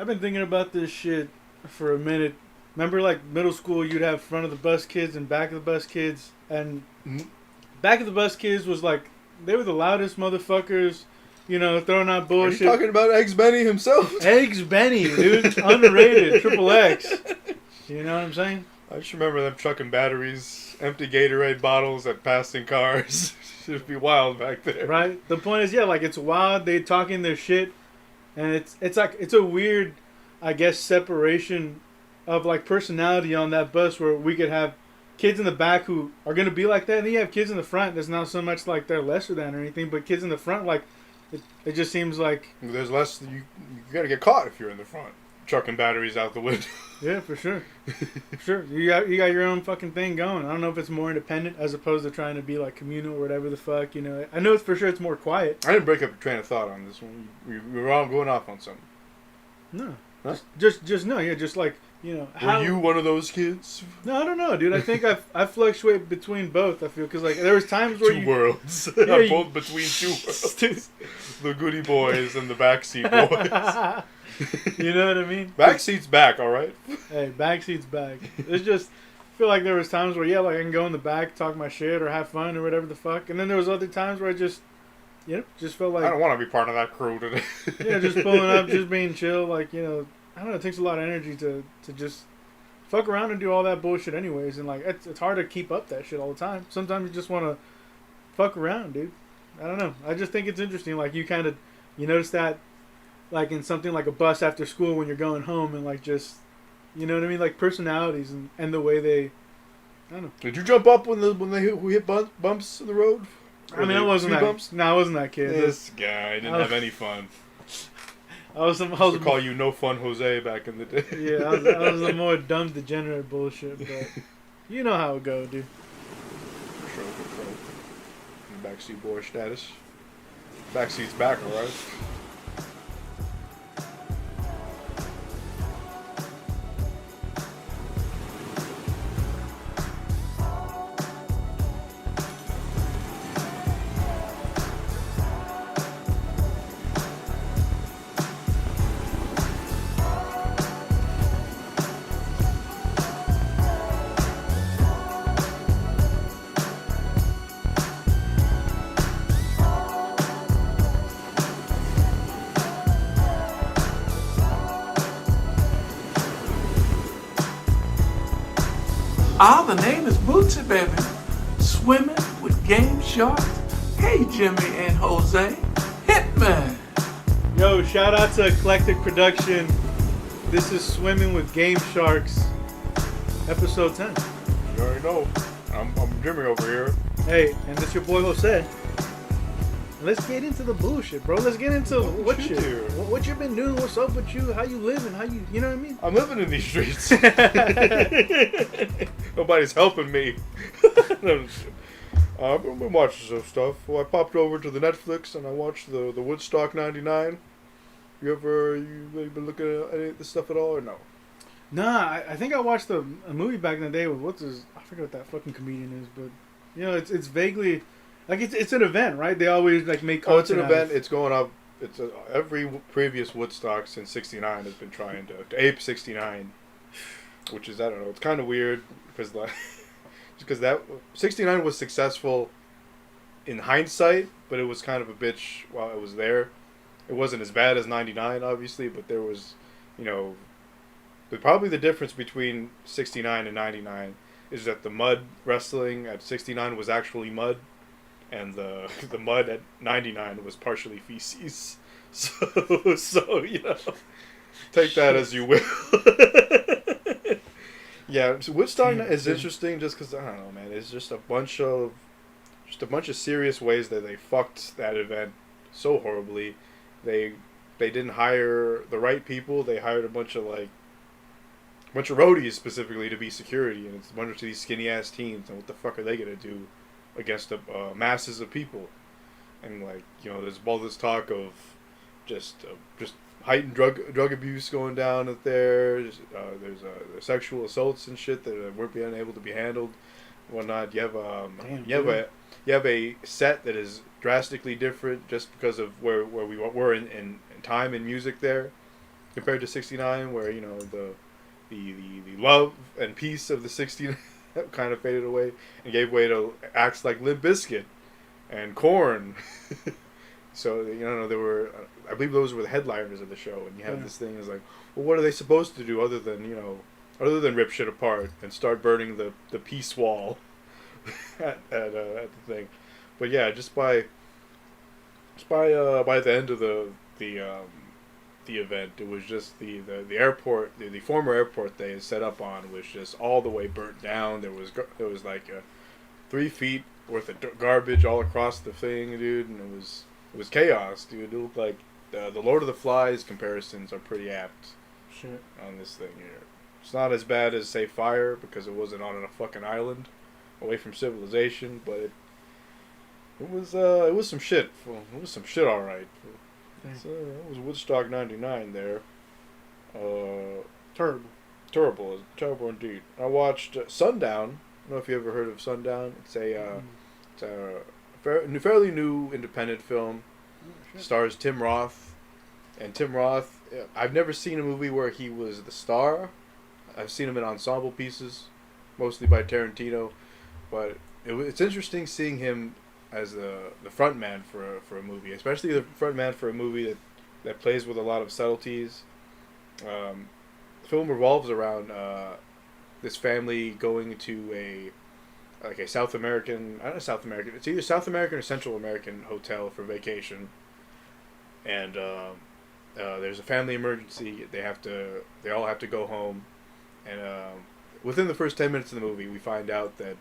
I've been thinking about this shit for a minute. Remember, like middle school, you'd have front of the bus kids and back of the bus kids, and back of the bus kids was like they were the loudest motherfuckers, you know, throwing out bullshit. Are you talking about Eggs Benny himself? Eggs Benny, dude, underrated, triple X. You know what I'm saying? I just remember them trucking batteries, empty Gatorade bottles at passing cars. It'd be wild back there, right? The point is, yeah, like it's wild. They talking their shit, and it's like it's a weird, I guess, separation of like personality on that bus where we could have kids in the back who are gonna be like that, and then you have kids in the front that's not so much like they're lesser than or anything, but kids in the front, like it just seems like there's less. You gotta get caught if you're in the front trucking batteries out the window. Yeah, for sure. Sure. You got your own fucking thing going. I don't know if it's more independent as opposed to trying to be like communal or whatever the fuck, you know. I know it's for sure it's more quiet. I didn't break up your train of thought on this one. We were all going off on something. No. Huh? Just no, yeah, just like, you know. Were you one of those kids? No, I don't know, dude. I think I fluctuate between both, I feel, because like there was times where two worlds. Yeah, I'm both between two worlds. The Goody Boys and the Backseat Boys. You know what I mean? Backseat's back, all right? Hey, Backseat's back. It's just, I feel like there was times where, yeah, like I can go in the back, talk my shit, or have fun, or whatever the fuck. And then there was other times where I just, you know, just felt like... I don't want to be part of that crew today. Yeah, just pulling up, just being chill. Like, you know, I don't know, it takes a lot of energy to just fuck around and do all that bullshit anyways. And, like, it's hard to keep up that shit all the time. Sometimes you just want to fuck around, dude. I don't know. I just think it's interesting. Like, you notice that, like in something like a bus after school when you're going home, and like just, you know what I mean, like personalities and the way they, I don't know. Did you jump up when they hit bumps in the road? I mean, I wasn't that. Bumps? No, I wasn't that kid. This guy didn't have any fun. I was to call you No Fun Jose back in the day. Yeah, I was the more dumb degenerate bullshit, but you know how it go, dude. Sure. Backseat boy status. Backseat's back, alright. The name is Bootsy, baby. Swimming with game sharks. Hey, Jimmy and Jose. Hitman. Yo, shout out to Eclectic Production. This is Swimming with Game Sharks, episode 10. You already know. I'm Jimmy over here. Hey, and this your boy Jose. Let's get into the bullshit, bro. Let's get into what you been doing, what's up with you, how you living, how you know what I mean? I'm living in these streets. Nobody's helping me. I've been watching some stuff. Well, I popped over to the Netflix and I watched the Woodstock 99. You been looking at any of this stuff at all or no? Nah, I think I watched a movie back in the day with I forget what that fucking comedian is, but you know, it's vaguely like it's an event, right? They always like make content. Oh, it's an event. It's going up. Every previous Woodstock since '69 has been trying to ape '69, which is, I don't know. It's kind of weird because that '69 was successful in hindsight, but it was kind of a bitch while it was there. It wasn't as bad as '99, obviously, but there was, you know, probably the difference between '69 and '99 is that the mud wrestling at '69 was actually mud. And the mud at 99 was partially feces. So you know, take that as you will. Yeah, so Woodstock is interesting just because, I don't know, man. It's just a bunch of serious ways that they fucked that event so horribly. They didn't hire the right people. They hired a bunch of roadies specifically to be security, and it's a bunch of these skinny ass teens. And what the fuck are they gonna do against the masses of people? And like, you know, there's all this talk of just heightened drug abuse going down out there. There's sexual assaults and shit that weren't being able to be handled, and whatnot. You have a set that is drastically different just because of where we were in time and music there. compared to 69, where the love and peace of the 69 kind of faded away and gave way to acts like Limp Bizkit and Korn. So there were, I believe those were the headliners of the show, and you have this thing is like, well, what are they supposed to do other than rip shit apart and start burning the peace wall at the thing? But yeah, just by the end of the event, it was just the airport, the former airport they had set up on was just all the way burnt down. There was like 3 feet worth of garbage all across the thing, dude, and it was chaos, dude. It looked like the Lord of the Flies comparisons are pretty apt on this thing here. It's not as bad as, say, Fire, because it wasn't on a fucking island away from civilization, but it was some shit. It was some shit, all right. It was Woodstock '99 there. Terrible indeed. I watched Sundown. I don't know if you ever heard of Sundown. It's a fairly new independent film. Stars Tim Roth. And Tim Roth, I've never seen a movie where he was the star. I've seen him in ensemble pieces, mostly by Tarantino. But it's interesting seeing him as the front man for a movie, especially the front man for a movie that plays with a lot of subtleties. The film revolves around this family going to a South American, not a South American, it's either South American or Central American hotel for vacation, and there's a family emergency. They all have to go home, and within the first 10 minutes of the movie, we find out that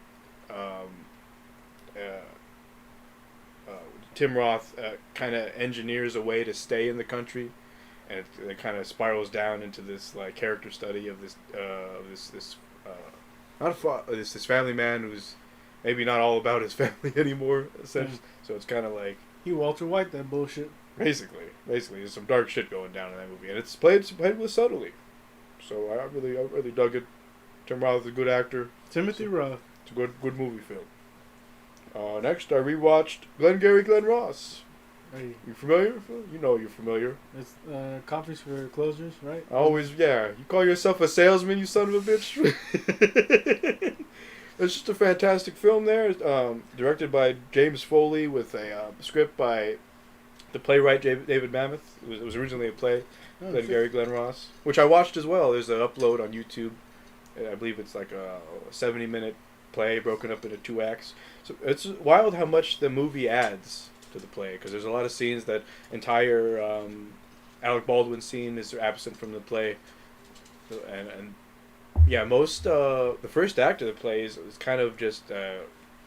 Tim Roth kind of engineers a way to stay in the country, and it kind of spirals down into this like character study of this family man who's maybe not all about his family anymore, essentially. So it's kind of like he Walter White that bullshit. Basically, there's some dark shit going down in that movie, and it's played with subtlety. So I really dug it. Tim Roth is a good actor. Timothy Roth. It's a good movie film. Next, I rewatched Glengarry, Glen Ross. Hey. You familiar? You know you're familiar. It's coffees for closers, right? Always, yeah. You call yourself a salesman, you son of a bitch? It's just a fantastic film there. Directed by James Foley with a script by the playwright David Mamet. It was originally a play, Glengarry, Glen Ross, which I watched as well. There's an upload on YouTube. I believe it's like a 70-minute play broken up into 2 acts. So it's wild how much the movie adds to the play, because there's a lot of scenes that entire Alec Baldwin scene is absent from the play, and yeah, most the first act of the play is kind of just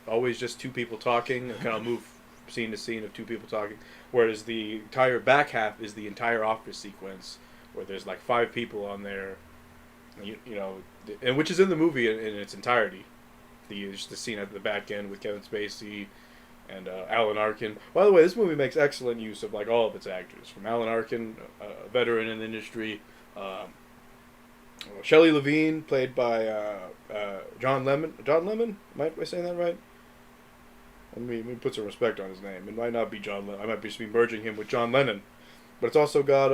always just 2 people talking, and kind of move scene to scene of 2 people talking, whereas the entire back half is the entire office sequence where there's like 5 people on there, and which is in the movie in its entirety. Just the scene at the back end with Kevin Spacey and Alan Arkin. By the way, this movie makes excellent use of like all of its actors, from Alan Arkin, a veteran in the industry, Shelley Levine, played by John Lemon. John Lemon? Am I saying that right? Let me put some respect on his name. It might not be John Lennon. I might just be merging him with John Lennon. But it's also got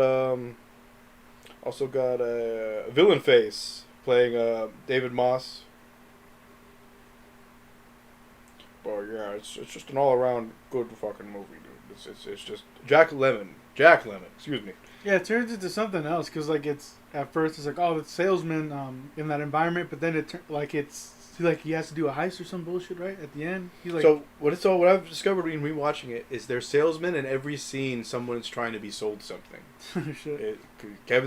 Villain Face playing David Moss. But yeah, it's just an all around good fucking movie, dude. It's just Jack Lemmon, excuse me. Yeah, it turns into something else, because like it's at first it's like, oh, it's salesman in that environment, but then it's like he has to do a heist or some bullshit, right? At the end, he's like. So what I've discovered in rewatching it is there's salesmen in every scene. Someone is trying to be sold something. Shit. Jack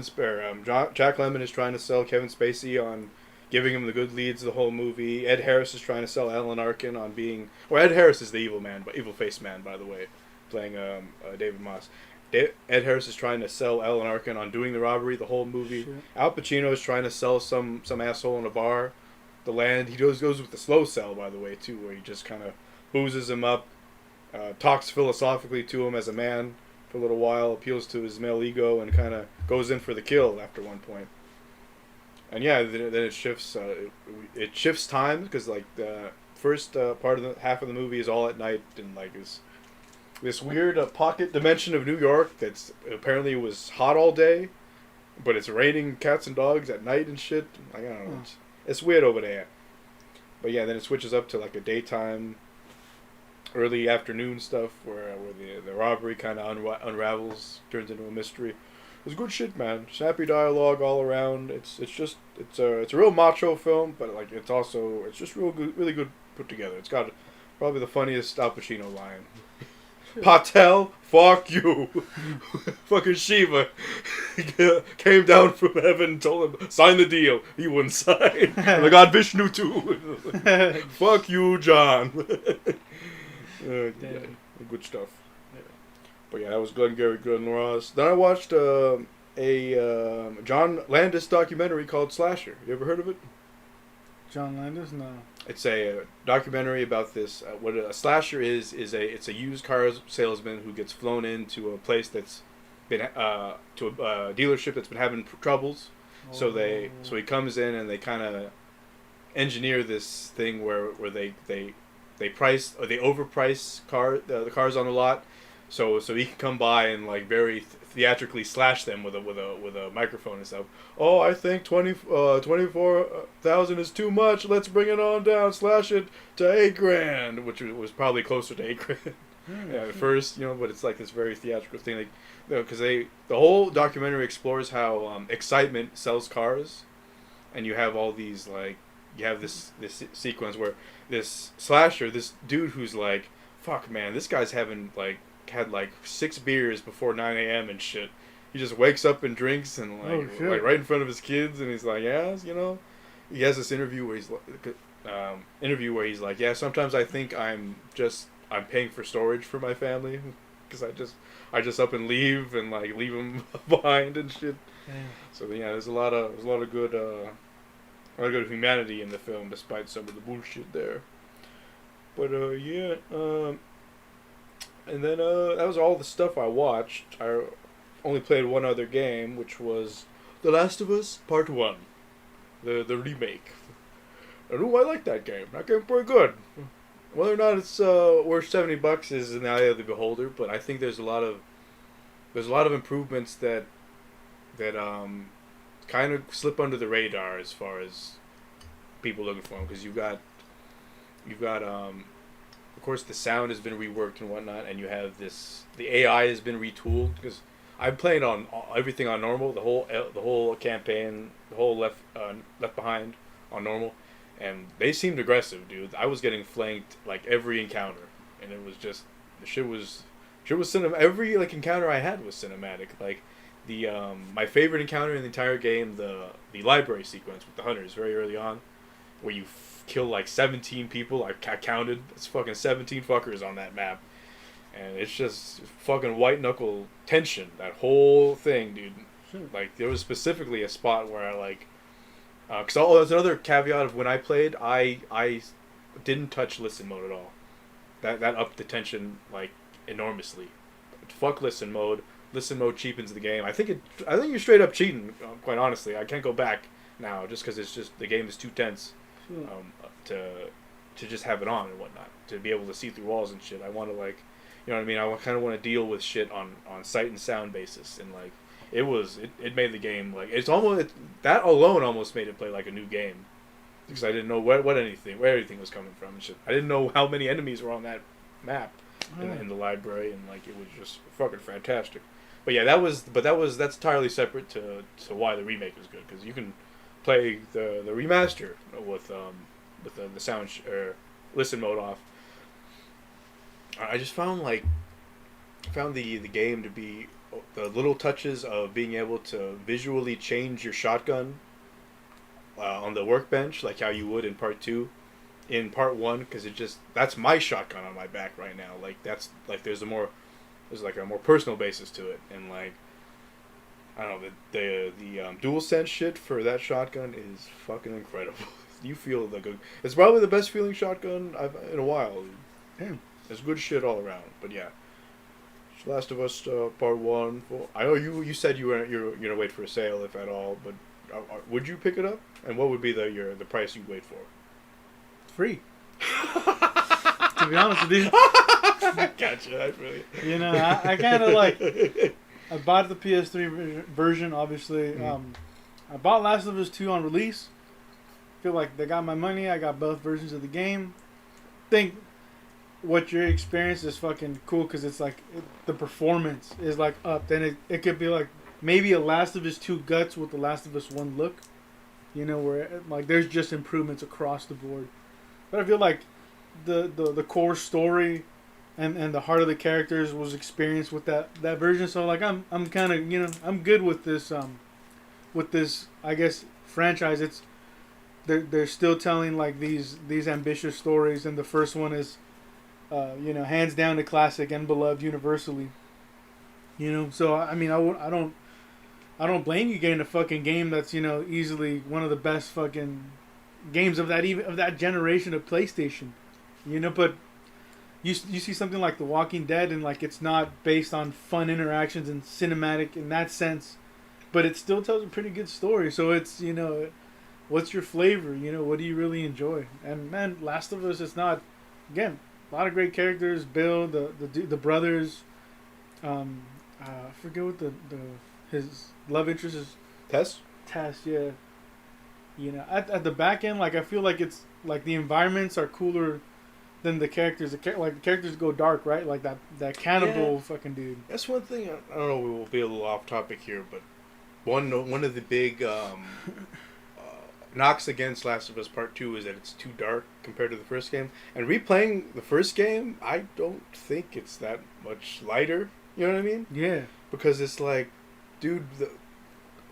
Lemmon is trying to sell Kevin Spacey on giving him the good leads the whole movie. Ed Harris is trying to sell Alan Arkin on being. Or Ed Harris is the evil face man, by the way, playing David Moss. Ed Harris is trying to sell Alan Arkin on doing the robbery the whole movie. Sure. Al Pacino is trying to sell some asshole in a bar the land. He goes with the slow sell, by the way, too, where he just kind of boozes him up, talks philosophically to him as a man for a little while, appeals to his male ego, and kind of goes in for the kill after one point. And yeah, then it shifts. It shifts time, because like the first part of the half of the movie is all at night, and like this weird pocket dimension of New York that's apparently was hot all day. but it's raining cats and dogs at night and shit. Like, I don't know. It's weird over there. But yeah, then it switches up to like a daytime, early afternoon stuff where the robbery kind of unravels, turns into a mystery. It's good shit, man. Snappy dialogue all around. It's a real macho film, but like it's just real good, really good put together. It's got probably the funniest Al Pacino line. Patel, fuck you. Fucking Shiva came down from heaven and told him, sign the deal. He wouldn't sign. And I got Vishnu too. Fuck you, John. Yeah, good stuff. Yeah. But yeah, that was Glengarry, Glen Ross. Then I watched a John Landis documentary called Slasher. You ever heard of it? John Landis? No. It's a documentary about this. What a slasher is a used car salesman who gets flown into a place that's been to a dealership that's been having troubles. Oh. So he comes in and they kind of engineer this thing where they price or they overprice the cars on the lot, so he can come by and like very theatrically slash them with a microphone and stuff. Oh, I think 24,000 is too much. Let's bring it on down. Slash it to $8,000, which was probably closer to $8,000 at first, but it's like this very theatrical thing, like because the whole documentary explores how excitement sells cars, and you have all these like you have this sequence where this slasher, this dude who's like, fuck man, this guy's having like had like 6 beers before 9 a.m. and shit. He just wakes up and drinks and like right in front of his kids, and he's like, yeah, he has this interview where he's like, yeah, sometimes I think I'm paying for storage for my family because I just up and leave and like leave them behind and shit. Yeah. So yeah, there's a lot of good humanity in the film despite some of the bullshit there. But and then that was all the stuff I watched. I only played one other game, which was The Last of Us Part 1, the remake. And I like that game. That game's pretty good. Whether or not it's worth $70 is in the eye of the beholder, but I think there's a lot of improvements that kind of slip under the radar as far as people looking for them, because you've got of course the sound has been reworked and whatnot, and you have the AI has been retooled, because I'm playing on everything on normal, the whole campaign, the whole left behind on normal, and they seemed aggressive, dude. I was getting flanked like every encounter, and it was just the shit was cinematic. Every like encounter I had was cinematic. Like the my favorite encounter in the entire game, the library sequence with the hunters very early on, where you kill like 17 people. I counted. It's fucking 17 fuckers on that map, and it's just fucking white knuckle tension. That whole thing, dude. Like there was specifically a spot where I like, because that's another caveat of when I played. I didn't touch listen mode at all. That upped the tension like enormously. Fuck listen mode. Listen mode cheapens the game. I think you're straight up cheating. Quite honestly, I can't go back now just because it's just the game is too tense. To just have it on and whatnot, to be able to see through walls and shit. I want to like, you know what I mean? I kind of want to deal with shit on sight and sound basis, and like it made the game like that alone almost made it play like a new game, because I didn't know where everything was coming from and shit. I didn't know how many enemies were on that map in the library, and like it was just fucking fantastic. But yeah, that's entirely separate to why the remake is good, because you can play the remaster with the sound or listen mode off. I just found the game to be the little touches of being able to visually change your shotgun on the workbench, like how you would in part 2, in part 1, because that's my shotgun on my back right now. Like that's like there's a more personal basis to it, and like I don't know, the DualSense shit for that shotgun is fucking incredible. You feel like it's probably the best feeling shotgun I've in a while. Damn, it's good shit all around. But yeah, Last of Us Part 1. I know you said you're gonna wait for a sale if at all, but would you pick it up? And what would be the price you'd wait for? Free. To be honest with you. Gotcha. I really. I kind of like. I bought the PS3 version, obviously. I bought Last of Us 2 on release. Feel like they got my money. I got both versions of the game. Think what your experience is fucking cool because it's like the performance is like up. Then it could be like maybe a Last of Us 2 guts with the Last of Us 1 look. You know, where like there's just improvements across the board. But I feel like the core story and the heart of the characters was experienced with that version. So like I'm kind of, you know, I'm good with this I guess franchise. It's they're still telling like these ambitious stories, and the first one is you know, hands down a classic and beloved universally. You know, so I mean I don't blame you getting a fucking game that's, you know, easily one of the best fucking games of that generation of PlayStation. You know, but you see something like The Walking Dead, and like it's not based on fun interactions and cinematic in that sense, but it still tells a pretty good story. So it's, you know, what's your flavor? You know, what do you really enjoy? And man, Last of Us is not, again, a lot of great characters. Bill, the brothers, I forget what his love interest is. Tess, yeah. You know, at the back end, like I feel like it's like the environments are cooler than the characters. The characters go dark, right? Like that cannibal fucking dude. That's one thing. I don't know. We will be a little off topic here, but one of the big knocks against Last of Us Part 2 is that it's too dark compared to the first game. And replaying the first game, I don't think it's that much lighter. You know what I mean? Yeah. Because it's like, dude,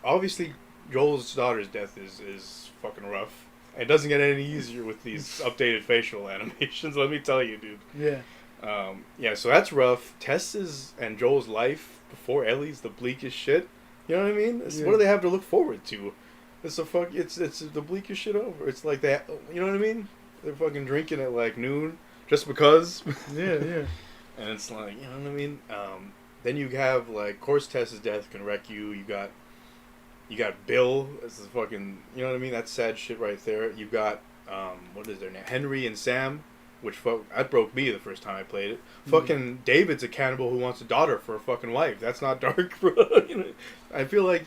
obviously Joel's daughter's death is fucking rough. It doesn't get any easier with these updated facial animations, let me tell you, dude. Yeah. Yeah, so that's rough. Tess's and Joel's life before Ellie's the bleakest shit. You know what I mean? What do they have to look forward to? It's the bleakest shit over. It's like that. You know what I mean? They're fucking drinking at like noon just because. Yeah. And it's like, you know what I mean? Then you have like, of course, Tess's death can wreck you. You got Bill. This is fucking, you know what I mean? That's sad shit right there. You got what is their name? Henry and Sam, which that broke me the first time I played it. Fucking David's a cannibal who wants a daughter for a fucking wife. That's not dark, bro. You know, I feel like,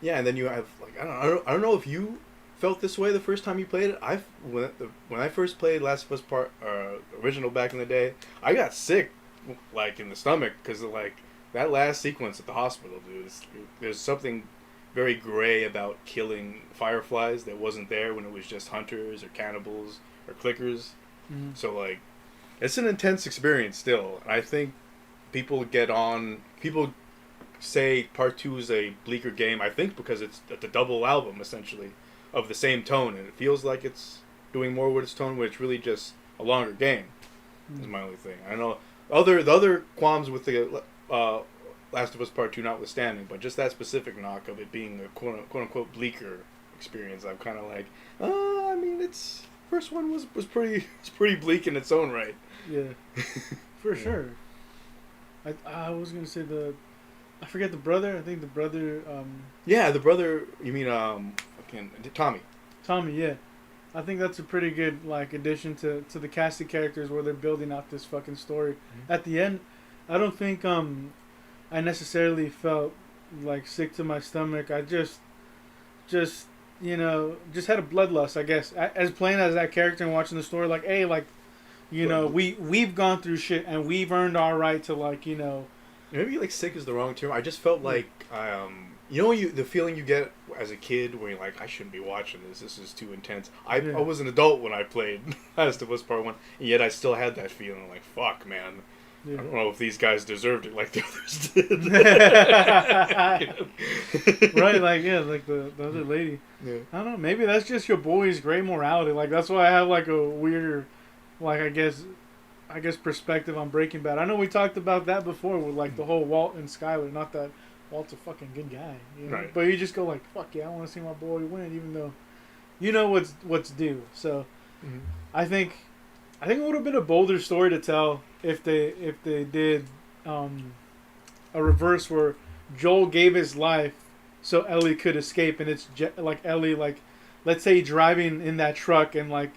yeah. And then you have like, I don't know if you felt this way the first time you played it. When I first played Last of Us original back in the day, I got sick, like in the stomach, because of like that last sequence at the hospital, dude. There's something very gray about killing fireflies that wasn't there when it was just hunters or cannibals or clickers. So like, it's an intense experience still. I think people say Part 2 is a bleaker game, I think because it's a double album essentially of the same tone, and it feels like it's doing more with its tone, but it's really just a longer game. Is my only thing. I know the other qualms with the Last of Us Part 2 notwithstanding, but just that specific knock of it being a quote unquote bleaker experience, I'm kind of like, I mean, it's first one was pretty bleak in its own right. Yeah, for sure. I was gonna say I forget the brother. I think the brother. Yeah, the brother. You mean Tommy? Tommy, yeah. I think that's a pretty good like addition to the cast of characters where they're building out this fucking story. At the end, I don't think I necessarily felt like sick to my stomach. I just you know, just had a bloodlust, I guess. As playing as that character and watching the story, like, hey, like, you know, we've gone through shit and we've earned our right to, like, you know. Maybe like sick is the wrong term. I just felt like, you know, the feeling you get as a kid when you're like, I shouldn't be watching this. This is too intense. I was an adult when I played Last of Us Part 1, and yet I still had that feeling like, fuck, man. Yeah. I don't know if these guys deserved it like the others did. Right, like, yeah, like the other lady. Yeah. I don't know, maybe that's just your boy's gray morality. Like, that's why I have, like, a weirder, like, I guess perspective on Breaking Bad. I know we talked about that before with, like, the whole Walt and Skyler. Not that Walt's a fucking good guy, you know? Right. But you just go, like, fuck yeah, I want to see my boy win, even though you know what's due. So, I think it would have been a bolder story to tell if they did a reverse where Joel gave his life so Ellie could escape, and it's like Ellie, like, let's say driving in that truck, and like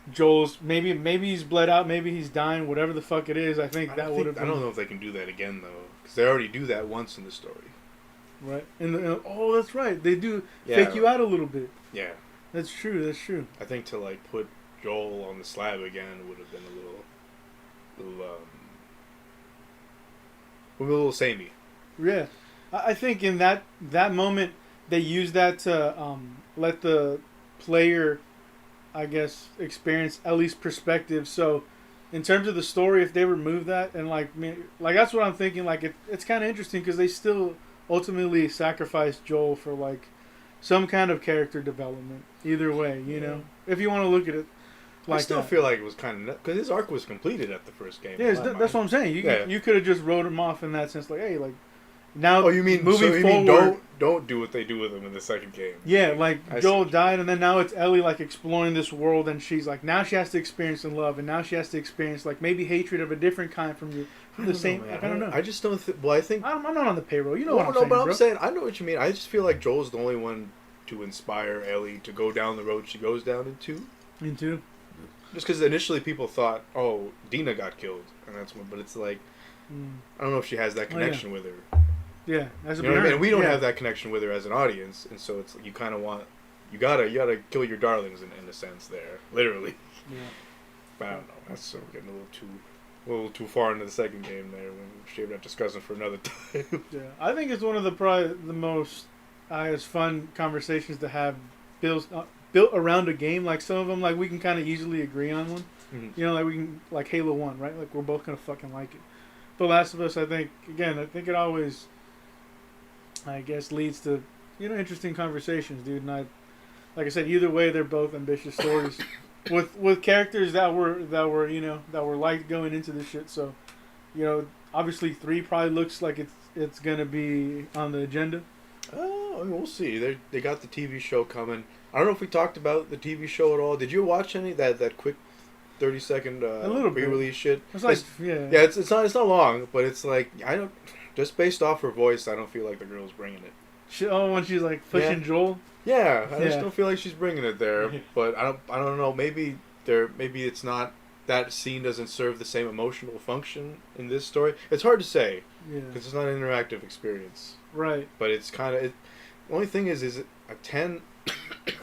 Joel's maybe he's bled out, maybe he's dying, whatever the fuck it is. I think that would have. I don't know if they can do that again though, because they already do that once in the story. Right. And oh, that's right. They do Yeah. fake you out a little bit. Yeah. That's true. That's true. I think to like put Joel on the slab again would have been a little samey. Yeah. I think in that moment they used that to let the player, I guess, experience at least perspective. So in terms of the story, if they remove that and like that's what I'm thinking. Like it's kind of interesting because they still ultimately sacrificed Joel for like some kind of character development. Either way, you know, if you want to look at it. Like I still feel like it was kind of because his arc was completed at the first game. Yeah, that's what I'm saying. You could have just wrote him off in that sense, like, hey, like now. Oh, you mean moving forward? Don't do what they do with him in the second game. Yeah, like Joel died, and then now it's Ellie like exploring this world, and she's like now she has to experience in love, and now she has to experience like maybe hatred of a different kind from the same. Know, I don't know. I just don't. I think I'm not on the payroll. You know what I'm no, saying, but bro. I'm saying I know what you mean. I just feel like Joel's the only one to inspire Ellie to go down the road she goes down into. Just because initially people thought, oh, Dina got killed, and that's when. But it's like, I don't know if she has that connection with her. Yeah, as a you know what I mean? And we don't have that connection with her as an audience, and so it's you kind of want, you gotta kill your darlings in a sense there, literally. Yeah. But I don't know. That's sort of getting a little too far into the second game there. When we should have discussing for another time. Yeah, I think it's one of probably the most, fun conversations to have built around a game. Like some of them, like we can kind of easily agree on one. Mm-hmm. You know, like we can like Halo 1, right? Like we're both gonna fucking like it. The Last of Us, I think it always, I guess, leads to interesting conversations, dude. And like I said, either way, they're both ambitious stories with characters that were liked going into this shit. So, obviously 3 probably looks like it's gonna be on the agenda. Oh, I mean, we'll see. They got the TV show coming. I don't know if we talked about the TV show at all. Did you watch any that quick 30-second pre-release shit? It's like it's not long, but it's like I don't just based off her voice, I don't feel like the girl's bringing it. When she's like pushing Joel. Yeah, I just don't feel like she's bringing it there. But I don't know. Maybe it's not that scene doesn't serve the same emotional function in this story. It's hard to say because it's not an interactive experience. Right. But it's kind of the only thing is a 10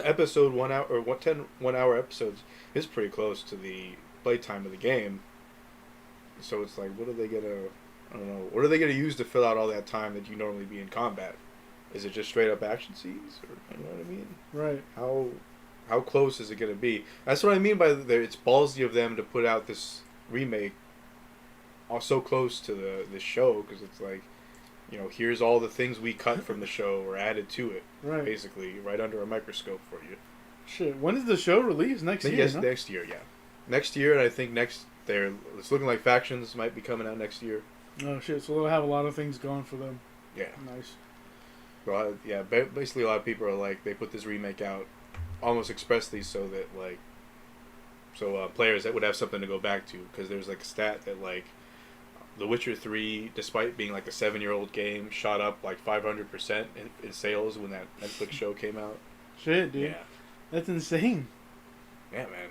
episode 1 hour or 10 1 hour episodes is pretty close to the playtime of the game. So it's like, what are they gonna use to fill out all that time that you normally be in combat? Is it just straight up action scenes, or you know what I mean? Right. How close is it gonna be? That's what I mean by it's ballsy of them to put out this remake so close to this show, because it's like, here's all the things we cut from the show or added to it, basically right under a microscope for you. Shit, when is the show released? Next year? Yes, next year, yeah. Next year, and I think it's looking like Factions might be coming out next year. Oh shit, so they'll have a lot of things going for them. Yeah. Nice. Well, yeah, basically a lot of people are like, they put this remake out almost expressly so that players that would have something to go back to, because there's like a stat that like The Witcher 3, despite being like a 7-year-old game, shot up like 500% in sales when that Netflix show came out. Shit, dude. Yeah. That's insane. Yeah, man.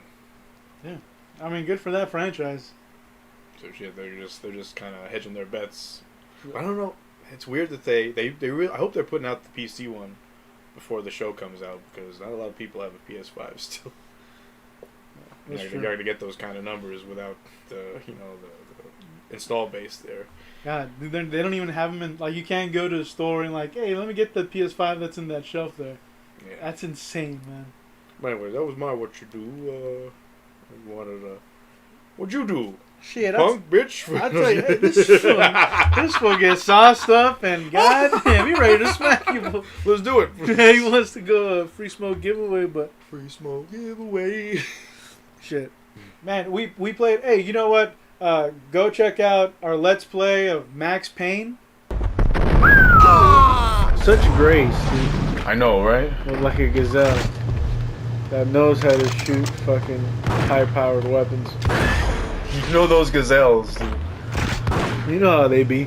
Yeah. I mean, good for that franchise. So shit, they're just kind of hedging their bets. I don't know. It's weird that they really. I hope they're putting out the PC one before the show comes out, because not a lot of people have a PS5 still. You're going to get those kind of numbers without the install base there. God, they don't even have them in, like, you can't go to the store and like, hey, let me get the PS5 that's in that shelf there. Yeah. That's insane, man. But anyway, that was my what you do. What'd you do? Shit, punk bitch. I tell you, hey, this fool gets sauced up, and goddamn, he ready to smack you. Let's do it. He wants to go free smoke giveaway, but free smoke giveaway. Shit, man, we played. Hey, you know what? Go check out our Let's Play of Max Payne. Such grace, dude. I know, right? Look like a gazelle that knows how to shoot fucking high-powered weapons. You know those gazelles, dude. You know how they be.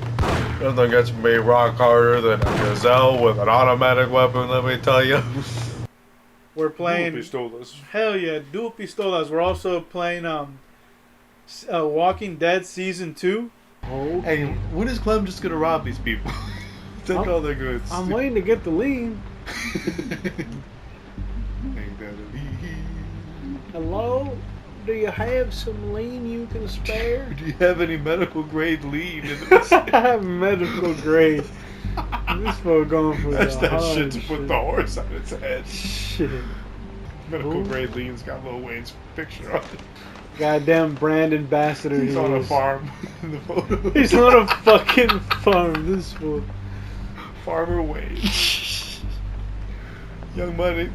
Nothing gets me rock harder than a gazelle with an automatic weapon, let me tell you. We're playing... Dual pistolas. Hell yeah, dual pistolas. We're also playing Walking Dead Season 2. Oh. Hey, when is Clem just gonna rob these people? Take all the goods. I'm waiting to get the lean. Ain't that a lean? Hello? Do you have some lean you can spare? Do you have any medical grade lean in the Medical grade. This fool going for That's the that hard shit to put the horse on its head. Shit. Medical grade lean's got Lil Wayne's picture on it. Goddamn brand ambassador. He's on a farm in the photo. He's on a fucking farm. This fool. Farmer Wayne. Young Money.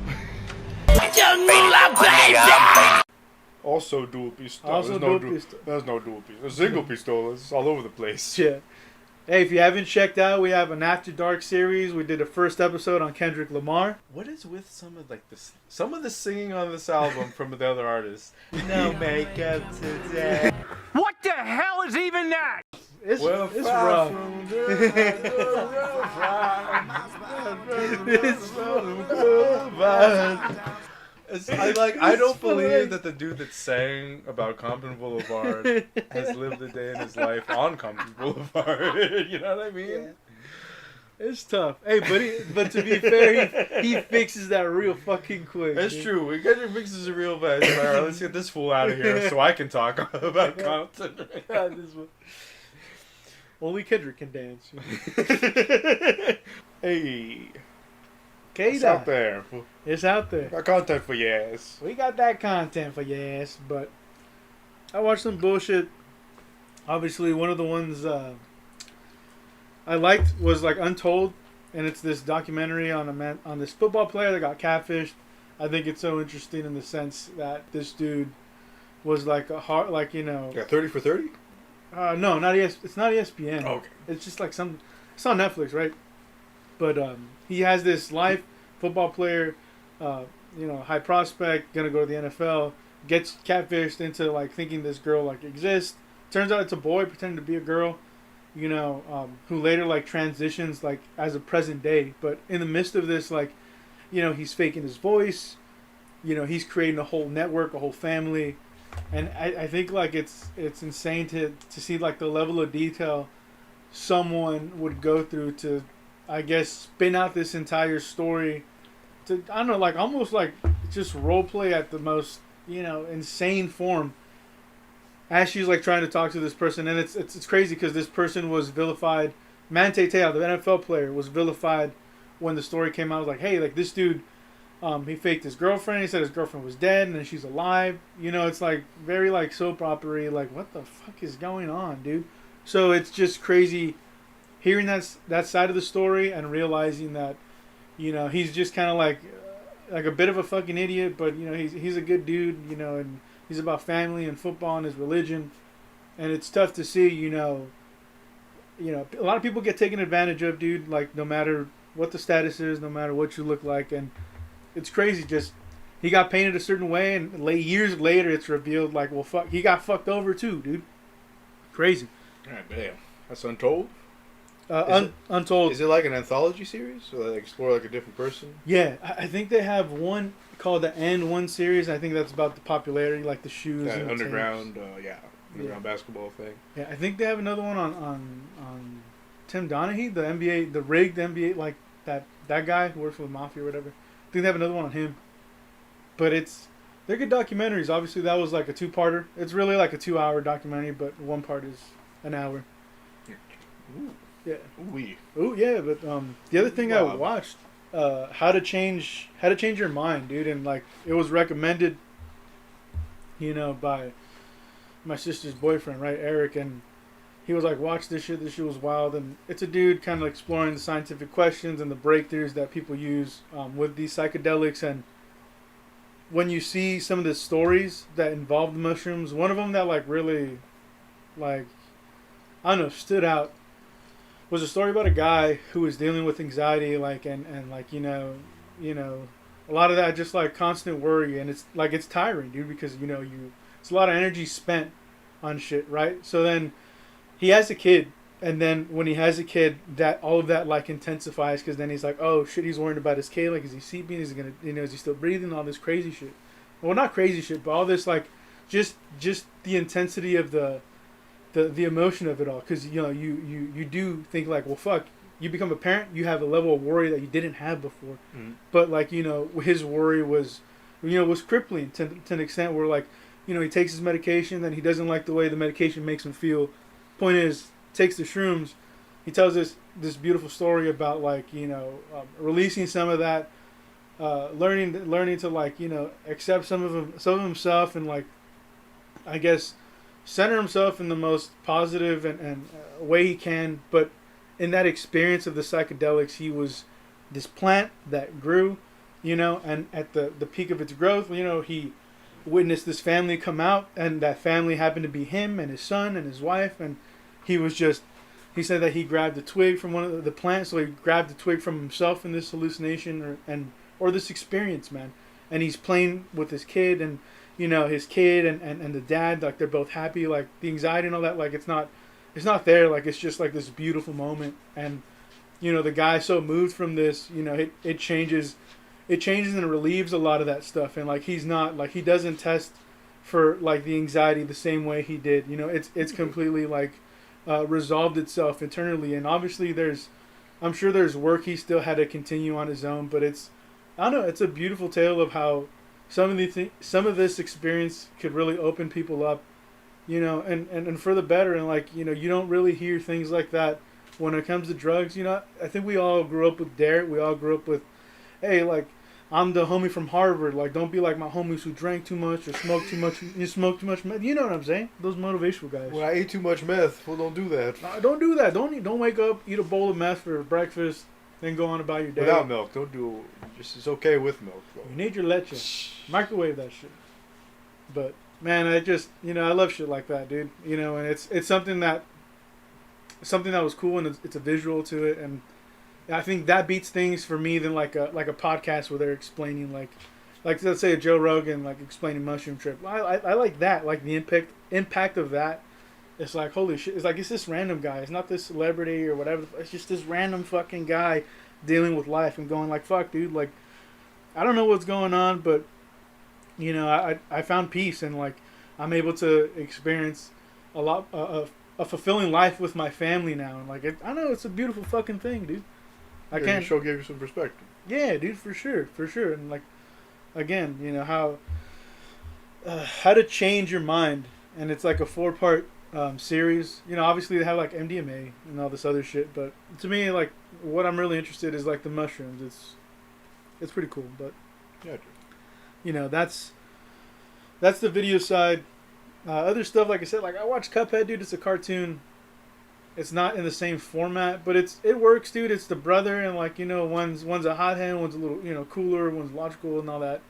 Young Moolah, baby! Also dual pistol. Also dual pistol. There's no dual pistol. There's single pistol. It's all over the place. Yeah. Hey, if you haven't checked out, we have an After Dark series. We did a first episode on Kendrick Lamar. What is with some of the singing on this album from the other artists? No makeup today. What the hell is even that? It's rough. I don't believe that the dude that sang about Compton Boulevard has lived a day in his life on Compton Boulevard. You know what I mean? Yeah. It's tough. Hey, but to be fair, he fixes that real fucking quick. That's dude. true. Kendrick fixes a real bad. All right, let's get this fool out of here so I can talk about Compton. Only Kendrick can dance. Hey. It's out there. It's out there. Got content for your ass. We got that content for your ass, but I watched some bullshit. Obviously, one of the ones I liked was like Untold, and it's this documentary on this football player that got catfished. I think it's so interesting in the sense that this dude was like a hard, like, you know. Got 30 for 30? No, not it's not ESPN. Oh, okay. It's just like it's on Netflix, right? But he has this life football player, high prospect, gonna go to the NFL, gets catfished into like thinking this girl like exists. Turns out it's a boy pretending to be a girl, who later like transitions like as a present day. But in the midst of this, like, he's faking his voice. He's creating a whole network, a whole family. And I think like it's insane to see like the level of detail someone would go through to, I guess, spin out this entire story to, I don't know, like almost like just role play at the most, insane form as she's like trying to talk to this person. And it's crazy because this person was vilified. Manti Te'o, the NFL player, was vilified when the story came out. I was like, hey, like this dude, he faked his girlfriend. He said his girlfriend was dead and then she's alive. It's like very like soap opera-y. Like, what the fuck is going on, dude? So it's just crazy hearing that side of the story and realizing that, he's just kind of like a bit of a fucking idiot, but he's a good dude, and he's about family and football and his religion, and it's tough to see, a lot of people get taken advantage of, dude. Like no matter what the status is, no matter what you look like, and it's crazy. Just he got painted a certain way, and years later it's revealed like, well, fuck, he got fucked over too, dude. Crazy. God damn. That's Untold? Untold. Is it like an anthology series? So they explore like a different person? Yeah, I think they have one called the N1 series. I think that's about the popularity, like the shoes. That and the underground, underground basketball thing. Yeah, I think they have another one on Tim Donaghy, the NBA, the rigged NBA, like that guy who works for the Mafia or whatever. I think they have another one on him. But they're good documentaries. Obviously, that was like a 2-parter. It's really like a 2-hour documentary, but one part is an hour. Ooh. Yeah. Ooh, yeah. But the other thing I watched, How to Change Your Mind, dude, and like it was recommended, by my sister's boyfriend, right, Eric, and he was like, watch this shit. This shit was wild, and it's a dude kind of exploring the scientific questions and the breakthroughs that people use with these psychedelics. And when you see some of the stories that involve the mushrooms, one of them that like really, like, I don't know, stood out was a story about a guy who was dealing with anxiety, like, and like, a lot of that just like constant worry, and it's like, it's tiring, dude, because it's a lot of energy spent on shit, right? So then he has a kid, and then when he has a kid, that all of that like intensifies, because then he's like, oh shit, he's worried about his kid, like, is he sleeping, is he gonna, is he still breathing, all this crazy shit. Well, not crazy shit, but all this like just the intensity of the emotion of it all, because you do think like, well, fuck, you become a parent, you have a level of worry that you didn't have before. Mm. But like, you know, his worry was, you know, was crippling to an extent where like, you know, he takes his medication, then he doesn't like the way the medication makes him feel. Point is, takes the shrooms. He tells us this beautiful story about like, you know, releasing some of that, learning to like, you know, accept some of himself, and like, I guess, center himself in the most positive and way he can. But in that experience of the psychedelics, he was this plant that grew, you know, and at the peak of its growth, you know, he witnessed this family come out, and that family happened to be him and his son and his wife, and he said that he grabbed a twig from one of the plants, so he grabbed a twig from himself in this hallucination or this experience, man. And he's playing with his kid, and you know, his kid and the dad, like they're both happy, like the anxiety and all that, like it's not there, like it's just like this beautiful moment. And you know, the guy's so moved from this, you know, it changes and relieves a lot of that stuff. And like he's not like, he doesn't test for like the anxiety the same way he did, you know. It's completely like resolved itself internally. And obviously I'm sure there's work he still had to continue on his own, but I don't know, it's a beautiful tale of how some of this experience could really open people up, you know, and for the better. And like, you know, you don't really hear things like that when it comes to drugs. You know, I think we all grew up with Derek. We all grew up with, hey, like, I'm the homie from Harvard. Like, don't be like my homies who drank too much or smoked too much. You smoke too much meth. You know what I'm saying? Those motivational guys. When I ate too much meth, well, don't do that. Don't do that. Don't wake up, eat a bowl of meth for breakfast, then go on about your day. Without milk. Don't do. It's okay with milk, bro. You need your leche. Microwave that shit. But man, I just, you know, I love shit like that, dude. You know, and it's something that was cool, and it's a visual to it, and I think that beats things for me than like a podcast where they're explaining like let's say a Joe Rogan like explaining Mushroom Trip. I like that, like the impact of that. It's like, holy shit. It's like, it's this random guy. It's not this celebrity or whatever. It's just this random fucking guy dealing with life and going like, fuck, dude. Like, I don't know what's going on, but, you know, I found peace, and, like, I'm able to experience a lot of a fulfilling life with my family now. And, like, I know it's a beautiful fucking thing, dude. I can't. Show gave you some perspective. Yeah, dude, for sure. And, like, again, you know, how to change your mind. And it's like a 4-part series. You know, obviously they have like MDMA and all this other shit, but to me, like, what I'm really interested is like the mushrooms. It's pretty cool. But yeah, you know, that's the video side. Other stuff, like I said, like I watched Cuphead, dude. It's a cartoon. It's not in the same format, but it works, dude. It's the brother, and like, you know, one's a hothead, one's a little, you know, cooler, one's logical and all that.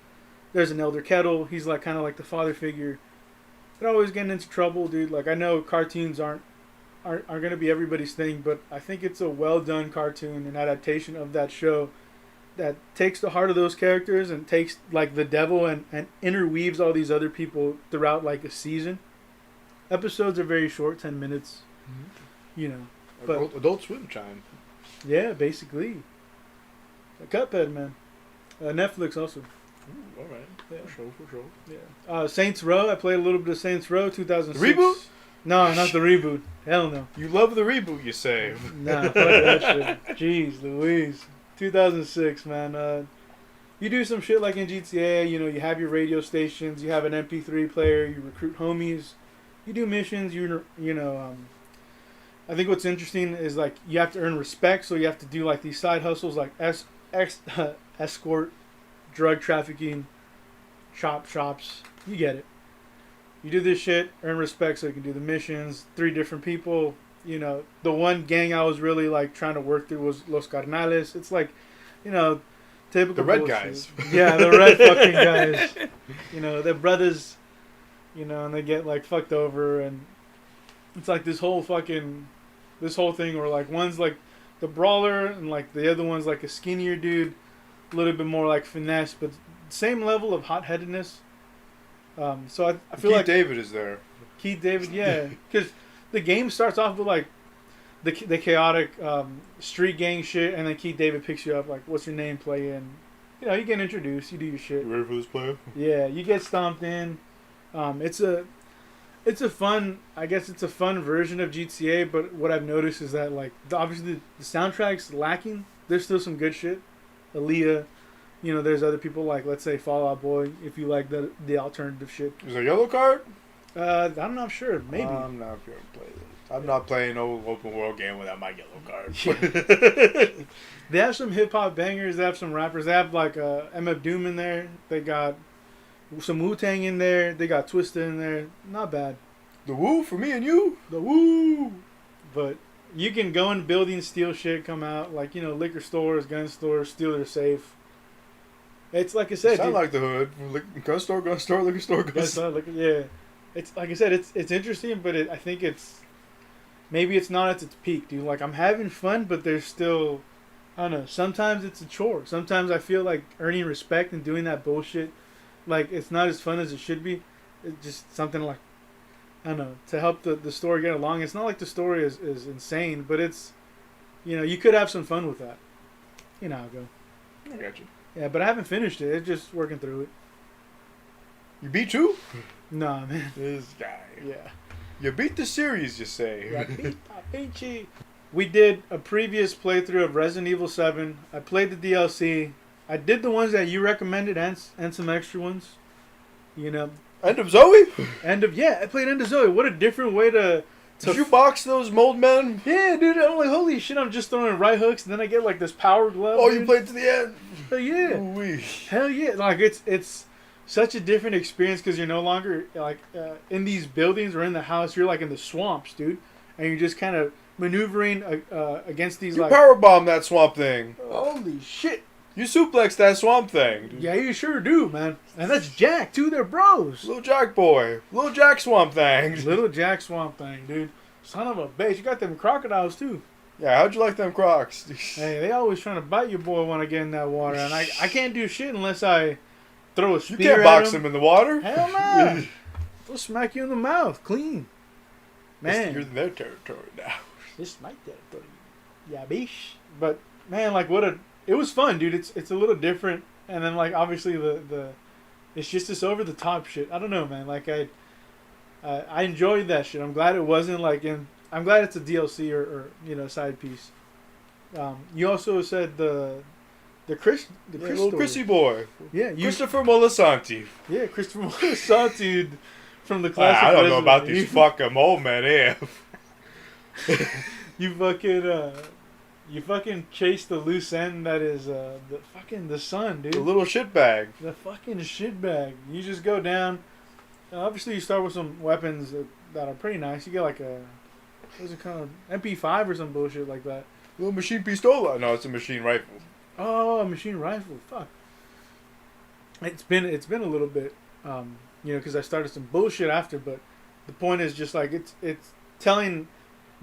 There's an elder kettle. He's like kind of like the father figure. They're always getting into trouble, dude. Like, I know cartoons aren't gonna be everybody's thing, but I think it's a well done cartoon, an adaptation of that show that takes the heart of those characters and takes like the devil and interweaves all these other people throughout like a season. Episodes are very short, 10 minutes. Mm-hmm. You know, but Adult Swim time. Yeah, basically. Cuphead, man. Netflix also. Ooh, all right. Yeah. For sure. Yeah. Saints Row. I played a little bit of Saints Row 2006. Reboot? No, not the reboot. Hell no. You love the reboot, you say? Nah, fuck that shit. Jeez Louise. 2006, man. You do some shit like in GTA. You know, you have your radio stations. You have an MP3 player. You recruit homies. You do missions. You know. I think what's interesting is like you have to earn respect, so you have to do like these side hustles like escort, drug trafficking, chop shops. You get it. You do this shit, earn respect so you can do the missions. 3 different people. You know, the one gang I was really like trying to work through was Los Carnales. It's like, you know, typical the red bullshit. guys. Yeah, the red fucking guys. You know, they're brothers, you know, and they get like fucked over, and it's like this whole thing where like one's like the brawler and like the other one's like a skinnier dude, a little bit more like finesse, but same level of hot-headedness. So I feel like David is there. Keith David, yeah, because the game starts off with like the chaotic street gang shit, and then Keith David picks you up like, what's your name, play in. You know, you get introduced, you do your shit. You ready for this play? Yeah, you get stomped in. It's it's a fun. I guess it's a fun version of GTA. But what I've noticed is that like obviously the soundtrack's lacking. There's still some good shit. Aaliyah, you know, there's other people like let's say Fall Out Boy. If you like the alternative shit. Is there a yellow card? I'm not sure. Maybe. I'm not sure to play this. I'm not playing no open world game without my yellow card. They have some hip hop bangers. They have some rappers. They have like MF Doom in there. They got some Wu-Tang in there. They got Twista in there. Not bad. The Woo for me and you. The Woo. But you can go in buildings, steal shit, come out like you know liquor stores, gun stores, steal their safe. It's like I said. Sound like the hood. Gun store, liquor store, gun store. Yeah. It's like I said. It's interesting, but I think it's maybe it's not at its peak, dude. Like I'm having fun, but there's still. I don't know. Sometimes it's a chore. Sometimes I feel like earning respect and doing that bullshit, like it's not as fun as it should be. It's just something like, I don't know, to help the story get along. It's not like the story is insane, but it's, you know, you could have some fun with that. You know how it go. I got you. Yeah, but I haven't finished it. It's just working through it. You beat 2? Nah, man. This guy. Yeah. You beat the series, you say. I beat you. We did a previous playthrough of Resident Evil 7. I played the DLC. I did the ones that you recommended and some extra ones. You know. End of Zoe? I played End of Zoe. What a different way to Did you box those mold men? Yeah, dude. I'm like, holy shit, I'm just throwing right hooks and then I get like this power glove. Oh, dude. you played to the end? Hell yeah. Ooh-wee. Hell yeah. Like, it's such a different experience because you're no longer like in these buildings or in the house. You're like in the swamps, dude. And you're just kind of maneuvering against these You like powerbomb that swamp thing. holy shit. You suplex that swamp thing. Dude. Yeah, you sure do, man. And that's Jack too. They're bros. Little Jack boy. Little Jack swamp thing. Little Jack Swamp Thing, dude. Son of a bitch. You got them crocodiles too. Yeah, how'd you like them Crocs? Hey, they always trying to bite your boy when I get in that water, and I can't do shit unless I throw a spear You can't at box him. him in the water. Hell no. They'll smack you in the mouth, clean. Man, You're in their territory now. this is my territory. Yeah, bish. But man, like it was fun, dude. It's a little different, and then like obviously the it's just this over the top shit. I don't know, man. Like I enjoyed that shit. I'm glad it wasn't like I'm glad it's a DLC or you know side piece. You also said the Chris Little story. Chrissy boy. Yeah, Christopher Molasanti. Yeah, Christopher Molasanti, dude, from the classic. I don't know Resident about these Evil. fucking old men here. You fucking chase the loose end that is the sun, dude. The little shitbag. The fucking shitbag. You just go down. Obviously, you start with some weapons that are pretty nice. You get like what's it called? MP5 or some bullshit like that. Little machine pistola. No, it's a machine rifle. Oh, a machine rifle. Fuck. It's been a little bit, you know, because I started some bullshit after. But the point is just like it's telling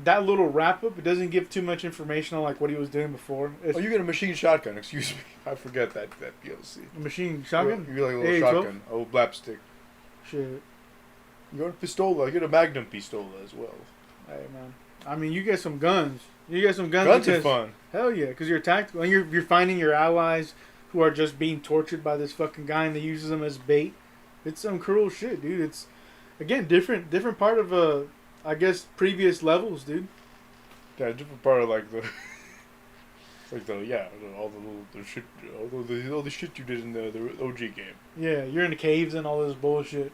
that little wrap up. It doesn't give too much information on like what he was doing before. It's You get a machine shotgun. Excuse me. I forget that DLC. a machine shotgun. You get like a little AA-12? shotgun. Oh, blap stick. Shit. You got a pistola. You get a magnum pistola as well. Hey man. I mean, you get some guns. You get some guns. Guns are because- fun. Hell yeah, because you're tactical and you're finding your allies who are just being tortured by this fucking guy and they uses them as bait. It's some cruel shit, dude. It's again different part of I guess previous levels, dude. Yeah, different part of like the, all the shit you did in the OG game. Yeah, you're in the caves and all this bullshit.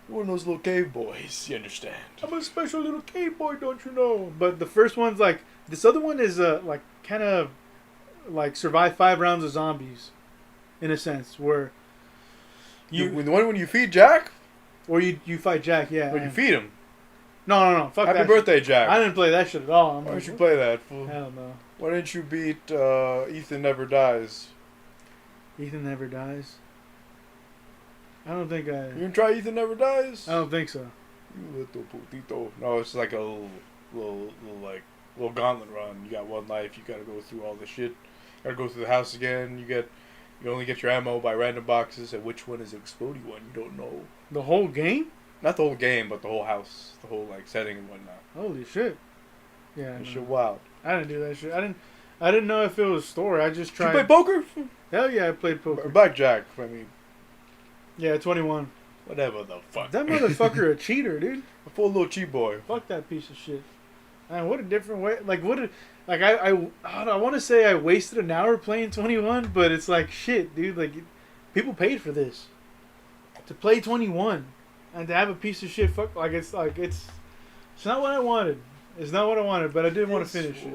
You're one of those little cave boys. You understand? I'm a special little cave boy, don't you know? But the first one's like this other one is like kind of like survive 5 rounds of zombies, in a sense where The one when you feed Jack, or you fight Jack, yeah. or you and- feed him. No, fuck Happy that birthday, shit. Jack. I didn't play that shit at all. Why don't you play that, fool? Hell no. Why didn't you beat Ethan Never Dies? Ethan Never Dies. I don't think I. You gonna try Ethan Never Dies? I don't think so. You little putito. No, it's like a little gauntlet run. You got one life. You gotta go through all the shit. You gotta go through the house again. You only get your ammo by random boxes, and which one is the exploding one? You don't know. The whole game? Not the whole game, but the whole house, the whole like setting and whatnot. Holy shit! Yeah, That no. shit wild. I didn't do that shit. I didn't know if it was story. I just Did you tried. play poker? Hell yeah, I played Or poker. blackjack? I mean, Yeah, 21. Whatever the fuck. That motherfucker a cheater, dude. A full little cheat boy. Fuck that piece of shit. Man, what a different way. Like, what a... Like, I want to say I wasted an hour playing 21, but it's like, shit, dude. Like, people paid for this. To play 21. And to have a piece of shit fuck... it's not what I wanted. It's not what I wanted, but I did want to finish it.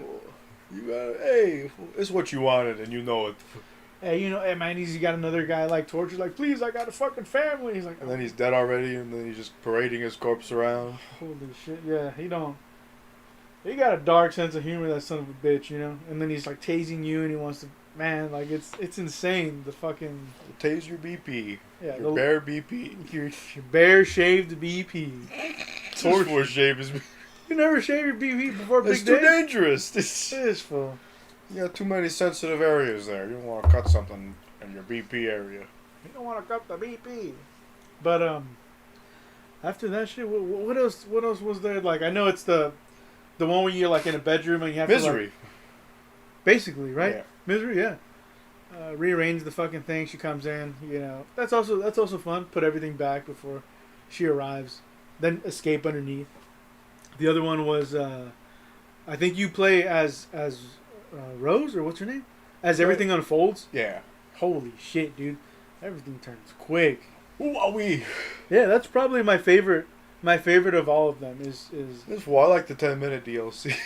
You got hey, it's what you wanted, and you know it. Hey, hey, man, he's got another guy, like, tortured, like, please, I got a fucking family. He's like... And then he's dead already, and then he's just parading his corpse around. Holy shit, yeah, he got a dark sense of humor, that son of a bitch, And then he's, like, tasing you, and he wants to... Man, like, it's insane, the fucking... Tase your BP. Yeah, your bare BP. Your bare-shaved BP. Torture shave is... You never shave your BP before big day? It's too dangerous. It is full. You got too many sensitive areas there. You don't want to cut something in your BP area. You don't want to cut the BP. But after that shit, what else? What else was there? Like, I know it's the one where you're like in a bedroom and you have Misery. To, like, basically, right? Yeah. Misery, yeah. Rearrange the fucking thing. She comes in. That's also fun. Put everything back before she arrives. Then escape underneath. The other one was, I think you play as Rose, or what's her name? As everything unfolds. Yeah. Holy shit, dude! Everything turns quick. Ooh-wee. Yeah, that's probably my favorite. My favorite of all of them is. Well, I like the 10-minute DLC.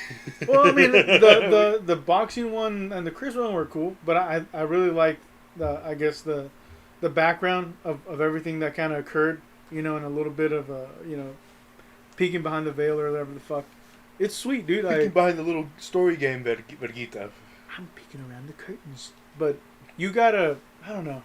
Well, I mean, the boxing one and the Chris one were cool, but I really liked the background of everything that kind of occurred, and a little bit of peeking behind the veil or whatever the fuck. It's sweet, dude. Peeking behind the little story game, Vergita. I'm peeking around the curtains. But you gotta, I don't know.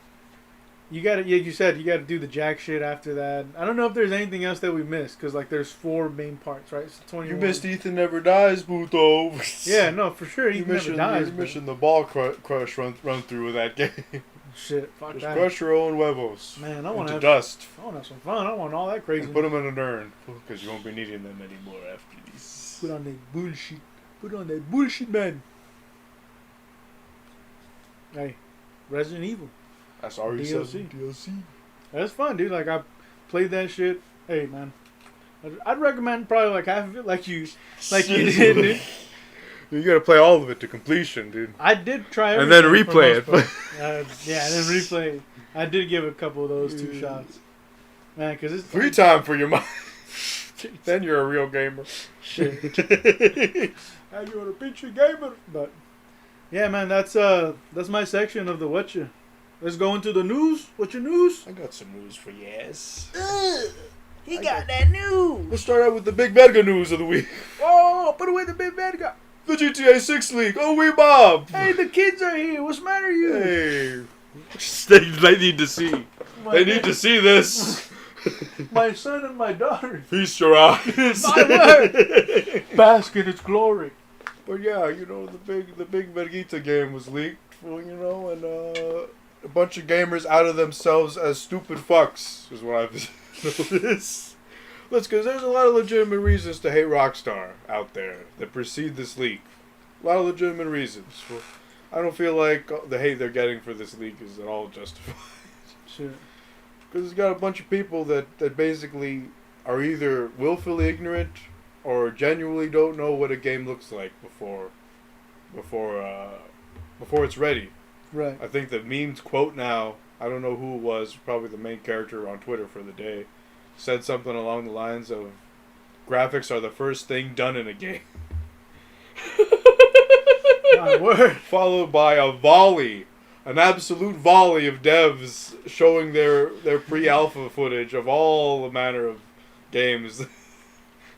You gotta, yeah, you said you gotta do the jack shit after that. I don't know if there's anything else that we missed, because, like, there's 4 main parts, right? So 21. You missed Ethan Never Dies, Buto. Yeah, no, for sure. Ethan Never Dies. You missing the ball crush run through with that game. Shit, fuck Just that. crush your own huevos. Man, I want to have dust. I want to have some fun. I want all that crazy. And put them in an urn, because you won't be needing them anymore after these. Put on that bullshit. Put on that bullshit, man. Hey, Resident Evil. That's already DLC. That's fun, dude. Like, I played that shit. Hey, man. I'd recommend probably like half of it, like you did, dude. You gotta play all of it to completion, dude. I did try and then replay it. Yeah, and then replay. I did give a couple of those 2 shots. Man, because it's... Free time for your mind. Then you're a real gamer. Shit. Now you're a bitchy gamer. But, yeah, man, that's my section of the WHATCHU. Let's go into the news. What's your news? I got some news for yes. He got that news. Let's start out with the big mega news of the week. Oh, put away the big bad guy. The GTA 6 leak. Oh, we Bob. Hey, the kids are here. What's the matter with you? Hey. They need to see. They need to see this. My son and my daughter. Feast your eyes. My word. Bask in its glory. But yeah, the big Vergita game was leaked, and a bunch of gamers outed themselves as stupid fucks, is what I've noticed. Because there's a lot of legitimate reasons to hate Rockstar out there that precede this leak. A lot of legitimate reasons. Well, I don't feel like the hate they're getting for this leak is at all justified. Sure. Because it's got a bunch of people that basically are either willfully ignorant or genuinely don't know what a game looks like before it's ready. Right. I think the meme's quote now, I don't know who it was, probably the main character on Twitter for the day, said something along the lines of, graphics are the first thing done in a game. My word. Followed by an absolute volley of devs showing their pre-alpha footage of all the manner of games,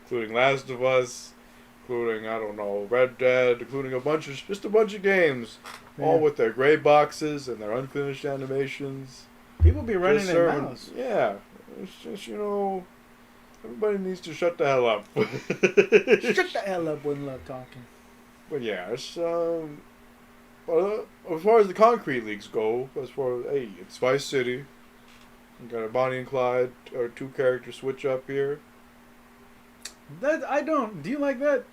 including Last of Us, including, I don't know, Red Dead, including a bunch of games, all with their gray boxes and their unfinished animations. People be running their mouths. Yeah. It's just, everybody needs to shut the hell up. Shut the hell up when love talking. But yeah, it's, as far as the concrete leaks go, it's Vice City. You got a Bonnie and Clyde, or 2 character switch up here. Do you like that?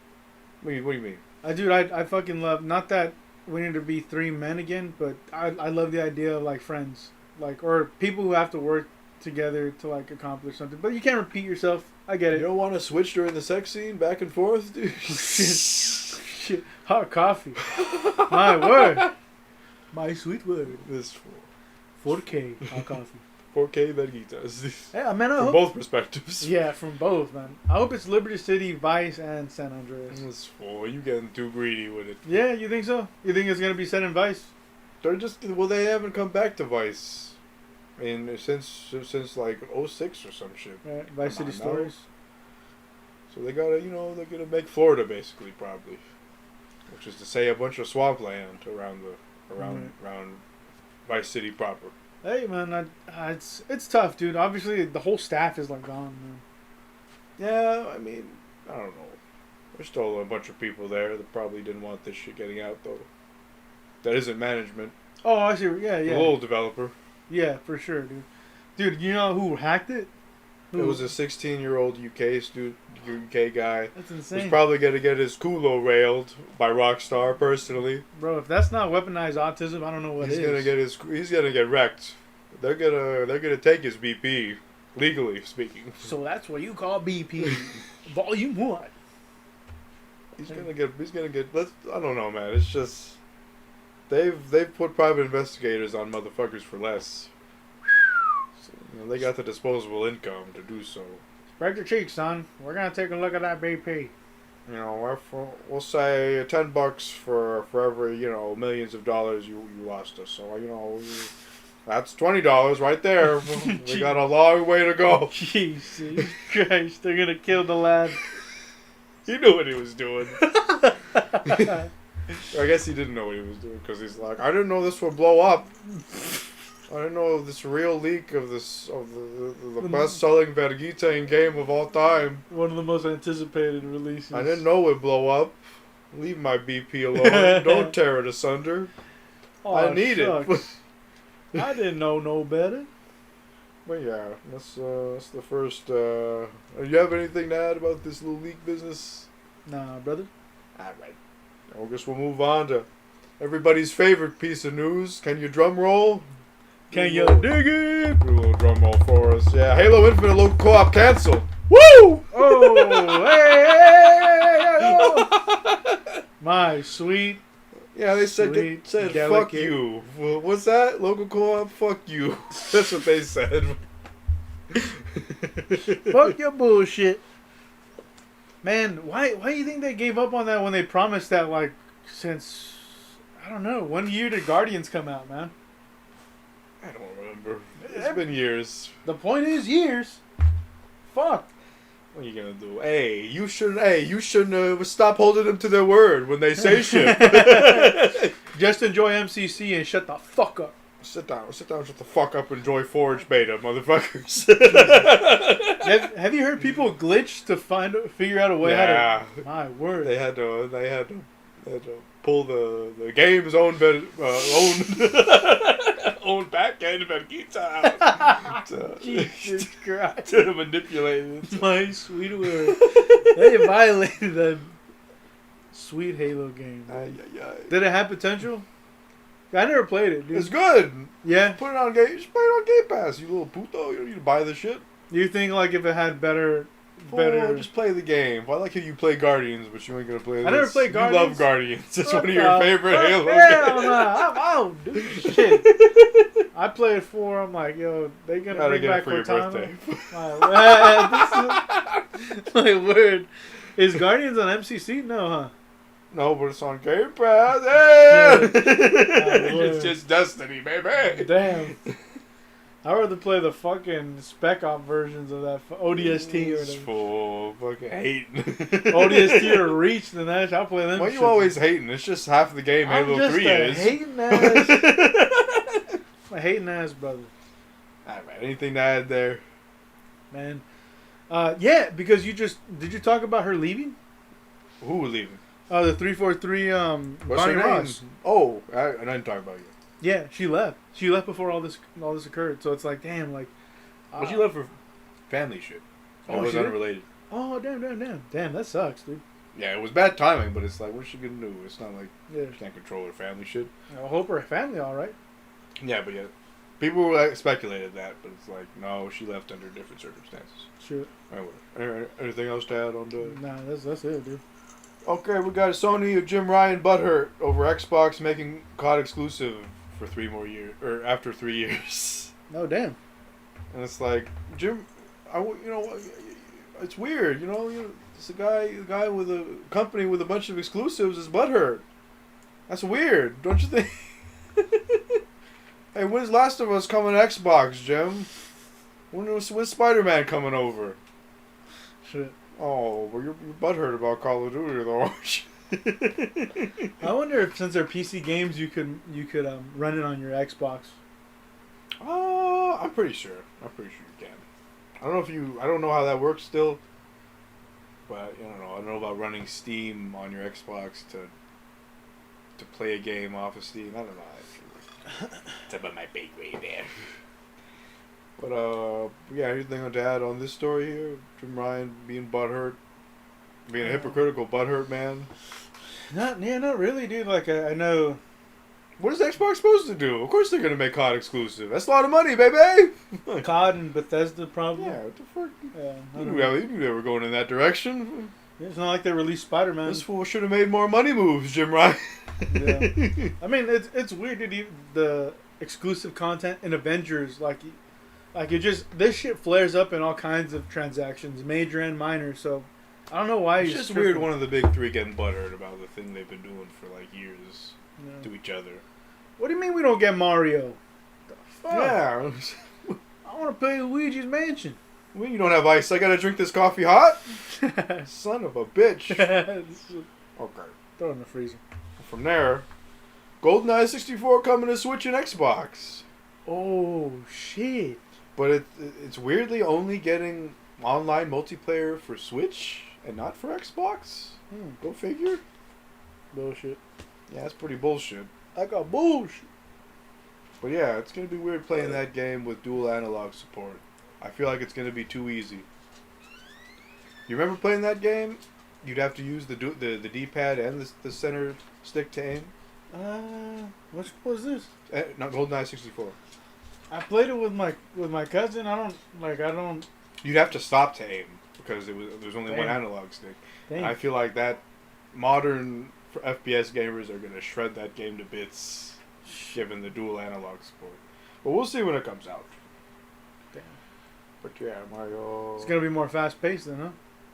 What do you mean? I fucking love, not that we need to be 3 men again, but I love the idea of, like, friends. Like, or people who have to work together to like accomplish something. But you can't repeat yourself. I get it. You don't want to switch during the sex scene back and forth, dude. Shit. Hot coffee. My word. My sweet word. This 4K hot coffee. 4K Vergitas. Yeah, man. I From hope. both perspectives. Yeah, from both, man. I hope it's Liberty City, Vice, and San Andreas. This fool, you getting too greedy with it. Yeah, you think so? You think it's gonna be set in Vice? They're just they haven't come back to Vice, since like 06 or some shit. Right, Vice City now. Stories. So they gotta they're gonna make Florida basically probably, which is to say a bunch of swampland around Vice City proper. Hey, man, it's tough, dude. Obviously, the whole staff is like gone, man. Yeah, I mean, I don't know. There's still a bunch of people there that probably didn't want this shit getting out though. That isn't management. Oh, I see. Yeah, yeah. The little developer. Yeah, for sure, dude. Dude, you know who hacked it? It was a 16-year-old UK guy. That's insane. He's probably gonna get his culo railed by Rockstar personally. Bro, if that's not weaponized autism, I don't know what He's is. he's gonna get wrecked. They're gonna take his BP, legally speaking. So that's what you call BP, Volume 1. He's gonna get. I don't know, man. It's just they've put private investigators on motherfuckers for less. So, they got the disposable income to do so. Spread your cheeks, son. We're gonna take a look at that BP. We'll say $10 for every millions of dollars you lost us. So that's $20 right there. We got a long way to go. Jesus Christ, they're gonna kill the lad. He knew what he was doing. I guess he didn't know what he was doing because he's like, I didn't know this would blow up. I didn't know this real leak of the best-selling Vergita game of all time. One of the most anticipated releases. I didn't know it would blow up. Leave my BP alone. Don't tear it asunder. Oh, I need it. I didn't know no better. But yeah, that's the first. You have anything to add about this little leak business? Nah, brother. Alright. I guess we'll move on to everybody's favorite piece of news. Can you drum roll? Can you dig it? Do a little drum roll for us. Yeah, Halo Infinite local co-op canceled. Woo! Oh, hey! My sweet. Yeah, they said fuck delicate. you. Well, what's that? Local co-op? Fuck you. That's what they said. Fuck your bullshit. Man, why do you think they gave up on that when they promised that, like, since, I don't know, when year did Guardians come out, man? I don't remember. It's been years. The point is years. Fuck. What are you gonna do? Hey, you shouldn't stop holding them to their word when they say shit. Just enjoy MCC and shut the fuck up. Sit down, shut the fuck up, enjoy Forge Beta, motherfuckers. Have you heard people glitch to figure out a way how to... My word. They had to pull the game's own own back end Vergita out. Jesus Christ. To manipulate it. My sweet word. They violated that sweet Halo game. Did it have potential? I never played it, dude. It's good. Yeah? Put it on Game. Just play it on Game Pass, you little puto. You don't need to buy the shit. You think like if it had better? Just play the game. I like how you play Guardians, but you ain't gonna play this. I never played Guardians. You love Guardians. It's one of your favorite Halo games. Hell no, I'm out, dude. Shit. I played 4. I'm like, yo, they gonna bring back for your birthday. My word. Is Guardians on MCC? No, huh? No, but it's on Game Pass. Hey! It's word. just Destiny, baby. Damn. I'd rather play the fucking Spec Op versions of that ODST or It's whatever. full fucking hating. ODST or Reach than that. I'll play them. Why are you shits. always hating? It's just half the game I'm Halo just 3 a is. hating ass. My hating ass brother. Alright, anything to add there? Man. Yeah, because did you talk about her leaving? Who was leaving? The 343 What's Bonnie her name? Ross. Oh, I didn't talk about you. Yeah, she left. She left before all this occurred. So it's like, damn, like. Well, she left for family shit. It was she did? unrelated. Oh, damn, that sucks, dude. Yeah, it was bad timing, but it's like, what's she gonna do? It's not like Yeah. she can't control her family shit. I hope her family all right. Yeah, but yeah, People like, speculated that, but it's like, no, she left under different circumstances. Shit. Anyway, anything else to add on the... Nah, that's it, dude. Okay, we got Sony of Jim Ryan butthurt over Xbox making COD exclusive for 3 more years, or after 3 years. No, damn. And it's like, Jim, it's weird, it's a guy with a company with a bunch of exclusives is butthurt. That's weird, don't you think? Hey, when's Last of Us coming to Xbox, Jim? When's Spider-Man coming over? Shit. Oh, well, you're butthurt about Call of Duty, though, aren't you? I wonder if since they're PC games, you could run it on your Xbox. I'm pretty sure. You can. I don't know how that works still. But I don't know. I don't know about running Steam on your Xbox to play a game off of Steam. I don't know. It's about my big way there. But yeah, anything to add on this story here? Jim Ryan being butthurt, being a hypocritical butthurt man. Not really, dude. Like I know. What is Xbox supposed to do? Of course they're gonna make COD exclusive. That's a lot of money, baby. COD and Bethesda probably. Yeah, what the fuck? Yeah, You knew they were going in that direction. It's not like they released Spider-Man. This fool should have made more money moves, Jim Ryan. Yeah. I mean, it's weird, dude. The exclusive content in Avengers, like it just this shit flares up in all kinds of transactions, major and minor. So I don't know why. It's just weird. One of the big three getting butthurt about the thing they've been doing for like years to each other. What do you mean we don't get Mario? The fuck? Yeah. I want to play Luigi's Mansion. Well, you don't have ice. I gotta drink this coffee hot. Son of a bitch. Okay. Throw it in the freezer. From there, GoldenEye 64 coming to Switch and Xbox. Oh shit! But it's weirdly only getting online multiplayer for Switch and not for Xbox. Go figure. Bullshit. Yeah, that's pretty bullshit. I got bullshit. But yeah, it's gonna be weird playing that game with dual analog support. I feel like it's gonna be too easy. You remember playing that game? You'd have to use the D-pad and the center stick to aim. Which was this? Not GoldenEye 64. I played it with my cousin. I don't. You'd have to stop to aim because there's only one analog stick. Damn. I feel like that modern FPS gamers are gonna shred that game to bits, given the dual analog support. But we'll see when it comes out. Damn. But yeah, Mario. It's gonna be more fast paced then, huh?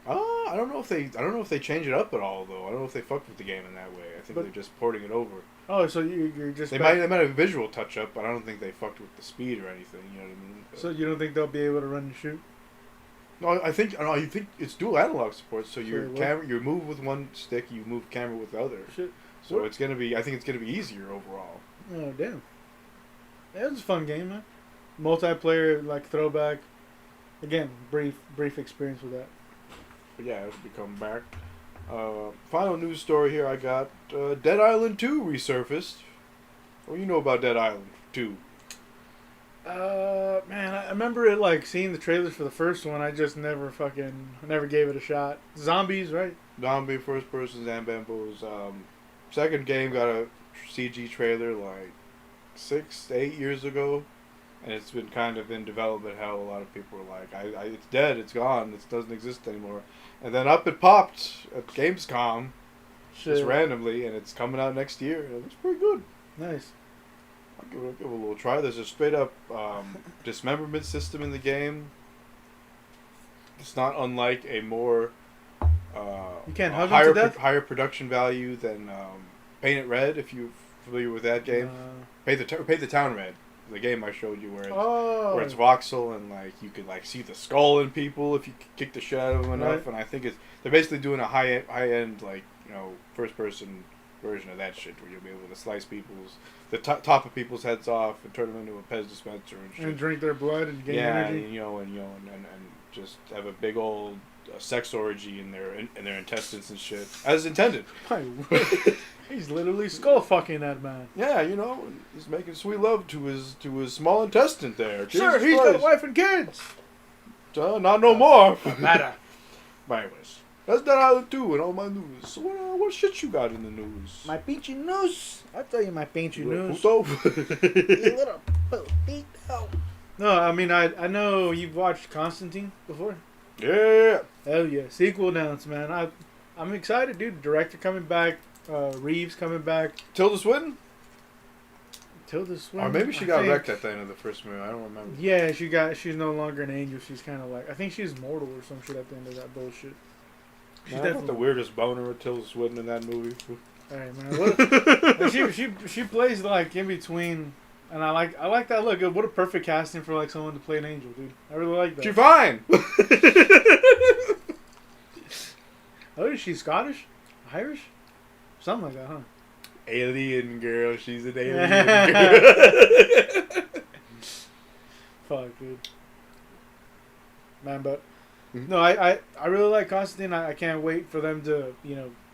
I don't know if they change it up at all though. I don't know if they fucked with the game in that way. I think they're just porting it over. Oh, so you're just they might have a visual touch up, but I don't think they fucked with the speed or anything. You know what I mean? So you don't think they'll be able to run and shoot? No, I think it's dual analog support. So you move with one stick, you move camera with the other. Shit. So I think it's gonna be easier overall. Oh damn! Yeah, it was a fun game, man. Multiplayer, like throwback. Again, brief experience with that. But yeah, it'll be coming back. Final news story here I got. Dead Island 2 resurfaced. What do you know about Dead Island 2? Man, I remember it like seeing the trailers for the first one. I just never gave it a shot. Zombies, right? Zombie, first person, and bamboos. Second game got a CG trailer like 6-8 years ago. And it's been kind of in development hell. A lot of people are like, it's dead, it's gone, it doesn't exist anymore. And then up it popped at Gamescom, just randomly, and it's coming out next year. And it looks pretty good. Nice. I'll give it a little try. There's a straight up dismemberment system in the game. It's not unlike a more you can't hug him to death? higher production value than Paint It Red, if you're familiar with that game. Paint the Town Red. The game I showed you where it's voxel and like you could like see the skull in people if you kick the shit out of them enough, right. And I think they're basically doing a high end like first person version of that shit where you'll be able to slice the top of people's heads off and turn them into a Pez dispenser and shit. And drink their blood and gain energy. And just have a big old sex orgy in their intestines and shit as intended. He's literally skull fucking that man. Yeah, he's making sweet love to his small intestine there. Sure, he's got a wife and kids. Not no more. Matter. But anyways, that's Dead Island 2 and all my news. So what shit you got in the news? My pinchy news. I'll tell you my pinchy news. Puto. You little poop. No, I mean, I know you've watched Constantine before. Yeah. Hell yeah. Sequel announced, man. I'm excited, dude. Director coming back. Reeves coming back. Tilda Swinton? Tilda Swinton. Or maybe she got wrecked at the end of the first movie. I don't remember. Yeah, she's no longer an angel. She's kind of like, I think she's mortal or some shit at the end of that bullshit. She's I got the weirdest boner with Tilda Swinton in that movie. Hey man, what, she plays like in between, and I like that look. What a perfect casting for like someone to play an angel, dude. I really like that. She's fine. Oh, is she Scottish, Irish, something like that, huh? Alien girl, she's an alien girl. Fuck, dude. Man, but no, I really like Constantine. I can't wait for them to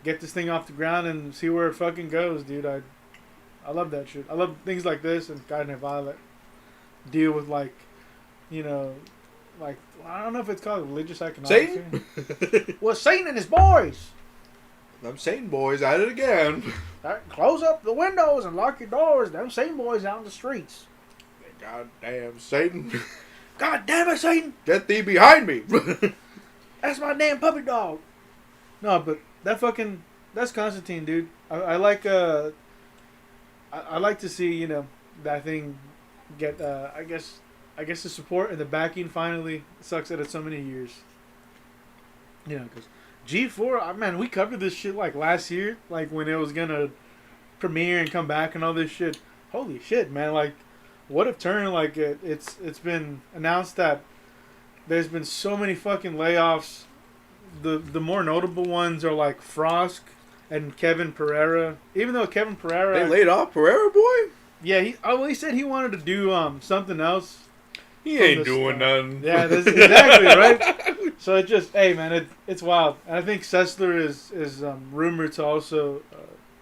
get this thing off the ground and see where it fucking goes, dude. I love that shit. I love things like this and Guardian Violet deal with like I don't know if it's called religious economics. Satan? Well, Satan and his boys. Them Satan boys at it again. Close up the windows and lock your doors. Them Satan boys out in the streets. Goddamn Satan. God damn it, Satan. Get thee behind me. That's my damn puppy dog. No, but that's Constantine, dude. I like I like to see that thing get I guess the support and the backing finally. Sucks that it's so many years. Because G4, man, we covered this shit like last year, like when it was gonna premiere and come back and all this shit. Holy shit, man! Like, what if turn like it's been announced that there's been so many fucking layoffs. The more notable ones are like Frosk and Kevin Pereira. Even though Kevin Pereira, they laid off Pereira, boy. Yeah, he said he wanted to do something else. He ain't doing nothing. Yeah, that's exactly right. So it just, hey man, it's wild. And I think Sessler is rumored to also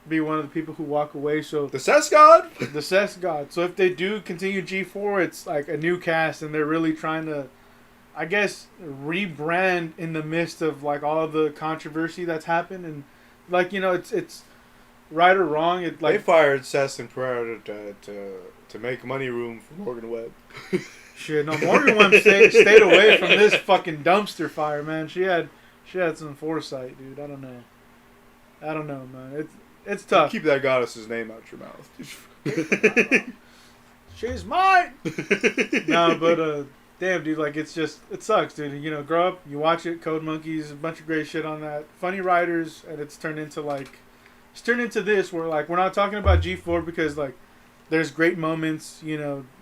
be one of the people who walk away. So the Cess God. The Cess God. So if they do continue G4, it's like a new cast, and they're really trying to, I guess, rebrand in the midst of like all the controversy that's happened, and like it's right or wrong. It like they fired Cess and Pereira to make money room for Morgan Webb. Shit, no, Morgan Webb stayed away from this fucking dumpster fire, man. She had some foresight, dude. I don't know, man. It's tough. Keep that goddess's name out your mouth. She's mine. No, but damn, dude, like it sucks, dude. Grow up, you watch it. Code Monkeys, a bunch of great shit on that. Funny writers, and it's turned into this where like we're not talking about G4 because like there's great moments,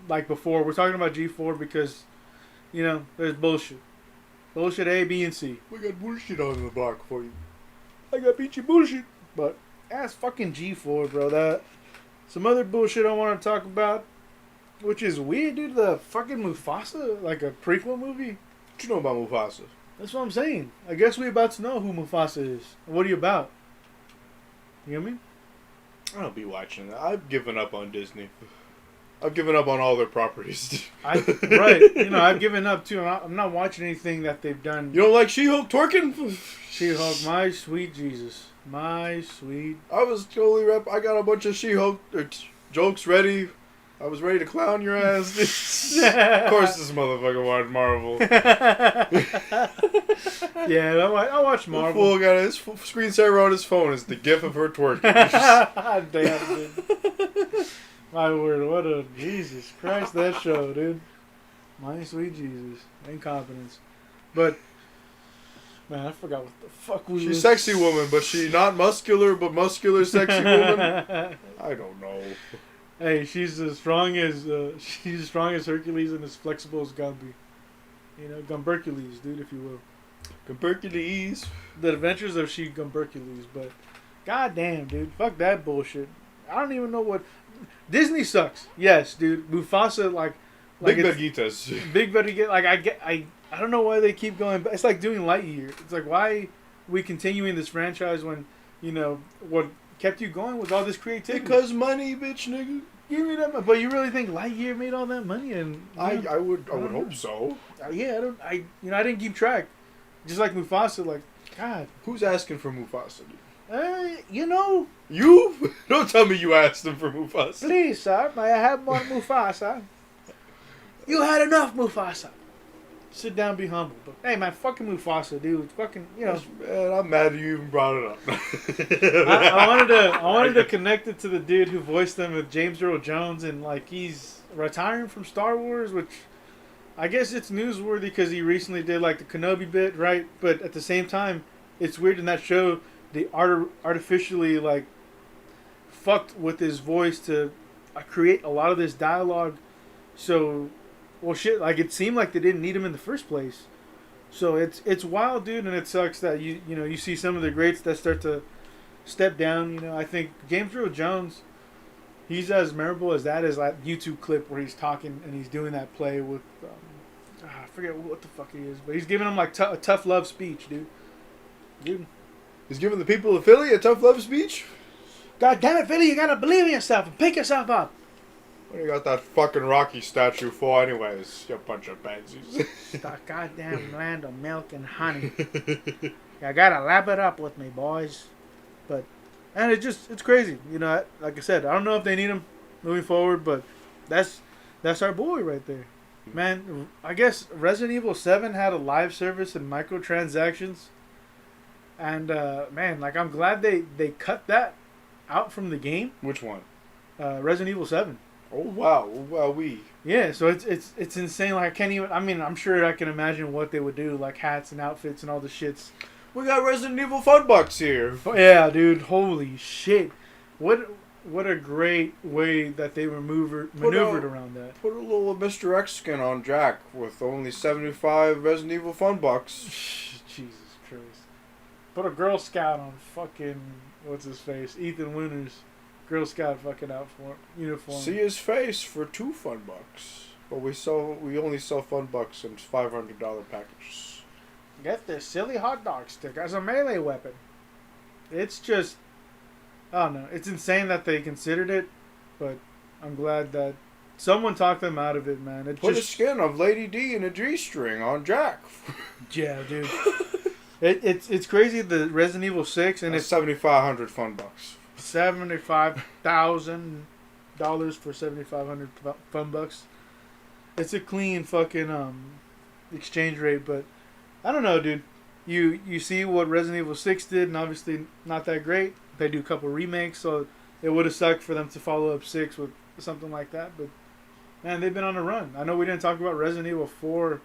like before. We're talking about G4 because, there's bullshit. Bullshit A, B, and C. We got bullshit on the block for you. I got beat you bullshit. But that's fucking G4, bro. That some other bullshit I want to talk about, which is weird, dude. The fucking Mufasa, like a prequel movie. What you know about Mufasa? That's what I'm saying. I guess we're about to know who Mufasa is. What are you about? You know what I mean? I don't be watching that. I've given up on Disney. I've given up on all their properties. Right. I've given up too. I'm not watching anything that they've done. You don't like She-Hulk twerking? She-Hulk, my sweet Jesus. My sweet. I was totally I got a bunch of She-Hulk jokes ready. I was ready to clown your ass. Of course this motherfucker watched Marvel. Yeah, I watch Marvel. The fool got his screensaver on his phone is the gif of her twerking. Damn, dude. My word, what a Jesus Christ that show, dude. My sweet Jesus. Incompetence. But man, I forgot what the fuck we She's sexy woman, but she not muscular, but muscular sexy woman. I don't know. Hey, she's as strong as Hercules and as flexible as Gumby. Gumbercules, dude, if you will. Gumbercules. The Adventures of She Gumbercules, but goddamn, dude, fuck that bullshit. I don't even know what Disney sucks. Yes, dude. Mufasa, like Big Vegetas. Big Vegeta. Like I don't know why they keep going. It's like doing Lightyear. It's like why are we continuing this franchise when what kept you going was all this creativity. Because money, bitch, nigga. Give me that, but you really think Lightyear made all that money? And I would hope so. Yeah, I didn't keep track. Just like Mufasa, like God. Who's asking for Mufasa, dude? You? Don't tell me you asked him for Mufasa. Please, sir, may I have more Mufasa? You had enough, Mufasa. Sit down, be humble. But hey, man, fucking Mufasa, dude. Fucking, you know. Man, I'm mad you even brought it up. I wanted to connect it to the dude who voiced them with James Earl Jones, and like he's retiring from Star Wars, which I guess it's newsworthy because he recently did like the Kenobi bit, right? But at the same time, it's weird in that show they artificially like fucked with his voice to create a lot of this dialogue. So, well, shit, like it seemed like they didn't need him in the first place. So it's wild, dude, and it sucks that you see some of the greats that start to step down. You know, I think James Earl Jones, he's as memorable as that YouTube clip where he's talking and he's doing that play with I forget what the fuck he is, but he's giving him like a tough love speech, dude. He's giving the people of Philly a tough love speech? God damn it, Philly, you gotta believe in yourself and pick yourself up. What do you got that fucking Rocky statue for anyways, you bunch of pansies? That goddamn land of milk and honey. I gotta lap it up with me, boys. But, and it's crazy. You know, like I said, I don't know if they need him moving forward, but that's our boy right there. Man, I guess Resident Evil 7 had a live service and microtransactions. And, man, like, I'm glad they cut that out from the game. Which one? Resident Evil 7. Oh, wow. Wow-wee. Yeah, so it's insane. Like, I can't even... I mean, I'm sure I can imagine what they would do. Like, hats and outfits and all the shits. We got Resident Evil Funbucks here. Oh, yeah, dude. Holy shit. What a great way that they maneuvered around that. Put a little Mr. X skin on Jack with only 75 Resident Evil Funbucks. Jesus Christ. Put a Girl Scout on fucking... What's his face? Ethan Winters. Girl Scout fucking uniform. See his face for $2 Funbucks. But we only sell Funbucks in $500 packages. Get this silly hot dog stick as a melee weapon. It's just... I don't know. It's insane that they considered it, but I'm glad that someone talked them out of it, man. Put a skin of Lady D in a G-string on Jack. Yeah, dude. It's crazy. The Resident Evil 6 and it's it's 7,500 Funbucks. $75,000 for 7,500 Funbucks. It's a clean fucking exchange rate, but I don't know, dude. You see what Resident Evil 6 did, and obviously not that great. They do a couple remakes, so it would have sucked for them to follow up 6 with something like that. But man, they've been on a run. I know we didn't talk about Resident Evil 4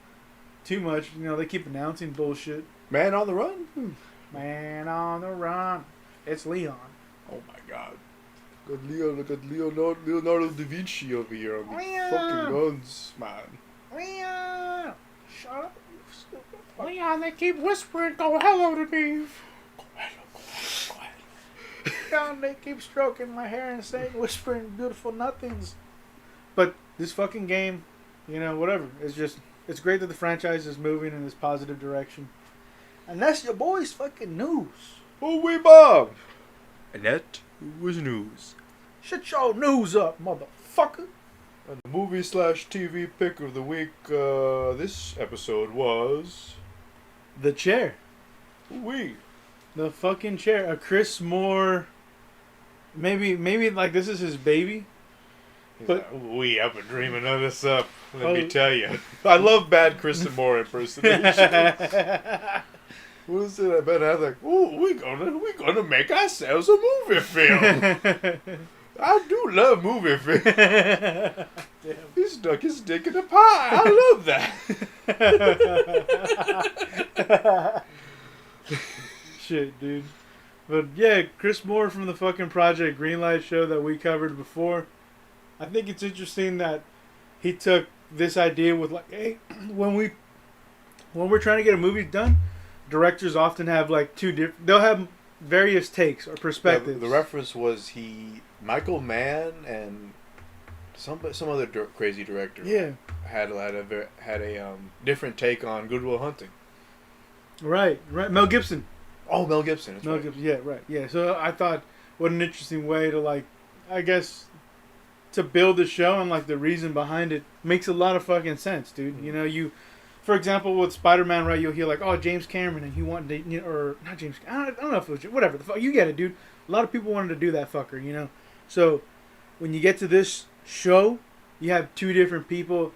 too much. You know, they keep announcing bullshit. Man on the Run? Man on the Run. It's Leon. Oh my god. Look at Leonardo da Vinci over here on the fucking guns, man. Leon! Shut up, you stupid. Leon, they keep whispering, go hello to me. Go hello. Leon, they keep stroking my hair and saying, whispering beautiful nothings. But this fucking game, you know, whatever. It's great that the franchise is moving in this positive direction. And that's your boy's fucking news. Oh, we Bob! And that was news. Shut your news up, motherfucker. And the movie/TV pick of the week, this episode was... The Chair. We. The fucking Chair. A Chris Moore... Maybe like this is his baby. But I've been dreaming of this up. Let me tell you. I love bad Kristen Moore impersonations. What is it? I bet I was like, "Ooh, we gonna make ourselves a movie film." I do love movie films. Damn. He stuck his dick in a pie. I love that. Shit, dude. But yeah, Chris Moore from the fucking Project Greenlight show that we covered before. I think it's interesting that he took this idea with like, hey, when we're trying to get a movie done, directors often have like they'll have various takes or perspectives. The reference was Michael Mann and some other crazy director. Yeah, had a different take on Good Will Hunting. Right. Mel Gibson. Oh, Mel Gibson. That's Mel right. Gibson. Yeah, right. Yeah. So I thought, what an interesting way to like, I guess, to build the show and like the reason behind it makes a lot of fucking sense, dude. Mm-hmm. You know, for example, with Spider-Man, right? You'll hear like, oh, James Cameron, and he wanted to, or not James. I don't know if it was whatever the fuck. You get it, dude. A lot of people wanted to do that fucker, you know. So when you get to this show, you have two different people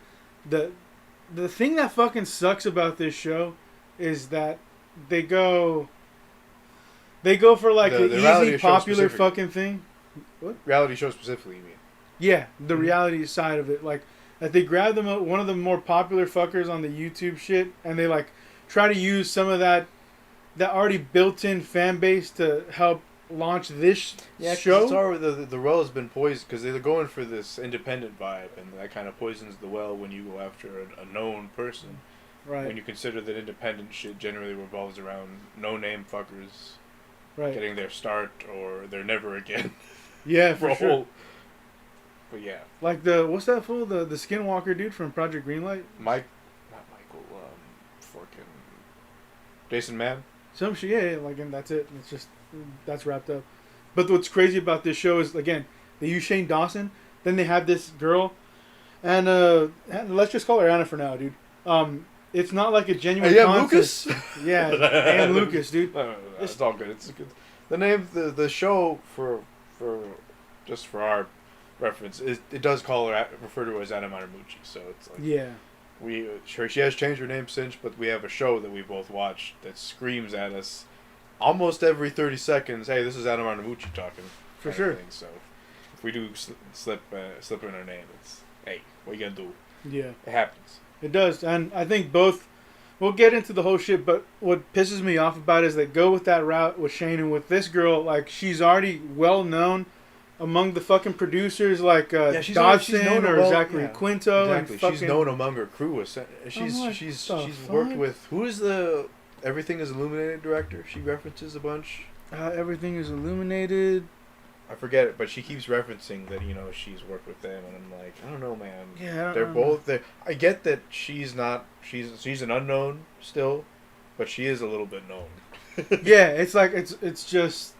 the thing that fucking sucks about this show is that they go for like The the reality easy show popular specifically. fucking thing. What? Reality show specifically, you mean? Yeah, the reality side of it, like that they grab one of the more popular fuckers on the YouTube shit, and they like try to use some of that already built-in fan base to help launch this show. It's already, the well has been poisoned because they're going for this independent vibe, and that kind of poisons the well when you go after a known person. Right. When you consider that independent shit generally revolves around no-name fuckers getting their start or they're never again. Yeah, for sure. But yeah. Like what's that fool? The Skinwalker dude from Project Greenlight? Not Michael, fucking Jason Mann? Some shit, yeah, like, and that's it. It's just, that's wrapped up. But what's crazy about this show is, again, they use Shane Dawson, then they have this girl, and let's just call her Anna for now, dude. It's not like a genuine Lucas? Yeah, and Lucas, dude. No, it's all good. It's good. The name, the show, for just for our reference, it does refer to her as Anna Maramucci, so it's like... Yeah. She has changed her name since, but we have a show that we both watched that screams at us almost every 30 seconds, hey, this is Anna Maramucci talking. For sure. So if we do slip in her name, it's, hey, what you gonna do? Yeah. It happens. It does, and I think we'll get into the whole shit, but what pisses me off about it is they go with that route with Shane, and with this girl, like, she's already well known among the fucking producers, like Dodson or Zachary Quinto. Exactly. And fucking, she's known among her crew. She's worked with... Who is the Everything is Illuminated director? She references a bunch. Everything is Illuminated. I forget it, but she keeps referencing that, she's worked with them, and I'm like, I don't know, man. Yeah, they're both there. I get that she's an unknown still, but she is a little bit known. Yeah, it's like it's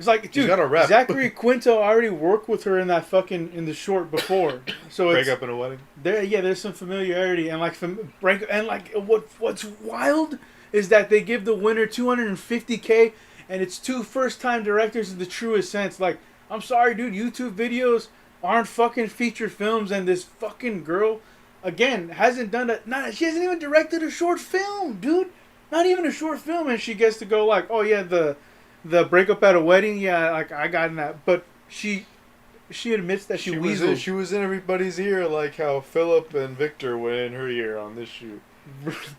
like, dude, got a rep. Zachary Quinto already worked with her in the short before. So Break Up in a Wedding? There's some familiarity, and what's wild is that they give the winner $250K, and it's two first-time directors in the truest sense. Like, I'm sorry, dude, YouTube videos aren't fucking feature films, and this fucking girl, again, hasn't done she hasn't even directed a short film, dude. Not even a short film, and she gets to go like, oh yeah, the Breakup at a Wedding, yeah, like I got in that, but she admits that she weaseled. She was in everybody's ear, like how Philip and Victor were in her ear on this shoot.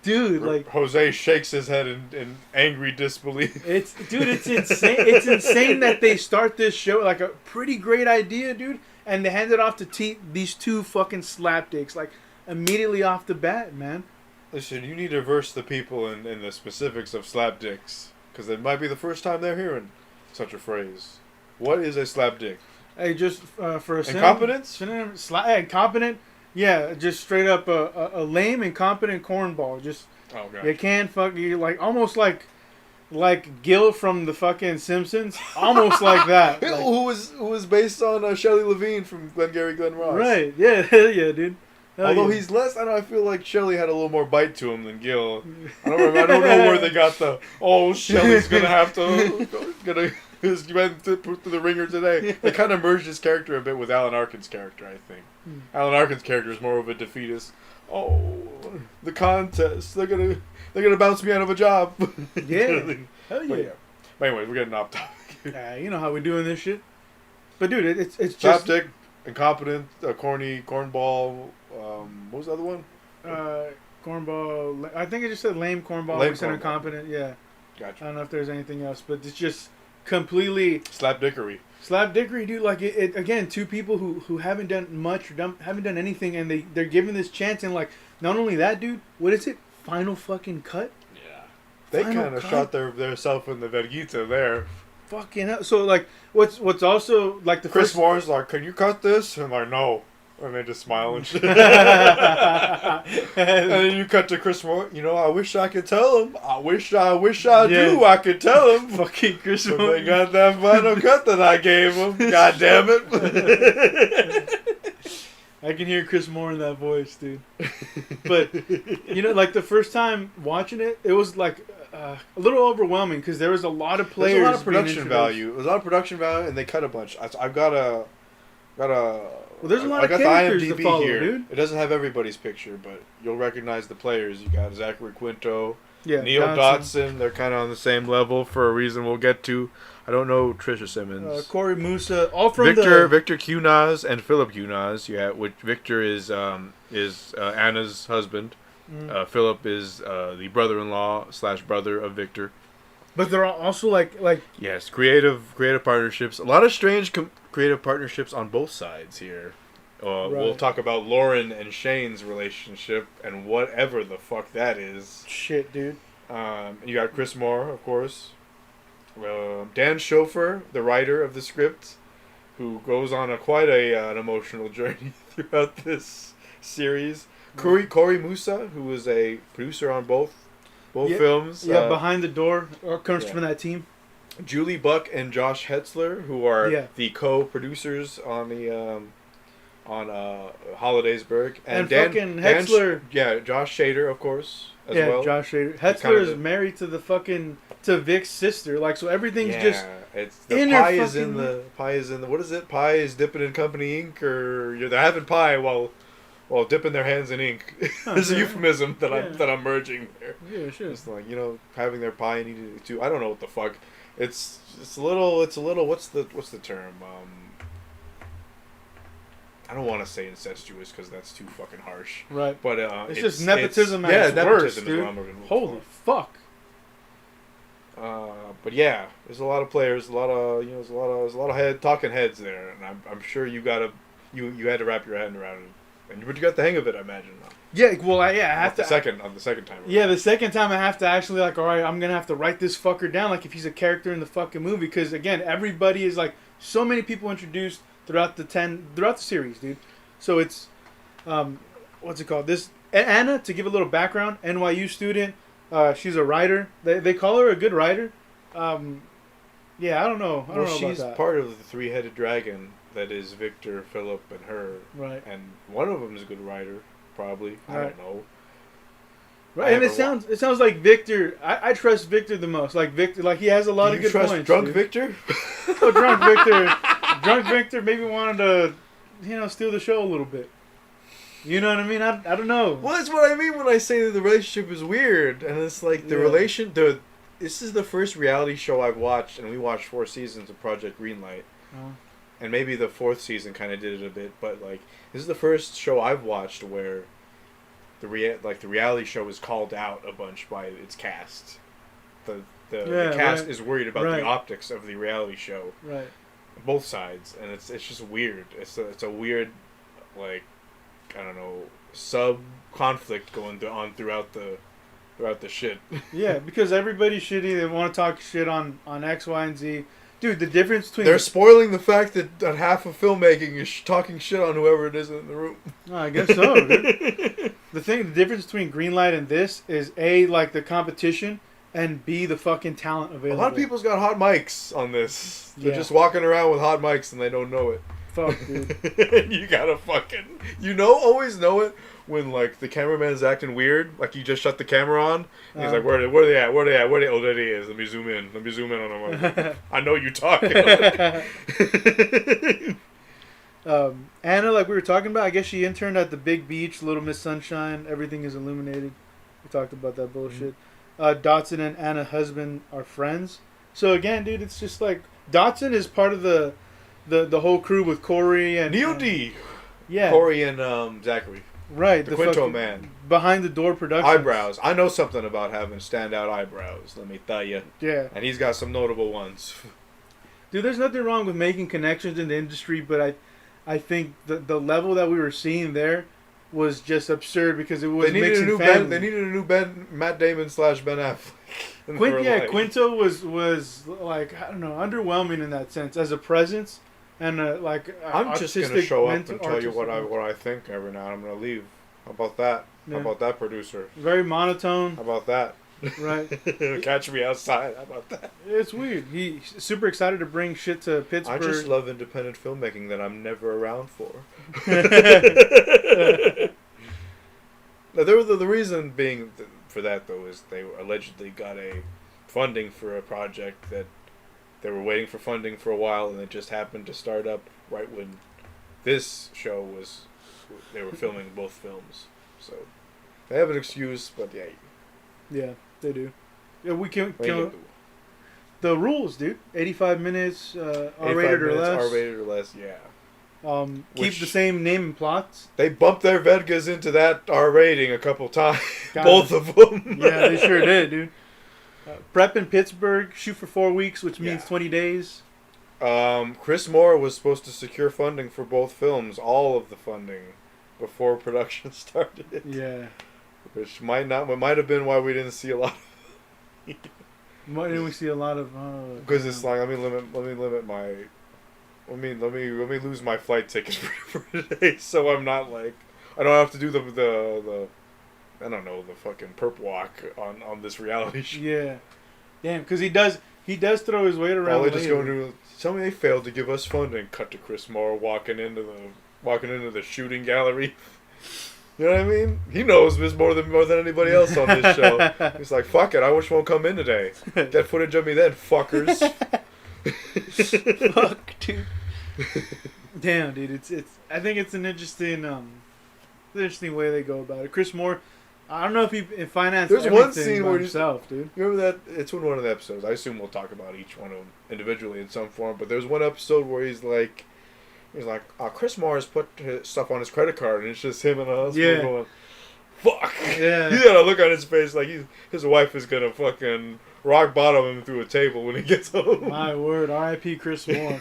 Dude, like Jose shakes his head in angry disbelief. It's insane. It's insane that they start this show like a pretty great idea, dude, and they hand it off to these two fucking slapdicks like immediately off the bat, man. Listen, you need to verse the people in the specifics of slapdicks. Because it might be the first time they're hearing such a phrase. What is a slapdick? Hey, just for a incompetence? Incompetent. Yeah, just straight up a lame, incompetent cornball. Just you can't you like almost like Gil from the fucking Simpsons, almost like that. Like, who was based on Shelley Levine from Glengarry Glen Ross. Right? Yeah, yeah, dude. Although he's less, I feel like Shelley had a little more bite to him than Gil. I don't know where they got Shelley's gonna have to he went through the ringer today. They kind of merged his character a bit with Alan Arkin's character, I think. Alan Arkin's character is more of a defeatist. Oh, the contest! They're gonna bounce me out of a job. Yeah, hell yeah. But anyway, we're getting off topic. Yeah, you know how we doing this shit. But dude, it's just slapdick, incompetent, corny, cornball. What was the other one? Cornball. I think it just said lame cornball. Lame cornball. Incompetent. Yeah. Gotcha. I don't know if there's anything else, but it's just completely slapdickery, dude. Like it again. Two people who haven't done much or haven't done anything, and they're given this chance, and like not only that, dude. What is it? Final fucking cut. Yeah. They kind of shot their self in the vergita there. Fucking hell. So like, what's also like the Chris Moore's like, can you cut this? And I'm like, no. And they just smile and shit. And then you cut to Chris Moore. I wish I could tell him. I wish I do. I could tell him. Fucking Chris Moore. But they got that final cut that I gave him. God damn it. I can hear Chris Moore in that voice, dude. But, like the first time watching it, it was like a little overwhelming because there was a lot of players. There's a lot of production value. There's a lot of production value, and they cut a bunch. I've got a Well, there's a lot I of got the characters to IMDb follow, here. dude. It doesn't have everybody's picture, but you'll recognize the players. You got Zachary Quinto, Yeah, Neil Dodson. Dodson. They're kind of on the same level for a reason we'll get to. I don't know Trisha Simmons. Corey Musa, all from Victor Cunaz and Philip Cunaz. Yeah, which Victor is Anna's husband. Philip is the brother-in-law / brother of Victor. But they're also like Yes, creative partnerships. A lot of strange creative partnerships on both sides here. We'll talk about Lauren and Shane's relationship and whatever the fuck that is. shit, dude. You got Chris Moore, of course. Dan Schofer, the writer of the script, who goes on quite an emotional journey throughout this series. Corey Musa, who was a producer on both films. Yeah, Behind the Door comes from that team. Julie Buck and Josh Hetzler, who are the co-producers on the Holidaysburg, and fucking Hetzler. Josh Shader, of course, as well. Josh Shader. Hetzler is married to to Vic's sister, like, so everything's just it's the pie is in the what is it? Pie is dipping in company ink, or they're having pie while dipping their hands in ink. There's a euphemism that I'm merging there. Yeah, sure. It's like, having their pie and eating it too. I don't know what the fuck. It's a little. What's the term? I don't want to say incestuous because that's too fucking harsh. Right. But it's just nepotism at its worst, dude. Holy fuck. But yeah, there's a lot of players, there's a lot of talking heads there, and I'm sure you had to wrap your head around it, but you got the hang of it, I imagine. Yeah, well, I have to. On the second time. Yeah, the second time I have to actually all right, I'm gonna have to write this fucker down like if he's a character in the fucking movie, because again, everybody is like so many people introduced throughout the series, dude. So it's what's it called? This Anna, to give a little background, NYU student. She's a writer. They call her a good writer. I don't know. I don't know she's about that. part of the three-headed dragon that is Victor, Philip, and her. Right. And one of them is a good writer, probably. I don't know. Right, and it sounds like Victor. I trust Victor the most. Like Victor, like he has a lot of good points. Drunk dude. Victor? Oh, drunk Victor. Drunk Victor maybe wanted to, steal the show a little bit. You know what I mean? I don't know. Well, that's what I mean when I say that the relationship is weird, and it's like this is the first reality show I've watched, and we watched 4 seasons of Project Greenlight, and maybe the 4th season kind of did it a bit, but like this is the first show I've watched where the reality show is called out a bunch by its cast. The cast is worried about the optics of the reality show, right? Both sides, and it's just weird. It's a weird, like, I don't know, sub conflict going on throughout the shit. Yeah, because everybody's shitty. They want to talk shit on X, Y, and Z. Dude, the difference between... They're spoiling the fact that half of filmmaking is talking shit on whoever it is in the room. Oh, I guess so, dude. The difference between Greenlight and this is A, like the competition, and B, the fucking talent available. A lot of people's got hot mics on this. They're just walking around with hot mics and they don't know it. Fuck, dude. You gotta fucking... always know it when, like, the cameraman's acting weird. Like, you just shut the camera on. And he's like, where are they at? Where are they at? Oh, there he is. Let me zoom in on him. I know you talking. Anna, like we were talking about, I guess she interned at the Big Beach, Little Miss Sunshine. Everything is illuminated. We talked about that bullshit. Dotson and Anna's husband are friends. So, again, dude, it's just like... Dotson is part of the whole crew with Corey and... Neil D. Yeah. Corey and Zachary. Right. The Quinto man. Behind the Door Productionz. Eyebrows. I know something about having standout eyebrows, let me tell you. Yeah. And he's got some notable ones. Dude, there's nothing wrong with making connections in the industry, but I think the level that we were seeing there was just absurd because it was mixing family. They needed a new Matt Damon / Ben Affleck. Quinto was like, I don't know, underwhelming in that sense as a presence. And I'm just gonna show up and tell you what I think every now and I'm gonna leave. How about that? Yeah. How about that, producer? Very monotone. How about that? Right. Catch me outside. How about that? It's weird. He's super excited to bring shit to Pittsburgh. I just love independent filmmaking that I'm never around for. Now, the reason being for that though is they allegedly got a funding for a project that. They were waiting for funding for a while, and it just happened to start up right when This show was, they were filming both films, so they have an excuse. But yeah, they do. Yeah, we can. what are you gonna do? The rules, dude. 85 minutes, 85 R-rated or minutes, less. R-rated or less, yeah. Keep Which- the same name and plots. They bumped their Vedgas into that R rating a couple times. Got Both it. of them. Yeah, they sure did, dude. Prep in Pittsburgh, shoot for 4 weeks, which means Yeah. 20 days. Chris Moore was supposed to secure funding for both films, all of the funding, before production started. Yeah. Which might have been why we didn't see a lot. Why didn't we see a lot of? Because it's like, let me lose my flight ticket for today, so I'm not like, I don't have to do the I don't know, the fucking perp walk on this reality show. Yeah. Damn, because he does throw his weight around. All they just later. going to do, tell me they failed to give us funding. Cut to Chris Moore walking into the shooting gallery. You know what I mean? He knows this more than anybody else on this show. He's like, fuck it, I wish won't come in today. Get footage of me then, fuckers. Fuck, dude. Damn, dude. It's. I think it's an interesting way they go about it. Chris Moore. I don't know if he financed There's everything one scene by where himself, dude. You remember that? It's in one of the episodes. I assume we'll talk about each one of them individually in some form. But there's one episode where he's like, Chris Moore has put his stuff on his credit card, and it's just him and us going, fuck. Yeah. He had a look on his face like his wife is gonna fucking rock bottom him through a table when he gets home. My word, R.I.P. Chris Moore.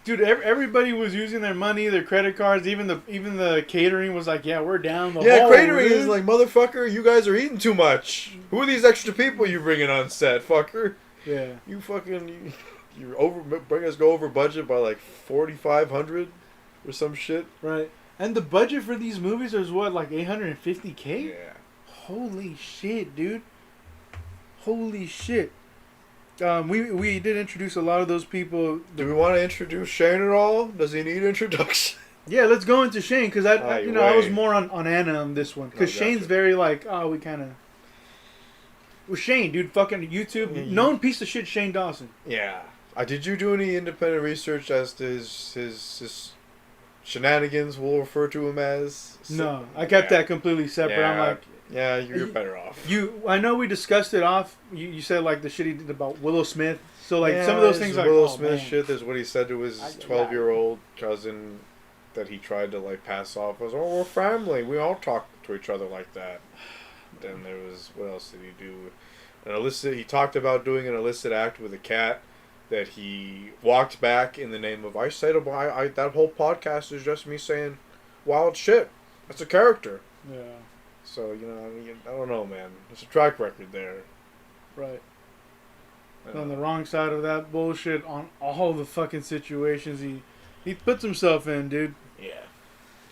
Dude, everybody was using their money, their credit cards. Even the catering was like, yeah, we're down the hole. Catering dude. is like, motherfucker, you guys are eating too much. Who are these extra people you bringing on set, fucker? Yeah. You fucking go over budget by like $4,500 or some shit. Right. And the budget for these movies is what, like $850K? Yeah. Holy shit, dude. Holy shit. We did introduce a lot of those people. Do we want to introduce Shane at all? Does he need introduction? Yeah, let's go into Shane, because I was more on Anna on this one. Because Oh, Shane's gotcha. very like, we kind of... Well, Shane, dude, fucking YouTube, known piece of shit Shane Dawson. Yeah. Did you do any independent research as to his shenanigans, we'll refer to him as? No, I kept that completely separate. Yeah. I'm like... Yeah, you're better off. I know we discussed it off. You said like the shit he did about Willow Smith. So like some of those things, like Willow oh, Smith man. shit. There's what he said to his 12-year-old cousin that he tried to like pass off as, we're family. We all talk to each other like that. Then there was, what else did he do? He talked about doing an illicit act with a cat that he walked back in the name of, that whole podcast is just me saying wild shit. That's a character. Yeah. So, I don't know, man. There's a track record there. Right. On the wrong side of that bullshit on all the fucking situations he puts himself in, dude. Yeah.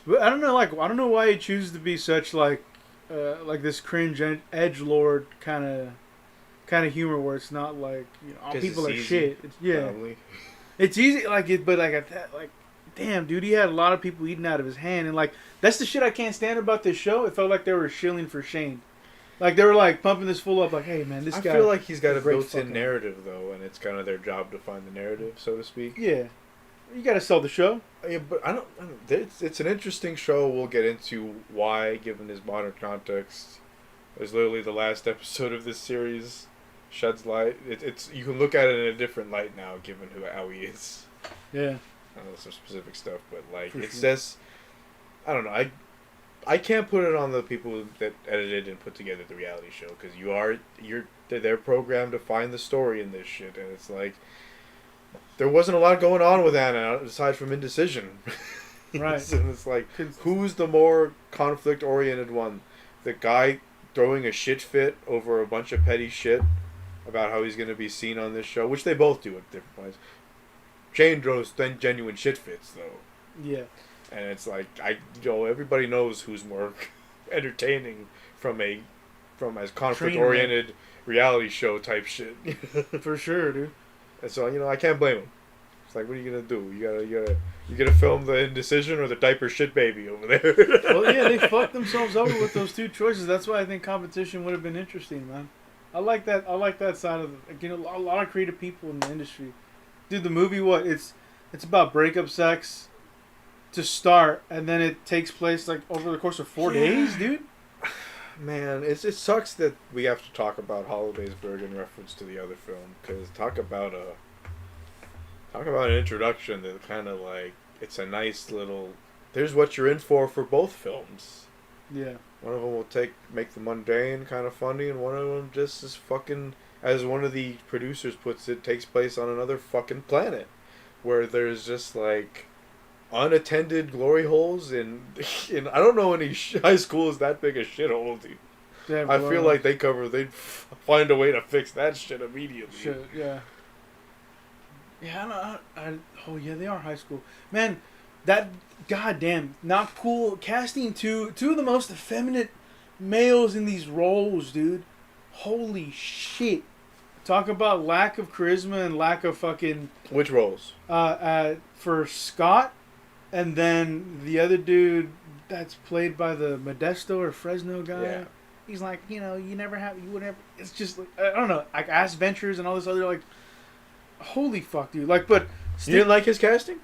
But I don't know why he chooses to be such like this cringe edgelord kind of humor where it's not like all people are shit. It's easy but damn, dude, he had a lot of people eating out of his hand, and like that's the shit I can't stand about this show. It felt like they were shilling for Shane. Like they were like pumping this fool up, like, hey man, this guy. I feel like he's got a great built-in fucking- narrative though, and it's kind of their job to find the narrative, so to speak. Yeah, you gotta sell the show. Yeah, but I don't. It's an interesting show. We'll get into why, given his modern context. It's literally the last episode of this series sheds light. It's you can look at it in a different light now, given how he is. Yeah. I don't know some specific stuff, but like For it's sure. just, I don't know. I can't put it on the people that edited and put together the reality show, because they're programmed to find the story in this shit, and it's like there wasn't a lot going on with Anna aside from indecision. Right. And it's like, who's the more conflict oriented one? The guy throwing a shit fit over a bunch of petty shit about how he's going to be seen on this show, which they both do at different points. Shane throws genuine shit fits though. Yeah. And it's like everybody knows who's more entertaining from as conflict oriented reality show type shit. For sure, dude. And so I can't blame him. It's like, what are you gonna do? You gonna film the indecision or the diaper shit baby over there? Well, yeah, they fucked themselves over with those two choices. That's why I think competition would have been interesting, man. I like that side of a lot of creative people in the industry. Dude, the movie, it's about breakup sex, to start, and then it takes place like over the course of 4 days, dude. Man, it sucks that we have to talk about Hollidaysburg in reference to the other film, because talk about an introduction that kind of like, it's a nice little, there's what you're in for both films. Yeah. One of them will make the mundane kind of funny, and one of them just is fucking, as one of the producers puts it, takes place on another fucking planet, where there's just like unattended glory holes in I don't know any high school is that big a shithole, dude. Yeah, I feel like they'd find a way to fix that shit immediately. Shit, yeah. Yeah, oh yeah, they are high school. Man, that, goddamn, not cool. Casting two of the most effeminate males in these roles, dude. Holy shit. Talk about lack of charisma and lack of fucking... Which roles? For Scott, and then the other dude that's played by the Modesto or Fresno guy. Yeah. He's like, you would never... It's just, like, I don't know, like Ass Ventures and all this other, like... Holy fuck, dude. Like, but... You didn't like his casting?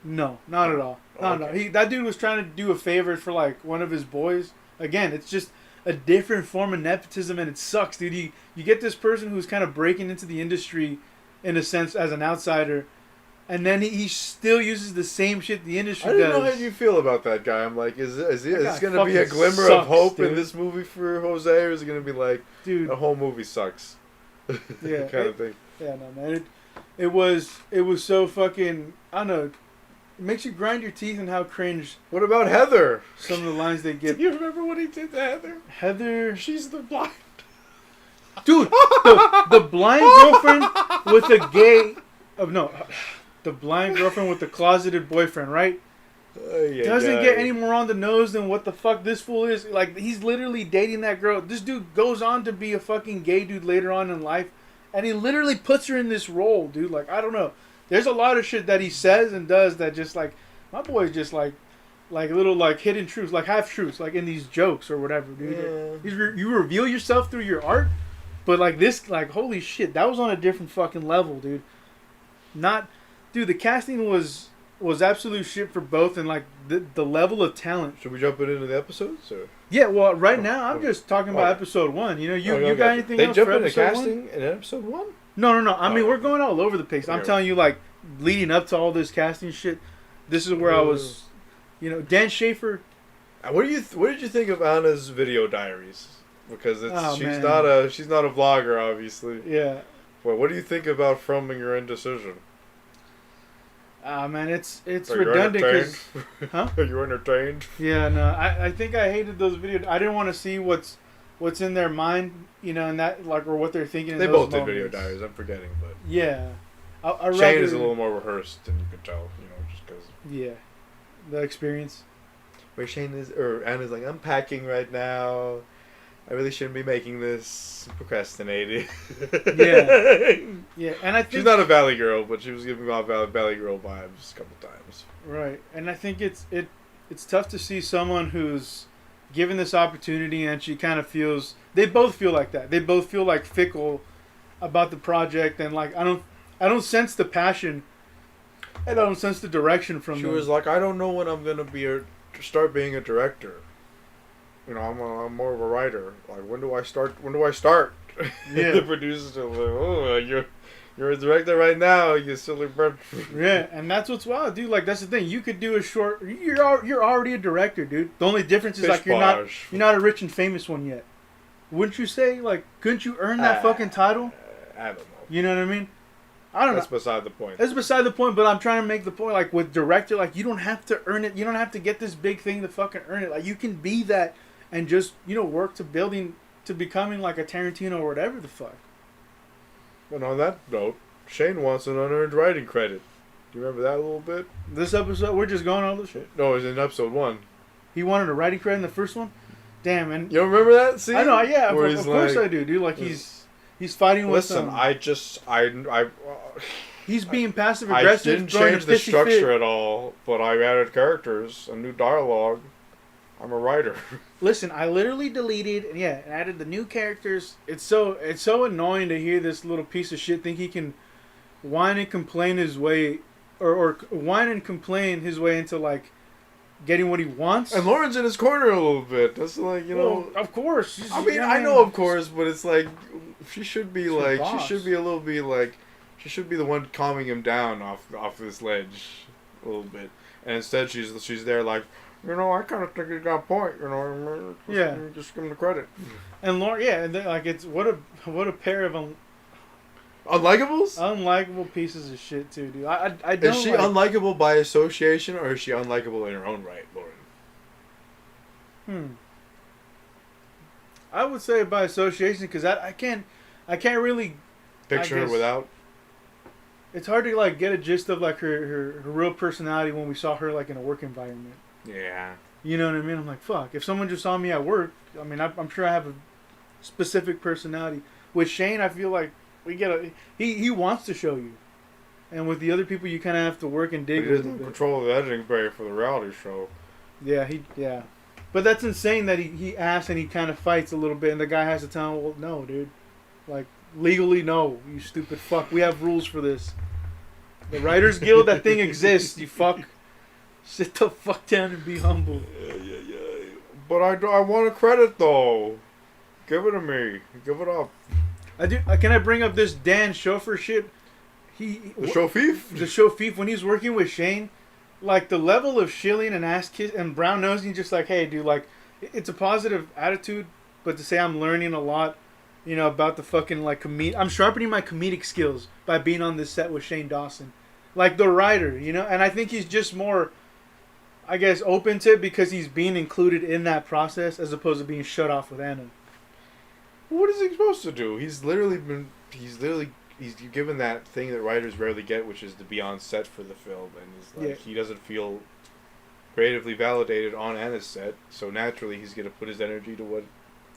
No, not at all. No. That dude was trying to do a favor for, like, one of his boys. Again, it's just a different form of nepotism, and it sucks, dude. You get this person who's kind of breaking into the industry, in a sense, as an outsider, and then he still uses the same shit the industry does. I didn't know how you feel about that guy. I'm like, is this going to be a glimmer of hope in this movie for Jose, or is it going to be like, dude, the whole movie sucks? Yeah, kind of thing. Yeah, no, man. It was so fucking, I don't know, it makes you grind your teeth and how cringe. What about Heather? Some of the lines they get. Do you remember what he did to Heather? Heather. She's the blind. Dude, the blind girlfriend with a gay... the blind girlfriend with the closeted boyfriend, right? Doesn't get any more on the nose than what the fuck this fool is. Like, he's literally dating that girl. This dude goes on to be a fucking gay dude later on in life. And he literally puts her in this role, dude. Like, I don't know. There's a lot of shit that he says and does that just, like, my boy's just, like little, like, hidden truths, like, half-truths, like, in these jokes or whatever, dude. Yeah. You reveal yourself through your art, but, like, this, like, holy shit, that was on a different fucking level, dude. Dude, the casting was absolute shit for both, and, like, the level of talent. Should we jump into the episodes, or? Yeah, well, right now, I'm just talking about episode 1. You know, you got anything else for episode 1? They jump into casting in episode 1? No. I mean, we're going all over the place. I'm telling you, like, leading up to all this casting shit, this is where I was, Dan Schaefer. What did you think of Anna's video diaries? Because she's not a vlogger, obviously. Yeah. Well, what do you think about filming your indecision? Man, it's redundant because... Huh? Are you entertained? Yeah, no, I think I hated those videos. I didn't want to see what's in their mind, and that, like, or what they're thinking. They both did video diaries. I'm forgetting, but yeah, Shane is a little more rehearsed than you can tell, just because. Yeah, the experience. Where Anna's like, I'm packing right now. I really shouldn't be making this. Procrastinating. Yeah, and I think she's not a Valley Girl, but she was giving me Valley Girl vibes a couple times. Right, and I think it's tough to see someone who's given this opportunity and she kind of feels. They both feel like that. They both feel like fickle about the project, and like I don't sense the passion. I don't sense the direction from them. She was like, I don't know when I'm gonna start being a director. I'm more of a writer. Like, when do I start? Yeah. The producers are like, oh, you're a director right now, you silly bird. Yeah, and that's what's wild, dude. Like, that's the thing. You could do a short. You're already a director, dude. The only difference is like you're not a rich and famous one yet. Wouldn't you say? Like, couldn't you earn that fucking title? I don't know. You know what I mean? I don't know. That's beside the point. That's beside the point, but I'm trying to make the point. Like, with director, like, you don't have to earn it. You don't have to get this big thing to fucking earn it. Like, you can be that. And just, work to becoming like a Tarantino or whatever the fuck. And on that note, Shane wants an unearned writing credit. Do you remember that a little bit? This episode, we're just going all this shit. No, it was in episode 1. He wanted a writing credit in the first one? Damn, and... You don't remember that scene? I know, yeah, of course I do, dude. Like, he's fighting with some... Listen, he's being passive-aggressive. I didn't change the structure at all, but I added characters, a new dialogue. I'm a writer. Listen, I literally deleted and added the new characters. It's so annoying to hear this little piece of shit think he can whine and complain his way or whine and complain his way into like getting what he wants. And Lauren's in his corner a little bit. That's like, you know. Of course. I mean, I know, of course, but it's like she should be like boss. she should be a little bit like she should be the one calming him down off this ledge a little bit. And instead, she's there like, you know, I kind of think he's got a point. You know, just give him the credit. And Lauren, yeah, and like it's what a pair of unlikables. Unlikable pieces of shit too, dude. I don't. Is she unlikable by association, or is she unlikable in her own right, Lauren? I would say by association, because I can't really picture her without. It's hard to like get a gist of like her real personality when we saw her like in a work environment. Yeah. You know what I mean? I'm like, fuck. If someone just saw me at work, I mean, I'm sure I have a specific personality. With Shane, I feel like we get he wants to show you, and with the other people, you kind of have to work and dig. He doesn't control the editing bay for the reality show. Yeah. But that's insane that he asks and he kind of fights a little bit, and the guy has to tell him, well, no, dude. Like, legally, no, you stupid fuck. We have rules for this. The Writers Guild, that thing exists, you fuck. Sit the fuck down and be humble. Yeah. But I want a credit, though. Give it to me. Give it up. I do. Can I bring up this Dan Schofer shit? The Shofif, when he's working with Shane, like the level of shilling and ass kiss and brown nosing, just like, hey, dude, like, it's a positive attitude, but to say I'm learning a lot, you know, about the fucking, like, I'm sharpening my comedic skills by being on this set with Shane Dawson. Like, the writer, you know? And I think he's just more, I guess, open to it because he's being included in that process as opposed to being shut off with Anna. What is he supposed to do? He's given that thing that writers rarely get, which is to be on set for the film, and he's like, he doesn't feel creatively validated on Anna's set, so naturally he's gonna put his energy to what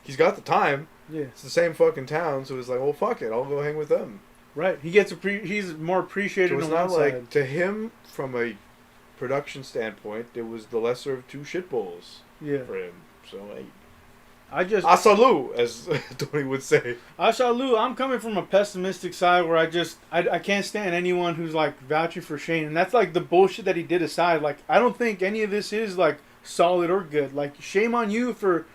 he's got the time. Yeah, it's the same fucking town, so it's like, well, fuck it, I'll go hang with them. Right, he's more appreciated. So it's not like side. To him, from a production standpoint, it was the lesser of two shitballs. Yeah, for him. So I salute, as Tony would say. I salute. I'm coming from a pessimistic side where I can't stand anyone who's like vouching for Shane, and that's like the bullshit that he did aside. Like, I don't think any of this is like solid or good. Like, shame on you for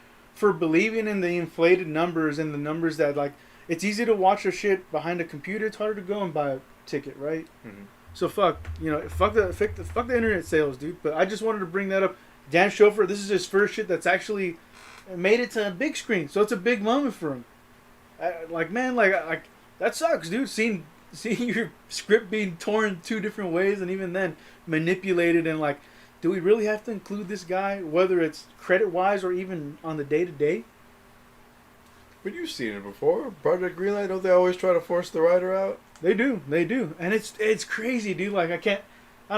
believing in the inflated numbers and the numbers that, like, it's easy to watch your shit behind a computer. It's harder to go and buy a ticket, right? Mm-hmm. So fuck the internet sales, dude. But I just wanted to bring that up. Dan Schofer, this is his first shit that's actually made it to a big screen, so it's a big moment for him. That sucks, dude. Seeing your script being torn two different ways, and even then manipulated, and like, do we really have to include this guy, whether it's credit wise or even on the day to day? But you've seen it before. Project Greenlight, don't they always try to force the writer out? They do, and it's crazy, dude. Like, I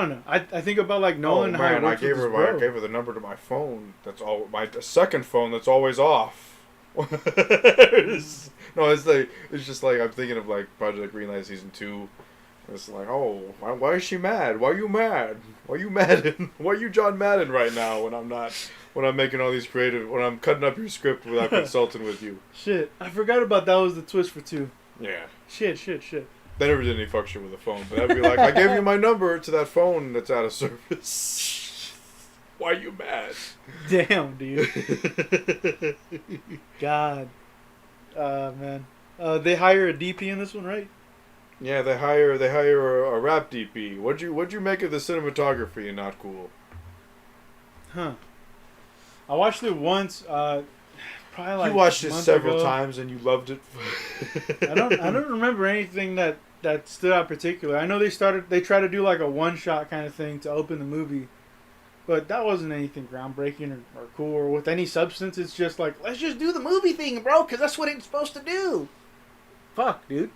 don't know. I think about like Nolan. Oh man, I gave her the number to my phone. That's all. My second phone that's always off. It's just like I'm thinking of like Project Greenlight season 2. It's like, oh, why is she mad? Why are you mad? Why are you Madden? Why are you John Madden right now when I'm making all these when I'm cutting up your script without consulting with you? Shit, I forgot about that was the twist for 2. Yeah. Shit. They never did any fuck shit with the phone, but that'd be like, I gave you my number to that phone that's out of service. Why are you mad? Damn, dude. God. Man. They hire a DP in this one, right? Yeah, they hire a rap DP. What'd you make of the cinematography and Not Cool? Huh. I watched it once, probably like you watched it several times and you loved it. I don't remember anything that stood out particular. I know they tried to do like a one-shot kind of thing to open the movie, but that wasn't anything groundbreaking or cool or with any substance. It's just like, let's just do the movie thing, bro, because that's what it's supposed to do. Fuck, dude.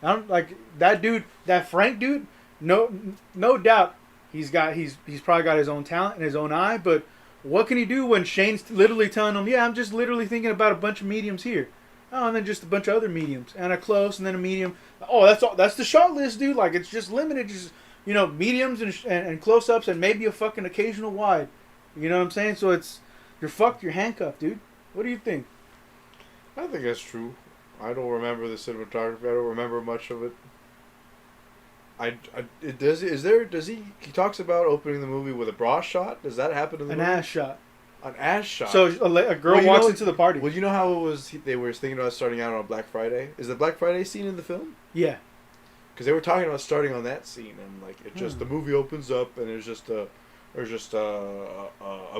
I don't like that dude, that Frank dude. No doubt, he's probably got his own talent and his own eye, but what can he do when Shane's literally telling him, yeah, I'm just literally thinking about a bunch of mediums here. Oh, and then just a bunch of other mediums. And a close, and then a medium. Oh, that's all. That's the shot list, dude. Like, it's just limited. Just, mediums and close-ups and maybe a fucking occasional wide. You know what I'm saying? So you're fucked. You're handcuffed, dude. What do you think? I think that's true. I don't remember the cinematography. I don't remember much of it. He talks about opening the movie with a bra shot. Does that happen in the movie? An ass shot. An ass shot. So a girl walks into the party. Well, you know how it was. They were thinking about starting out on Black Friday. Is the Black Friday scene in the film? Yeah. Because they were talking about starting on that scene, and like it just the movie opens up, and there's just a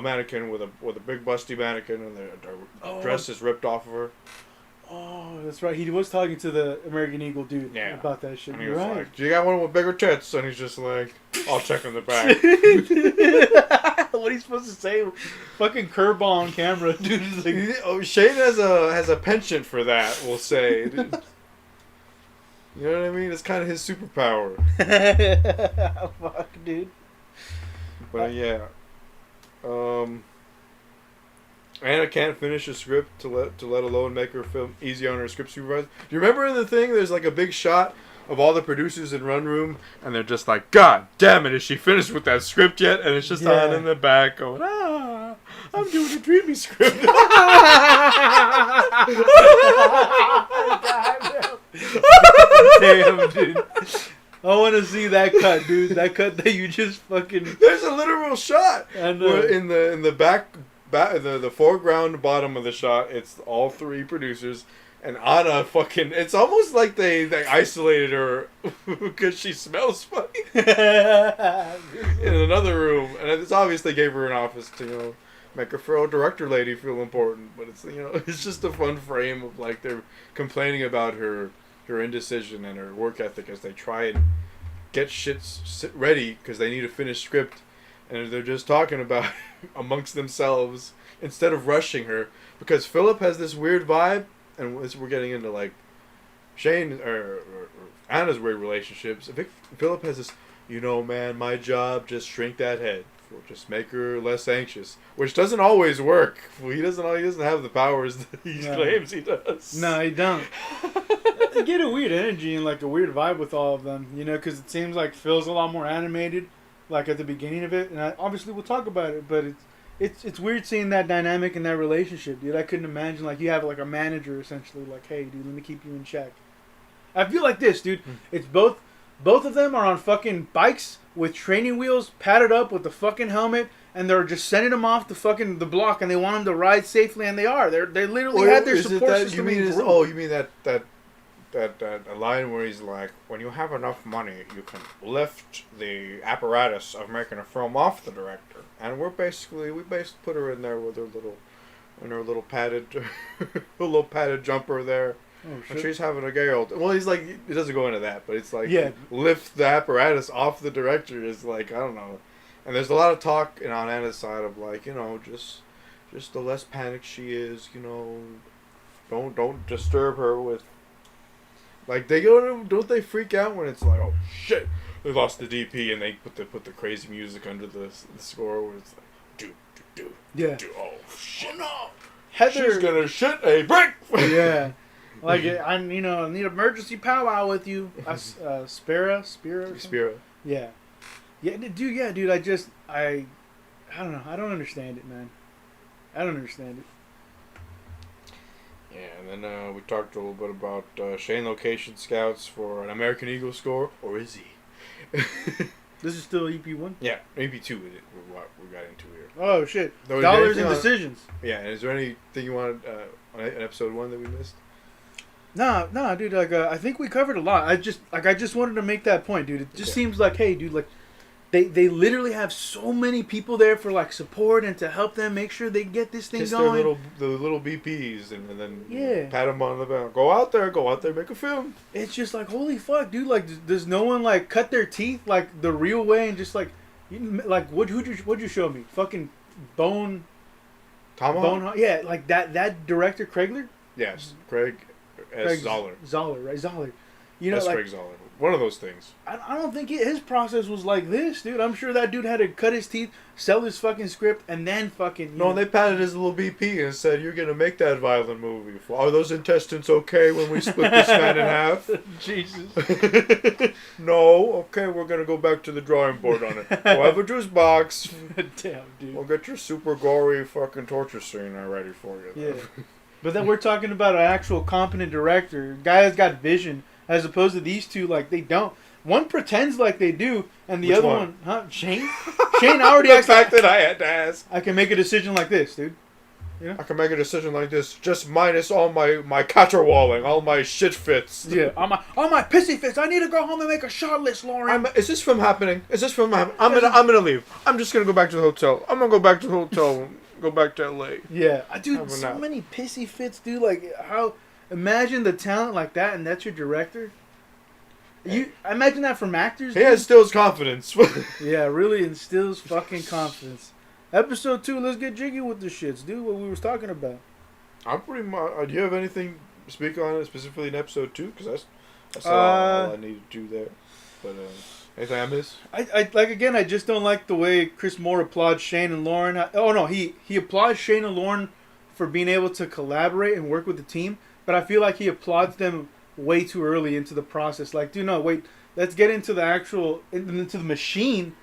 mannequin with a big busty mannequin, and their dress is ripped off of her. Oh, that's right. He was talking to the American Eagle dude about that shit. And he You're was right. like, "Do you got one with bigger tits?" And he's just like, "I'll check in the back." What are you supposed to say? Fucking curveball on camera, dude. Like, Shane has a penchant for that. We'll say. You know what I mean? It's kind of his superpower. Fuck, dude. But yeah. Anna can't finish a script to let alone make her film easy on her script supervisor. Do you remember in the thing? There's like a big shot of all the producers in Run Room, and they're just like, "God damn it, is she finished with that script yet?" And it's just on in the back going, "I'm doing a dreamy script." Damn, dude. I want to see that cut, dude. That cut that you just fucking. There's a literal shot. And where in the back, the foreground bottom of the shot, it's all three producers. And Anna fucking... It's almost like they isolated her because she smells funny. In another room. And it's obvious they gave her an office to, make her fellow director lady feel important. But it's, it's just a fun frame of, like, they're complaining about her indecision and her work ethic as they try and get shit ready because they need a finished script. And they're just talking about amongst themselves instead of rushing her. Because Philip has this weird vibe. And we're getting into, like, Shane or Anna's weird relationships. Philip has this, man, my job, just shrink that head. Just make her less anxious. Which doesn't always work. He doesn't have the powers that he claims he does. No, he don't. They get a weird energy and, like, a weird vibe with all of them, because it seems like Phil's a lot more animated, like, at the beginning of it. And obviously we'll talk about it, but it's weird seeing that dynamic in that relationship, dude. I couldn't imagine, like, you have, like, a manager, essentially, like, hey, dude, let me keep you in check. I feel like this, dude. It's both of them are on fucking bikes with training wheels, padded up with the fucking helmet, and they're just sending them off the block, and they want them to ride safely, and they are. They literally had their support system. You mean that line where he's like, when you have enough money, you can lift the apparatus of making a film off the director. And we basically put her in there with her little padded jumper there. Oh, and she's having a gay old. Well, he's like, it doesn't go into that, but it's like, lift the apparatus off the director is like, I don't know. And there's a lot of talk on Anna's side of like, just the less panicked she is, don't disturb her with. Like, don't they freak out when it's like, oh shit, they lost the DP, and they put the crazy music under the score where it's like, do, oh shit, oh no, she's gonna shit a brick. Yeah, like I need emergency powwow with you, Spira. Yeah, dude. I don't know. I don't understand it, man. I don't understand it. Yeah, and then we talked a little bit about Shane location scouts for an American Eagle score, or is he? This is still EP1? Yeah, EP2 we got into here. Oh, shit. Dollars and decisions. Yeah, and is there anything you wanted on episode 1 that we missed? Nah, dude, like, I think we covered a lot. I just wanted to make that point, dude. It just seems like, hey, dude, like, they literally have so many people there for, like, support and to help them make sure they get this thing going. The little BPs and then pat them on the back. Go out there, make a film. It's just like, holy fuck, dude. Like, does no one, like, cut their teeth, like, the real way and just, like, what'd you show me? Fucking Bone... Tomahawk? Yeah, like, that director, Craigler? Yes, Craig Zoller. Zoller, right? Zoller. That's Craig Zoller. One of those things. I don't think his process was like this, dude. I'm sure that dude had to cut his teeth, sell his fucking script, and then fucking... No, they patted his little BP and said, you're going to make that violent movie. Are those intestines okay when we split this man in half? Jesus. No? Okay, we're going to go back to the drawing board on it. We'll have a juice box. Damn, dude. We'll get your super gory fucking torture scene ready for you. Yeah. But then we're talking about an actual competent director. Guy has got vision. As opposed to these two, like, they don't. one pretends like they do, and the Which other one? Shane? Shane already The acts fact that I had to ask. I can make a decision like this, dude. I can make a decision like this, just minus all my caterwauling, all my shit fits. Yeah, all my pissy fits. I need to go home and make a shot list, Lauren. Is this from happening? Is this from happening? I'm gonna leave. I'm just gonna go back to the hotel. I'm gonna go back to the hotel. Go back to LA. Yeah, dude, so many pissy fits, dude. Like, how? Imagine the talent like that, and that's your director. I imagine that from actors. He instills confidence. Yeah, really instills fucking confidence. Episode 2, let's get jiggy with the shits, dude. What we was talking about. I'm pretty much. Do you have anything to speak on it specifically in episode 2? Because that's all I need to do there. But anything I miss? I just don't like the way Chris Moore applauds Shane and Lauren. Oh no, he applauds Shane and Lauren for being able to collaborate and work with the team. But I feel like he applauds them way too early into the process. Like, dude, no, wait. Let's get into the machine,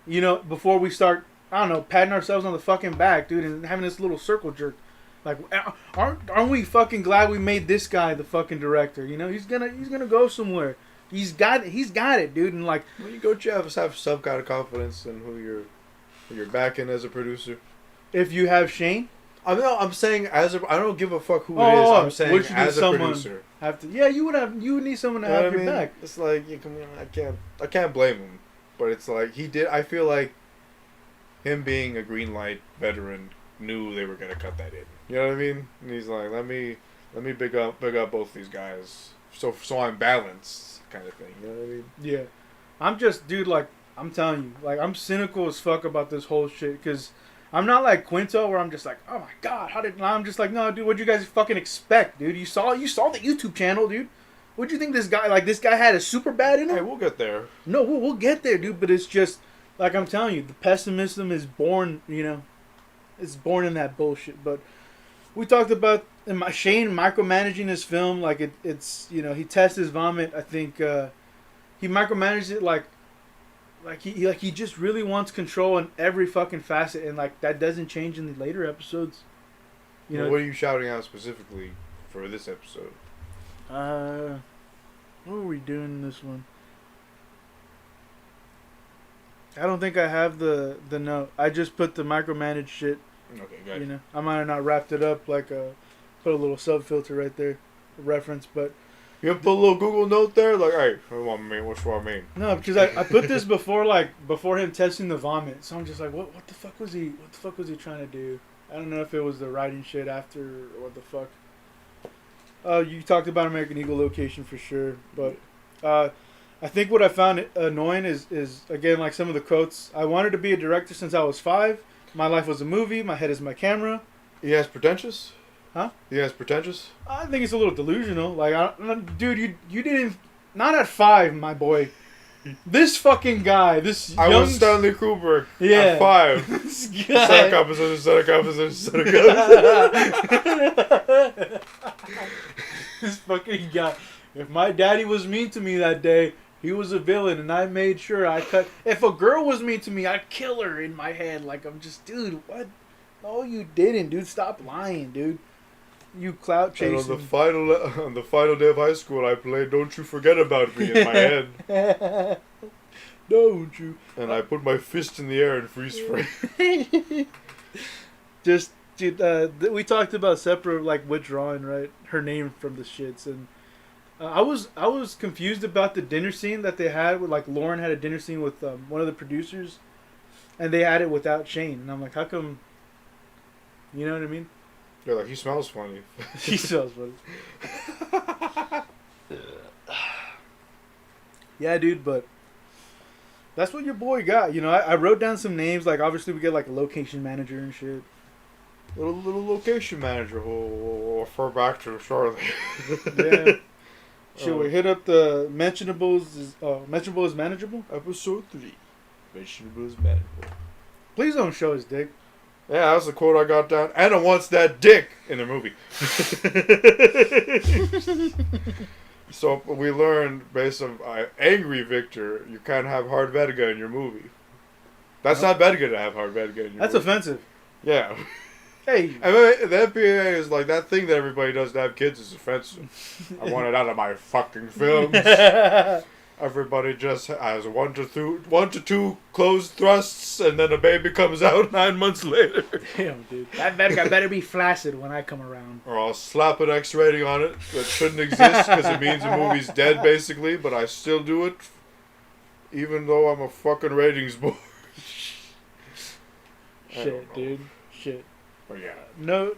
before we start. I don't know, patting ourselves on the fucking back, dude, and having this little circle jerk. Like, aren't we fucking glad we made this guy the fucking director? He's gonna go somewhere. He's got it, dude. And like, well, you go, have some kind of confidence in who you're backing as a producer. If you have Shane, I'm saying I don't give a fuck who it is. I'm saying as a producer. You would need someone to have your back. It's like I can't blame him, but it's like he did. I feel like him being a green light veteran knew they were gonna cut that in. You know what I mean? And he's like, let me big up both these guys, so I'm balanced, kind of thing. You know what I mean? Yeah, I'm just, dude. Like, I'm telling you, like, I'm cynical as fuck about this whole shit, because I'm not like Quinto, where I'm just like, oh my god, I'm just like, no, dude, what'd you guys fucking expect, dude? You saw the YouTube channel, dude. What'd you think this guy had a super bad in him? Hey, we'll get there. No, we'll get there, dude. But it's just, like I'm telling you, the pessimism is born, it's born in that bullshit. But we talked about Shane micromanaging his film, like it's he tests his vomit. I think he micromanages it like he just really wants control in every fucking facet, and like that doesn't change in the later episodes. What are you shouting out specifically for this episode? What were we doing in this one? I don't think I have the note. I just put the micromanage shit. Okay, got it. I might have not wrapped it up, like put a little sub filter right there, a reference, but you have to put a little Google note there, like, hey, what's what I mean? No, because I put this before him testing the vomit, so I'm just like, what the fuck was he trying to do? I don't know if it was the writing shit after or what the fuck. You talked about American Eagle location for sure, but I think what I found annoying is again, like some of the quotes. I wanted to be a director since I was 5. My life was a movie. My head is my camera. He has pretentious? Huh? He has pretentious? I think it's a little delusional. Like, dude, you didn't... Not at 5, my boy. This fucking guy, I was Stanley Kubrick at 5. This guy. Set of composition. This fucking guy. If my daddy was mean to me that day, he was a villain, and I made sure I cut... If a girl was mean to me, I'd kill her in my head. Like, I'm just... Dude, what? No, you didn't, dude. Stop lying, dude. You clout chasing. And on the final day of high school, I played "Don't You Forget About Me" in my head. Don't you? And I put my fist in the air and freeze frame. Just, dude, we talked about separate, like, withdrawing, right? Her name from the shits, and I was confused about the dinner scene that they had with, like, Lauren had a dinner scene with one of the producers, and they had it without Shane, and I'm like, how come? You know what I mean? You're like, he smells funny. He smells funny. Yeah, dude, but that's what your boy got. I wrote down some names. Like, obviously, we get like a location manager and shit. Little location manager who will refer back to shortly. Yeah. Should we hit up the mentionables? Mentionable is manageable. Episode 3. Mentionable is manageable. Please don't show his dick. Yeah, that's the quote I got down. Anna wants that dick in the movie. So we learned, based on Angry Victor, you can't have hard vodka in your movie. That's not vodka to have hard vodka in your That's movie. offensive. Yeah. Hey. I mean, the MPAA is like, that thing that everybody does to have kids is offensive. I want it out of my fucking films. everybody just has 1 to 2 closed thrusts, and then a baby comes out 9 months later. Damn, dude. That better be flaccid when I come around. Or I'll slap an X rating on it that shouldn't exist because it means the movie's dead, basically, but I still do it, even though I'm a fucking ratings board. Shit, dude. Shit. But yeah. No,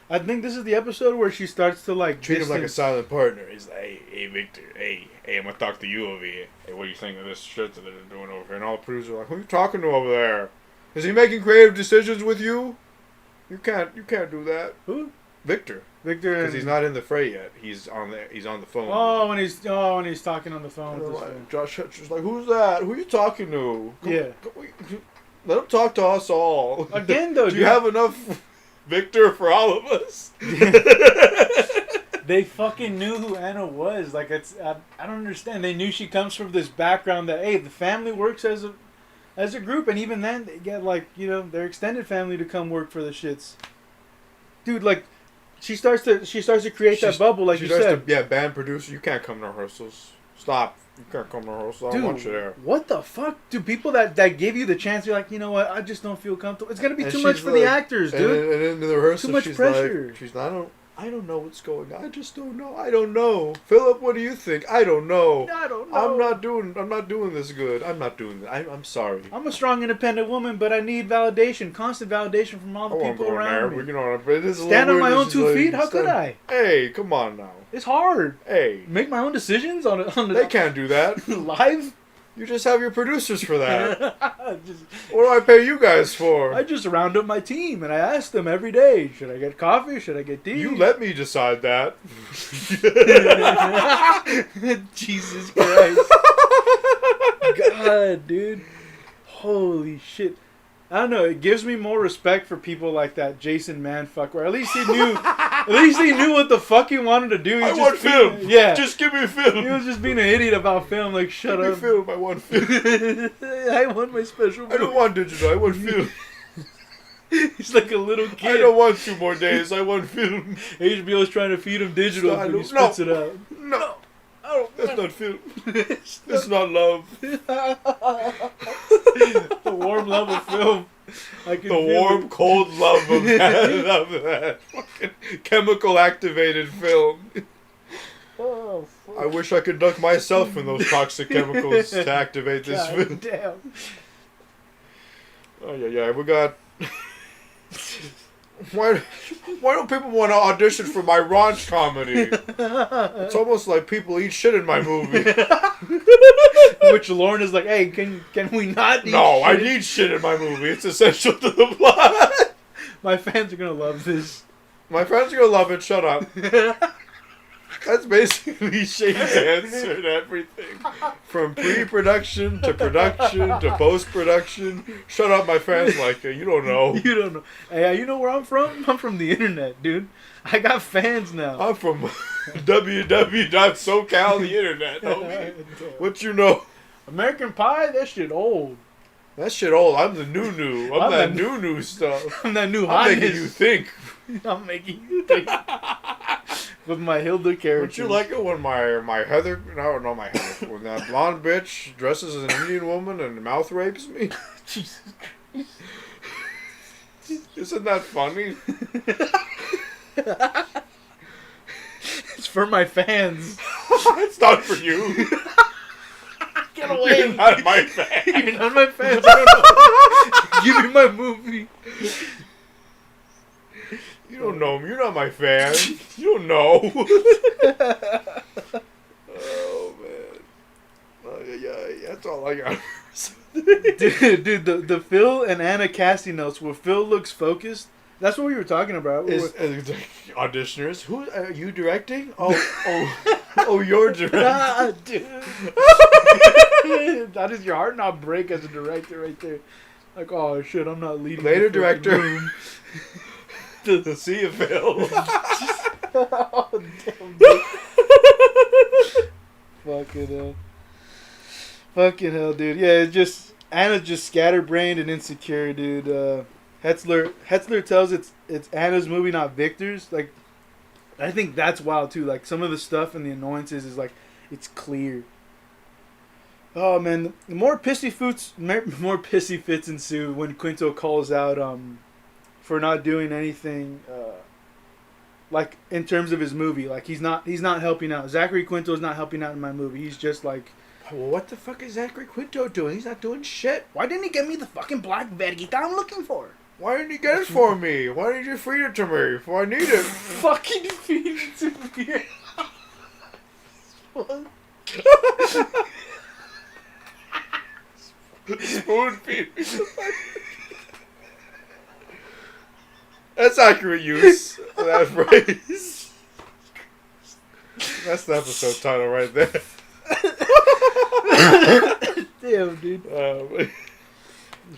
I think this is the episode where she starts to, like, Treat him like a silent partner. He's like, hey, Victor, hey, I'm gonna talk to you over here. Hey, what do you think of this shit that they're doing over here? And all the producers are like, who are you talking to over there? Is he making creative decisions with you? You can't do that. Who? Victor, because he's not in the fray yet. He's on the phone. When he's talking on the phone. With Like, Josh Hutcher's like, who's that? Who are you talking to? Let him talk to us all. Again, though, do you have enough Victor for all of us? They fucking knew who Anna was. Like, I don't understand. They knew she comes from this background that, hey, the family works as a group, and even then they get, like, you know, their extended family to come work for the shits. Dude, like, she starts to create that bubble, like you said. Band producer, you can't come to rehearsals. Stop. You can't come to rehearsals. I don't want you there. What the fuck? Dude, people that give you the chance, you're like, you know what, I just don't feel comfortable. It's going to be too much for the actors, dude. And in the rehearsal, too much pressure. Like, she's not, I don't know what's going on. I just don't know. I don't know. Philip, what do you think? I don't know. I don't know. I'm not doing this good. I'm not doing that. I'm sorry. I'm a strong, independent woman, but I need validation, constant validation from all the people around me. Stand on my own 2 feet? How could I? Hey, come on now. It's hard. Hey. Make my own decisions on the... They can't do that. Live? You just have your producers for that. What do I pay you guys for? I just round up my team and I ask them every day, should I get coffee? Should I get tea? You let me decide that. Jesus Christ. God, dude. Holy shit. I don't know, it gives me more respect for people like that Jason Manfuck, where at least he knew what the fuck he wanted to do. I want film. Yeah. Just give me film. He was just being an idiot about film, like, shut up. Give me film, I want film. I want my special film. I don't want digital, I want film. He's like a little kid. I don't want 2 more days, I want film. HBO's trying to feed him digital, but he spits it out. No. That's not film. That's not love. The warm love of film. The warm, cold love of that fucking chemical activated film. Oh, fuck. I wish I could dunk myself in those toxic chemicals to activate this film. Damn. Oh yeah, we got. Why don't people want to audition for my raunch comedy? It's almost like people eat shit in my movie. Which Lauren is like, hey, can we not eat shit? I need shit in my movie. It's essential to the plot. My fans are going to love this. My fans are going to love it. Shut up. That's basically Shane's answer to everything. From pre-production to production to post-production. Shut up, my fans like it. You don't know. You don't know. Hey, you know where I'm from? I'm from the internet, dude. I got fans now. I'm from www.socal, the internet, homie. What you know? American Pie? That shit old. That shit old. I'm the new. I'm that new stuff. I'm that new hotness. I'm making you think. I'm making you think. With my Hilda character. Would you like it when my Heather... No, not my Heather. When that blonde bitch dresses as an Indian woman and mouth rapes me? Jesus Christ. Isn't that funny? It's for my fans. It's not for you. Get away. You're not my fan. You're not my fans. I don't know. Give me my movie. You don't know me. You're not my fan. You don't know. Oh, man. Yeah, that's all I got. dude, the Phil and Anna casting notes where Phil looks focused. That's what we were talking about. Auditioners. Who are you directing? Oh, you're directing. Dude. That is your heart not break as a director right there. Like, oh shit, I'm not leading. Later director. To see a film. Oh, damn, dude. Fucking hell, dude. Yeah, it's just Anna's just scatterbrained and insecure, dude. Hetzler tells it's Anna's movie, not Victor's. Like, I think that's wild too. Like, some of the stuff and the annoyances is like, it's clear. Oh man, more pissy fits ensue when Quinto calls out for not doing anything like in terms of his movie. Like he's not helping out. Zachary Quinto's not helping out in my movie. He's just like, well, what the fuck is Zachary Quinto doing? He's not doing shit. Why didn't he get me the fucking black vergita I'm looking for? Why didn't you get it for me? Why didn't you feed it to me before I need it? Fucking feed it to me. What? Spoon feed. That's accurate use of that phrase. That's the episode title right there. Damn, dude.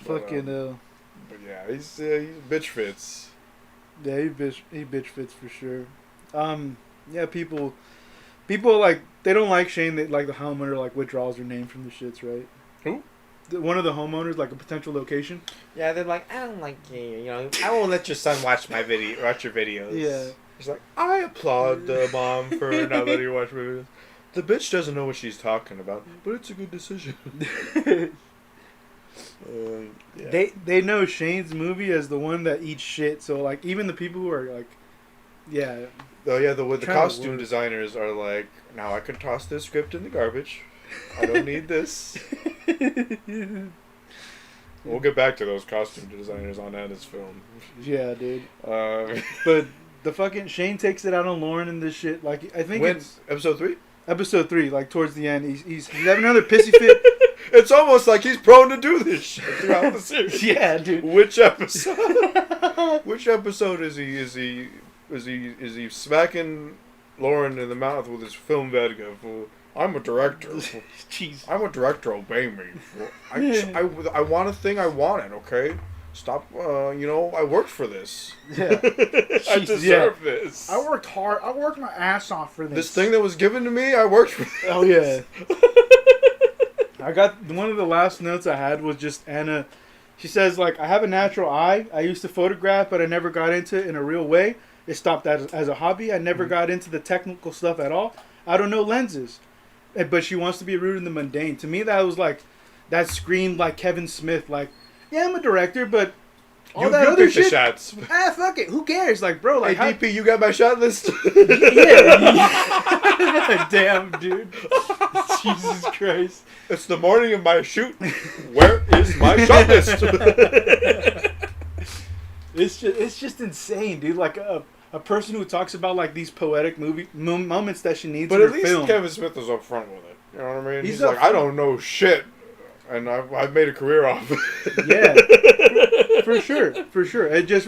Fucking But yeah, he's bitch fits. Yeah, he bitch fits for sure. Yeah, people like they don't like Shane. That like the homeowner like withdraws their name from the shits, right? Who? One of the homeowners, like a potential location. Yeah, they're like, I don't like you. You know, I won't let your son watch your videos. Yeah. He's like, I applaud the mom for not letting you watch videos. The bitch doesn't know what she's talking about, but it's a good decision. Yeah. They know Shane's movie as the one that eats shit. So like even the people who are like, yeah. Oh yeah, the costume designers are like, now I can toss this script in the garbage. I don't need this. We'll get back to those costume designers on Anna's film. Yeah, dude. But the fucking Shane takes it out on Lauren and this shit. Like I think it's episode 3. Episode 3, like towards the end, he's having another pissy fit. It's almost like he's prone to do this shit throughout the series. Yeah, dude. Which episode? Which episode is he smacking Lauren in the mouth with his film vodka? I'm a director. Jeez. I'm a director. Obey me. I want a thing. I want it. Okay. Stop. I worked for this. Yeah. I deserve this. I worked hard. I worked my ass off for this. This thing that was given to me, I worked for. Oh yeah. I got one of the last notes I had was just Anna. She says like, I have a natural eye. I used to photograph, but I never got into it in a real way. It stopped as a hobby. I never got into the technical stuff at all. I don't know lenses. But she wants to be rooted in the mundane. To me, that was like, that screamed like Kevin Smith. Like, yeah, I'm a director, but all that other shit. Shots. Fuck it. Who cares? Like, bro, like, hey, DP, you got my shot list? Yeah. Damn, dude. Jesus Christ. It's the morning of my shoot. Where is my shot list? It's just insane, dude. Like a person who talks about like these poetic moments that she needs. But in at her least film. Kevin Smith is upfront with it. You know what I mean? He's like, I don't know shit, and I've made a career off it. Yeah, for sure. It just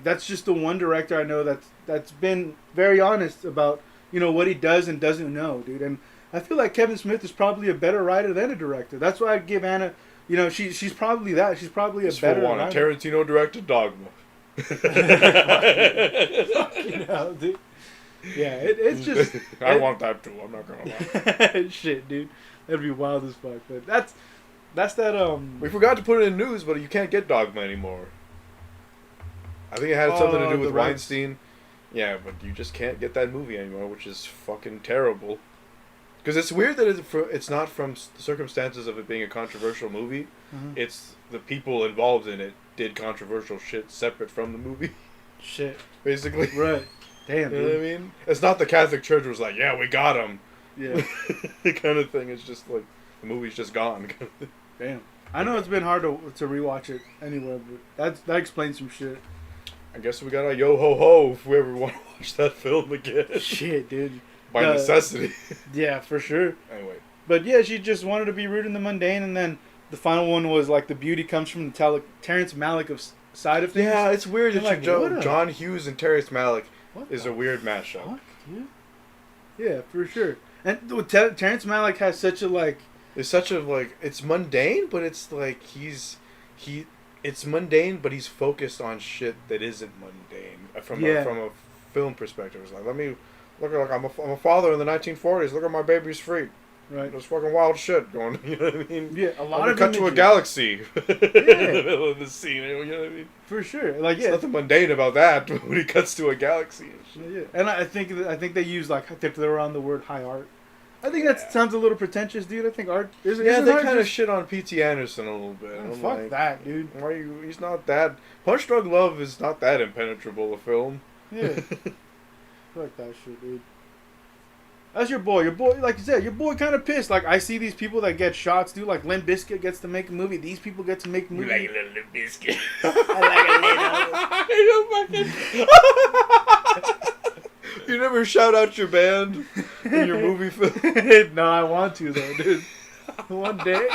that's just the one director I know that's been very honest about what he does and doesn't know, dude. And I feel like Kevin Smith is probably a better writer than a director. That's why I'd give Anna. She's probably that. She's probably a better writer. A Tarantino directed Dogma. Dude. Yeah, it's just. I want that too. I'm not gonna lie. Shit, dude, that'd be wild as fuck. But that's that. We forgot to put it in news, but you can't get Dogma anymore. I think it had something to do with Weinstein. Yeah, but you just can't get that movie anymore, which is fucking terrible. Because it's weird that it's not from the circumstances of it being a controversial movie. Mm-hmm. It's the people involved in it did controversial shit separate from the movie. Shit. Basically. Right. Damn, you know what I mean? It's not the Catholic Church was like, yeah, we got him. Yeah. Kind of thing. It's just like, the movie's just gone. Damn. I know it's been hard to rewatch it anyway, but that explains some shit. I guess we got a yo-ho-ho if we ever want to watch that film again. Shit, dude. By necessity. Yeah, for sure. Anyway. But yeah, she just wanted to be rooted in the mundane, and then the final one was like the beauty comes from the Terrence Malick side of things. Yeah, it's weird that like, John Hughes and Terrence Malick is a weird mashup. Fuck, dude? Yeah, for sure. And Terrence Malick has such a like... It's such a like... It's mundane, but it's like it's mundane, but he's focused on shit that isn't mundane from a film perspective. It's like, let me look at I'm a father in the 1940s. Look at my baby's feet. Right. There's fucking wild shit going. You know what I mean? Yeah, a lot of cut to a galaxy in the middle of the scene. You know what I mean? For sure. Like There's nothing mundane about that when he cuts to a galaxy. And shit. Yeah. And I think they use like they throw around the word high art I think that sounds a little pretentious, dude. I think art. They kind of shit on P.T. Anderson a little bit. Oh, fuck that, dude. Why you? He's not that. Punch Drunk Love is not that impenetrable a film. Yeah. Fuck that shit, dude. That's your boy. Your boy, like you said, your boy kind of pissed. Like, I see these people that get shots, dude. Like, Limp Bizkit gets to make a movie. These people get to make a movie. You like a little Limp Bizkit. I like a little. You never shout out your band in your movie film? No, I want to, though, dude. One day.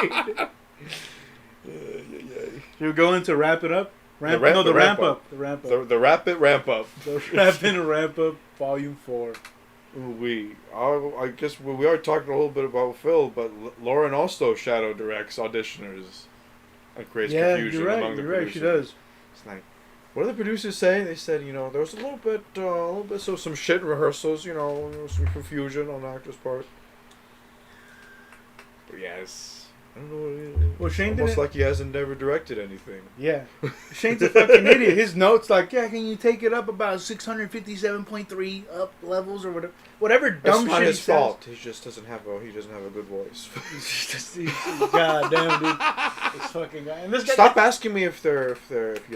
You're going to wrap it up? The ramp up. The rapid ramp up. The rapid ramp up, volume 4. I guess we are talking a little bit about Phil, but Lauren also shadow directs auditioners and creates confusion among the producers. Right, she does. It's like, what did the producers say? They said, there was a little bit, so some shit in rehearsals, some confusion on the actor's part. But yes. I don't know what it is. Well, Shane almost like he hasn't never directed anything. Yeah. Shane's a fucking idiot. His notes like, can you take it up about 657.3 up levels or whatever? Whatever dumb shit he says. That's not his fault. He just doesn't have a good voice. God damn, dude. This fucking guy. And this guy. Stop asking me if you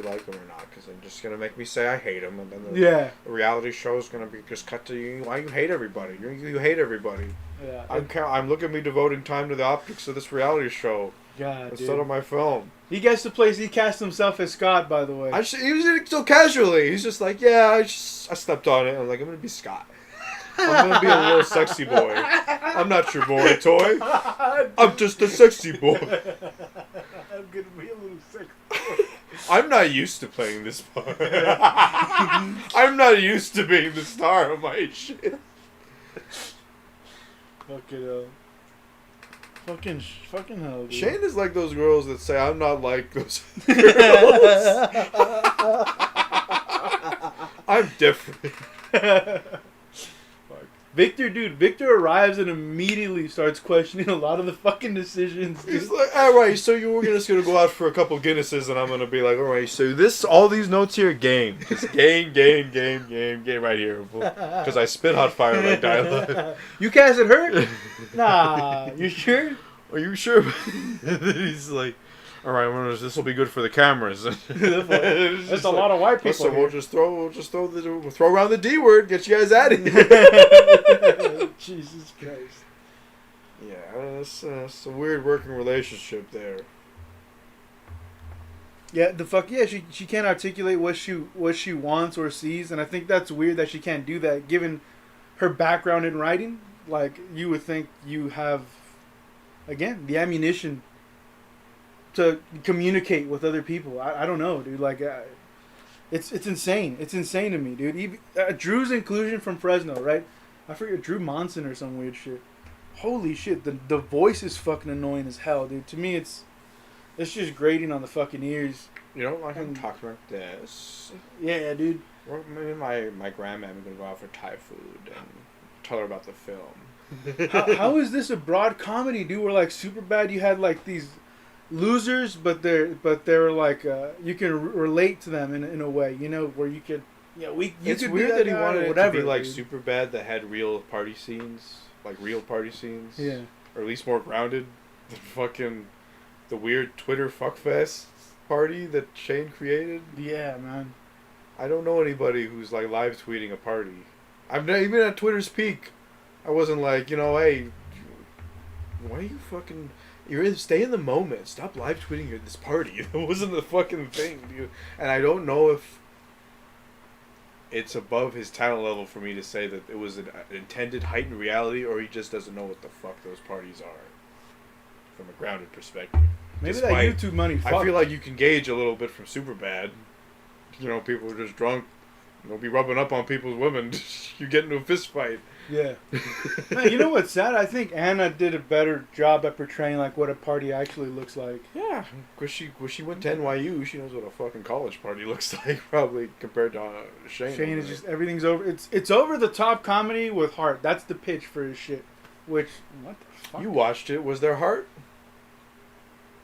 like him or not, because I'm just gonna make me say I hate him, and then the reality show is gonna be just cut to you. Why you hate everybody? You hate everybody. Yeah. I'm looking at me devoting time to the optics of this reality show. God, instead of my film. He gets to play. He cast himself as Scott, by the way. He was doing it so casually. He's just like, I stepped on it. I'm like, I'm gonna be Scott. I'm gonna be a little sexy boy. I'm not your boy toy. I'm just a sexy boy. I'm gonna be a little sexy boy. I'm not used to playing this part. I'm not used to being the star of my shit. Fucking hell, dude. Shane is like those girls that say, I'm not like those girls. I'm different. Victor arrives and immediately starts questioning a lot of the fucking decisions. He's like, alright, so you were just gonna go out for a couple Guinnesses and I'm gonna be like, alright, so all these notes here, game. Just game right here. Because I spit hot fire like dialogue. You casted her? Nah, you sure? Are you sure? He's like, alright, this will be good for the cameras. That's a lot of white people. So we'll throw around the D word, get you guys out of here. Jesus Christ. Yeah, it's a weird working relationship there. Yeah, she can't articulate what she wants or sees, and I think that's weird that she can't do that given her background in writing. Like, you would think you have, again, the ammunition to communicate with other people. I don't know, dude. Like, it's insane. It's insane to me, dude. Even, Drew's inclusion from Fresno, right? I forget, Drew Monson or some weird shit. Holy shit, the voice is fucking annoying as hell, dude. To me, it's just grating on the fucking ears. You don't like him talking like this? Yeah, dude. Or maybe my grandma is gonna go out for Thai food and tell her about the film. How is this a broad comedy, dude? Where like Superbad, you had like these losers, but they're like you can relate to them in a way, where you could, it's could weird that he wanted it to be like dude. Superbad that had real party scenes, yeah, or at least more grounded than fucking the weird Twitter fuckfest party that Shane created. Yeah, man. I don't know anybody who's like live tweeting a party. I'm not even at Twitter's peak. I wasn't like, hey, why are you fucking... stay in the moment. Stop live tweeting at this party. It wasn't the fucking thing, dude. And I don't know if it's above his talent level for me to say that it was an intended heightened reality, or he just doesn't know what the fuck those parties are from a grounded perspective. Maybe that YouTube money fucked. I feel like you can gauge a little bit from Superbad. People are just drunk. Be rubbing up on people's women. You get into a fist fight. Yeah. Man, you know what's sad? I think Anna did a better job at portraying like what a party actually looks like. Yeah, because she went to NYU. She knows what a fucking college party looks like, probably, compared to Shane. Shane is just, everything's over. It's over the top comedy with heart. That's the pitch for his shit. Which, what the fuck? You watched it. Was there heart?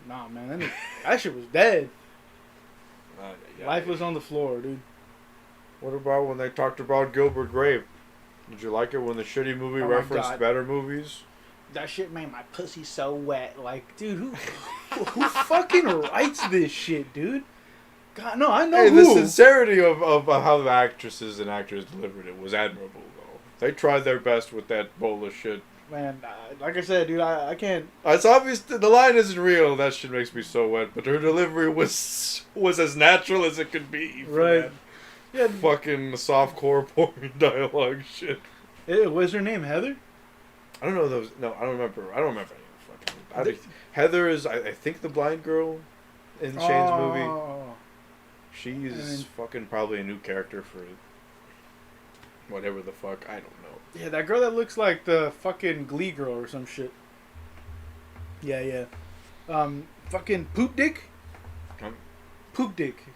Nah, man. That shit was dead. Yeah, Life was on the floor, dude. What about when they talked about Gilbert Grape? Did you like it when the shitty movie referenced better movies? that shit made my pussy so wet. Like, dude, who fucking writes this shit, dude? God, no, I know Hey, who. the sincerity of how the actresses and actors delivered it was admirable, though. They tried their best with that bowl of shit. Man, like I said, dude, I can't. It's obvious that the line isn't real. That shit makes me so wet. But her delivery was as natural as it could be. Right. Yeah. Fucking softcore porn dialogue shit. Was her name Heather? I don't know those. No, I don't remember. I don't remember any fucking. Heather is, I think, the blind girl in Shane's movie. She's fucking probably a new character for whatever the fuck. I don't know. Yeah, that girl that looks like the fucking Glee girl or some shit. Yeah. Fucking Poop Dick? Poop Dick.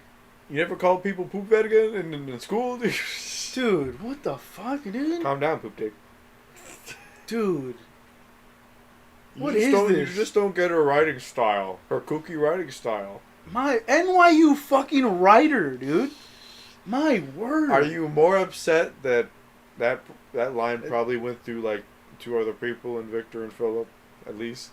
You never called people poop vet again in school? Dude, what the fuck, dude? Calm down, Poop Dick. Dude. What is is this? You just don't get her writing style. Her kooky writing style. My NYU fucking writer, dude. My word. Are you more upset that line probably went through like 2 other people and Victor and Philip, at least?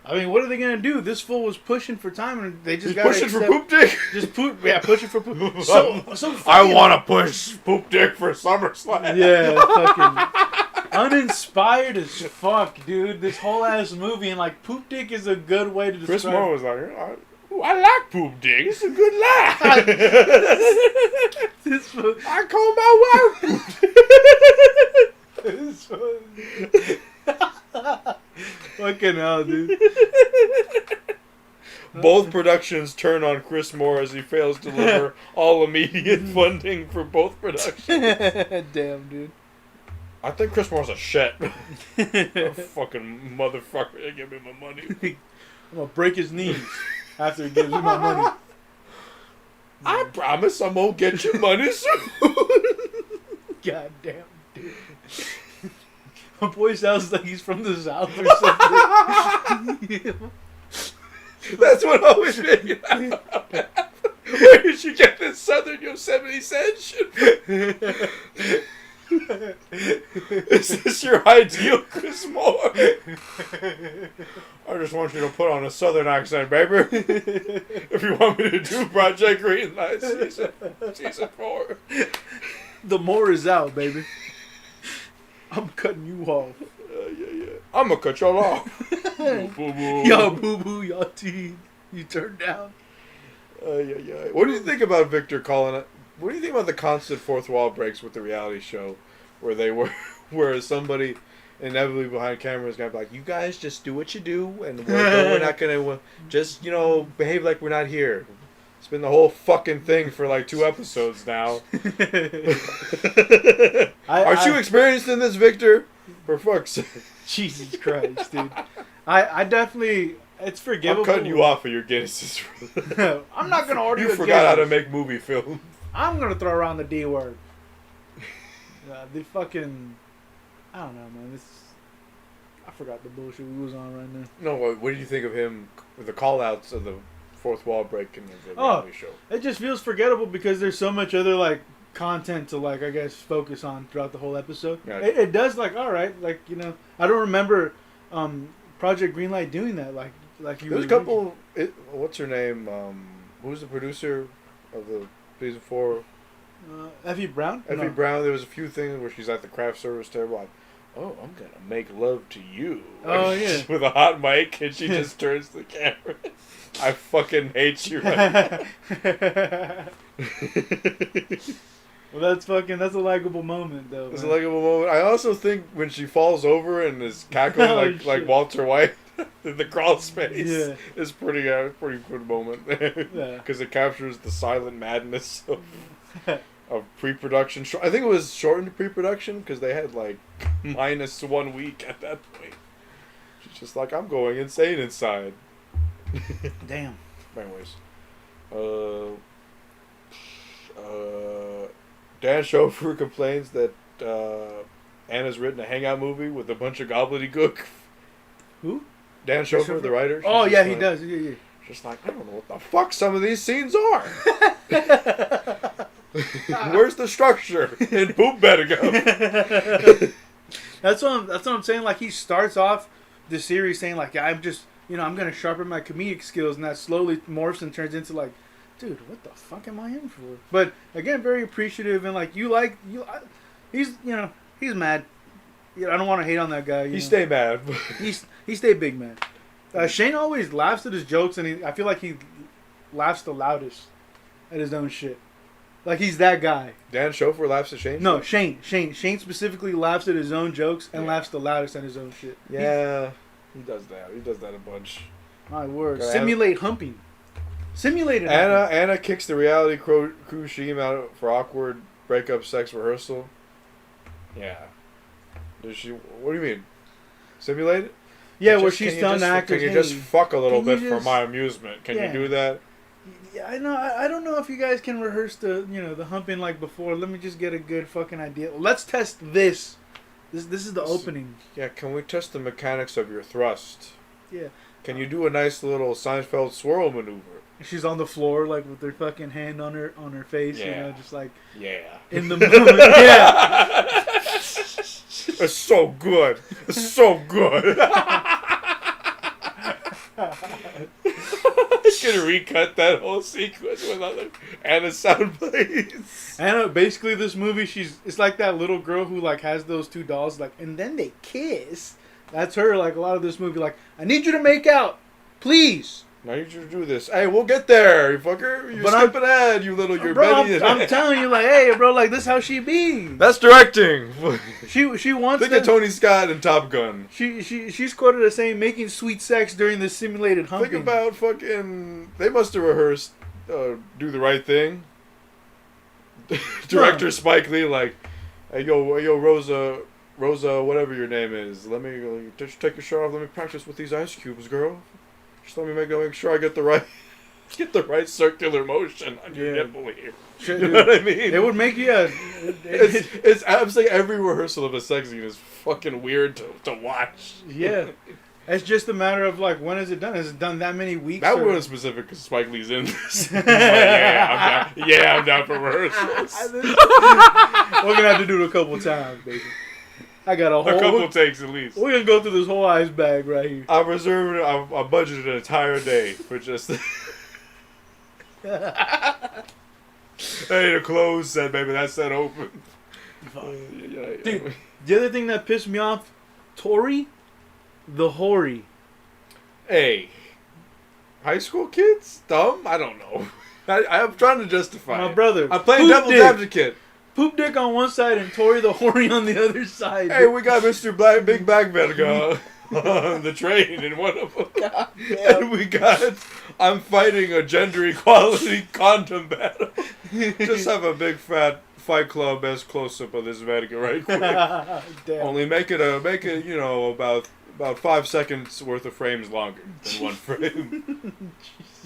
I mean, what are they gonna do? This fool was pushing for time, and they just got pushing for Poop Dick. Just pushing for Poop. So I want to push Poop Dick for SummerSlam. Yeah, fucking uninspired as fuck, dude. This whole ass movie, and like Poop Dick is a good way to describe. Chris Moore was like, I like Poop Dick. It's a good laugh. I call my wife. Fucking hell, dude. Both productions turn on Chris Moore as he fails to deliver all immediate funding for both productions. Damn, dude. I think Chris Moore's a shit. A fucking motherfucker. Give me my money. I'm gonna break his knees after he gives me my money. I promise I'm gonna get your money soon. God damn, dude. My boy sounds like he's from the South or something. That's what always made me laugh. Where did you get this Southern Yosemite Sam shit? Is this your ideal, Chris Moore? I just want you to put on a Southern accent, baby. If you want me to do Project Greenlight season 4. The more is out, baby. I'm cutting you off. Yeah. I'm gonna cut y'all off. Yo, boo boo, y'all teeth. You turned down. Yeah. What do you think about Victor calling it? What do you think about the constant fourth wall breaks with the reality show, where somebody inevitably behind camera is gonna be like, "You guys just do what you do, and we're not gonna just behave like we're not here." It's been the whole fucking thing for like 2 episodes now. Aren't you experienced in this, Victor? For fuck's sake. Jesus Christ, dude. I definitely, it's forgivable. I'm cutting you off of your Guinnesses. I'm not going to order you forgot how to make movie film. I'm going to throw around the D word. The fucking, I don't know, man. I forgot the bullshit we was on right now. No, what do you think of him, with the call-outs of the fourth wall break in the reality show? It just feels forgettable because there's so much other, like, content to, like, I guess, focus on throughout the whole episode. Yeah. It does, like, alright, like, I don't remember Project Greenlight doing that, like you. There's a couple, what's her name, who's the producer of the season 4? Effie Brown? Effie Brown. There was a few things where she's at the craft service table, like, "Oh, I'm gonna make love to you." Oh, yeah. With a hot mic, and she just turns to the camera. I fucking hate you right now. Well, that's a likable moment, though. It's a likable moment. I also think when she falls over and is cackling like Walter White in the crawl space, is pretty good moment. Because it captures the silent madness of pre-production. I think it was shortened pre-production because they had like -1 week at that point. She's just like, I'm going insane inside. Damn. Anyways, Dan Schofer complains that Anna's written a hangout movie with a bunch of gobbledygook. Who? Dan Schofer, the writer. Oh yeah, he does. Yeah. Just like, I don't know what the fuck some of these scenes are. Where's the structure? And boom, better go. That's what I'm saying. Like, he starts off the series saying like, yeah, I'm just, I'm gonna sharpen my comedic skills, and that slowly morphs and turns into like, dude, what the fuck am I in for? But again, very appreciative, and like he's mad. I don't want to hate on that guy. He stay mad. he stay big mad. Shane always laughs at his jokes, and I feel like he laughs the loudest at his own shit. Like he's that guy. Dan Schofer laughs at Shane? No, Shane specifically laughs at his own jokes and laughs the loudest at his own shit. Yeah, he does that. He does that a bunch. My word. Simulate humping. Simulated humping. Anna kicks the reality crew Sheem out for awkward breakup sex rehearsal. Yeah. Does she? What do you mean? Simulate it? Yeah, where she's telling the actors, can you just fuck a little bit for my amusement? Can you do that? Yeah, I know. I don't know if you guys can rehearse the humping like before. Let me just get a good fucking idea. Let's test this. This is the opening. Yeah, can we test the mechanics of your thrust? Yeah. Can you do a nice little Seinfeld swirl maneuver? She's on the floor like with her fucking hand on her face, just like in the moment. Yeah. It's so good. It's so good. I'm gonna recut that whole sequence with other Anna sound plays. Anna, basically, this movie, it's like that little girl who like has those two dolls, like, and then they kiss. That's her. Like a lot of this movie, like, I need you to make out, please. I need you to do this. Hey, we'll get there, you fucker. You're skipping ahead, you little. You're Betty. I'm telling you, like, hey, bro, like this how she be. That's directing. She wants. Think of Tony Scott in Top Gun. She's quoted as saying, making sweet sex during the simulated humping. Think about fucking. They must have rehearsed. Do the right thing. Director Spike Lee, like, hey yo, Rosa, whatever your name is. Let me just take your shirt off. Let me practice with these ice cubes, girl. Just let me make sure I get the right circular motion on your nipple here. You know what I mean? It would make you. It's absolutely every rehearsal of a sex scene is fucking weird to watch. Yeah, it's just a matter of like, when is it done? Is it done that many weeks? That wasn't specific because Spike Lee's in this. Like, I'm down for rehearsals. We're gonna have to do it a couple times, baby. I got a couple takes at least. We're gonna go through this whole ice bag right here. I budgeted an entire day for just. Hey, the clothes set, baby. That set open. Dude, the other thing that pissed me off, Tori, the hoary. Hey, high school kids, dumb? I don't know. I'm trying to justify. My brother. I'm playing devil's advocate. Poop dick on one side and Tori the hoary on the other side. Hey, we got Mr. Big Bag Verga on the train in one of them. God damn. And we got I'm fighting a gender equality condom battle. Just have a big fat Fight Club as close up of this Verga right quick. Damn. Only make it about 5 seconds worth of frames longer than one frame.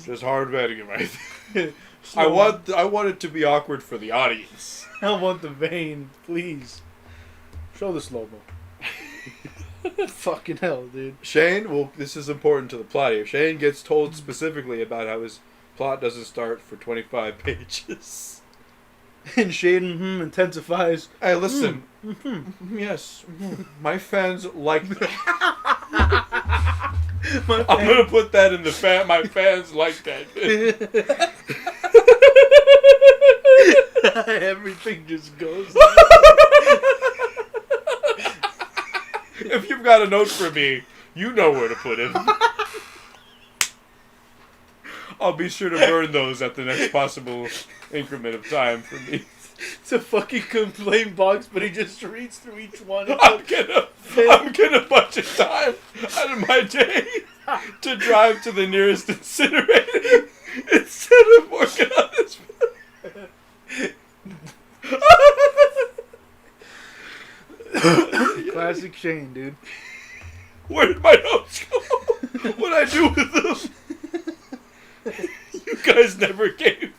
Just hard Verga right there. I want it to be awkward for the audience. I want the vein, please. Show the slow-mo. Fucking hell, dude. Shane, well, this is important to the plot here. Shane gets told specifically about how his plot doesn't start for 25 pages. And Shane intensifies. Hey, listen. Yes. My fans like that. I'm going to put that in the my fans like that. Everything just goes. If you've got a note for me, you know where to put it. I'll be sure to burn those at the next possible increment of time for me. It's a fucking complaint box, but he just reads through each one. I'm gonna budget time out of my day to drive to the nearest incinerator instead of working on this. Classic Shane, dude. Where did my notes go? What'd I do with them? You guys never gave me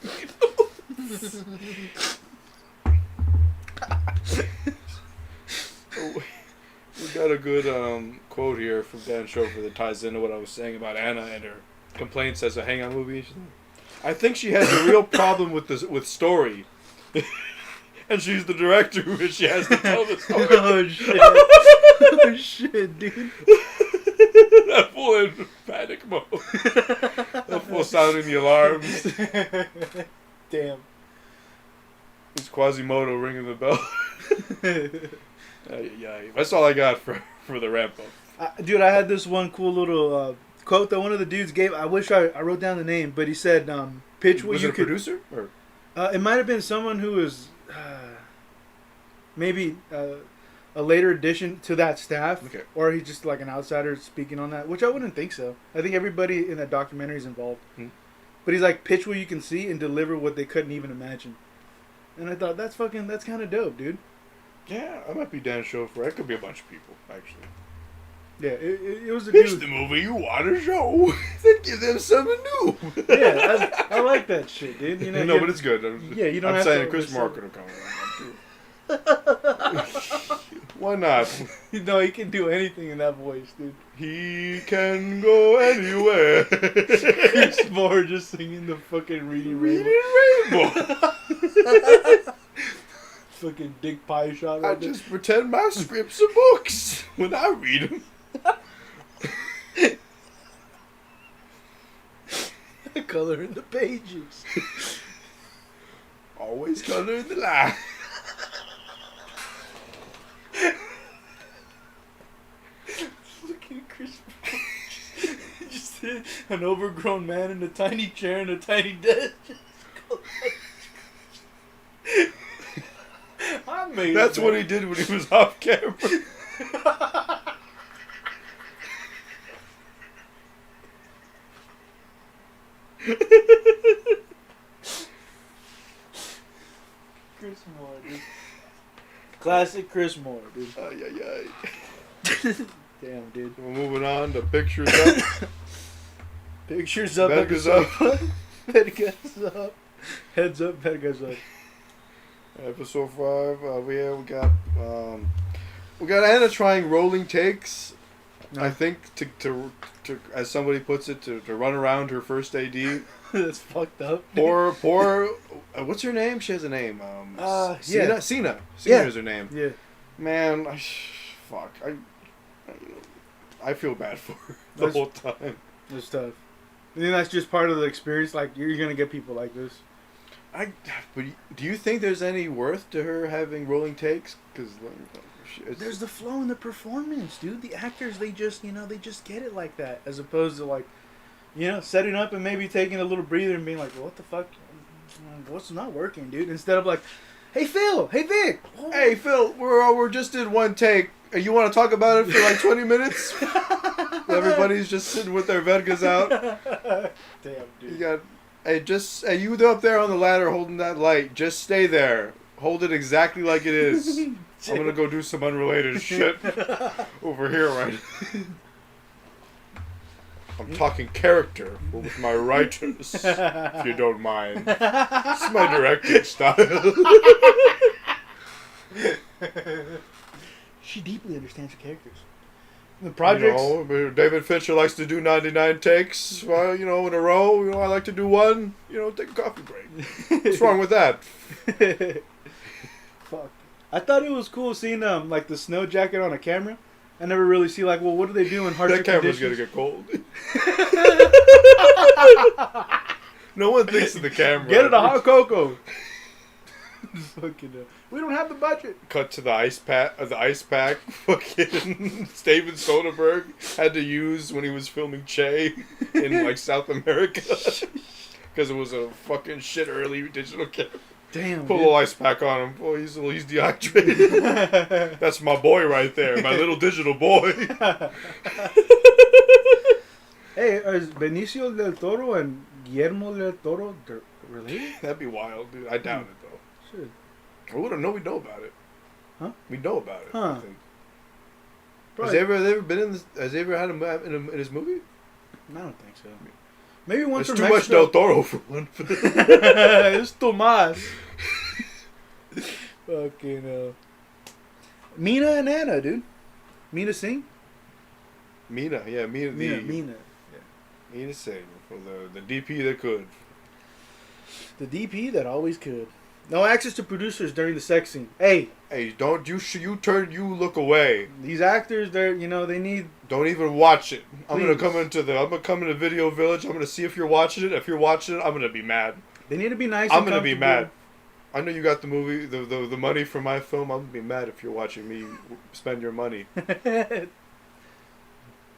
those. We got a good quote here from Dan Schofer that ties into what I was saying about Anna and her complaints as a hangout movie. I think she has a real problem with story. And she's the director and she has to tell the story. Oh shit. Oh shit, dude. sounding the alarms. Damn. It's Quasimodo ringing the bell. Yeah, that's all I got for the ramp up. Dude, I had this one cool little quote that one of the dudes gave. I wish I wrote down the name, but he said, "Pitch what was you it a could." Producer? Or? It might have been someone who was maybe a later addition to that staff, Okay. or he's just like an outsider speaking on that, which I wouldn't think so. I think everybody in that documentary is involved. But he's like, pitch what you can see and deliver what they couldn't even imagine. And I thought, that's kind of dope, dude. Yeah, I might be down show for it. It could be a bunch of people, actually. Yeah, it was a Pitch dude. the movie you want to show. Then give them something new. Yeah, I like that shit, dude. You know, No, but it's good. You don't I'm have saying to Chris oversell Mark it. could have come around too. Why not? No, he can do anything in that voice, dude. He can go anywhere. Chris Moore just singing the fucking Reading Rainbow. Rainbow. Fucking dick pie shot. I Right there. just pretend my scripts are books when I read them. Color in the pages. Always color in the line. Fucking Chris Moore. Just an overgrown man in a tiny chair in a tiny desk. I made That's it, what man. he did when he was off camera. Chris Moore, dude. Classic Chris Moore, dude. Ay, ay, ay. Damn, dude. We're moving on to Pictures Up. Pictures up. Vegas Up. Vegas up. Heads up, Vegas up. Episode 5. We got Anna trying rolling takes. No. I think to as somebody puts it, to run around her first AD. That's fucked up. Poor. What's her name? She has a name. yeah. Cena. Cena Yeah. is her name. Yeah. Man, fuck. I feel bad for her the That's- whole time. It's tough. I think that's just part of the experience. Like, you're gonna get people like this. But do you think there's any worth to her having rolling takes? Because There's the flow in the performance, dude. The actors, they just get it like that, as opposed to like, setting up and maybe taking a little breather and being like, well, what the fuck, what's not working, dude? Instead of like, hey Phil, hey Vic, hey Phil, we're just in one take. You want to talk about it for like 20 minutes? Everybody's just sitting with their Vedgas out. Damn, dude. You got, hey, you up there on the ladder holding that light. Just stay there. Hold it exactly like it is. I'm gonna go do some unrelated shit over here right now. I'm talking character with my writers, if you don't mind. It's my directing style. She deeply understands her characters. The projects. David Fincher likes to do 99 takes, in a row. I like to do one. Take a coffee break. What's wrong with that? Fuck. I thought it was cool seeing like the snow jacket on a camera. I never really see like, well, what do they do in harsher That camera's conditions? gonna get cold. No one thinks of the camera. Get it a hot cocoa. Fucking, we don't have the budget. Cut to the ice pack. Fucking Steven Soderbergh had to use when he was filming Che in like South America because it was a fucking shit early digital camera. Damn. Put a little ice pack on him. Boy, he's dehydrated. That's my boy right there, my little digital boy. Hey, is Benicio del Toro and Guillermo del Toro related? That'd be wild, dude. I doubt it though. Shit. We don't know. We know about it. Huh? We know about it. Huh. I think. Probably. Has he ever been in this? Has he ever had him in his movie? I don't think so. Maybe once There's or too much Del Toro for one. It's too much. Fucking Mina and Anna, dude. Mina Singh? Mina. Mina. Mina Singh for the DP that could. The DP that always could. No access to producers during the sex scene. Hey, don't you look away. These actors, they need. Don't even watch it. Please. I'm gonna come into Video Village. I'm gonna see if you're watching it. If you're watching it, I'm gonna be mad. They need to be nice. I'm gonna be mad. I know you got the movie, the money for my film. I'm gonna be mad if you're watching me spend your money. It's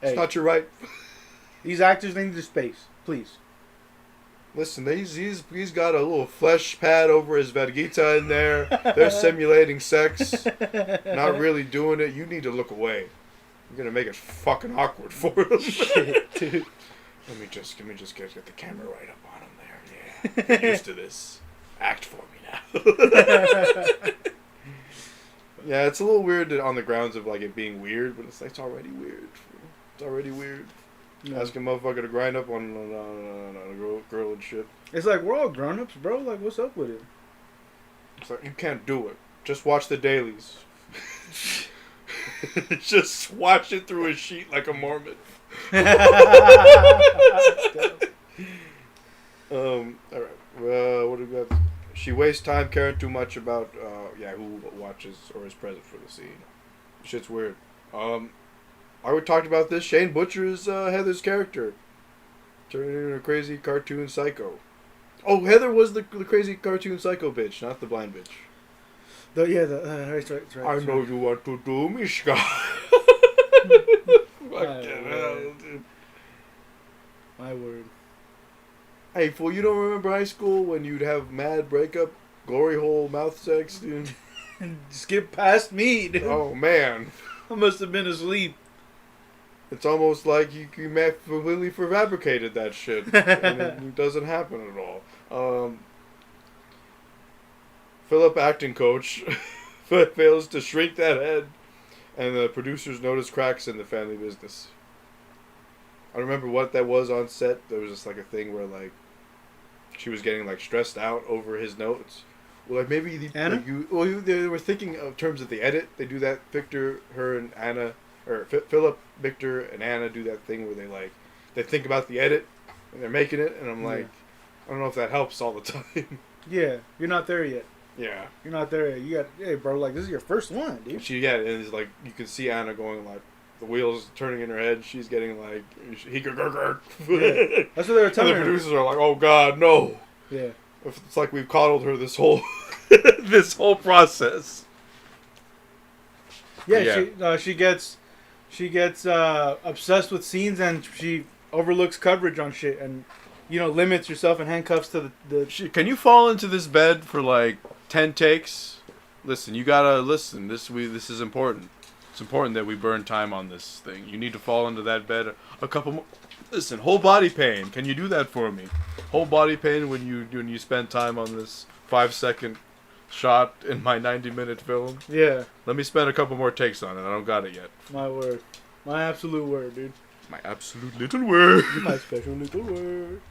not your right. These actors need the space, please. Listen, he's got a little flesh pad over his Vergita in there. They're simulating sex, not really doing it. You need to look away. You're gonna make it fucking awkward for him. Shit, dude. Let me just get the camera right up on him there. Yeah, get used to this. Act for me now. Yeah, it's a little weird on the grounds of like it being weird, but it's already weird. It's already weird. Yeah. Asking a motherfucker to grind up on a girl and shit. It's like, we're all grown-ups, bro. Like, what's up with it? It's like, you can't do it. Just watch the dailies. Just watch it through a sheet like a Mormon. Alright. What do we got? She wastes time caring too much about, who watches or is present for the scene. Shit's weird. I would talked about this. Shane Butcher's Heather's character turning into a crazy cartoon psycho. Oh, Heather was the crazy cartoon psycho bitch, not the blind bitch. Right. I know you want to do me, Scott. Fucking hell, dude. My word. Hey, fool, you don't remember high school when you'd have mad breakup, glory hole mouth sex, dude? Skip past me, dude. Oh, man. I must have been asleep. It's almost like you completely fabricated that shit. And it doesn't happen at all. Philip, acting coach, fails to shrink that head, and the producers notice cracks in the family business. I don't remember what that was on set. There was just like a thing where like she was getting like stressed out over his notes. Well, like maybe they were thinking of terms of the edit. They do that. Victor, her, and Anna. Or Philip, Victor, and Anna do that thing where they think about the edit and they're making it, and I'm like, I don't know if that helps all the time. Yeah, you're not there yet. Yeah, you're not there yet. Hey, bro, like this is your first one, dude. And it's like you can see Anna going like the wheels turning in her head. She's getting like That's what they were telling her. The producers are like, oh God, no. Yeah, it's like we've coddled her this whole this whole process. Yeah. She gets obsessed with scenes, and she overlooks coverage on shit, and limits herself and handcuffs to the. Can you fall into this bed for like 10 takes? Listen, you gotta listen. This is important. It's important that we burn time on this thing. You need to fall into that bed a couple more. Listen, whole body pain. Can you do that for me? Whole body pain when you spend time on this 5-second shot in my 90-minute film. Yeah. Let me spend a couple more takes on it. I don't got it yet. My word. My absolute word, dude. My absolute little word. My special little word.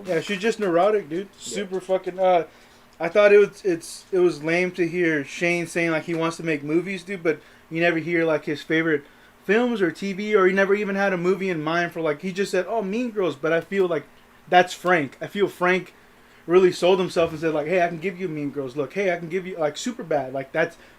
Yeah, she's just neurotic, dude. Super fucking. I thought it was lame to hear Shane saying like he wants to make movies, dude, but you never hear like his favorite films or TV, or he never even had a movie in mind for like. He just said, "Oh, Mean Girls," but I feel like that's Frank. I feel Frank really sold himself and said like, "Hey, I can give you Mean Girls. Look, hey, I can give you like Superbad." Like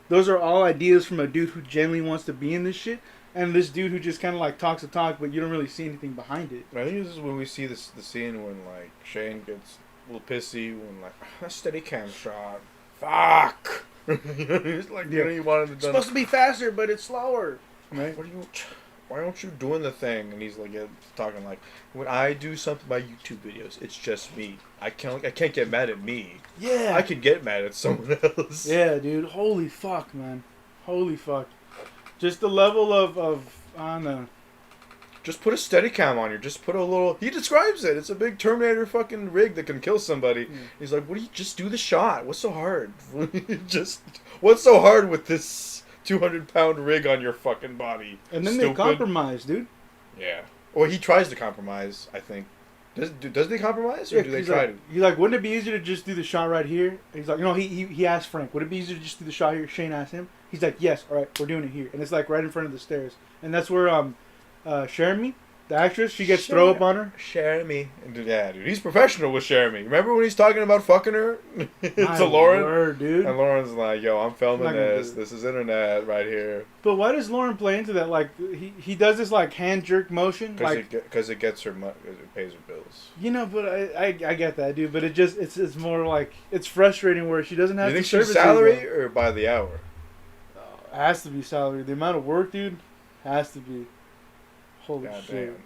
those are all ideas from a dude who genuinely wants to be in this shit, and this dude who just kind of like talks the talk, but you don't really see anything behind it. I think this is when we see the scene when like Shane gets a little pissy when like a steady cam shot. Fuck. It's like you wanted to. It's supposed to be faster, but it's slower. Right? Why aren't you doing the thing? And he's like talking like, when I do something by YouTube videos, it's just me. I can't get mad at me. Yeah. I can get mad at someone else. Yeah, dude. Holy fuck, man. Holy fuck. Just the level of I don't know. Just put a Steadicam on you. Just put a little. He describes it. It's a big Terminator fucking rig that can kill somebody. Yeah. He's like, what do you just do the shot? What's so hard? What's so hard with this 200-pound rig on your fucking body? And then they compromise, dude. Yeah. Well, he tries to compromise, I think. Does they compromise, or do they try to? He's like, wouldn't it be easier to just do the shot right here? He's like, he asked Frank, would it be easier to just do the shot here? Shane asked him. He's like, yes, all right, we're doing it here. And it's like right in front of the stairs. And that's where Jeremy, The actress, she gets throw up on her. Jeremy. Yeah, dude, he's professional with Jeremy. Remember when he's talking about fucking her to Lauren? Word, dude. And Lauren's like, yo, I'm filming this. This. This is internet right here. But why does Lauren play into that? Like, he does this, like, hand jerk motion. Because it gets her it pays her bills. You know, but I get that, dude. But it's more like, it's frustrating where she doesn't have You to think she's salary or by the hour? It has to be salary. The amount of work, dude, has to be. Holy God shit.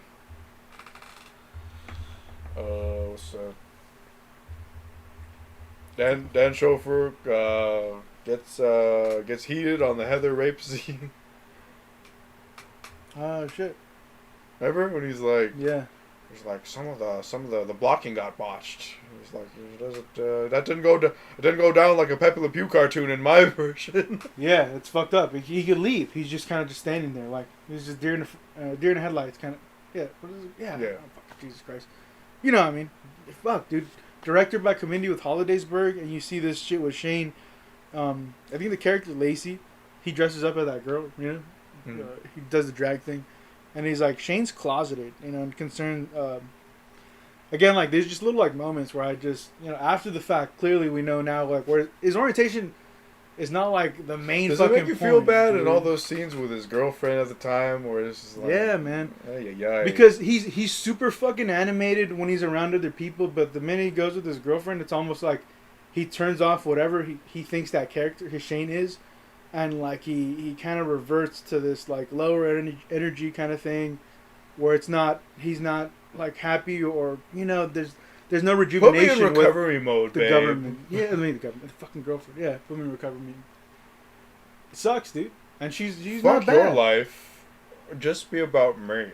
Damn. What's up? Dan Chauffeur gets heated on the Heather rape scene. Oh shit. Remember when he's like, yeah, he's like some of the blocking got botched. He's like, that didn't go down like a Pepe Le Pew cartoon in my version. Yeah, it's fucked up. He could leave. He's just kind of just standing there, like he's just deer in the headlights, kind of. Yeah. What is it? Yeah. Yeah. Oh, fuck, Jesus Christ. You know what I mean? Fuck, dude. Directed by Committee with Hollidaysburg, and you see this shit with Shane. I think the character Lacey, he dresses up as that girl. You know, he does the drag thing, and he's like, Shane's closeted. You know, and concerned. Again, like there's just little like moments where I just, you know, after the fact, clearly we know now like where his orientation is not like the main. Does fucking it make you feel bad dude. in all those scenes with his girlfriend at the time, where it's just like, yeah, man. Yeah. Because he's super fucking animated when he's around other people, but the minute he goes with his girlfriend, it's almost like he turns off whatever he thinks that character, his Shane is, and like he kind of reverts to this like lower energy kind of thing, where he's not like happy or, you know, there's no rejuvenation. Put me in recovery mode, the babe. government. Yeah, I mean the government, the fucking girlfriend. Yeah, put me in recovery mode. It sucks, dude. And she's Fuck not bad. your life. Just be about me.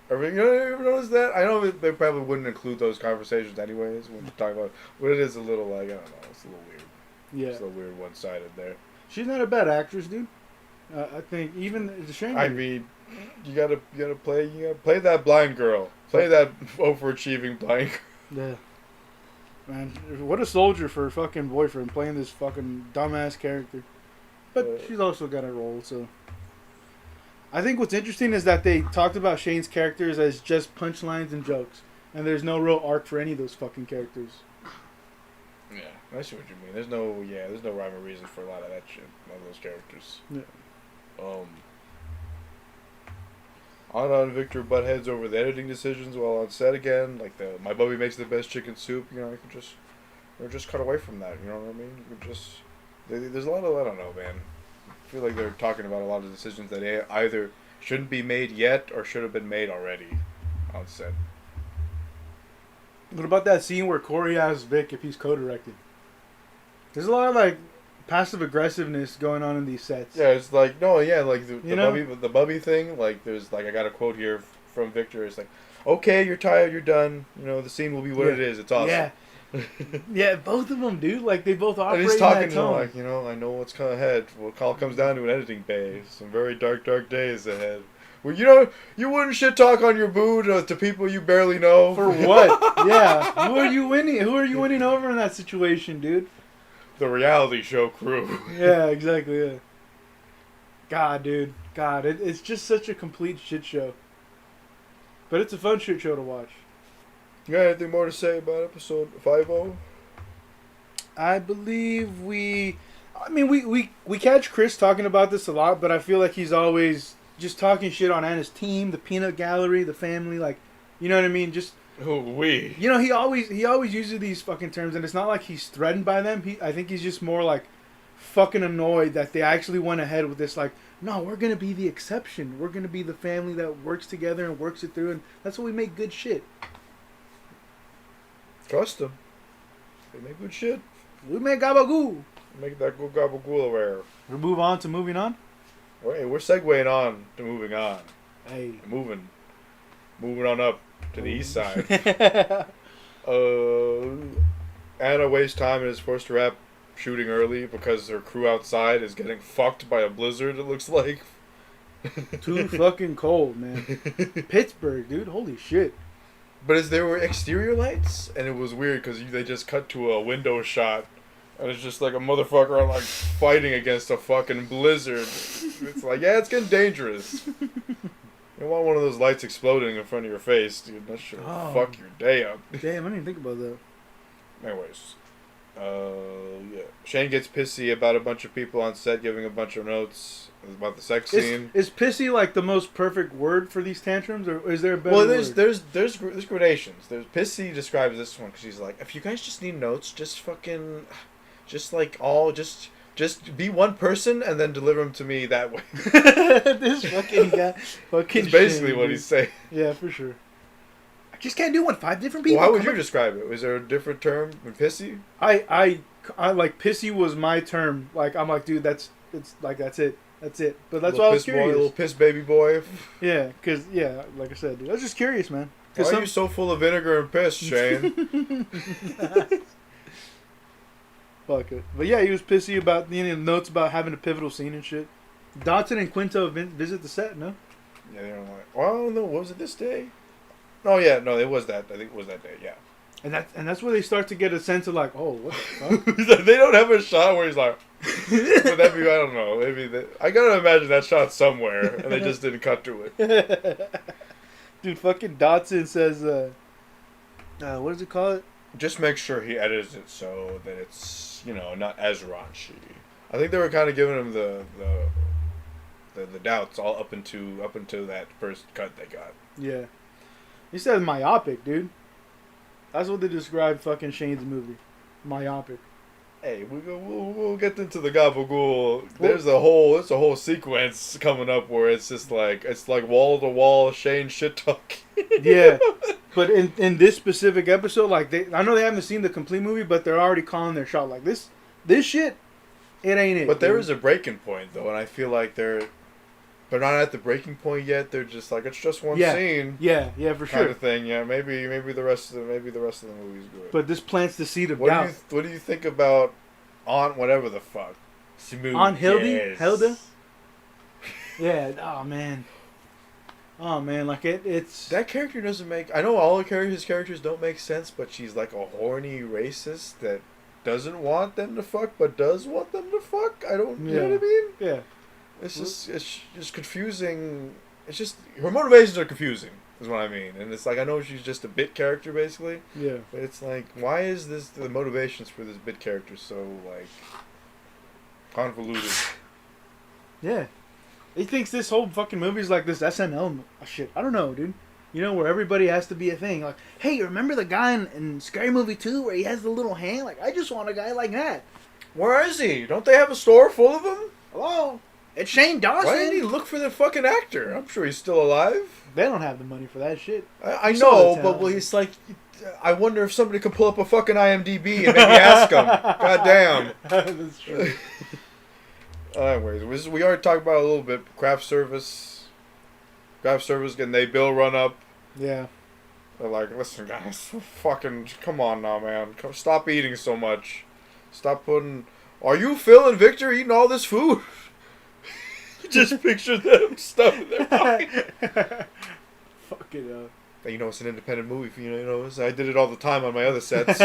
You ever notice that? I know they probably wouldn't include those conversations anyways when you talk about, but it is a little like, I don't know, it's a little weird. Yeah, it's a little weird one-sided there. She's not a bad actress, dude. I think even it's a shame. I mean, you gotta play that blind girl. Play that overachieving blind girl. Yeah. Man, what a soldier for a fucking boyfriend playing this fucking dumbass character. But she's also got a role, so. I think what's interesting is that they talked about Shane's characters as just punchlines and jokes. And there's no real arc for any of those fucking characters. Yeah, I see what you mean. There's no rhyme or reason for a lot of that shit. None of those characters. Yeah. Anna and Victor butt heads over the editing decisions while on set again. Like my Bubby makes the best chicken soup. You know, you can just cut away from that. You know what I mean? You can just there's a lot of, I don't know, man. I feel like they're talking about a lot of decisions that either shouldn't be made yet or should have been made already on set. What about that scene where Corey asks Vic if he's co-directing? There's a lot of like passive aggressiveness going on in these sets. Yeah, it's like like the Bubby thing. Like there's like I got a quote here from Victor. It's like, okay, you're tired, you're done. You know the scene will be what it is. It's awesome. Yeah. Yeah, both of them, dude. Like they both operate and he's talking in that tone. Like, you know, I know what's coming ahead. Well, it all comes down to an editing bay. Some very dark days ahead. Well, you know, you wouldn't shit talk on your boo to people you barely know. For what? Yeah. Who are you winning? Who are you winning over in that situation, dude? The reality show crew. Yeah, exactly. Yeah. God, dude. God, it's just such a complete shit show. But it's a fun shit show to watch. You got anything more to say about episode 50? I believe we catch Chris talking about this a lot, but I feel like he's always just talking shit on Anna's team, the peanut gallery, the family, like, you know what I mean? Just we. You know, he always uses these fucking terms, and it's not like he's threatened by them. I think he's just more like fucking annoyed that they actually went ahead with this. Like, no, we're gonna be the exception. We're gonna be the family that works together and works it through, and that's what we make good shit. Trust them. They make good shit. We make gabagoo. Make that good gabagool aware. We move on to moving on. Hey, we're segueing on to moving on. Hey, moving on up to the east side. Anna wastes time and is forced to wrap shooting early because her crew outside is getting fucked by a blizzard. It looks like. Too fucking cold, man. Pittsburgh, dude. Holy shit. But there were exterior lights, and it was weird because they just cut to a window shot, and it's just like a motherfucker like fighting against a fucking blizzard. It's like, yeah, it's getting dangerous. You don't want one of those lights exploding in front of your face, dude. That shit will fuck your day up. Damn, I didn't think about that. Anyways. Yeah. Shane gets pissy about a bunch of people on set giving a bunch of notes about the sex scene. Is pissy like the most perfect word for these tantrums, or is there a better word? There's gradations. There's pissy describes this one because she's like, if you guys just need notes, just fucking, just be one person and then deliver them to me that way. This fucking guy, That's basically what he's saying. Yeah, for sure. I just can't do 5 different people. Well, how would you describe it? Was there a different term than pissy? I like pissy was my term. Like I'm like, dude, that's it. That's it. But that's why I was curious. Little piss baby boy. Yeah, because, like I said, dude, I was just curious, man. Why are you so full of vinegar and piss, Shane? Fuck it. But yeah, he was pissy about notes about having a pivotal scene and shit. Dotson and Quinto visit the set, no? Yeah, they don't like, well, no, was it this day? Oh, yeah, no, it was that. I think it was that day, yeah. And that's where they start to get a sense of like, oh, what the fuck? They don't have a shot where he's like, but that'd be, I don't know, I gotta imagine that shot somewhere, and they just didn't cut to it. Dude, fucking Dotson says, what does it call it? Just make sure he edits it so that it's, not as raunchy. I think they were kind of giving him the doubts all up into that first cut they got. Yeah. He said myopic, dude. That's what they described fucking Shane's movie. Myopic. Hey, we'll get into the gabagool. There's a whole sequence coming up where it's just like wall to wall Shane shit talk. Yeah, but in this specific episode, like I know they haven't seen the complete movie, but they're already calling their shot. Like this shit, it ain't it. But there is a breaking point though, and I feel like they're not at the breaking point yet. They're just like, it's just one scene. Yeah, for sure. Kind of thing. Yeah, maybe the rest of the movie's good. But this plants the seed of doubt. What do you think about Aunt whatever the fuck? Smooth. Aunt Hilda? Yeah. Oh man, like it's that character doesn't make. I know all his characters don't make sense, but she's like a horny racist that doesn't want them to fuck, but does want them to fuck. You know what I mean? Yeah. It's just confusing. It's just her motivations are confusing, is what I mean. And it's like, I know she's just a bit character basically. Yeah. But it's like, why is the motivations for this bit character so like convoluted? Yeah. He thinks this whole fucking movie is like this SNL shit. I don't know, dude. Where everybody has to be a thing. Like, hey, remember the guy in Scary Movie 2 where he has the little hand? Like, I just want a guy like that. Where is he? Don't they have a store full of them? Hello? It's Shane Dawson. Why didn't he look for the fucking actor? I'm sure he's still alive. They don't have the money for that shit. I know, but he's like, I wonder if somebody could pull up a fucking IMDb and maybe ask him. God damn. That's true. Anyways, we already talked about it a little bit. Craft service getting their bill run up. Yeah. They're like, listen, guys, fucking, come on now, man. Stop eating so much. Stop putting... Are you Phil and Victor eating all this food? Just picture them stuffing their pocket. Fuck it up. It's an independent movie. I did it all the time on my other sets.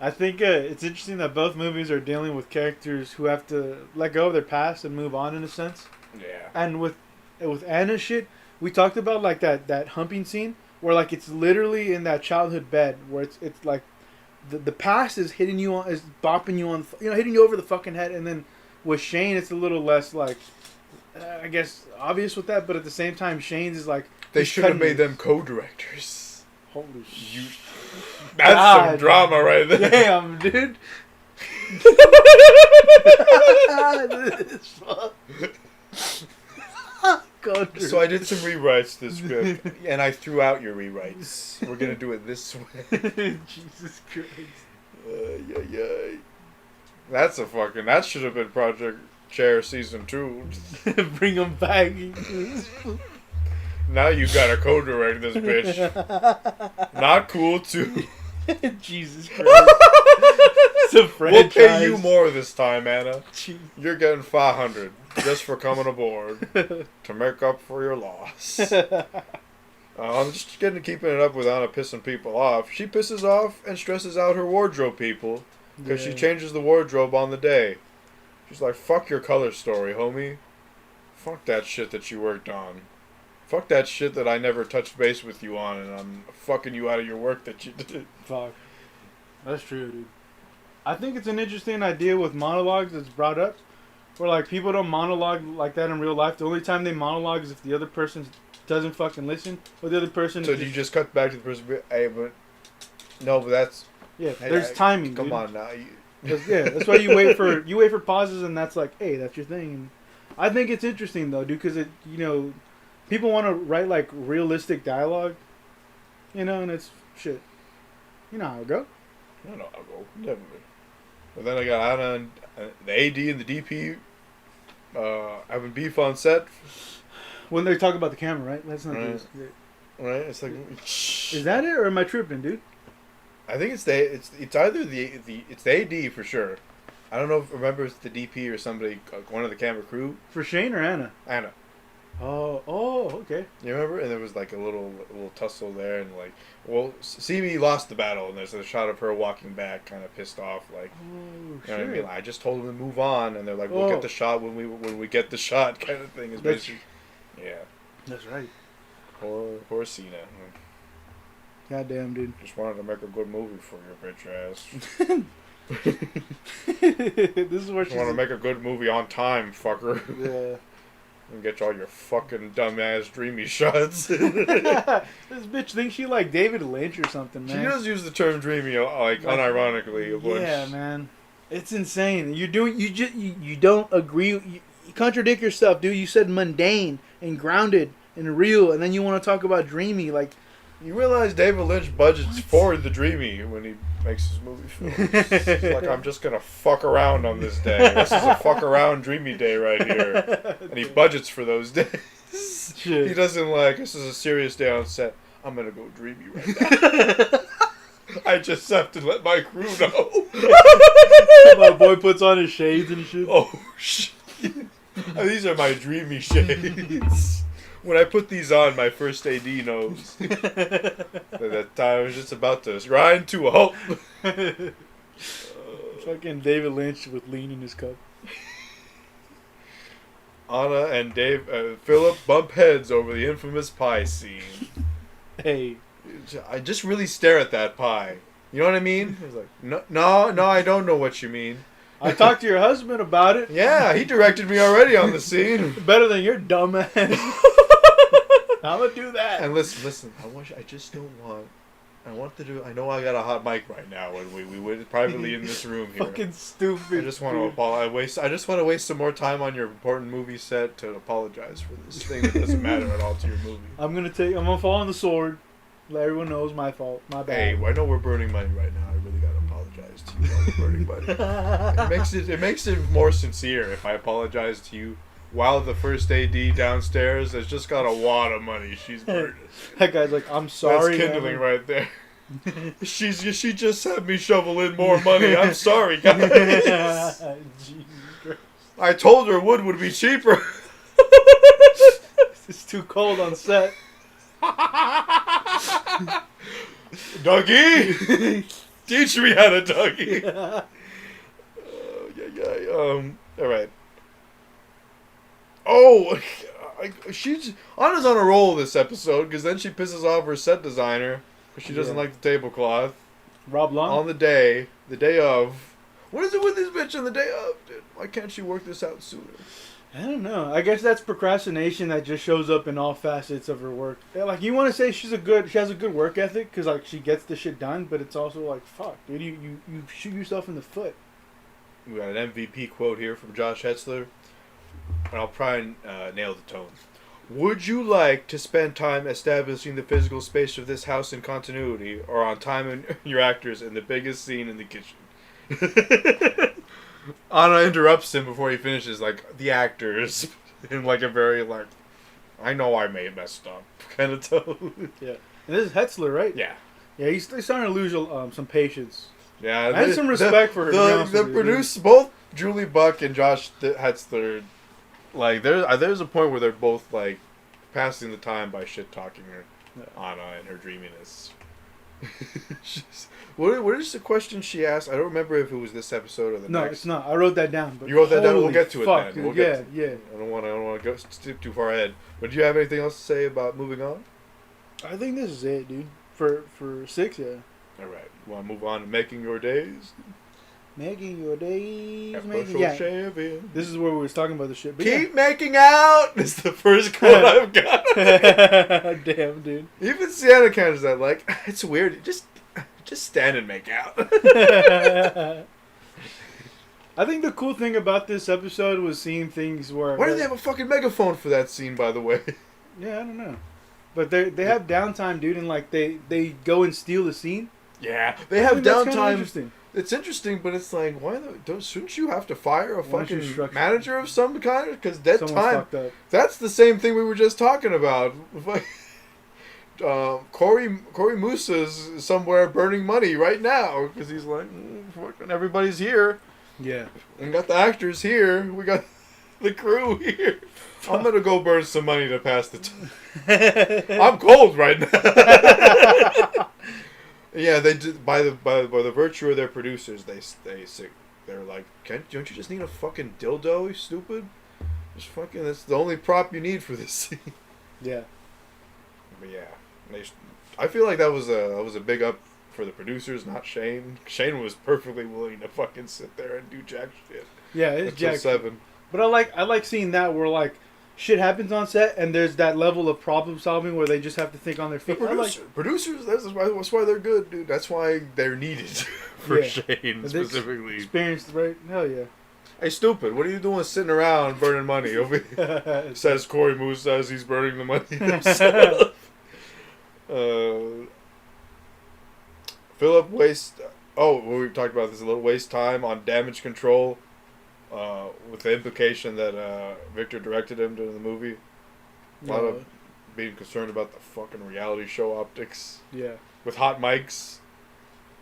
I think it's interesting that both movies are dealing with characters who have to let go of their past and move on in a sense. Yeah. And with Anna's shit, we talked about like that humping scene where like it's literally in that childhood bed where it's like the past is hitting you on, is bopping you on, hitting you over the fucking head, and then with Shane it's a little less like I guess obvious with that, but at the same time Shane's is like they should have made them co-directors. Holy shit. That's some drama right there. Damn, dude. So I did some rewrites to the script, and I threw out your rewrites. We're gonna do it this way. Jesus Christ. That should have been Project Chair Season 2. Bring them back. Now you gotta co-direct this bitch. Not cool too. Jesus Christ. It's a franchise. We'll pay you more this time, Anna. Jeez. You're getting $500 just for coming aboard to make up for your loss. I'm just keeping it up with Anna pissing people off. She pisses off and stresses out her wardrobe people because she changes the wardrobe on the day. She's like, fuck your color story, homie. fuck that shit that you worked on. Fuck that shit that I never touched base with you on, and I'm fucking you out of your work that you did. Fuck. That's true, dude. I think it's an interesting idea with monologues that's brought up, where like people don't monologue like that in real life. The only time they monologue is if the other person doesn't fucking listen, or the other person. So you just cut back to the person? Hey, but no, but that's there's timing. Come dude. on now. That's why you wait for pauses, and that's like, hey, that's your thing. And I think it's interesting though, dude, because people want to write like realistic dialogue, and it's shit. You know how it go. I know how it go. Never. But then I got Anna and the AD and the DP having beef on set. When they talk about the camera, right? That's not right. Right? It's like, is that it, or am I tripping, dude? I think it's either the AD for sure. I don't know if remember it's the DP or somebody, one of the camera crew. For Shane or Anna? Anna. Oh, okay. You remember? And there was like a little tussle there, and like, well, Simi lost the battle, and there's a shot of her walking back, kind of pissed off, like, you know what I mean? Like, I just told him to move on, and they're like, we'll get the shot when we get the shot, kind of thing. Is basically, yeah. That's right. Poor Cena. Goddamn, dude. Just wanted to make a good movie for your bitch ass. This is what just want to make a good movie on time, fucker. Yeah. And get all your fucking dumbass dreamy shots. This bitch thinks she like David Lynch or something, man. She does use the term dreamy, like unironically. A bunch. Yeah, man. It's insane. You don't agree. You contradict yourself, dude. You said mundane and grounded and real, and then you want to talk about dreamy, like. You realize David Lynch budgets for the dreamy when he makes his movie films. It's like, I'm just gonna fuck around on this day. This is a fuck around dreamy day right here, and he budgets for those days. Shit. He doesn't like, this is a serious day on set. I'm gonna go dreamy right now. I just have to let my crew know. My boy puts on his shades and shit. Oh shit! These are my dreamy shades. When I put these on, my first AD knows that time I was just about to grind to a halt. Fucking David Lynch with lean in his cup. Anna and Philip bump heads over the infamous pie scene. Hey. I just really stare at that pie. You know what I mean? It's like, no, I don't know what you mean. I talked to your husband about it. Yeah, he directed me already on the scene. Better than your dumb ass. I'm gonna do that. And listen. I want to do. I know I got a hot mic right now, and we would privately in this room here. Fucking stupid. I just want to apologize. I just want to waste some more time on your important movie set to apologize for this thing that doesn't matter at all to your movie. I'm gonna fall on the sword. Let everyone know it's my fault. My bad. Hey, I know we're burning money right now. I really gotta apologize to you while we're burning money. It makes it more sincere if I apologize to you. While the first AD downstairs has just got a wad of money she's burned. That guy's like, I'm sorry. That's kindling right there. She just had me shovel in more money. I'm sorry, guys. I told her wood would be cheaper. It's too cold on set. Dougie, teach me how to Dougie. All right. Oh, Anna's on a roll this episode because then she pisses off her set designer because she doesn't like the tablecloth. Rob Long? On the day of. What is it with this bitch on the day of, dude? Why can't she work this out sooner? I don't know. I guess that's procrastination that just shows up in all facets of her work. Like, you want to say she has a good work ethic because like she gets the shit done, but it's also like, fuck, dude, you shoot yourself in the foot. We got an MVP quote here from Josh Hetzler. And I'll try and nail the tone. Would you like to spend time establishing the physical space of this house in continuity, or on time and your actors in the biggest scene in the kitchen? Anna interrupts him before he finishes, like, the actors, in like a very, like, I know I may have messed up kind of tone. Yeah. And this is Hetzler, right? Yeah. Yeah, he's starting to lose some patience. Yeah. I had some respect for her. The produce, both Julie Buck and Josh Hetzler, like, there's a point where they're both, like, passing the time by shit-talking her, Anna, and her dreaminess. What is the question she asked? I don't remember if it was this episode or the next. No, it's not. I wrote that down. But you wrote that down? We'll get to fuck, it then. Dude. Yeah. I don't want to go too far ahead. But do you have anything else to say about moving on? I think this is it, dude. For 6, yeah. All right. You want to move on to Making Your Days? Making your days. Champion. This is where we was talking about the shit. But Keep making out! It's the first quote I've got. Damn, dude. Even Sienna catches that. Like, it's weird. Just stand and make out. I think the cool thing about this episode was seeing things where... Why do they have a fucking megaphone for that scene, by the way? Yeah, I don't know. But they have downtime, dude, and like they go and steal the scene. Yeah, they have downtime. Interesting. It's interesting, but it's like, shouldn't you have to fire a fucking manager of some kind? Because that Someone's time, fucked up. That's the same thing we were just talking about. Corey Musa's somewhere burning money right now because he's like, fucking everybody's here. Yeah, we got the actors here. We got the crew here. I'm gonna go burn some money to pass the time. I'm cold right now. Yeah, they did by the virtue of their producers. They're like, don't you just need a fucking dildo? You stupid. Just fucking. That's the only prop you need for this scene. Yeah. But yeah, I feel like that was a big up for the producers, not Shane. Shane was perfectly willing to fucking sit there and do jack shit. Yeah, it's jack 7. But I like seeing that where like shit happens on set and there's that level of problem solving where they just have to think on their feet. Producers, that's why they're good, dude. That's why they're needed for Shane specifically. Experienced, right? Hell yeah. Hey, stupid! What are you doing sitting around burning money over here? Says Corey Moose says he's burning the money himself. Philip wastes. Oh, we talked about this a little. Waste time on damage control, with the implication that Victor directed him during the movie. A lot of being concerned about the fucking reality show optics. Yeah. With hot mics.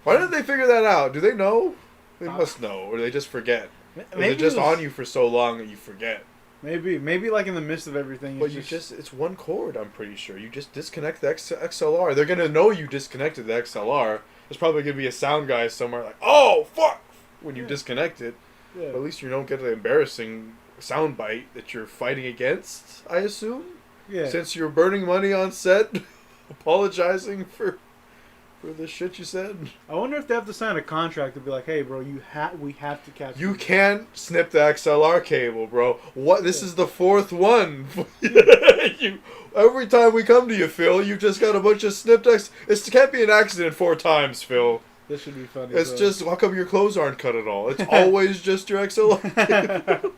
Why didn't they figure that out? Do they know? They must know, or they just forget. Maybe it's just on you for so long that you forget. Maybe like in the midst of everything. But it's one cord, I'm pretty sure. You just disconnect the XLR. They're going to know you disconnected the XLR. There's probably going to be a sound guy somewhere like, oh, fuck, when you disconnect it. Yeah. But at least you don't get the embarrassing sound bite that you're fighting against, I assume. Yeah. Since you're burning money on set, apologizing for the shit you said. I wonder if they have to sign a contract to be like, hey, bro, we have to catch you. Can't snip the XLR cable, bro. What? This is the 4th one. Every time we come to you, Phil, you just got a bunch of snipped X. It can't be an accident 4 times, Phil. This should be funny. It's just, how come your clothes aren't cut at all? It's always just your XLR cable.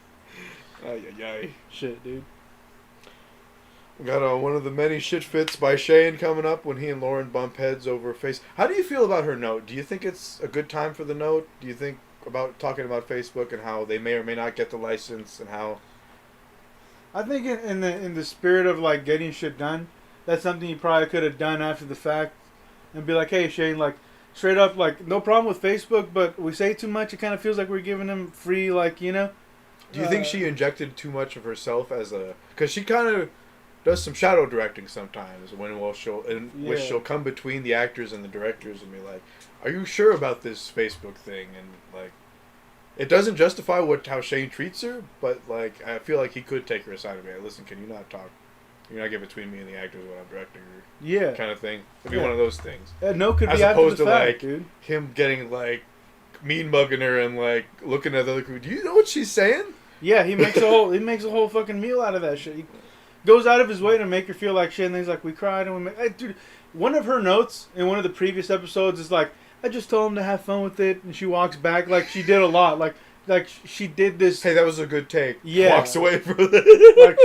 Ay. Shit, dude. We got one of the many shit fits by Shane coming up when he and Lauren bump heads over face. How do you feel about her note? Do you think it's a good time for the note? Do you think about talking about Facebook and how they may or may not get the license and how? I think in the spirit of like getting shit done, that's something you probably could have done after the fact, and be like, hey Shane, like straight up, like no problem with Facebook, but we say too much, it kind of feels like we're giving them free, like you know. Do you think she injected too much of herself because she kind of does some shadow directing sometimes which she'll come between the actors and the directors and be like, are you sure about this Facebook thing? And like, it doesn't justify how Shane treats her, but like I feel like he could take her aside and be like, listen, can you not talk? You're not get between me and the actors when I'm directing her. Yeah. Kind of thing. It'd be one of those things. No could as be after opposed the to fact, like dude. Him getting like mean mugging her and like looking at the other crew. Do you know what she's saying? Yeah, he makes a whole fucking meal out of that shit. He goes out of his way to make her feel like shit, and he's like, we cried and dude, one of her notes in one of the previous episodes is like, I just told him to have fun with it, and she walks back like she did a lot, like she did this. Hey, that was a good take. Yeah, walks away from it. Like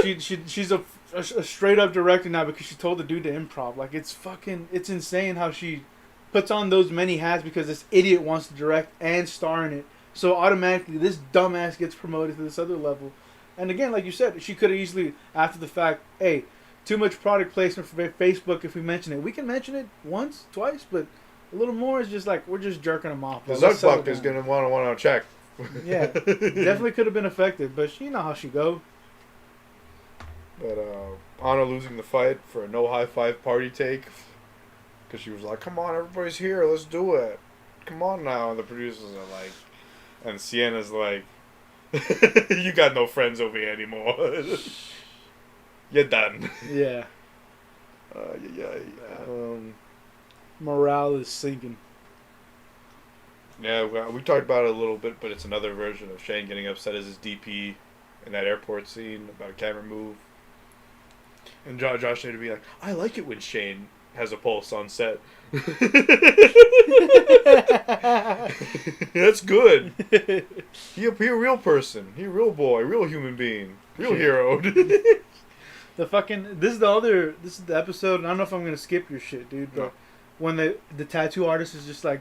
she's a straight up director now because she told the dude to improv. Like it's insane how she puts on those many hats because this idiot wants to direct and star in it. So automatically this dumbass gets promoted to this other level. And again, like you said, she could have easily, after the fact, hey, too much product placement for Facebook if we mention it. We can mention it once, twice, but a little more is just like, we're just jerking them off. The Zuckbuck is going to want to check. Yeah, definitely could have been affected, but you know how she go. But Anna losing the fight for a no high five party take. Because she was like, come on, everybody's here, let's do it. Come on now. And the producers are like, and Sienna's like, you got no friends over here anymore. You're done. Yeah. Yeah. Morale is sinking. Yeah, we talked about it a little bit, but it's another version of Shane getting upset as his DP in that airport scene about a camera move. And Josh had to be like, I like it when Shane has a pulse on set. That's good. He a real person. He a real boy, real human being, real hero. This is the episode, and I don't know if I'm going to skip your shit, dude, but when the tattoo artist is just like,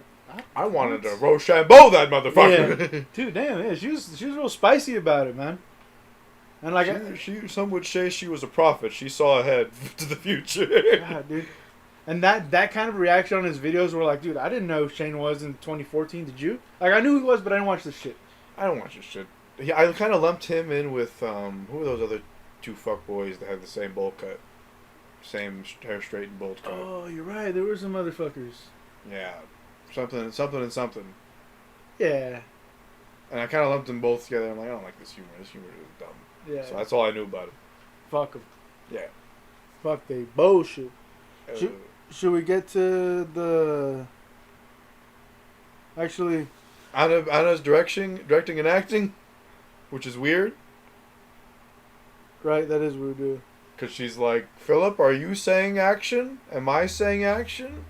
I wanted to Rochambeau that motherfucker. Yeah. Dude, damn, yeah, she was real spicy about it, man. And like, some would say she was a prophet. She saw ahead to the future. God, dude. And that kind of reaction on his videos were like, dude, I didn't know who Shane was in 2014. Did you? Like, I knew he was, but I didn't watch this shit. I don't watch this shit. Yeah, I kind of lumped him in with who were those other two fuckboys that had the same bowl cut, same hair straight and bowl cut. Oh, you're right. There were some motherfuckers. Yeah. Something. Yeah. And I kind of lumped them both together. I'm like, I don't like this humor. This humor is dumb. Yeah. So that's all I knew about it. Fuck them. Yeah. Fuck they bullshit. Should we get to the... Actually... Anna's directing and acting, which is weird. Right, that is weird, dude. Because she's like, Philip, are you saying action? Am I saying action?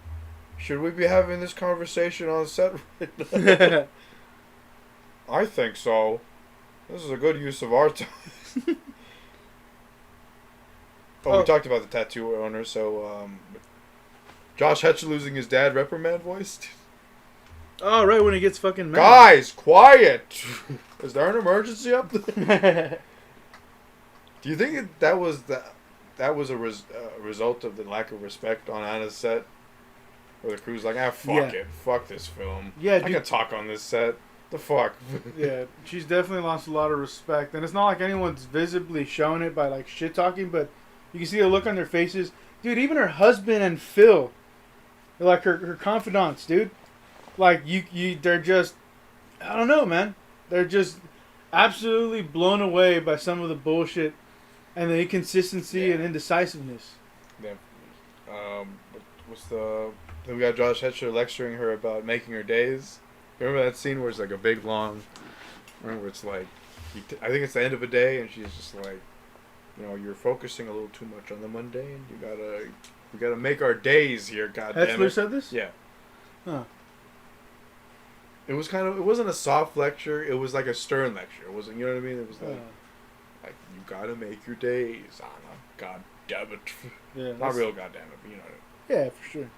Should we be having this conversation on set right now? I think so. This is a good use of our time. We talked about the tattoo owner, so Josh Hetch losing his dad reprimand voice. Oh, right, when he gets fucking mad. Guys, quiet! Is there an emergency up there? Do you think that was a result of the lack of respect on Anna's set? Where the crew's like, fuck it. Fuck this film. Yeah, I can talk on this set. The fuck? Yeah, she's definitely lost a lot of respect. And it's not like anyone's visibly showing it by, like, shit-talking, but you can see the look on their faces. Dude, even her husband and Phil, they're like her confidants, dude. Like, they're just, I don't know, man. They're just absolutely blown away by some of the bullshit and the inconsistency and indecisiveness. Yeah. Then we got Josh Hetcher lecturing her about making her days. Remember that scene where it's like a big long, where it's like, I think it's the end of a day, and she's just like, you're focusing a little too much on the mundane. We gotta make our days here, goddammit. Hetzler said this? Yeah. Huh. It wasn't a soft lecture. It was like a stern lecture. It wasn't, you know what I mean? It was like you gotta make your days, Anna. God damn it. Yeah. Not real goddamn it, but you know what I mean. Yeah, for sure.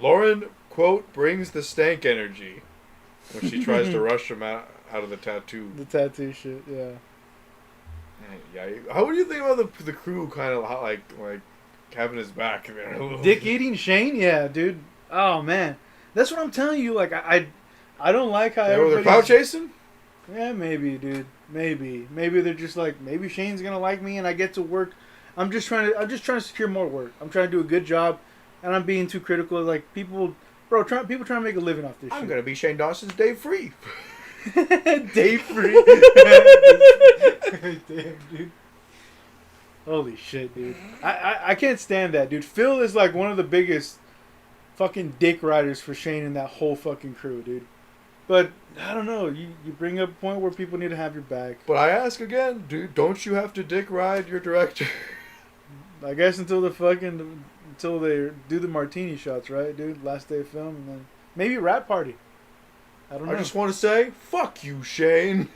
Lauren, quote, brings the stank energy when she tries to rush him out of the tattoo. The tattoo shit, yeah. Yeah. How would you think about the crew kind of like having his back there? Dick eating Shane? Yeah, dude. Oh, man. That's what I'm telling you. Like, I don't like how they were crowd chasing? Yeah, maybe, dude. Maybe they're just like, maybe Shane's gonna like me and I get to work. I'm just trying to secure more work. I'm trying to do a good job, and I'm being too critical. Like, people trying to make a living off this shit. I'm gonna be Shane Dawson's day free. Day free. Damn, dude. Holy shit, dude. I can't stand that, dude. Phil is like one of the biggest fucking dick riders for Shane and that whole fucking crew, dude. But I don't know. You bring up a point where people need to have your back. But I ask again, dude, don't you have to dick ride your director? I guess until they do the martini shots, right, dude? Last day of film, and then maybe rap party. I don't know. I just want to say, fuck you, Shane.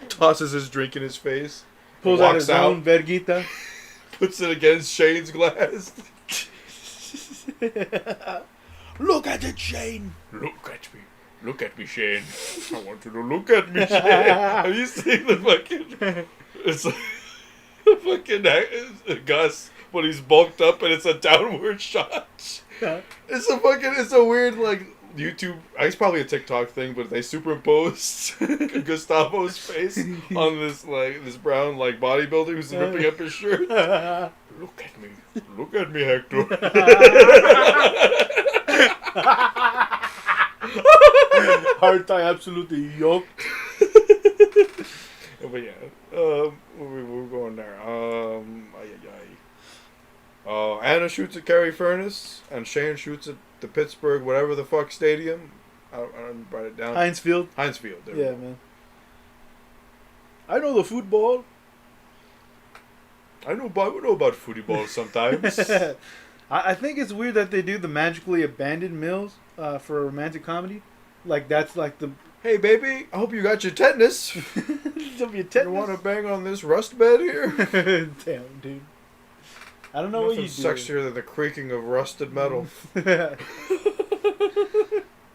Tosses his drink in his face. Pulls out his own verguita. Puts it against Shane's glass. Look at it, Shane. Look at me. Look at me, Shane. I want you to look at me, Shane. Have you seen the fucking... It's like the fucking Gus when he's bulked up and it's a downward shot. It's a weird, like, YouTube. It's probably a TikTok thing, but they superimposed Gustavo's face on this brown bodybuilder who's ripping up his shirt. Look at me, Hector. Heart I absolutely yoked. But yeah, we're going there. Anna shoots at Kerry Furnace, and Shane shoots at the Pittsburgh whatever the fuck stadium. I don't write it down. Heinz Field. Yeah, man. I know the football. I know about football sometimes. I think it's weird that they do the magically abandoned mills for a romantic comedy. Like, that's like the... Hey, baby, I hope you got your tetanus. You want to bang on this rust bed here? Damn, dude. I don't know what you do. Sexier than the creaking of rusted metal.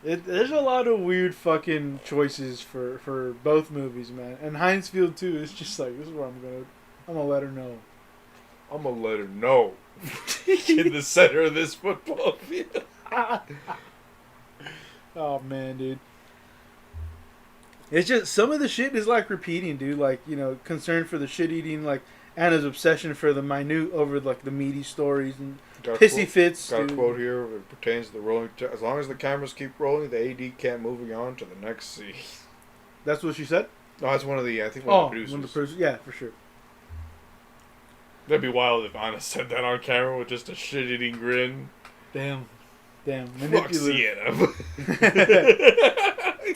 There's a lot of weird fucking choices for both movies, man. And Heinz Field too. It's just like, this is where I'm gonna let her know. I'm gonna let her know. In the center of this football field. Oh man, dude. It's just some of the shit is like repeating, dude. Like, you know, concern for the shit eating, like Anna's obsession for the minute over like the meaty stories and pissy fits. Got a quote here. It pertains to the rolling. As long as the cameras keep rolling, the AD can't move on to the next scene. That's what she said? No, that's one of the. I think one of the producers. One of the producers. Yeah, for sure. That'd be wild if Anna said that on camera with just a shit-eating grin. Damn. Fuck Sienna.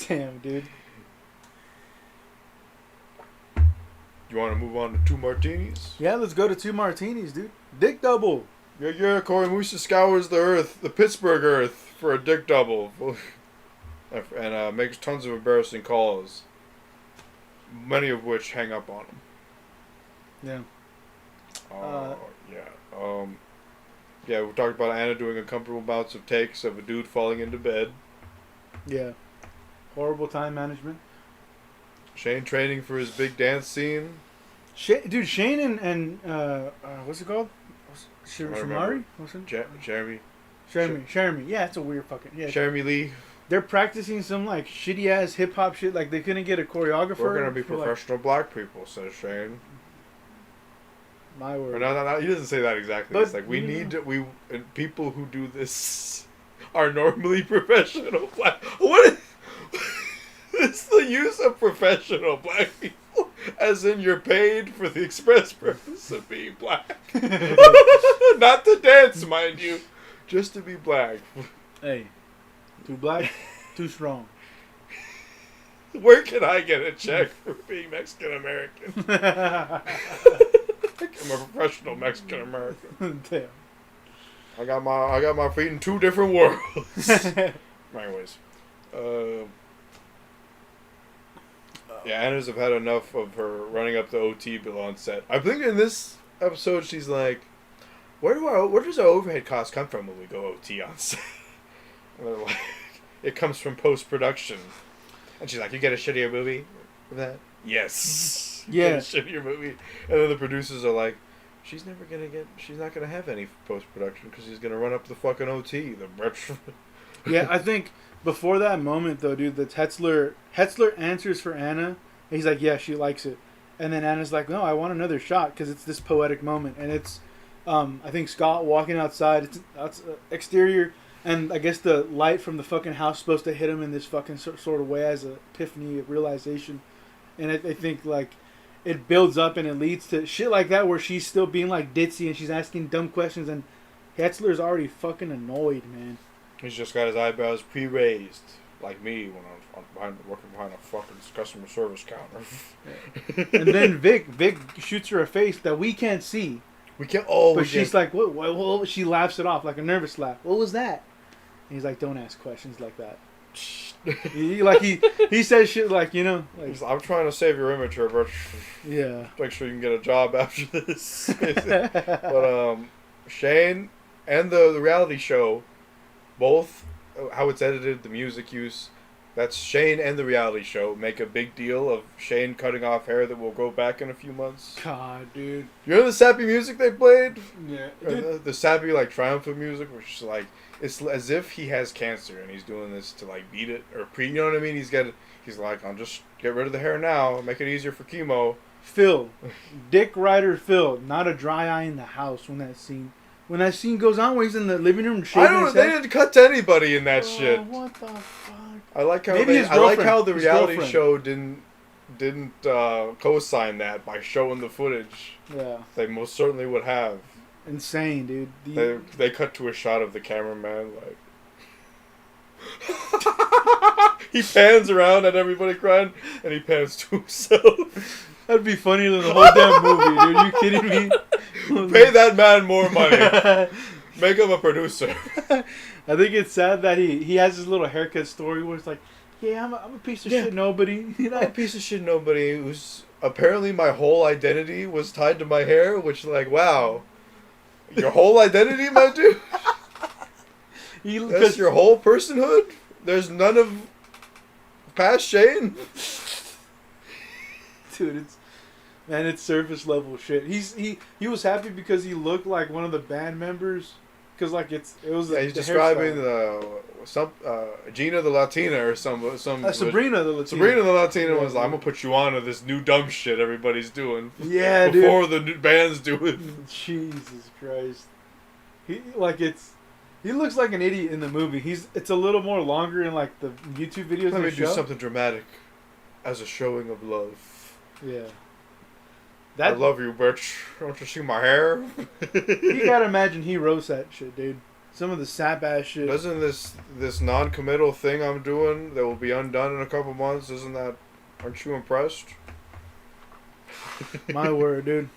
Damn, dude. You want to move on to 2 martinis? Yeah, let's go to 2 martinis, dude. Dick double. Yeah, Corey Musa scours the earth, the Pittsburgh earth, for a dick double. And makes tons of embarrassing calls. Many of which hang up on him. Yeah. Yeah, we talked about Anna doing uncomfortable bouts of takes of a dude falling into bed. Yeah. Horrible time management. Shane training for his big dance scene. Shane and what's it called? Shamari? What's it? Jeremy. Yeah, it's a weird fucking... Yeah. Jeremy Lee. They're practicing some, like, shitty-ass hip-hop shit. Like, they couldn't get a choreographer. We're going to be professional black people, says Shane. My word. No, he doesn't say that exactly. But, it's like, and people who do this are normally professional black... What is... It's the use of professional black people, as in you're paid for the express purpose of being black. Not to dance, mind you, just to be black. Hey, too black, too strong. Where can I get a check for being Mexican American? I'm a professional Mexican American. Damn. I got my feet in 2 different worlds. Anyways, yeah, Anna's have had enough of her running up the OT bill on set. I think in this episode she's like, where does our overhead cost come from when we go OT on set? And they're like, it comes from post-production. And she's like, you get a shittier movie with that? Yes. Yeah. Get a shittier movie. And then the producers are like, she's not going to have any post-production because she's going to run up the fucking OT. Yeah, I think before that moment, though, dude, the Hetzler answers for Anna. And he's like, yeah, she likes it. And then Anna's like, no, I want another shot because it's this poetic moment. And it's, I think, Scott walking outside. It's exterior. And I guess the light from the fucking house is supposed to hit him in this fucking sort of way as an epiphany, a realization. And I think, like, it builds up and it leads to shit like that where she's still being, like, ditzy and she's asking dumb questions. And Hetzler's already fucking annoyed, man. He's just got his eyebrows pre-raised, like me when I'm working behind a fucking customer service counter. And then Vic shoots her a face that we can't see. We can't. Oh, but she's like, what? She laughs it off like a nervous laugh. What was that? And he's like, don't ask questions like that. he says shit like, you know, like, I'm trying to save your image here, but yeah, make sure you can get a job after this. But Shane and the reality show, both how it's edited, the music use, That's Shane and the reality show. Make a big deal of Shane cutting off hair that will grow back in a few months. God, dude. You know the sappy music they played? Yeah. The sappy, like, triumphant music, which is like, it's as if he has cancer and he's doing this to, like, beat it or you know what I mean? He's like, I'll just get rid of the hair now, make it easier for chemo. Phil. Dick Ryder Phil. Not a dry eye in the house when that scene goes on where he's in the living room shaving his head. They didn't cut to anybody in that shit. What the fuck? I like how the reality show didn't co-sign that by showing the footage. Yeah. They most certainly would have. Insane, dude. They cut to a shot of the cameraman like he pans around at everybody crying and he pans to himself. That'd be funnier than the whole damn movie, dude. Are you kidding me? Pay that man more money. Make him a producer. I think it's sad that he has his little haircut story where it's like, yeah, I'm a piece of shit nobody. You know? I'm a piece of shit nobody who's apparently my whole identity was tied to my hair, which like, wow. Your whole identity, my dude? That's your whole personhood? There's none of past Shane? Dude, it's surface level shit. He was happy because he looked like one of the band members. Because like he's describing Gina the Latina or some Sabrina the Latina. Sabrina the Latina was like, I'm gonna put you on to this new dumb shit everybody's doing. Yeah, before dude. the new band's do it. Jesus Christ. He looks like an idiot in the movie. It's a little more longer in like the YouTube videos. Let me do something dramatic as a showing of love. Yeah. I love you, bitch. Don't you see my hair? You gotta imagine he roasts that shit, dude. Some of the sap ass shit. Doesn't this non-committal thing I'm doing that will be undone in a couple months? Aren't you impressed? My word, dude.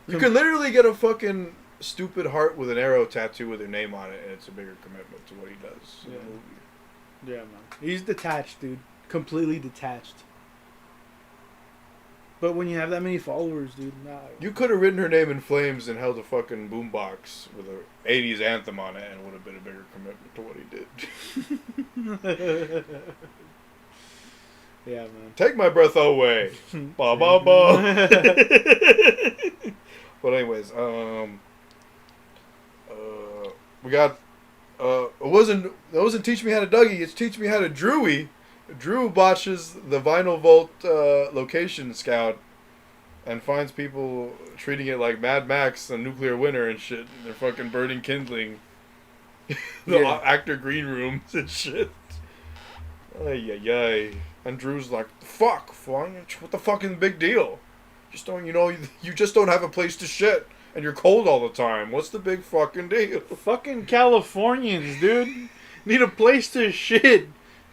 You can literally get a fucking stupid heart with an arrow tattoo with your name on it, and it's a bigger commitment to what he does in the movie. Yeah, man. He's detached, dude. Completely detached. But when you have that many followers, dude, nah. You could have written her name in flames and held a fucking boombox with a 80s anthem on it, and it would have been a bigger commitment to what he did. Yeah, man. Take my breath away. Ba ba ba. But anyways, we got it wasn't Teach Me How to Dougie, it's Teach Me How to Drewy. Drew botches the Vinyl Vault location scout and finds people treating it like Mad Max, a nuclear winter and shit. They're fucking burning kindling. The actor green rooms and shit. Ay, ay, ay. And Drew's like, fuck, what the fucking big deal? You just don't have a place to shit. And you're cold all the time. What's the big fucking deal? Fucking Californians, dude. Need a place to shit.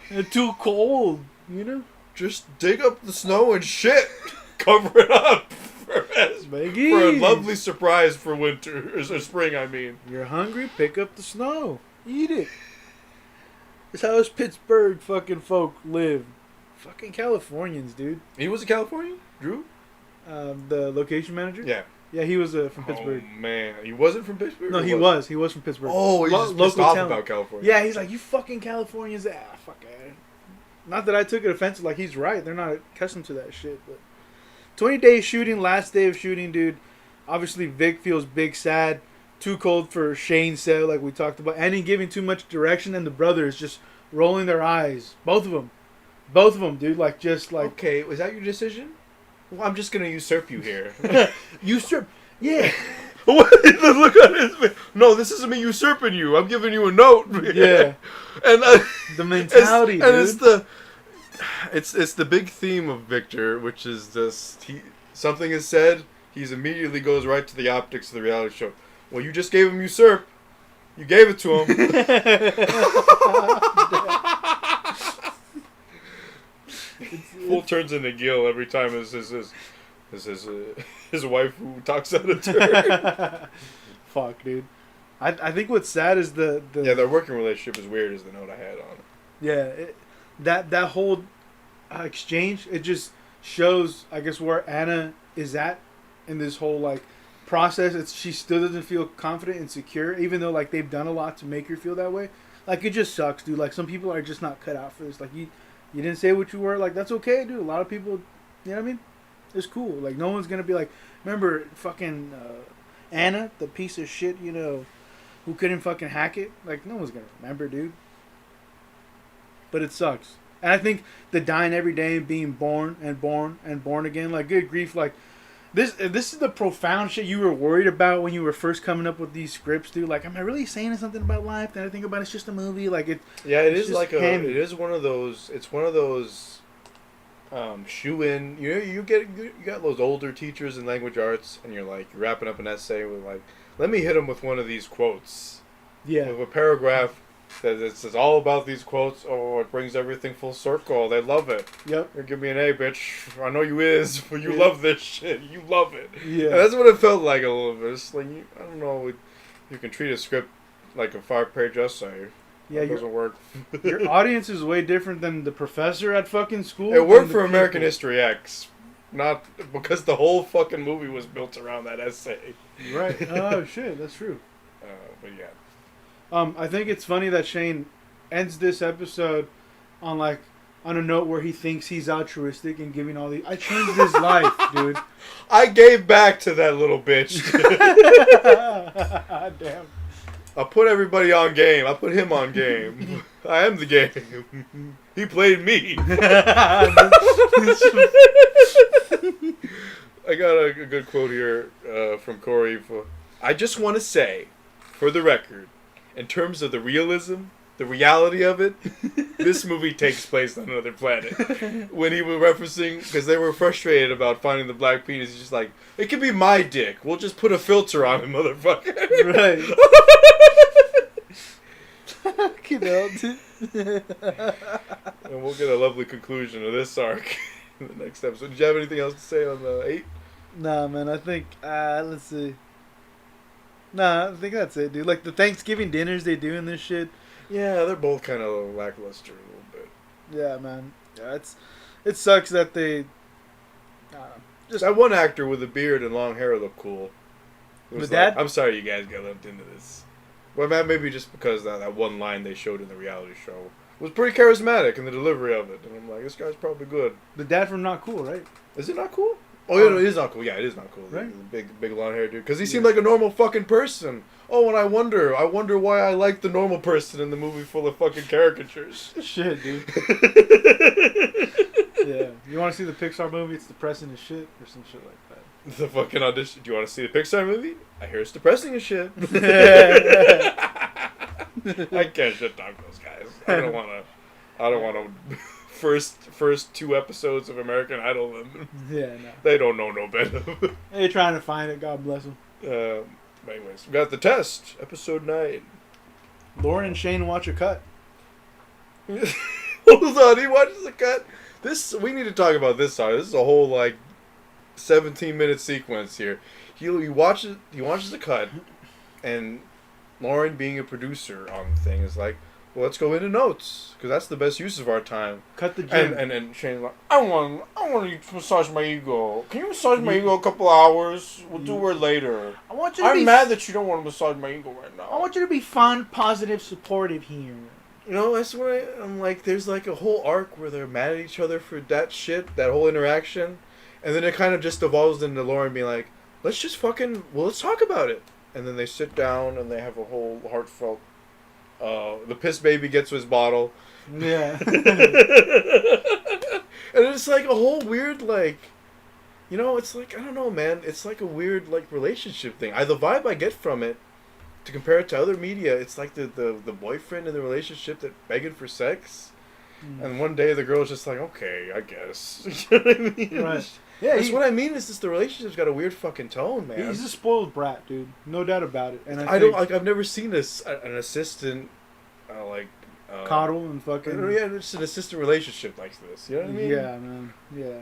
It's too cold, you know? Just dig up the snow and shit. Cover it up for a lovely surprise for winter. Or spring, I mean. You're hungry? Pick up the snow. Eat it. That's how us Pittsburgh fucking folk live. Fucking Californians, dude. He was a Californian? Drew? The location manager? Yeah. Yeah, he was from Pittsburgh. Oh, man. He wasn't from Pittsburgh? No, he was. He was from Pittsburgh. Oh, he's just pissed off about California. Yeah, he's like, you fucking Californians. Fuck it. Not that I took it offensive. Like, he's right. They're not accustomed to that shit. But 20 days shooting, last day of shooting, dude. Obviously, Vic feels big sad. Too cold for Shane said, like we talked about. And he giving too much direction, and the brothers just rolling their eyes. Both of them, dude. Like, just like... Okay, was that your decision? Well, I'm just going to usurp you here. Usurp? Yeah. Look at his face. No, this isn't me usurping you. I'm giving you a note. Yeah. And the mentality, dude. It's the big theme of Victor, which is this: something is said, he immediately goes right to the optics of the reality show. Well, you just gave him usurp. You gave it to him. Full turns into Gil every time his wife who talks out of turn. Fuck, dude. I think what's sad is the their working relationship is weird, is the note I had on it. Yeah, that whole exchange, it just shows, I guess, where Anna is at in this whole like process. She still doesn't feel confident and secure, even though like they've done a lot to make her feel that way. Like, it just sucks, dude. Like, some people are just not cut out for this. Like, you didn't say what you were. Like, that's okay, dude. A lot of people, you know what I mean? It's cool. Like, no one's gonna be like, remember fucking Anna, the piece of shit, you know, who couldn't fucking hack it? Like, no one's gonna remember, dude. But it sucks. And I think the dying every day and being born and born and born again, like, good grief, like, this is the profound shit you were worried about when you were first coming up with these scripts, dude. Like, am I really saying something about life that I think about it's just a movie? Like, it. Yeah, it is like it is one of those. It's one of those. Shoe in. You know, you got those older teachers in language arts, and you're wrapping up an essay with like, let me hit them with one of these quotes. Yeah. With a paragraph that says all about these quotes. Oh, it brings everything full circle. They love it. Yep. Or give me an A, bitch. I know you is, but you love this shit. You love it. Yeah. And that's what it felt like a little bit. It's like, I don't know, you can treat a script like a 5-page essay. Yeah, it doesn't work. Your audience is way different than the professor at fucking school. It worked for American History X. Not because the whole fucking movie was built around that essay. Right. Oh, shit. That's true. But yeah. I think it's funny that Shane ends this episode on a note where he thinks he's altruistic and giving all the. I changed his life, dude. I gave back to that little bitch. Damn. I put everybody on game. I put him on game. I am the game. He played me. I got a good quote here from Corey. I just want to say, for the record, in terms of the realism, the reality of it, this movie takes place on another planet. When he was referencing, because they were frustrated about finding the black penis, he's just like, it could be my dick. We'll just put a filter on it, motherfucker. Right. You know, and we'll get a lovely conclusion of this arc in the next episode. Did you have anything else to say on the 8? Nah, man, I think, let's see. Nah, I think that's it, dude. Like, the Thanksgiving dinners they do in this shit. Yeah, they're both kind of lackluster a little bit. Yeah, man. Yeah, it sucks that they... Just that one actor with a beard and long hair looked cool. The dad? I'm sorry you guys got lumped into this. Well, man, maybe just because that one line they showed in the reality show was pretty charismatic in the delivery of it. And I'm like, this guy's probably good. The dad from Not Cool, right? Is it Not Cool? Oh, yeah, no, it is Not Cool. Yeah, it is Not Cool. Right? The big long hair dude. Because he seemed like a normal fucking person. Oh, and I wonder why I like the normal person in the movie full of fucking caricatures. Shit, dude. Yeah. You want to see the Pixar movie? It's depressing as shit or some shit like that. The fucking audition. Do you want to see the Pixar movie? I hear it's depressing as shit. I can't shit talk those guys. I don't want to. First 2 episodes of American Idol. Yeah, no. They don't know no better. They're trying to find it. God bless them. Anyways, we got The Test, episode 9. Lauren and Shane watch a cut. Hold on, he watches the cut. We need to talk about this song. This is a whole 17-minute sequence here. He watches the cut, and Lauren, being a producer on the thing, is like, well, let's go into notes, because that's the best use of our time. Cut the gym. And Shane's like, I want you to massage my ego. Can you massage my ego a couple hours? We'll do it later. I'm mad that you don't want to massage my ego right now. I want you to be fun, positive, supportive here. You know, that's when I'm like, there's a whole arc where they're mad at each other for that shit, that whole interaction. And then it kind of just evolves into Lauren being like, let's talk about it. And then they sit down and they have a whole heartfelt, the piss baby gets his bottle. Yeah. And it's a whole weird, it's I don't know, man. It's a weird, relationship thing. The vibe I get from it, to compare it to other media, it's the boyfriend in the relationship that begging for sex. And one day the girl's just like, okay, I guess. You know what I mean? Right. Yeah, that's what I mean. Is just the relationship's got a weird fucking tone, man. He's a spoiled brat, dude. No doubt about it. And I've never seen an assistant coddle and fucking. Yeah, it's an assistant relationship like this. You know what I mean? Yeah, man. Yeah.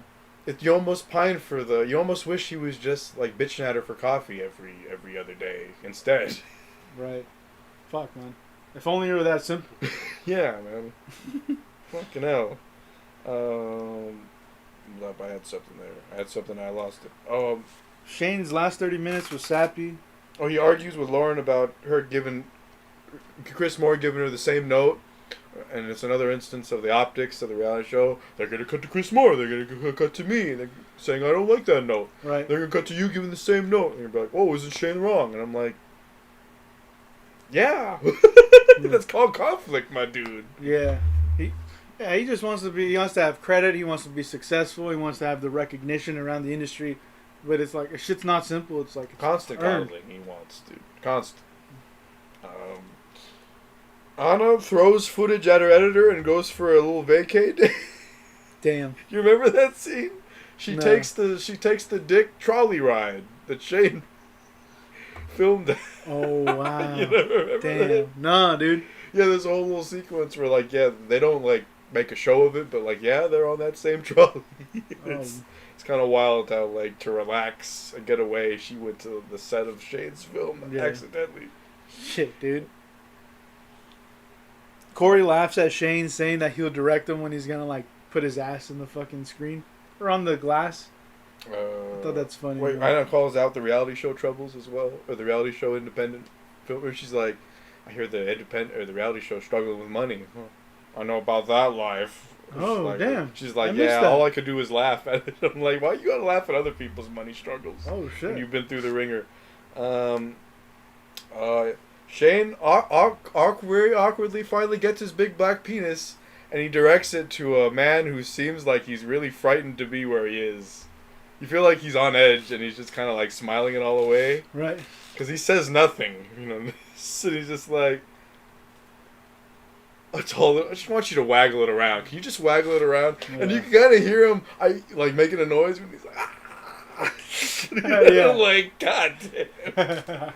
You almost pine for you almost wish he was just bitching at her for coffee every other day instead. Right. Fuck, man. If only it were that simple. Yeah, man. Fucking hell. I had something there. I had something, I lost it. Shane's last 30 minutes was sappy. Oh, he argues with Lauren about her giving Chris Moore giving her the same note, and it's another instance of the optics of the reality show. They're gonna cut to Chris Moore. They're gonna cut to me. They're saying I don't like that note. Right. They're gonna cut to you giving the same note, and you're like, "Oh, isn't Shane wrong?" And I'm like, "Yeah, that's called conflict, my dude." Yeah. He just wants to be. He wants to have credit. He wants to be successful. He wants to have the recognition around the industry. But it's like shit's not simple. It's like constant earned. coddling he wants, dude. Constant. Anna throws footage at her editor and goes for a little vacay day. Damn. You remember that scene? She No. takes the dick trolley ride that Shane filmed. Oh wow. You never remember Damn. that? Nah, dude. Yeah, there's a whole little sequence where like, yeah, they don't like make a show of it, but like, yeah, they're on that same trolley. It's kind of wild how like to relax and get away, she went to the set of Shane's film accidentally. Shit, dude. Corey laughs at Shane saying that he'll direct him when he's gonna like put his ass in the fucking screen or on the glass. I thought that's funny. Wait, Anna calls out the reality show troubles as well, or the reality show independent film. Where she's like, I hear the independent or the reality show struggling with money. Huh. I know about that life. Oh like, damn! She's like, I missed yeah, that. all I could do is laugh at it. I'm like, why you gotta laugh at other people's money struggles? Oh shit! When you've been through the ringer. Shane very awkwardly finally gets his big black penis, and he directs it to a man who seems like he's really frightened to be where he is. You feel like he's on edge, and he's just kind of like smiling it all away. Right. Because he says nothing, you know. So he's just like, I just want you to waggle it around. Can you just waggle it around? Yeah. And you can kind of hear him, making a noise when he's like, ah. Yeah. I'm like, God damn.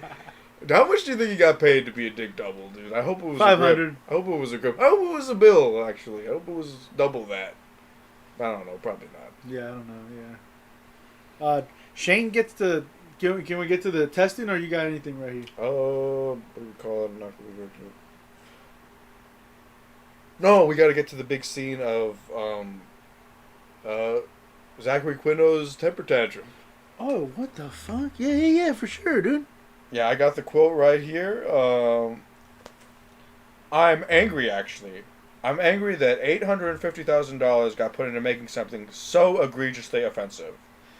How much do you think he got paid to be a dick double, dude? I hope it was $500. I hope it was a grip. I hope it was a bill, actually. I hope it was double that. I don't know. Probably not. Yeah, I don't know. Yeah. Shane gets to. Can we get to the testing, or you got anything right here? Oh, what do we call it? I'm not going to go to it. No, we got to get to the big scene of Zachary Quinto's temper tantrum. Oh, what the fuck? Yeah, for sure, dude. Yeah, I got the quote right here. I'm angry, actually. I'm angry that $850,000 got put into making something so egregiously offensive.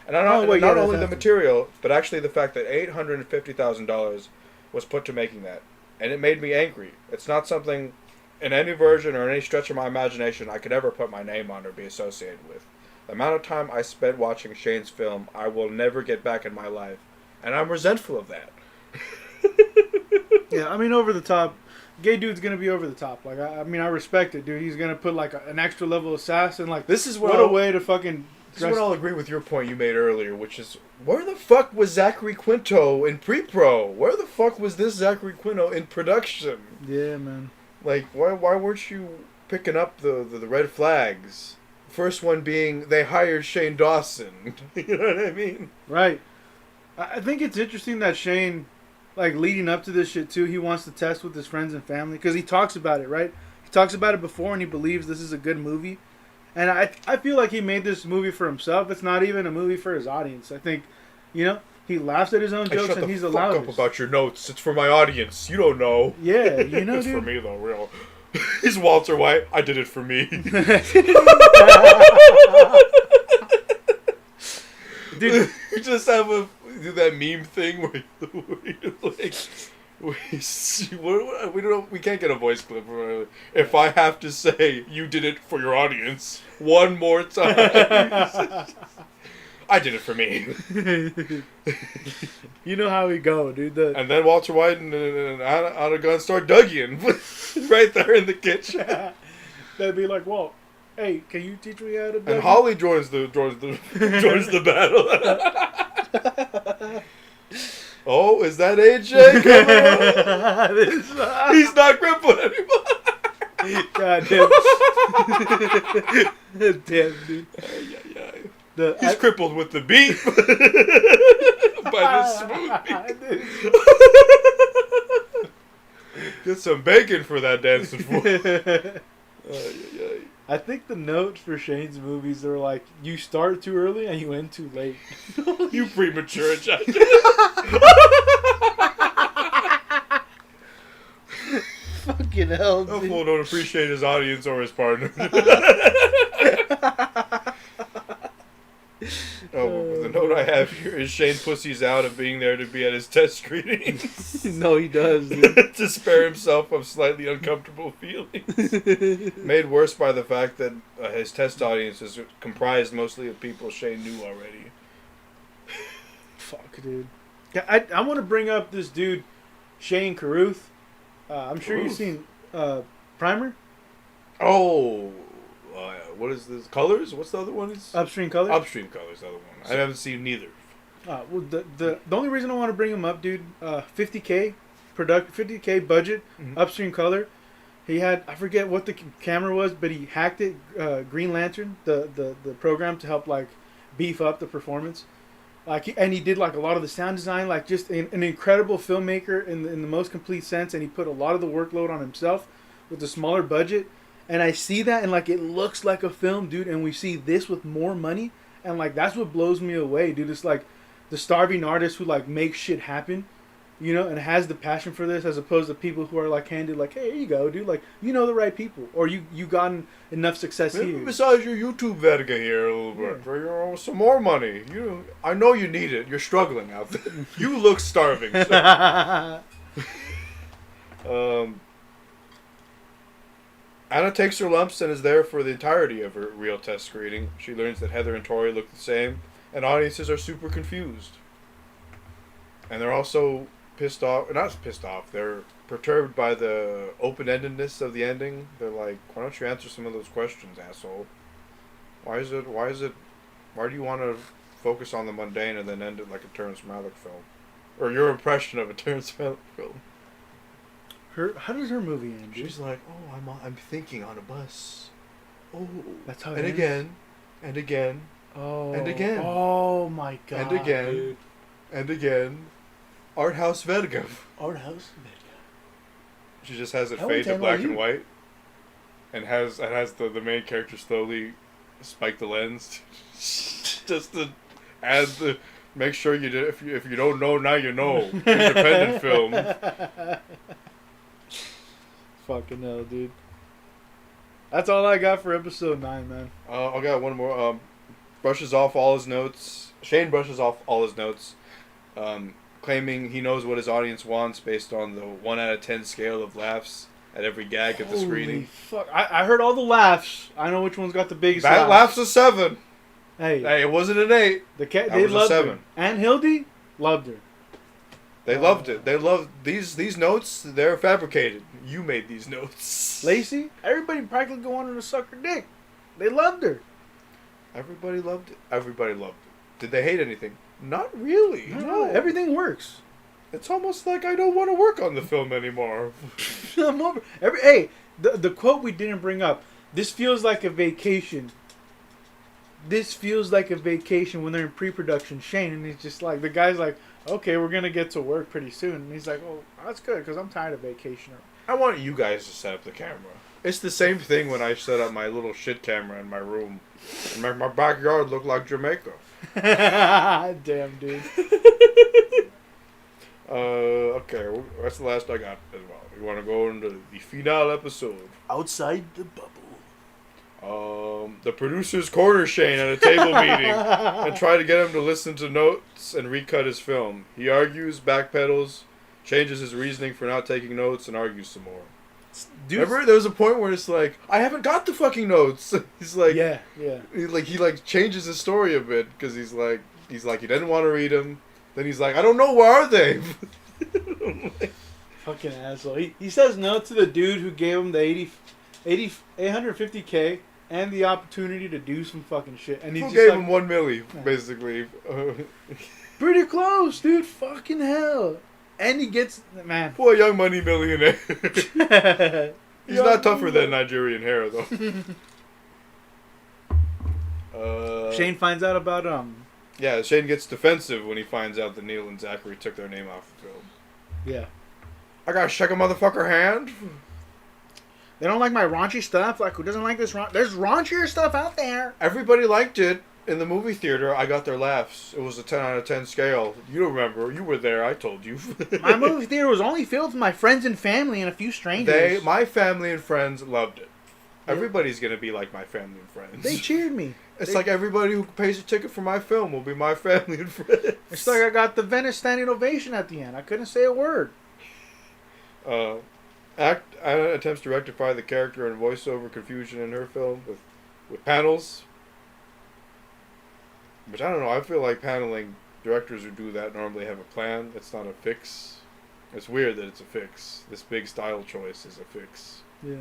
And not only the material, but actually the fact that $850,000 was put to making that. And it made me angry. It's not something in any version or any stretch of my imagination I could ever put my name on or be associated with. The amount of time I spent watching Shane's film, I will never get back in my life. And I'm resentful of that. Yeah, I mean, over the top. Gay dude's gonna be over the top. Like, I mean, I respect it, dude. He's gonna put like an extra level of sass and like. This is what a way to fucking. This is what I'll agree with your point you made earlier, which is, where the fuck was Zachary Quinto in pre-pro? Where the fuck was this Zachary Quinto in production? Yeah, man. Like, why weren't you picking up the red flags? First one being, they hired Shane Dawson. You know what I mean? Right. I think it's interesting that Shane, like, leading up to this shit, too, he wants to test with his friends and family, because he talks about it, right? He talks about it before, and he believes this is a good movie. And I feel like he made this movie for himself. It's not even a movie for his audience. I think, you know, he laughs at his own jokes, and he's allowed. Shut the fuck up about your notes. It's for my audience. You don't know. Yeah, you know, it's dude. for me, though, real. He's Walter White. I did it for me. Dude, you just have do that meme thing where you like... We don't know, we can't get a voice clip. If I have to say you did it for your audience one more time, I did it for me. You know how we go, dude. And then Walter White and Anna Gunn start Dougieing right there in the kitchen. They'd be like, "Whoa, hey, can you teach me how to?" And Holly joins the battle. Oh, is that AJ? He's not crippled anymore. God damn. Damn, dude. He's crippled with the beat. By the smooth beat. Get some bacon for that dancing floor. I think the notes for Shane's movies are like, you start too early and you end too late. You premature ejaculate. a fool don't appreciate his audience or his partner. Oh, the note I have here is Shane pussies out of being there to be at his test screening. No, he does, dude. To spare himself of slightly uncomfortable feelings. Made worse by the fact that his test audience is comprised mostly of people Shane knew already. Fuck, dude. Yeah, I want to bring up this dude, Shane Carruth. I'm sure you've seen Primer. Oh, what is this? Colors? What's the other one? Upstream Colors. Upstream Colors, the other one. I haven't seen neither. Well, the only reason I want to bring him up, dude, $50K budget, Upstream Color. He had, I forget what the camera was, but he hacked it. Green Lantern, the program to help like beef up the performance. And he did like a lot of the sound design, like just an incredible filmmaker in the most complete sense. And he put a lot of the workload on himself with a smaller budget. And I see that, and like it looks like a film, dude. And we see this with more money, and like that's what blows me away, dude. It's like the starving artist who like makes shit happen, you know, and has the passion for this, as opposed to people who are like handed like, hey, here you go, dude. Like, you know the right people, or you gotten enough success here. Besides your YouTube vertigo here a little bit for some more money. I know you need it. You're struggling out there. You look starving. So. Anna takes her lumps and is there for the entirety of her real test screening. She learns that Heather and Tori look the same, and audiences are super confused. And they're also pissed off. Not pissed off. They're perturbed by the open-endedness of the ending. They're like, why don't you answer some of those questions, asshole? Why do you want to focus on the mundane and then end it like a Terrence Malick film? Or your impression of a Terrence Malick film? How does her movie end? Dude? She's like, oh, I'm thinking on a bus. Oh, that's how. And again, and again, and again. Oh my god. And again, dude. And again. Art house vertigo. Art house vertigo. She just has it fade to black and white, and has the main character slowly spike the lens, just to add the. Make sure you do. If you don't know now, you know. Independent film. Fucking hell, dude. That's all I got for episode 9, man. I got one more. Brushes off all his notes. Shane brushes off all his notes, claiming he knows what his audience wants based on the 1 out of 10 scale of laughs at every gag at the screening. Fuck! I heard all the laughs. I know which one's got the biggest. That laugh's a 7. Hey, it wasn't an 8. They loved her. And Hildy loved her. They loved it. They loved these notes. They're fabricated. You made these notes. Lacey, everybody practically wanted to suck her dick. They loved her. Everybody loved it. Everybody loved it. Did they hate anything? Not really. No. Everything works. It's almost like I don't want to work on the film anymore. I'm over. Hey, the quote we didn't bring up. This feels like a vacation. This feels like a vacation when they're in pre-production. Shane, and he's just like, the guy's like, okay, we're going to get to work pretty soon. And he's like, oh, that's good because I'm tired of vacationing. I want you guys to set up the camera. It's the same thing when I set up my little shit camera in my room. And my backyard looked like Jamaica. Damn, dude. Okay, that's the last I got as well. You want to go into the finale episode? Outside the bubble. The producers corner Shane at a table meeting and try to get him to listen to notes and recut his film. He argues, backpedals, changes his reasoning for not taking notes, and argues some more. Dude, remember, there was a point where it's like, I haven't got the fucking notes. He's like, yeah. He changes his story a bit because he's like he didn't want to read them. Then he's like, I don't know, where are they? Fucking asshole. He says no to the dude who gave him the 850K and the opportunity to do some fucking shit. And he just gave him 1 milli, basically. Pretty close, dude. Fucking hell. And he gets, man. Poor young money millionaire. He's not tougher than Nigerian hair, though. Shane finds out about, Yeah, Shane gets defensive when he finds out that Neil and Zachary took their name off the film. Yeah. I gotta shake a motherfucker hand? They don't like my raunchy stuff. Like, who doesn't like this? There's raunchier stuff out there. Everybody liked it. In the movie theater, I got their laughs. It was a 10 out of 10 scale. You don't remember. You were there. I told you. My movie theater was only filled with my friends and family and a few strangers. My family and friends loved it. Yep. Everybody's going to be like my family and friends. They cheered me. It's like everybody who pays a ticket for my film will be my family and friends. It's like I got the Venice standing ovation at the end. I couldn't say a word. Anna attempts to rectify the character and voiceover confusion in her film with panels. Which I don't know. I feel like paneling directors who do that normally have a plan. It's not a fix. It's weird that it's a fix. This big style choice is a fix. Yeah.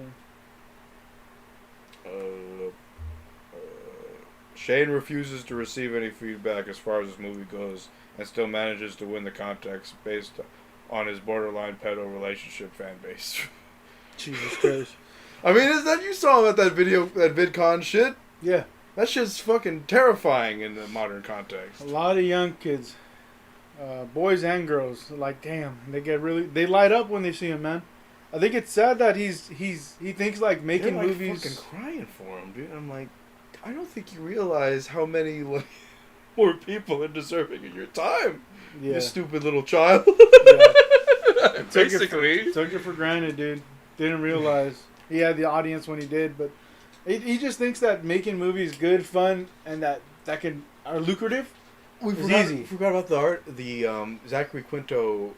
Shane refuses to receive any feedback as far as this movie goes and still manages to win the contest based on his borderline pedo relationship fan base. Jesus Christ. I mean, is that you saw him at that VidCon shit? Yeah. That shit's fucking terrifying in the modern context. A lot of young kids, boys and girls, like, damn, they light up when they see him, man. I think it's sad that he thinks like making They're like movies. Fucking crying for him, dude. I'm like, I don't think you realize how many more people are deserving of your time. Yeah. You stupid little child. Yeah. Basically, took it for granted, dude. Didn't realize he had the audience when he did, but he just thinks that making movies good, fun, and that are lucrative. We forgot about the Zachary Quinto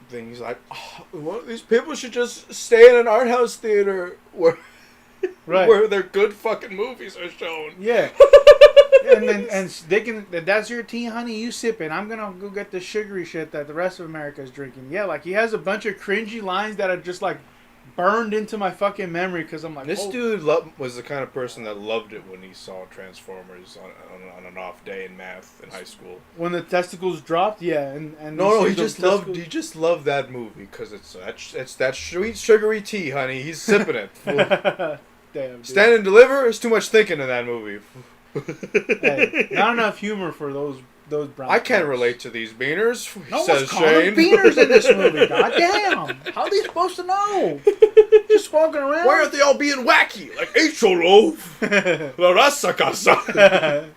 thing. He's like, well, these people should just stay in an art house theater where their good fucking movies are shown. Yeah. and they can. That's your tea, honey. You sip it. I'm gonna go get the sugary shit that the rest of America is drinking. Yeah, like he has a bunch of cringy lines that are just like burned into my fucking memory because I'm like, this dude was the kind of person that loved it when he saw Transformers on an off day in math in high school. When the testicles dropped, yeah, and he just loved that movie because it's that sweet sugary tea, honey. He's sipping it. Damn. Dude. Stand and Deliver. There's too much thinking in that movie. Hey, not enough humor for those brown. I can't relate to these beaners. No says one's calling Shane. them beaners in this movie. Goddamn! How are they supposed to know? Just walking around. Why aren't they all being wacky like H-O-Lo? La Raza Casa.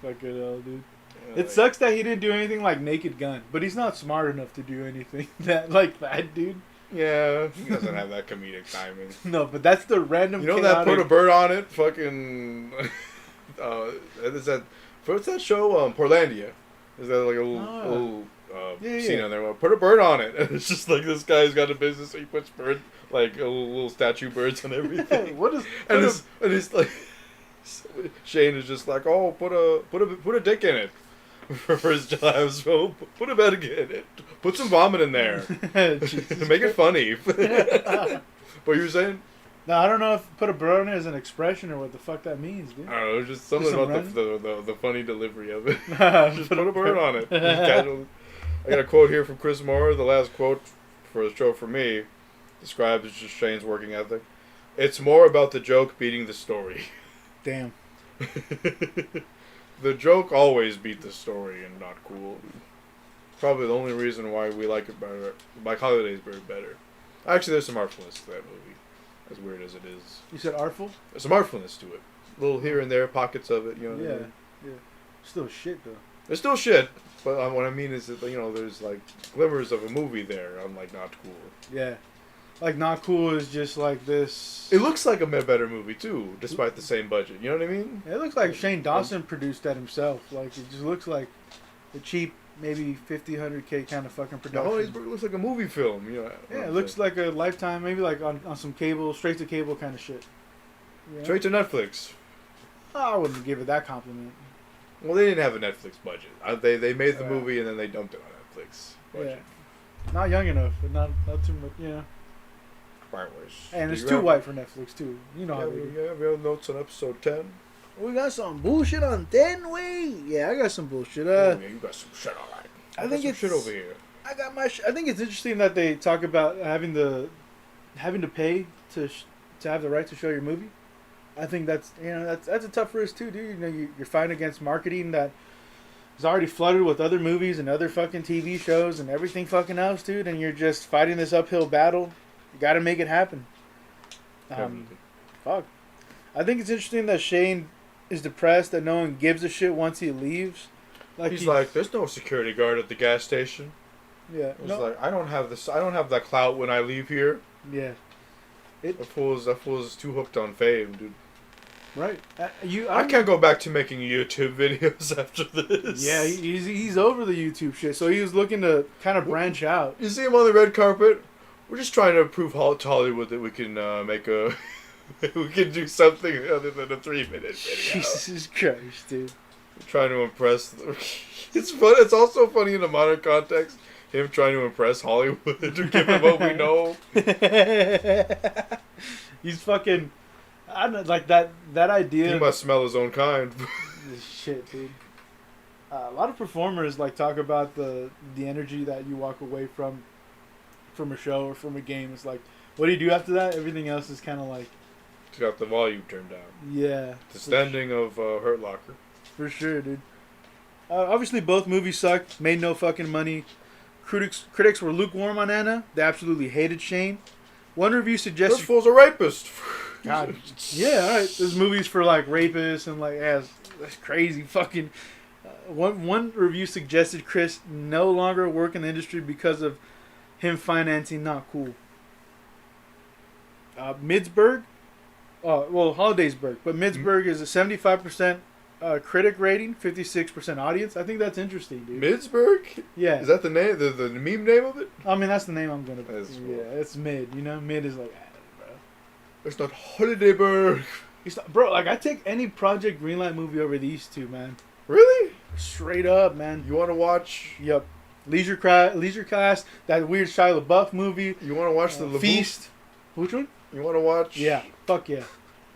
Fucking hell, dude. It sucks that he didn't do anything like Naked Gun, but he's not smart enough to do anything like that, dude. Yeah, he doesn't have that comedic timing. No, but that's the random. You know that Put a Bird on It? Fucking. Is that what's that show? Portlandia. Is that like a little scene on there? Well, put a bird on it. And it's just like this guy's got a business. So he puts like little statue birds and everything. What is? And it's like Shane is just like, oh, put a dick in it. For his job, so put a bed in it. Put some vomit in there. Make it funny. What you were saying? No, I don't know if put a bird on it is an expression or what the fuck that means, dude. I don't know, just something about the funny delivery of it. Just put a bird on it. I got a quote here from Chris Moore. The last quote for the show for me describes just Shane's working ethic. It's more about the joke beating the story. Damn. The joke always beat the story and not cool. Probably the only reason why we like it better. Like Holiday's better. Actually, there's some artfulness to that movie. As weird as it is. You said artful? There's some artfulness to it. A little here and there, pockets of it, you know what I mean? Yeah. Still shit, though. There's still shit, but what I mean is that, you know, there's like glimmers of a movie there, unlike Not Cool. Yeah. Like, Not Cool is just like this. It looks like a better movie, too, despite the same budget. You know what I mean? It looks like Shane Dawson produced that himself. Like, it just looks like a cheap, maybe $50-$100K kind of fucking production. No, it looks like a movie film. You know. Yeah, it looks like a Lifetime, maybe like on some cable, straight to cable kind of shit. Yeah. Straight to Netflix. Oh, I wouldn't give it that compliment. Well, they didn't have a Netflix budget. They made the movie and then they dumped it on Netflix budget. Yeah. Not young enough, but not too much, you know. And it's too white for Netflix, too. You know how we do. We have notes on episode 10. We got some bullshit on 10, way. Yeah, I got some bullshit. Yeah, you got some shit, all right. I think it's shit over here. I got my. I think it's interesting that they talk about having to pay to have the right to show your movie. I think that's a tough risk too, dude. You know, you're fighting against marketing that is already flooded with other movies and other fucking TV shows and everything fucking else, dude. And you're just fighting this uphill battle. You got to make it happen. Fuck. I think it's interesting that Shane is depressed that no one gives a shit once he leaves. Like he's like, there's no security guard at the gas station. Yeah. He's like, I don't have that clout when I leave here. Yeah. That fool's too hooked on fame, dude. Right. I can't go back to making YouTube videos after this. Yeah, he's over the YouTube shit. So he was looking to kind of branch out. You see him on the red carpet? We're just trying to prove to Hollywood that we can make a... we can do something other than a 3-minute video. Jesus Christ, dude. We're trying to impress... It's fun. It's also funny in a modern context. Him trying to impress Hollywood to give him what we know. He's fucking... I don't know, like that idea... He must smell his own kind. Shit, dude. A lot of performers like talk about the energy that you walk away from a show or from a game. It's like, what do you do after that? Everything else is kind of like... It's got the volume turned down. Yeah. The standing of Hurt Locker. For sure, dude. Obviously, both movies sucked. Made no fucking money. Critics were lukewarm on Anna. They absolutely hated Shane. One review suggested... This fool's a rapist. God. Yeah, alright. There's movies for like rapists and like, yeah, that's crazy. Fucking... One review suggested Chris no longer work in the industry because of him financing Not Cool. Midsburg... Holidaysburg. But Midsburg is a 75% critic rating, 56% audience. I think that's interesting, dude. Midsburg? Yeah. Is that the name, the meme name of it? I mean, that's the name I'm gonna put. Cool. Yeah, it's Mid. You know, Mid is like, bro. It's not Holidayburg. It's not, bro. Like, I take any Project Greenlight movie over these two, man. Really? Straight up, man. You want to watch? Yep. Leisure Class, that weird Shia LaBeouf movie. You want to watch the Feast? Which one? You want to watch? Yeah. Fuck yeah.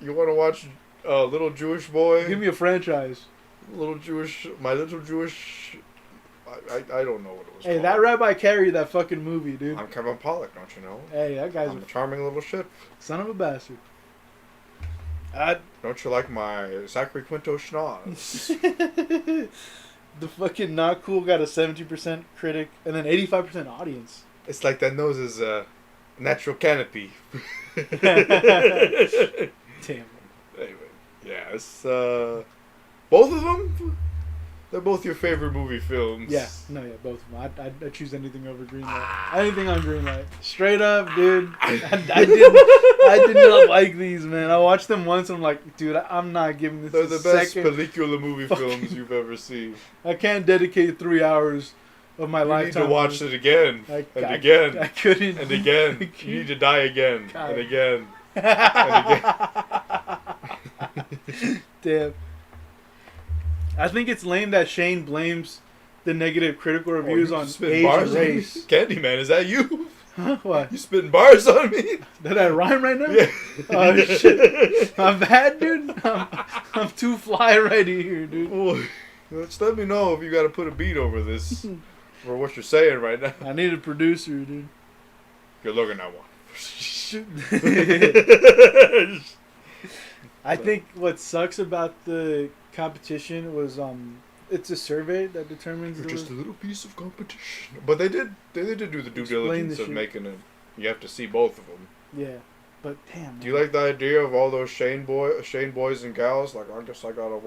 You want to watch Little Jewish Boy? Give me a franchise. My Little Jewish... I don't know what it was Hey, called. that Rabbi carried that fucking movie, dude. I'm Kevin Pollak, don't you know? Hey, that guy's I'm a charming little shit. son of a bastard. Don't you like my Zachary Quinto schnoz? The fucking Not Cool got a 70% critic and then 85% audience. It's like that nose is a natural canopy. Damn. Anyway, yeah, it's both of them. They're both your favorite movie films. Yeah, both of them. I'd choose anything over Greenlight. Anything on Greenlight. Straight up, dude. I did not like these, man. I watched them once and I'm like, dude, I'm not giving this They're a the best second. película movie films you've ever seen. I can't dedicate 3 hours of my lifetime. You need to watch it again. Again. I couldn't. And again. You need to die again. God. And again. Damn. I think it's lame that Shane blames the negative critical reviews on age and race. Candyman, is that you? Huh? What? You spitting bars on me? Did I rhyme right now? Yeah. Oh shit. I'm bad, dude. I'm too fly ready here, dude. Well, just let me know if you got to put a beat over this for what you're saying right now. I need a producer, dude. You're looking at one. I think what sucks about the competition was it's a survey that determines just a little piece of competition. But they did do the due diligence of making it. You have to see both of them. Yeah, but damn. Do you like the idea of all those Shane boys and gals? Like, I guess I gotta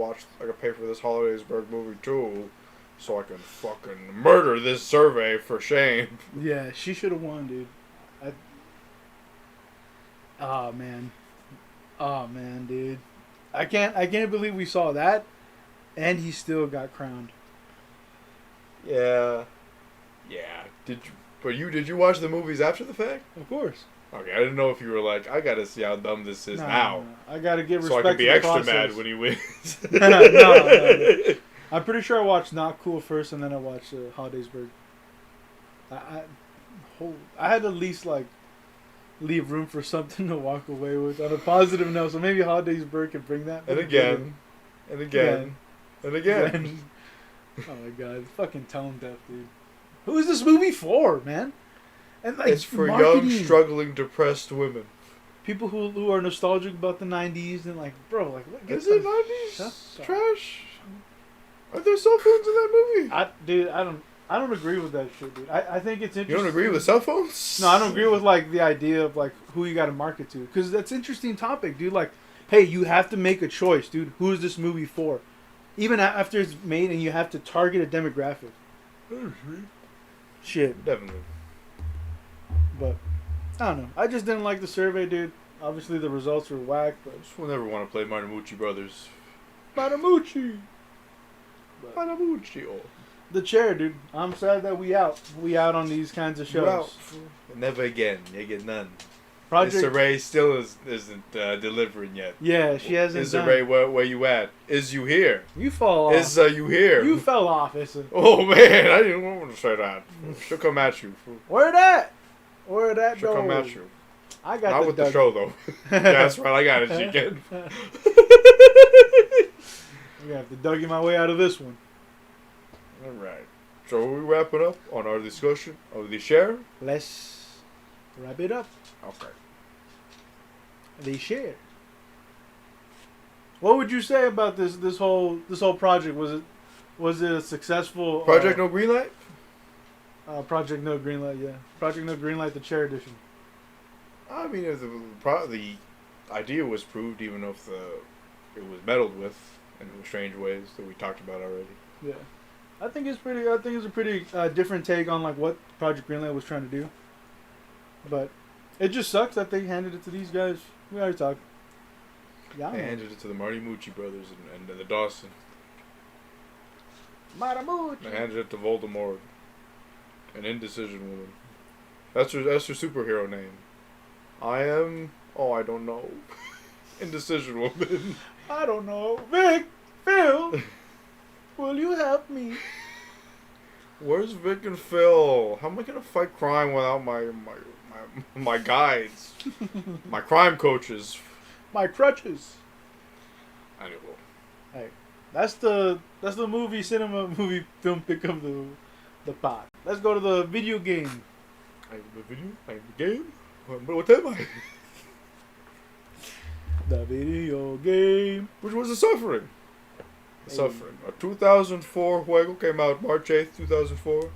pay for this Holidaysburg movie too, so I can fucking murder this survey for Shane. Yeah, she should have won, dude. Oh man, dude. I can't believe we saw that, and he still got crowned. Yeah. Did you watch the movies after the fact? Of course. Okay, I didn't know if you were like, I gotta see how dumb this is now. No. I gotta give respect so I can be to the extra process. mad when he wins. No. I'm pretty sure I watched Not Cool first, and then I watched Holidaysburg. I had to at least like leave room for something to walk away with on a positive note. So maybe Holidaysburg can bring that. And again. Oh my god, fucking tone deaf, dude. Who is this movie for, man? And like, it's for young, struggling, depressed women. People who are nostalgic about the 90s and like, bro, like, what? Is it 90s trash? Are there cell phones in that movie? I don't agree with that shit, dude. I think it's interesting. You don't agree with cell phones? No, I don't agree with like the idea of like who you got to market to, because that's an interesting topic, dude. Like, hey, you have to make a choice, dude. Who is this movie for? Even after it's made, and you have to target a demographic. Shit. Definitely. But I don't know. I just didn't like the survey, dude. Obviously, the results were whack, but Just will never want to play Martinucci Brothers. Matamuchi. Martinucci. Oh. The Chair, dude. I'm sad that we out. We out on these kinds of shows. Well, never again. You get none. Project. Issa Rae still isn't delivering yet. Yeah, she hasn't Issa done. Rae, where you at? Is you here? You fall off. Is you here? You fell off, Issa. Oh man, I didn't want to say that. She'll come at you. Where that? Where that She'll go? come at you. I got Not the with the Doug. show though. Yeah, that's right. I got it, chicken. I'm gonna have to Dougie my way out of this one. All right. So we wrapping up on our discussion of the share. Let's wrap it up. Okay. The Share. What would you say about this whole project? Was it a successful Project No Greenlight? Project No Greenlight? Yeah, Project No Greenlight, the Chair edition. I mean, if the idea was proved, even if it was meddled with in strange ways that we talked about already. Yeah, I think it's a pretty different take on like what Project Greenlight was trying to do. But it just sucks that they handed it to these guys. We already talked. Yeah, They handed it to the Martinucci brothers and the Dawson. Matamuchi. They handed it to Voldemort, an indecision woman. That's her superhero name. I don't know. Indecision woman. I don't know. Vic, Phil, will you help me? Where's Vic and Phil? How am I gonna fight crime without my guides? My crime coaches. My crutches. I don't know. Hey, that's the movie film pick of the pod. Let's go to the video game. I have the video. I have the game. What am I? The video game. Which was The Suffering. The Hey. Suffering. A 2004 juego came out March 8th, 2004.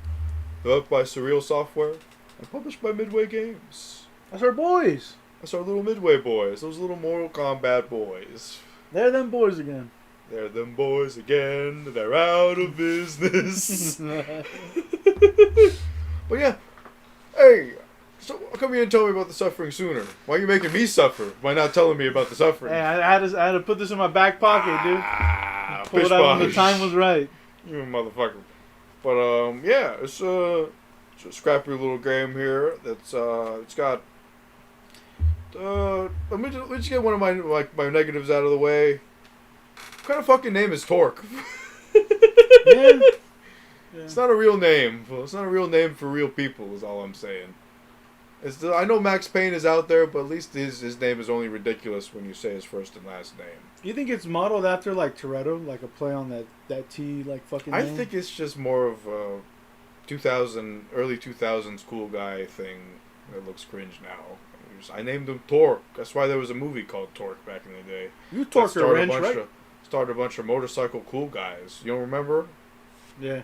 Developed by Surreal Software and published by Midway Games. That's our boys. That's our little Midway boys. Those little Mortal Kombat boys. They're them boys again. They're them boys again. They're out of business. But yeah. Hey. So how come you didn't tell me about The Suffering sooner? Why are you making me suffer by not telling me about The Suffering? Hey, I had to put this in my back pocket, dude. Pull it out when the time was right. You motherfucker. But yeah, it's a scrappy little game here. That's it's got. Let me just get one of my negatives out of the way. What kind of fucking name is Torque? Yeah. It's not a real name. Well, it's not a real name for real people. Is all I'm saying. I know Max Payne is out there, but at least his name is only ridiculous when you say his first and last name. You think it's modeled after like Toretto, like a play on that T like fucking name? I think it's just more of a early 2000s cool guy thing that looks cringe now. I named him Torque. That's why there was a movie called Torque back in the day. You torque a wrench, right? Started a bunch of motorcycle cool guys. You don't remember? Yeah.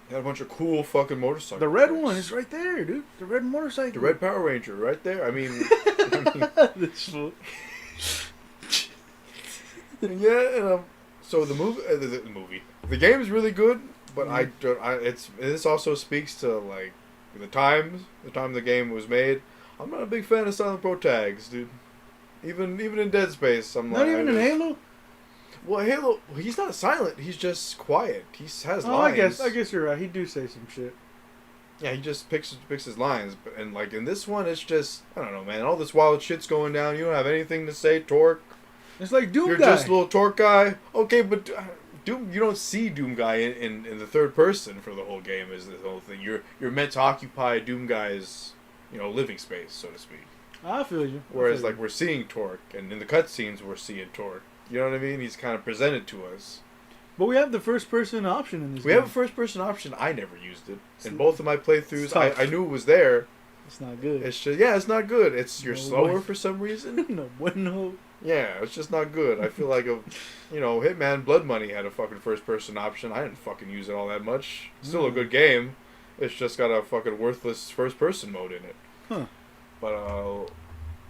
Had a bunch of cool fucking motorcycles. The red one is right there, dude. The red motorcycle. The red Power Ranger, right there. I mean, This fool. yeah. And so the movie, the game is really good, but this also speaks to like the time the game was made. I'm not a big fan of Silent Pro tags, dude. Even in Dead Space, I'm not even in Halo. Well, Halo, he's not silent. He's just quiet. He has Oh, lines. I guess you're right. He do say some shit. Yeah, he just picks his lines. And like in this one, it's just I don't know, man. All this wild shit's going down. You don't have anything to say, Torque. It's like Doom You're Guy. just a little Torque guy. Okay, but Doom. You don't see Doom Guy in the third person for the whole game. Is the whole thing. You're meant to occupy Doom Guy's living space, so to speak. I feel you. Whereas like we're seeing Torque, and in the cutscenes we're seeing Torque. You know what I mean? He's kind of presented to us. But we have the first-person option in this We game. have a first-person option. I never used it. In both of my playthroughs, I knew it was there. It's not good. It's just, it's not good. You're slower way. for some reason. No bueno. Yeah, it's just not good. I feel like Hitman Blood Money had a fucking first-person option. I didn't fucking use it all that much. Still a good game. It's just got a fucking worthless first-person mode in it. Huh. But,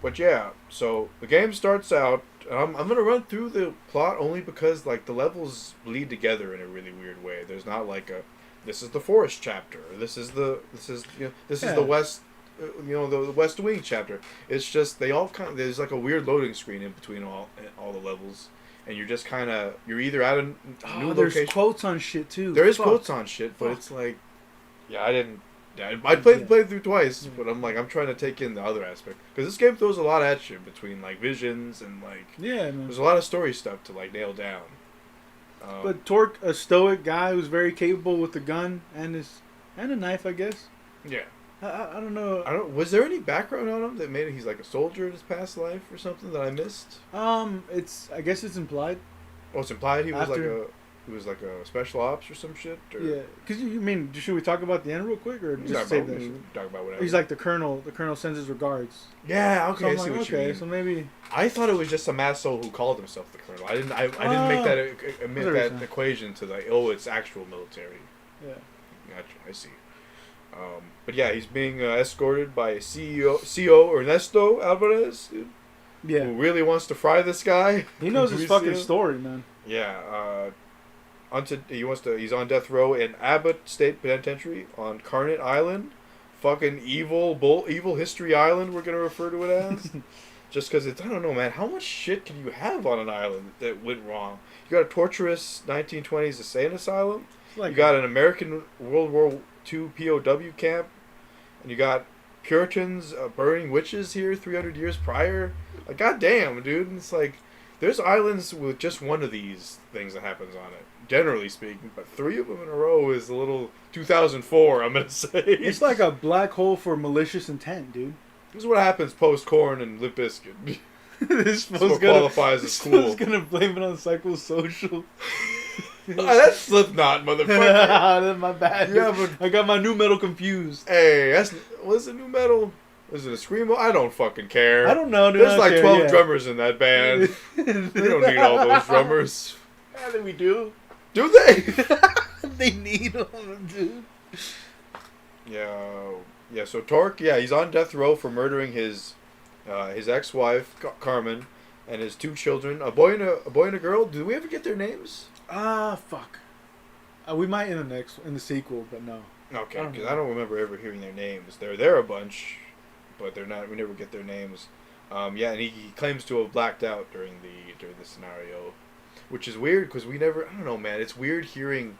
But yeah, so the game starts out. I'm gonna run through the plot only because like the levels bleed together in a really weird way. There's not like a this is the forest chapter. This is the west. The West Wing chapter. It's just they all kind of there's like a weird loading screen in between all the levels, and you're just kind of you're either at a new there's location. quotes on shit too. There is quotes on shit, but it's like, yeah, I didn't. Yeah, I played through twice, but I'm trying to take in the other aspect because this game throws a lot at you between like visions and like man. There's a lot of story stuff to like nail down. But Torque, a stoic guy who's very capable with a gun and a knife, I guess. Yeah. I don't know. Was there any background on him that made it he's like a soldier in his past life or something that I missed? I guess it's implied. Oh, it's implied he was like a special ops or some shit. Or? Yeah, because you mean should we talk about the end real quick or just save that? Talk about whatever. He's like the colonel. The colonel sends his regards. Yeah. Okay. So I see what you mean. So maybe I thought it was just some asshole who called himself the colonel. I didn't make that equation to like it's actual military. Yeah. Gotcha. I see. But yeah, he's being escorted by CEO Ernesto Alvarez, dude, who really wants to fry this guy. He knows his fucking story, man. Yeah, he's on death row in Abbott State Penitentiary on Carnot Island, fucking evil history island. We're gonna refer to it as, just because I don't know, man. How much shit can you have on an island that went wrong? You got a torturous 1920s insane asylum. You got an American World War II POW camp, and you got Puritans burning witches here 300 years prior. Like, goddamn, dude. And it's like, there's islands with just one of these things that happens on it, generally speaking, but 3 of them in a row is a little 2004, I'm going to say. It's like a black hole for malicious intent, dude. This is what happens post-Korn and Limp Bizkit. This qualifies as cool. This going to blame it on psychosocial. That's Slipknot, motherfucker. That's my bad. Yeah, but I got my new metal confused. Hey, what's the new metal? Is it a screamo? I don't fucking care. I don't know, dude. There's like 12 drummers in that band. We don't need all those drummers. I think we do. Do they? They need them, dude. Yeah. So Torque, he's on death row for murdering his ex-wife Carmen and his 2 children, a boy and a girl. Do we ever get their names? Fuck. We might in the sequel, but no. Okay, because I don't remember ever hearing their names. They're there a bunch, but they're not. We never get their names. And he claims to have blacked out during the scenario, which is weird because we never. I don't know, man. It's weird hearing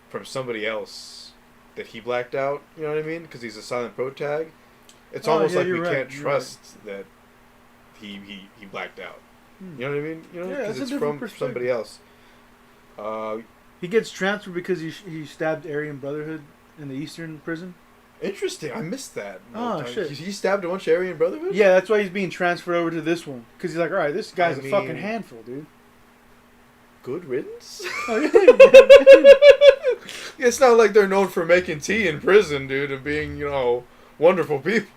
from somebody else that he blacked out. You know what I mean? Because he's a silent protag. It's almost like we can't trust that he blacked out. You know what I mean? Because it's from somebody else. He gets transferred because he stabbed Aryan Brotherhood in the Eastern prison. Interesting. I missed that. Shit. He stabbed a bunch of Aryan Brotherhood? Yeah, that's why he's being transferred over to this one. Because he's like, all right, this guy's a fucking handful, dude. Good riddance? Oh, yeah. It's not like they're known for making tea in prison, dude, and being, wonderful people.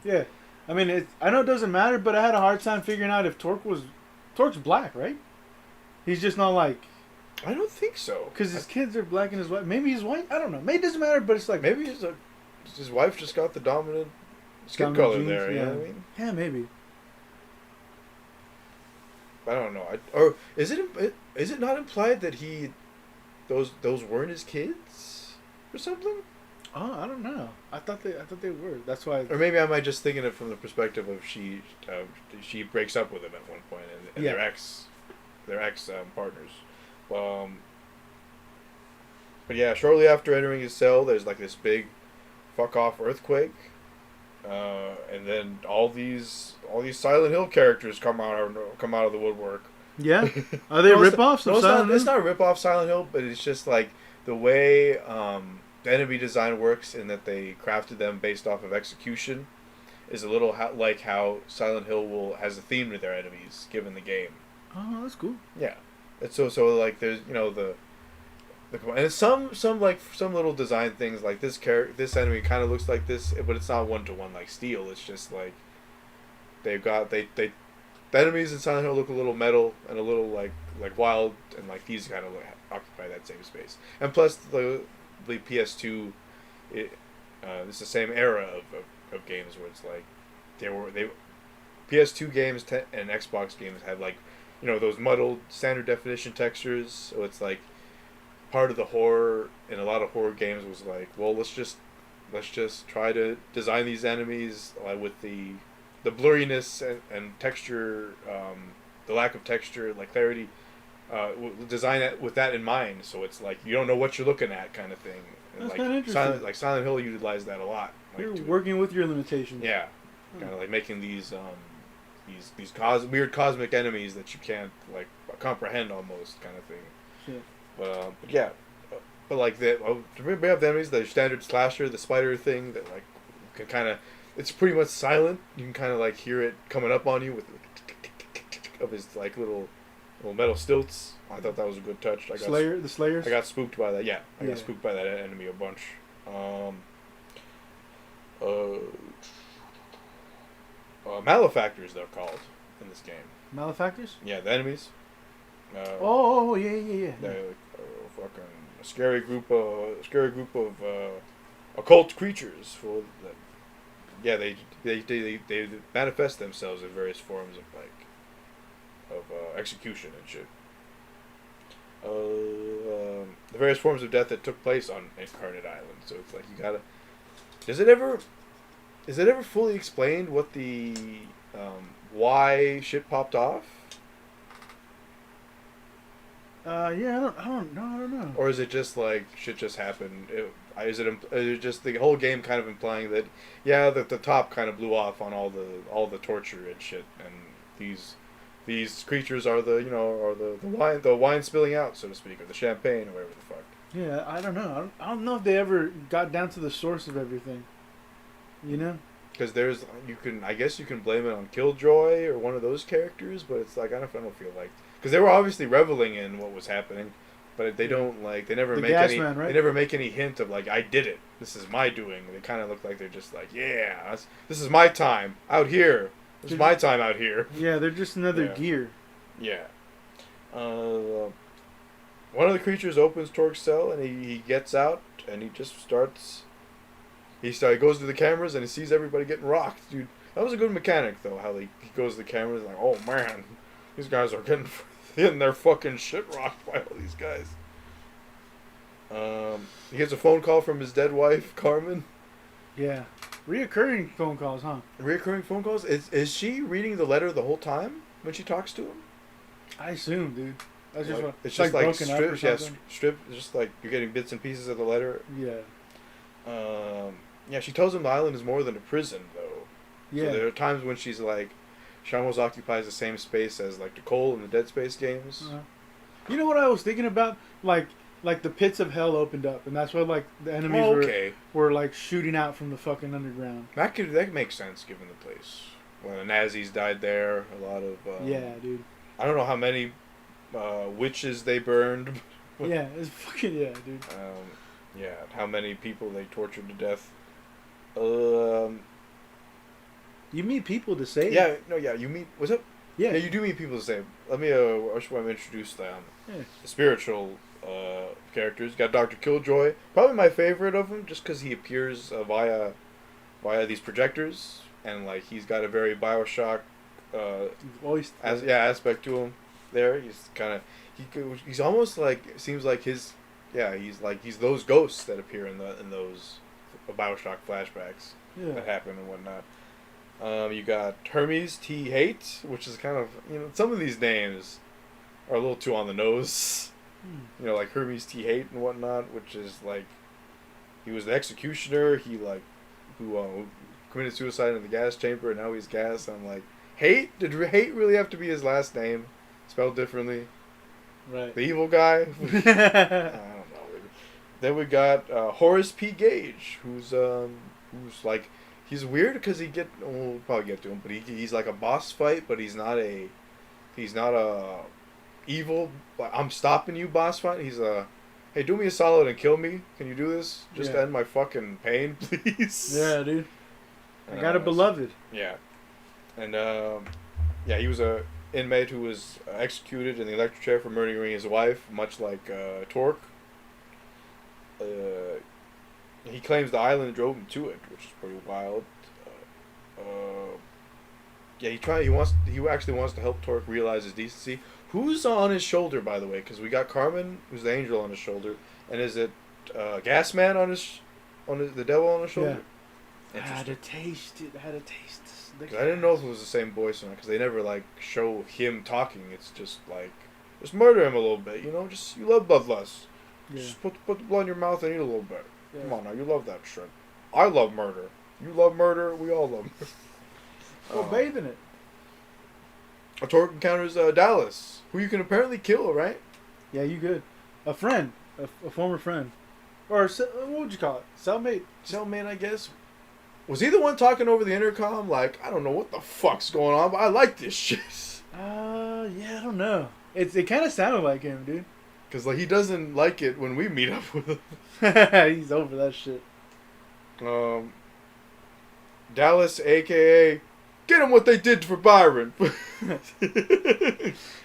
Yeah. I mean, I know it doesn't matter, but I had a hard time figuring out if Torque's black, right? He's just not like... I don't think so. Because his kids are black and his wife... Maybe he's white? I don't know. Maybe it doesn't matter, but it's like... Maybe his wife just got the dominant skin color genes, there, you know what I mean? Yeah, maybe. I don't know. Or is it not implied that those weren't his kids or something? Oh, I don't know. I thought they were. That's why. Or maybe I might just thinking it from the perspective of she breaks up with him at one point and their ex partners. But yeah, shortly after entering his cell, there's like this big fuck off earthquake, and then all these Silent Hill characters come out of the woodwork. Yeah, are they rip-offs of Silent Hill? It's not a rip-off Silent Hill, but it's just like the way the enemy design works in that they crafted them based off of execution is a little like how Silent Hill has a theme to their enemies given the game. Oh, that's cool. Yeah, it's so like there's and some little design things like this enemy kind of looks like this, but it's not 1-to-1 like Steel. It's just like the enemies in Silent Hill look a little metal and a little like wild, and like these kind of occupy that same space. And plus the PS2, it's the same era of games where it's like PS2 games and Xbox games had like, you know, those muddled standard definition textures. So it's like part of the horror in a lot of horror games was like, well, let's just try to design these enemies with the blurriness and texture, the lack of texture, like clarity. Design it with that in mind, so it's like you don't know what you're looking at, kind of thing. And That's kind of interesting. Silent Hill utilized that a lot. You're working with your limitations. Yeah, kind of like making these weird cosmic enemies that you can't like comprehend, almost, kind of thing. Shit. But yeah, but like we have the enemies, the standard slasher, the spider thing that like can kind of, it's pretty much silent. You can kind of like hear it coming up on you with of his like little metal stilts. I thought that was a good touch. The Slayers? I got spooked by that. Yeah, I got spooked by that enemy a bunch. Malefactors, they're called in this game. Malefactors? Yeah, the enemies. Yeah. They're like fucking a scary group of occult creatures. They manifest themselves in various forms of execution and shit. The various forms of death that took place on Incarnate Island. So it's like you gotta. Is it ever fully explained what the why shit popped off? Yeah, I don't know. Or is it just like shit just happened? Is it just the whole game kind of implying that that the top kind of blew off on all the torture and shit, and these creatures are the wine spilling out, so to speak, or the champagne, or whatever the fuck. Yeah, I don't know. I don't know if they ever got down to the source of everything. You know? Because I guess you can blame it on Killjoy or one of those characters, but it's like I don't feel like, because they were obviously reveling in what was happening, but they don't like they never make any man, right? They never make any hint of like I did it. This is my doing. They kind of look like they're just like this is my time out here. It's my time out here. Yeah, they're just another gear. Yeah. One of the creatures opens Torque's cell, and he gets out, and he just starts. He goes to the cameras, and he sees everybody getting rocked, dude. That was a good mechanic, though. How he goes to the cameras, like, oh man, these guys are getting their fucking shit rocked by all these guys. He gets a phone call from his dead wife, Carmen. Yeah. Reoccurring phone calls, huh? Reoccurring phone calls? Is she reading the letter the whole time when she talks to him? I assume, dude. That's just what it's just like broken up or something. Stripped, just like you're getting bits and pieces of the letter. Yeah. Yeah, she tells him the island is more than a prison, though. Yeah. So there are times when she's like, she almost occupies the same space as like Nicole in the Dead Space games. You know what I was thinking about? Like the pits of hell opened up, and that's why like the enemies were like shooting out from the fucking underground. That makes sense given the place. When the Nazis died there, a lot of yeah, dude. I don't know how many witches they burned. Yeah, it's fucking dude. Yeah, how many people they tortured to death. You meet people to save. Yeah, no, yeah, you meet. What's up? Yeah, you do meet people to save. Let me. I should introduce the spiritual characters. You got Dr. Killjoy, probably my favorite of them, just because he appears via these projectors, and like he's got a very Bioshock aspect to him. There, he's kind of he's almost like seems like his he's those ghosts that appear in those Bioshock flashbacks that happen and whatnot. You got Hermes T. Hate, which is kind of some of these names are a little too on the nose. Like Hermes T. Hate and whatnot, which is like he was the executioner. He who committed suicide in the gas chamber, and now he's gas. And I'm like, Hate? Did Hate really have to be his last name, spelled differently? Right. The evil guy. I don't know. Then we got Horace P. Gage, who's like he's weird because we'll probably get to him, but he's like a boss fight, but he's not a evil, I'm stopping you boss fight. He's hey, do me a solid and kill me. Can you do this? Just end my fucking pain, please. Yeah, dude. I got a beloved. Yeah. And he was a inmate who was executed in the electric chair for murdering his wife, much like Torque. He claims the island drove him to it, which is pretty wild. Yeah, he actually wants to help Torque realize his decency. Who's on his shoulder, by the way? Because we got Carmen, who's the angel, on his shoulder, and is it Gasman the devil on his shoulder? I had to taste it. I had to taste this. I didn't know if it was the same voice or not, because they never like show him talking. It's just like, just murder him a little bit, you know. Just you love bloodlust. Yeah. Just put the blood in your mouth and eat a little bit. Yeah. Come on now, you love that shit. I love murder. You love murder. We all love murder. Go bathe in it. A Torque encounters Dallas, who you can apparently kill, right? Yeah, you good. A friend, a former friend, or what would you call it? Cellmate. Cellmate, I guess. Was he the one talking over the intercom? Like, I don't know what the fuck's going on, but I like this shit. Yeah, I don't know. It kind of sounded like him, dude. Cause like he doesn't like it when we meet up with him. He's over that shit. Dallas, aka. Get him what they did for Byron.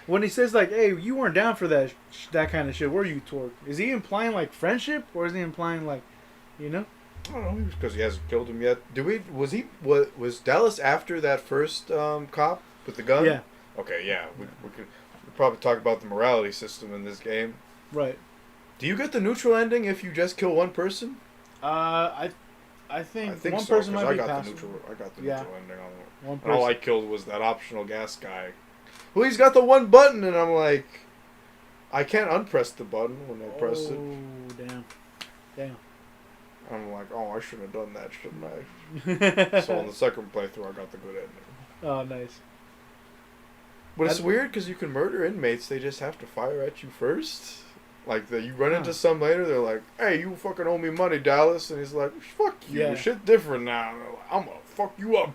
When he says like, "Hey, you weren't down for that kind of shit," were you, Torque? Is he implying like friendship, or is he implying like, you know? I don't know. Because he hasn't killed him yet. Was Dallas after that first cop with the gun? Yeah. Okay. Yeah. We could probably talk about the morality system in this game. Right. Do you get the neutral ending if you just kill one person? I think one so, person might be I got the neutral ending on it. One and all I killed was that optional gas guy. Well, he's got the one button, and I'm like, I can't unpress the button when I press it. Oh, damn. I'm like, oh, I shouldn't have done that, shouldn't I? So on the second playthrough, I got the good ending. Oh, nice. But it's weird because you can murder inmates. They just have to fire at you first. Like, you run into some later, they're like, hey, you fucking owe me money, Dallas. And he's like, fuck you. Yeah. Shit different now. Like, I'm going to fuck you up.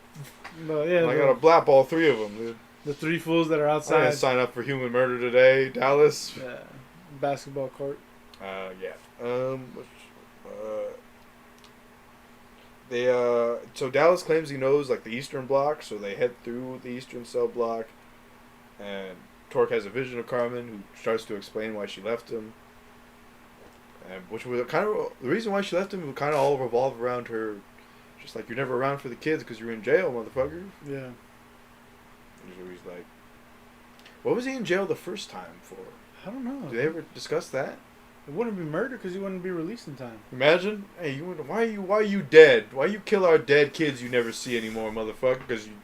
No, yeah, I got to blap all three of them, dude. The three fools that are outside. I didn't sign up for human murder today, Dallas. Yeah. Basketball court. Yeah. So Dallas claims he knows, like, the Eastern Bloc, so they head through the Eastern Cell Block. And Torque has a vision of Carmen, who starts to explain why she left him. And which was kind of the reason why she left him would kind of all revolve around her, just like, you're never around for the kids because you're in jail, motherfucker. Yeah. So he's like, what was he in jail the first time for? I don't know. Did they ever discuss that? It wouldn't be murder because he wouldn't be released in time. Imagine, hey, why are you dead? Why you kill our dead kids you never see anymore, motherfucker? Because you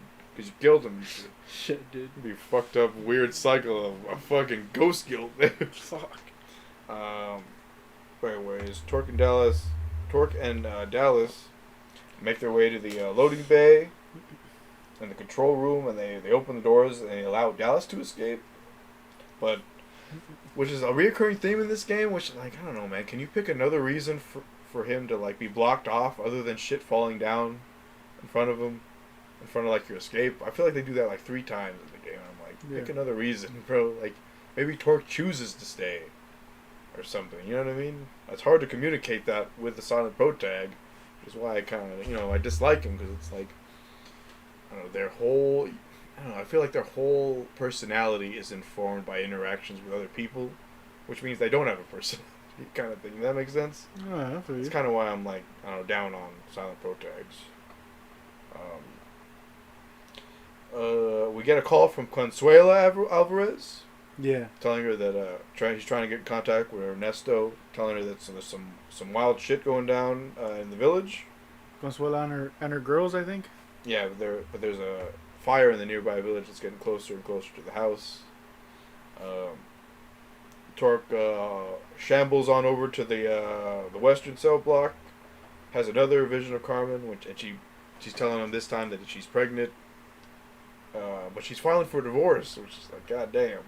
killed them. Shit, dude. It'd be a fucked up, weird cycle of a fucking ghost guilt there. Fuck. Anyways, Torque and Dallas make their way to the loading bay and the control room, and they open the doors and they allow Dallas to escape. But, which is a reoccurring theme in this game, which, like, I don't know, man. Can you pick another reason for him to, like, be blocked off other than shit falling down in front of him? In front of, like, your escape? I feel like they do that, like, 3 times in the game. I'm like, pick another reason, bro. Like, maybe Torque chooses to stay. Or something, you know what I mean? It's hard to communicate that with the Silent Pro tag, which is why I kind of, I dislike him, because it's like, I don't know, I feel like their whole personality is informed by interactions with other people, which means they don't have a personality, kind of thing. Does that make sense? Yeah, it's kind of why I'm, like, I don't know, down on Silent Pro tags. We get a call from Consuela Alvarez. Yeah. Telling her that he's trying to get in contact with Ernesto, telling her that there's some wild shit going down in the village. Consuela and her girls, I think. Yeah, but there's a fire in the nearby village that's getting closer and closer to the house. Torque shambles on over to the western cell block, has another vision of Carmen, she's telling him this time that she's pregnant, but she's filing for divorce, which is like, god damn.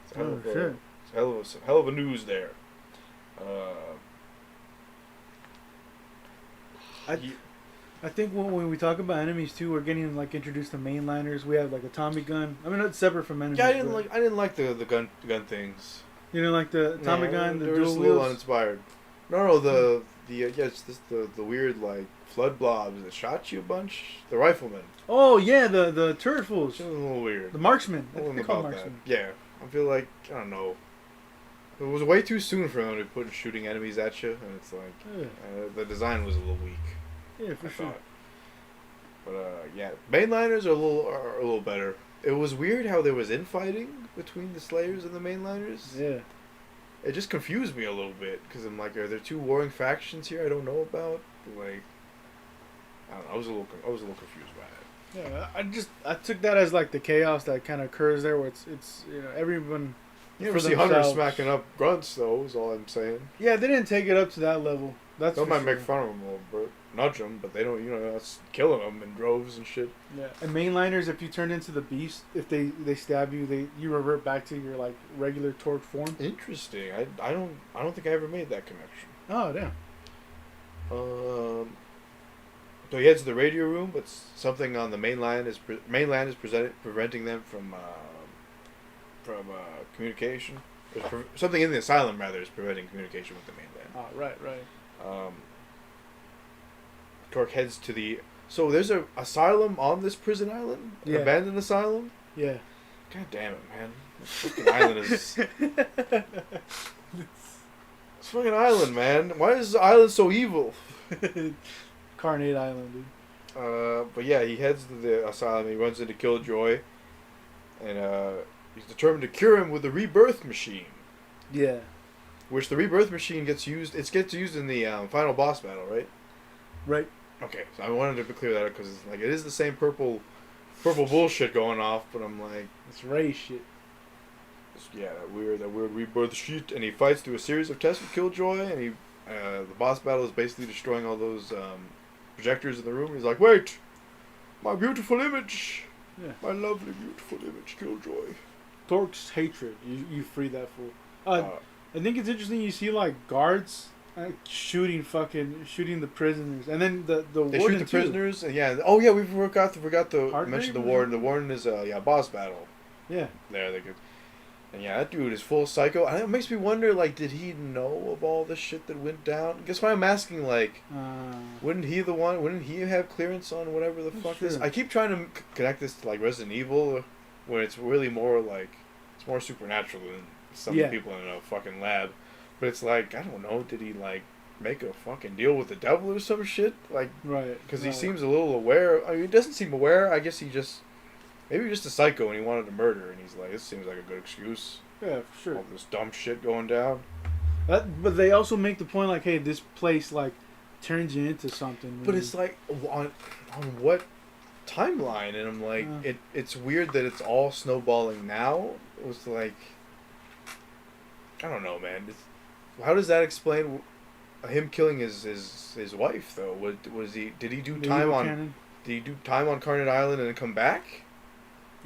It's hell of a news there. I think when we talk about enemies too, we're getting like introduced to mainliners. We have like a Tommy gun. I mean, it's separate from enemies. Yeah, I didn't like the gun things. You didn't like the Tommy gun, the dual wheels? A little uninspired. No, the weird like flood blobs that shot you a bunch. The riflemen. Oh yeah, the turret fools. It was a little weird. The marksmen. I think they call marksmen. Yeah. I feel like, I don't know, it was way too soon for them to put shooting enemies at you, and it's like, the design was a little weak. Yeah, for sure. But yeah, mainliners are a little better. It was weird how there was infighting between the Slayers and the mainliners. Yeah. It just confused me a little bit because I'm like, are there two warring factions here I don't know about? Like, I don't know. I was a little confused by it. Yeah, I took that as like the chaos that kind of occurs there, where it's everyone. You never see hunters smacking up grunts though. Is all I'm saying. Yeah, they didn't take it up to that level. That's they might make fun of them a little bit, nudge them, but they don't. That's killing them in droves and shit. Yeah, and mainliners, if you turn into the beast, if they stab you, you revert back to your like regular torque form. Interesting. I don't think I ever made that connection. Oh damn. So he heads to the radio room, but something on the mainland is preventing them from communication. Something in the asylum rather is preventing communication with the mainland. Oh right. Torque heads to the. So there's a asylum on this prison island, an abandoned asylum. Yeah. God damn it, man! This fucking island is. This fucking island, man. Why is the island so evil? Carnate Island, dude. But yeah, he heads to the asylum. He runs into Killjoy, and he's determined to cure him with the rebirth machine. Yeah. Which the rebirth machine gets used. It gets used in the final boss battle, right? Right. Okay, so I wanted to be clear that because it's like it is the same purple bullshit going off, but I'm like it's Ray shit. Yeah, that weird rebirth shit, and he fights through a series of tests with Killjoy, and the boss battle is basically destroying all those projectors in the room. He's like, wait, my beautiful image, my lovely beautiful image, Killjoy. Torque's hatred, you free that fool. I think it's interesting. You see like guards shooting the prisoners, and then the they warden shoot the prisoners, and yeah. Oh yeah, we forgot to mention the warden. The warden is boss battle. Yeah. There they could. And yeah, that dude is full psycho. And it makes me wonder, like, did he know of all the shit that went down? Guess why I'm asking, like, wouldn't he have clearance on whatever the fuck this? I keep trying to connect this to, like, Resident Evil, when it's really more, like, it's more supernatural than some people in a fucking lab. But it's like, I don't know, did he, like, make a fucking deal with the devil or some shit? Like, right. Because he seems a little aware. I mean, he doesn't seem aware. I guess he just... Maybe just a psycho and he wanted to murder, and he's like, this seems like a good excuse. Yeah, for sure. All this dumb shit going down. But they also make the point, like, hey, this place, like, turns you into something. But it's like, on what timeline? And I'm like, it's weird that it's all snowballing now. It was like, I don't know, man. How does that explain him killing his wife, though? Did he do time on Carnate Island and then come back?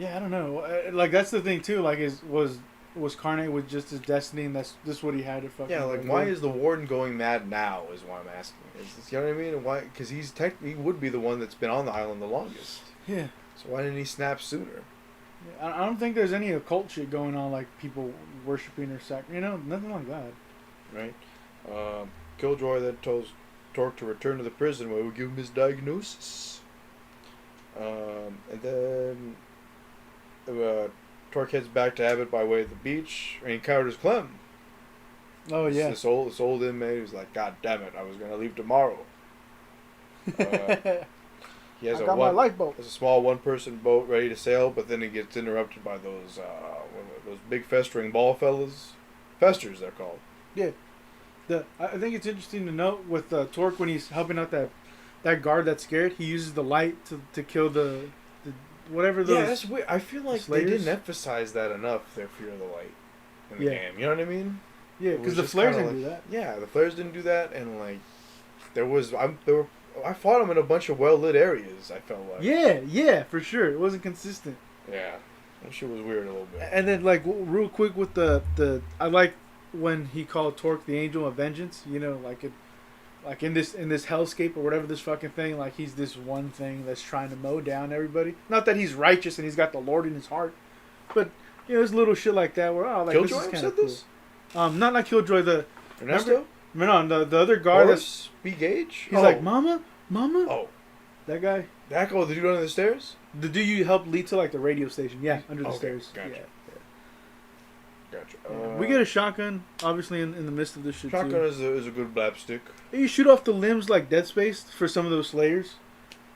Yeah, I don't know. Like, that's the thing, too. Like, was Carnate with just his destiny, and that's what he had to fucking... Yeah, like, why is the warden going mad now, is what I'm asking. You know what I mean? Why? Because he would be the one that's been on the island the longest. Yeah. So why didn't he snap sooner? Yeah, I don't think there's any occult shit going on, like people worshipping or nothing like that. Right. Killjoy then tells Torque to return to the prison where we give him his diagnosis. And then... Torque heads back to Abbott by way of the beach, and he encounters Glen. Oh yeah. This old inmate who's like, God damn it, I was gonna leave tomorrow. He has my lifeboat. There's a small one-person boat ready to sail, but then he gets interrupted by those big festering ball fellas. Festers, they're called. Yeah. I think it's interesting to note with Torque when he's helping out that guard that's scared, he uses the light to kill the whatever those... Yeah, that's weird. I feel like they didn't emphasize that enough, their fear of the light in the game. You know what I mean? Yeah, because the flares didn't do that. Yeah, the flares didn't do that, and like I fought them in a bunch of well-lit areas, I felt like. Yeah, for sure. It wasn't consistent. Yeah. That shit was weird a little bit. And then, like, real quick with the I like when he called Torque the Angel of Vengeance, like in this hellscape or whatever this fucking thing, like he's this one thing that's trying to mow down everybody. Not that he's righteous and he's got the Lord in his heart, but there's little shit like that where Killjoy this is kind said of cool. This? Not Killjoy, the Ernesto? No, the other guard that's B Gage. He's like, Mama. Oh, that guy. That guy, the dude under the stairs. The dude you helped lead to like the radio station. Yeah, under the stairs. Gotcha. Yeah. Gotcha. We get a shotgun, obviously, in the midst of this shit. Shotgun is a good blap stick. You shoot off the limbs like Dead Space for some of those Slayers.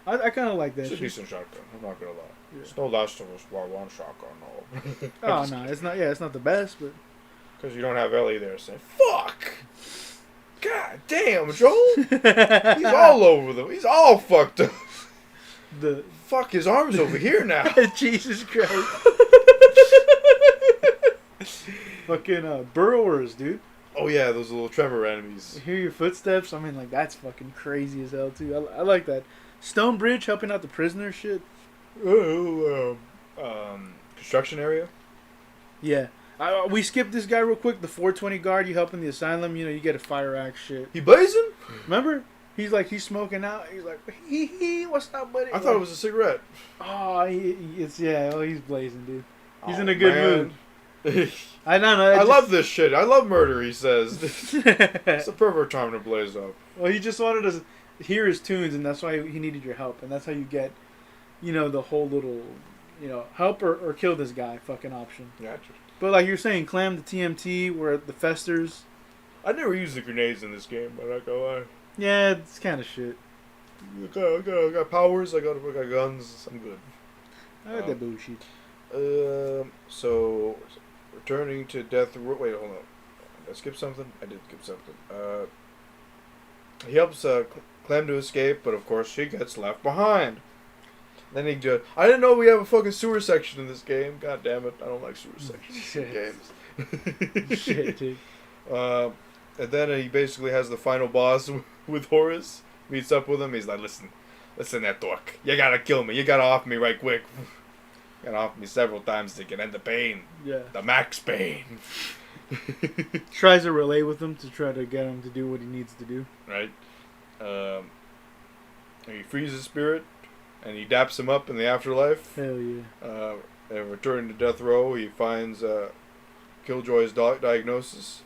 I kind of like that. It's a shit. decent shotgun. I'm not gonna lie. Yeah. It's no Last of Us Part 1 shotgun, no. Oh no, it's not. Yeah, it's not the best, but Because you don't have Ellie there saying, "Fuck! God damn, Joel! He's all over them. He's all fucked up. the Fuck, his arm's over here now." Jesus Christ. Fucking burrowers, dude. Oh yeah, those little tremor enemies. You hear your footsteps. I mean, like that's fucking crazy as hell too. I like that. Stone Bridge helping out the prisoner shit. Construction area. Yeah. We skipped this guy real quick. The 420 guard. You helping the asylum. You know, you get a fire axe shit. He blazing? Remember? He's smoking out. He's like, hee, what's up, buddy? I thought it was a cigarette. Oh, he's blazing, dude. He's in Oh, a good man. mood. I don't know. I love this shit. I love murder, he says. It's the perfect time to blaze up. Well, he just wanted to hear his tunes, and that's why he needed your help. And that's how you get, you know, the whole little, you know, help or kill this guy fucking option. Gotcha. But like you're saying, clam the TMT, where the festers. I never used the grenades in this game, but I not gonna lie. Yeah, it's kind of shit. I got powers, I got guns, I'm good. I got that bullshit. So, returning to death row. Wait, hold on. Did I skip something? I did skip something. He helps Clem to escape, but of course she gets left behind. Then he just. I didn't know we have a fucking sewer section in this game. God damn it. I don't like sewer sections in games. Shit, dude. And then he basically has the final boss with Horace. Meets up with him. He's like, listen, that dork. You gotta kill me. You gotta off me right quick. You gotta off me several times to get end the pain. Yeah. The max pain. Tries to relay with him to try to get him to do what he needs to do. Right. He frees his spirit, and he daps him up in the afterlife. Hell yeah. And returning to death row, he finds Killjoy's diagnosis.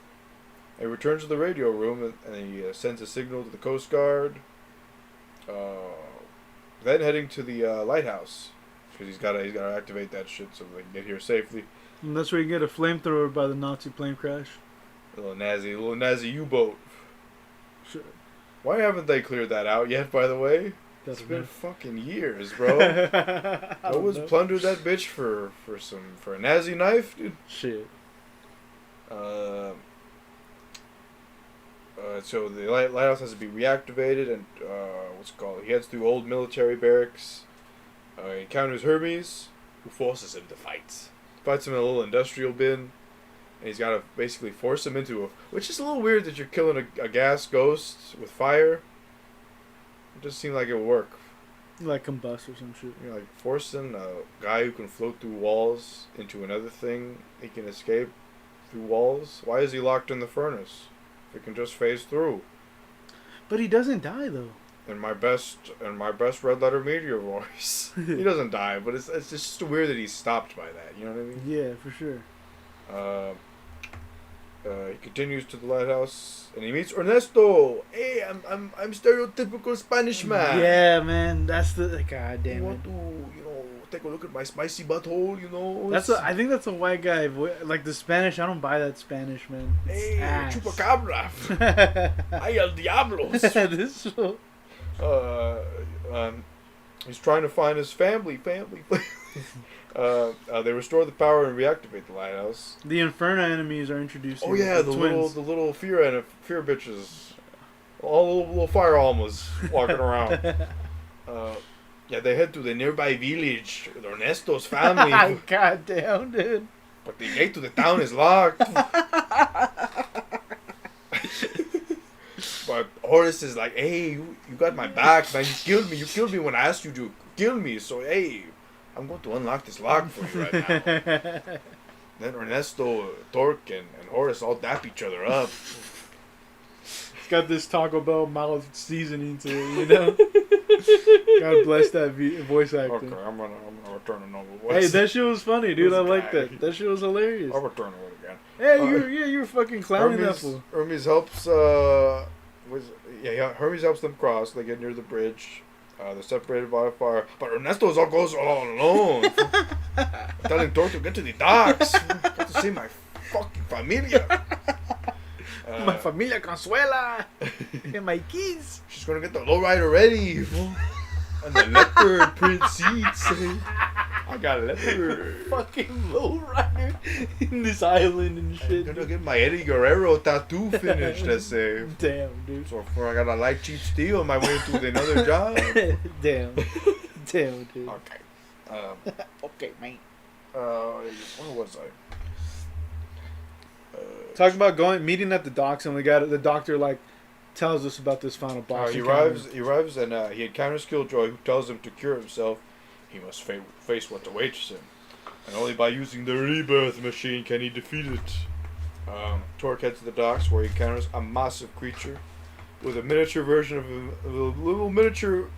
He returns to the radio room, and he sends a signal to the Coast Guard. Then heading to the lighthouse, because he's gotta activate that shit so they can get here safely. And that's where you get a flamethrower by the Nazi plane crash. Little Nazi U-boat. Sure. Why haven't they cleared that out yet, by the way? It's been fucking years, bro. What was plundered that bitch for a Nazi knife, dude? Shit. So the lighthouse has to be reactivated, and what's it called? He heads through old military barracks. He encounters Hermes, who forces him to fight. Fights him in a little industrial bin, and he's got to basically force him into a... Which is a little weird that you're killing a gas ghost with fire. It doesn't seem like it would work. Like combust or some shit. You're like forcing a guy who can float through walls into another thing. He can escape through walls. Why is he locked in the furnace? If he can just phase through. But he doesn't die though. In my best Red Letter Media voice, he doesn't die. But it's just weird that he's stopped by that. You know what I mean? Yeah, for sure. He continues to the lighthouse and he meets Ernesto. Hey, I'm stereotypical Spanish man. Yeah, man, that's the god damn You it. want to, take a look at my spicy butthole, I think that's a white guy like the Spanish. I don't buy that Spanish, man. Hey, Ass. chupacabra. Ay, el diablos. This fool. He's trying to find his family. They restore the power and reactivate the lighthouse. The Inferno enemies are introduced. Oh here, yeah, the little fear bitches, all little fire almas walking around. Yeah, they head to the nearby village with Ernesto's family. God damn, dude. But the gate to the town is locked. But Horace is like, hey, you got my back, man. You killed me when I asked you to kill me. So, hey, I'm going to unlock this lock for you right now. Then Ernesto, Torque, and Horace all dap each other up. It's got this Taco Bell mouth seasoning to it, you know? God bless that voice acting. Okay, I'm gonna return a normal voice. Hey, that shit was funny, dude. I like guy. that. That shit was hilarious. I'll return it again. Hey, you were fucking clowning that fool. Hermes helps. Hermes helps them cross. They get near the bridge. They're separated by a fire, but Ernesto goes all alone. Telling Torque to get to the docks. Got to see my fucking familia. My familia Consuela and my kids. She's gonna get the lowrider ready. And the leopard print seats. I got a leopard. Fucking low rider in this island and shit. I'm gonna get my Eddie Guerrero tattoo finished, I say. Damn, dude. So I got a light cheap steel on my way to another job. Damn. Damn, dude. Okay. Okay, mate. Where was I? Talk about meeting at the docks, and we got the doctor like tells us about this final boss. He arrives, and he encounters Killjoy, who tells him to cure himself, he must face what awaits him, and only by using the rebirth machine can he defeat it. Torque heads to the docks, where he encounters a massive creature with a miniature version of a little miniature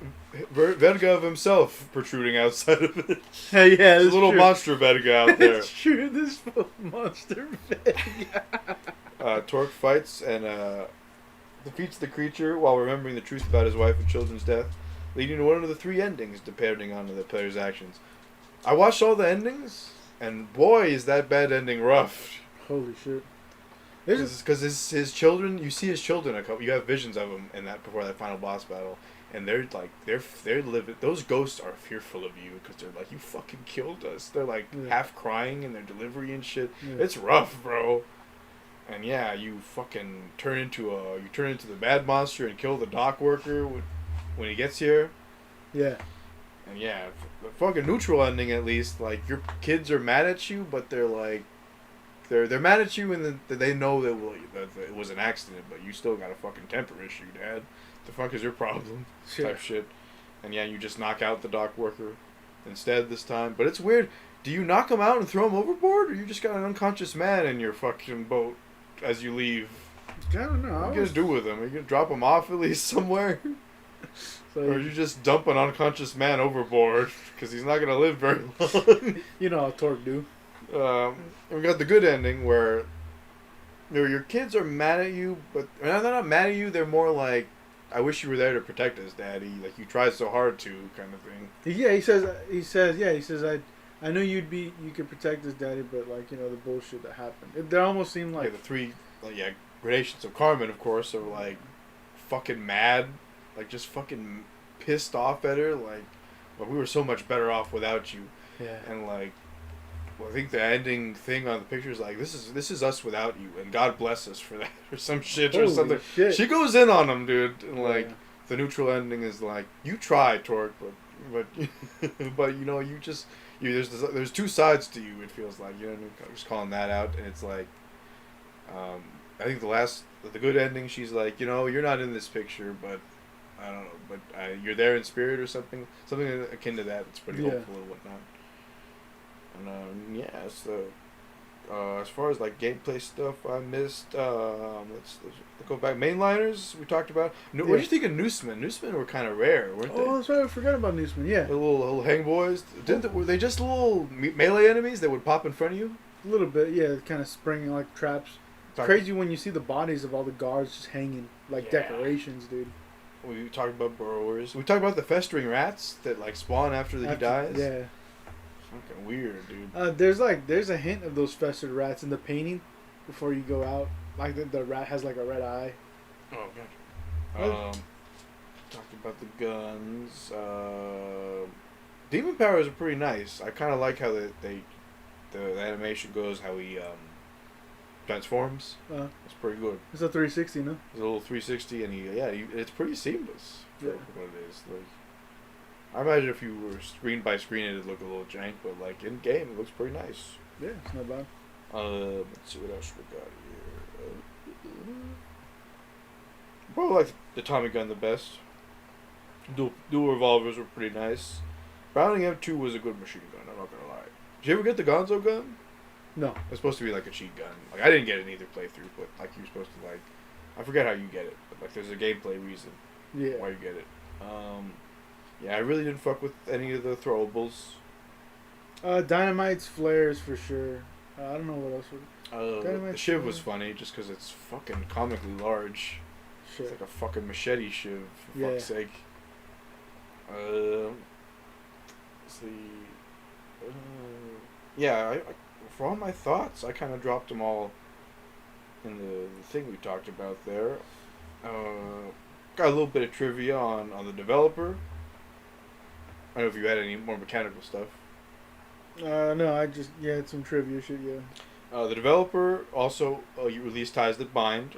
Vedga of himself protruding outside of it. Hey, yeah, there's a little monster Vedga out there. It's true, this monster Vedga. Torque fights and defeats the creature while remembering the truth about his wife and children's death, leading to one of the 3 endings, depending on the player's actions. I watched all the endings, and boy, is that bad ending rough. Holy shit. Because his children, you see his children, you have visions of them in that before that final boss battle, and they're living. Those ghosts are fearful of you because they're like, you fucking killed us. They're like half crying in their delivery and shit. Yeah. It's rough, bro. And yeah, you fucking turn into the bad monster and kill the dock worker when he gets here. Yeah. And yeah, the fucking neutral ending at least, like your kids are mad at you, but they're like. They're mad at you, and they know that it was an accident, but you still got a fucking temper issue, Dad. The fuck is your problem? Type shit. And yeah, you just knock out the dock worker instead this time. But it's weird. Do you knock him out and throw him overboard, or you just got an unconscious man in your fucking boat as you leave? I don't know. What are you gonna do with him? Are you gonna drop him off at least somewhere? Or are you just dump an unconscious man overboard because he's not gonna live very long? You know how Torque do. We got the good ending where your kids are mad at you, but they're not mad at you. They're more like, I wish you were there to protect us, Daddy. Like, you tried so hard to, kind of thing. Yeah, he says, I knew you could protect us, Daddy, but like, the bullshit that happened. They almost seem like the 3, gradations of Carmen, of course, are like fucking mad, like just fucking pissed off at her, like, well, we were so much better off without you. Yeah. And like. Well, I think the ending thing on the picture is like, this is us without you, and God bless us for that, or some shit. Holy or something. Shit. She goes in on him, dude, and like the neutral ending is like, you try, Torque, but there's 2 sides to you. It feels like I'm just calling that out, and it's like, I think the good ending, she's like, you're not in this picture, but I don't know, but you're there in spirit or something akin to that. It's pretty hopeful and whatnot. And as far as like gameplay stuff, I missed. Let's go back. Mainliners we talked about. What do you think of Noosemen? Noosemen were kind of rare, weren't they? Oh, that's right. I forgot about Noosemen. Yeah. The little hang boys. Were they just little melee enemies that would pop in front of you? A little bit, yeah. Kind of springing like traps. It's crazy when you see the bodies of all the guards just hanging like decorations, dude. We talked about burrowers. We talked about the festering rats that like spawn after he dies. Yeah. Fucking weird, dude. There's a hint of those festered rats in the painting before you go out. Like the rat has like a red eye. Oh, gotcha. Talked about the guns. Demon powers are pretty nice. I kind of like how the animation goes, how he transforms. It's pretty good. It's a 360, no? It's a little 360, and it's pretty seamless for what it is. Like, I imagine if you were screen by screen, it'd look a little jank, but like in game, it looks pretty nice. Yeah, it's not bad. Let's see what else we got here. Probably like the Tommy gun the best. Dual revolvers were pretty nice. Browning M2 was a good machine gun. I'm not gonna lie. Did you ever get the Gonzo gun? No. It's supposed to be like a cheat gun. Like I didn't get it in either playthrough, but like you're supposed to like. I forget how you get it, but like there's a gameplay reason why you get it. Yeah, I really didn't fuck with any of the throwables. Dynamites, flares for sure. I don't know what else. The shiv was funny just because it's fucking comically large. Shit. It's like a fucking machete shiv, for fuck's sake. Let's see. For all my thoughts, I kind of dropped them all in the thing we talked about there. Got a little bit of trivia on the developer. don't know if you had any more mechanical stuff. No, I just it's some trivia shit. Yeah. The developer also released Ties That Bind,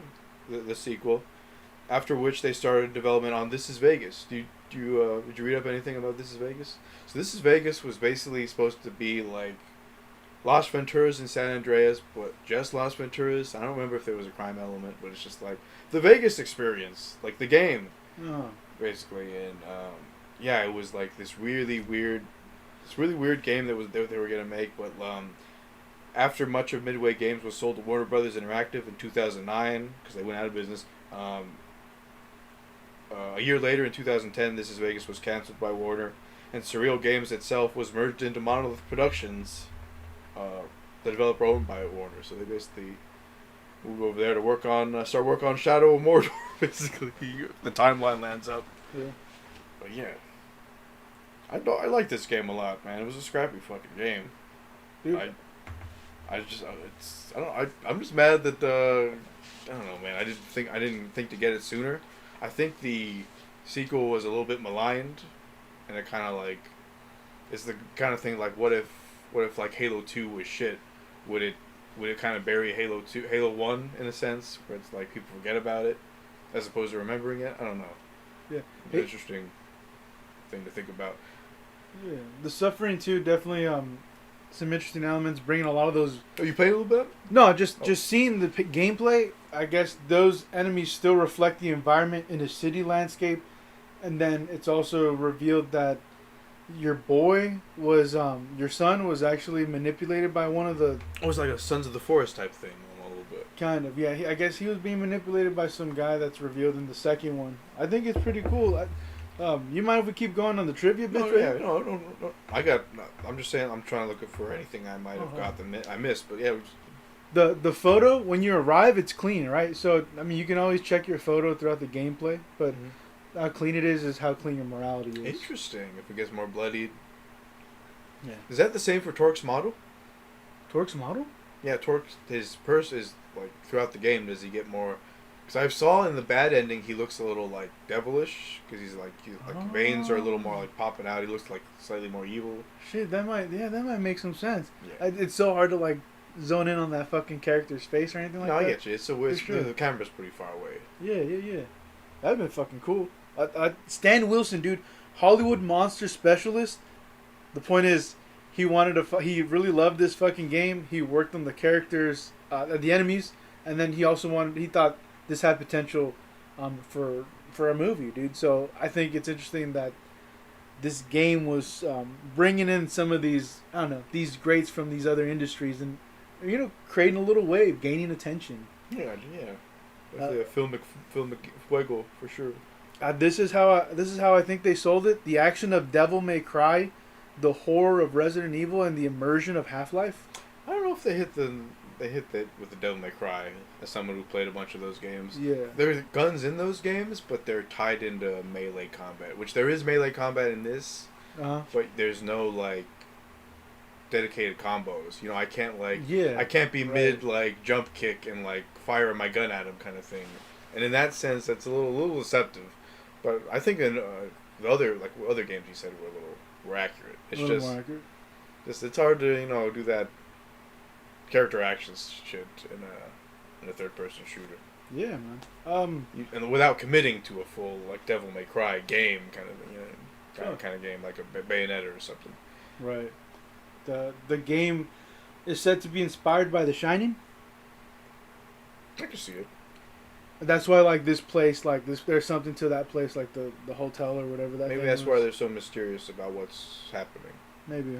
the sequel, after which they started development on This Is Vegas. Did you read up anything about This Is Vegas? So This Is Vegas was basically supposed to be like Las Venturas and San Andreas, but just Las Venturas. I don't remember if there was a crime element, but it's just like the Vegas experience, like the game, basically. And it was like this really weird game that they were gonna make, but after much of Midway Games was sold to Warner Brothers Interactive in 2009 because they went out of business. A year later, in 2010, This Is Vegas was canceled by Warner, and Surreal Games itself was merged into Monolith Productions, the developer owned by Warner. So they basically moved over there to start work on Shadow of Mordor. Basically, the timeline lands up. Yeah. But yeah, I like this game a lot, man. It was a scrappy fucking game. Dude. I'm just mad that I don't know, man. I didn't think to get it sooner. I think the sequel was a little bit maligned, and it kind of like it's the kind of thing like what if like Halo 2 was shit? Would it kind of bury Halo 1 in a sense, where it's like people forget about it as opposed to remembering it? I don't know. Yeah, it's an interesting thing to think about. Yeah, the Suffering 2 definitely some interesting elements, bringing a lot of those. Oh, you played a little bit? No, just seeing the gameplay. I guess those enemies still reflect the environment in a city landscape, and then it's also revealed that your son was actually manipulated by one of the. It was like a Sons of the Forest type thing, a little bit. Kind of, yeah. I guess he was being manipulated by some guy that's revealed in the second one. I think it's pretty cool. You mind if we keep going on the trivia bit? No. I'm just saying. I'm trying to look for anything I might have got I missed, but yeah. The photo when you arrive, it's clean, right? So I mean, you can always check your photo throughout the gameplay, but how clean it is how clean your morality is. Interesting. If it gets more bloodied. Yeah. Is that the same for Torque's model? Torque's model? Yeah, Torque's his purse is like throughout the game. Does he get more? Because I saw in the bad ending he looks a little like devilish because he's like veins are a little more like popping out. He looks like slightly more evil. Shit, that might make some sense. Yeah. It's so hard to like zone in on that fucking character's face or anything like that. No, I get you. The camera's pretty far away. Yeah. That'd been fucking cool. Stan Wilson, dude, Hollywood monster specialist. The point is, he he really loved this fucking game. He worked on the characters, the enemies, and then he thought this had potential for a movie, dude. So I think it's interesting that this game was bringing in some of these, I don't know, these greats from these other industries and, creating a little wave, gaining attention. Yeah. Definitely a film fuego for sure. This is how I think they sold it. The action of Devil May Cry, the horror of Resident Evil, and the immersion of Half-Life. I don't know if they hit that with the Devil May Cry as someone who played a bunch of those games. Yeah. There's guns in those games, but they're tied into melee combat, which there is melee combat in this, but there's no like dedicated combos. I can't I can't be mid like jump kick and like fire my gun at him kind of thing. And in that sense, that's a little deceptive. But I think in the other games you said were accurate. It's just more accurate. It's hard to do that character actions shit in a third person shooter. Yeah, man. And without committing to a full like Devil May Cry game kind of game like a Bayonetta or something. Right. The game is said to be inspired by The Shining. I can see it. That's why like this place, like this, there's something to that place, like the hotel or whatever that. Maybe that's why they're so mysterious about what's happening. Maybe,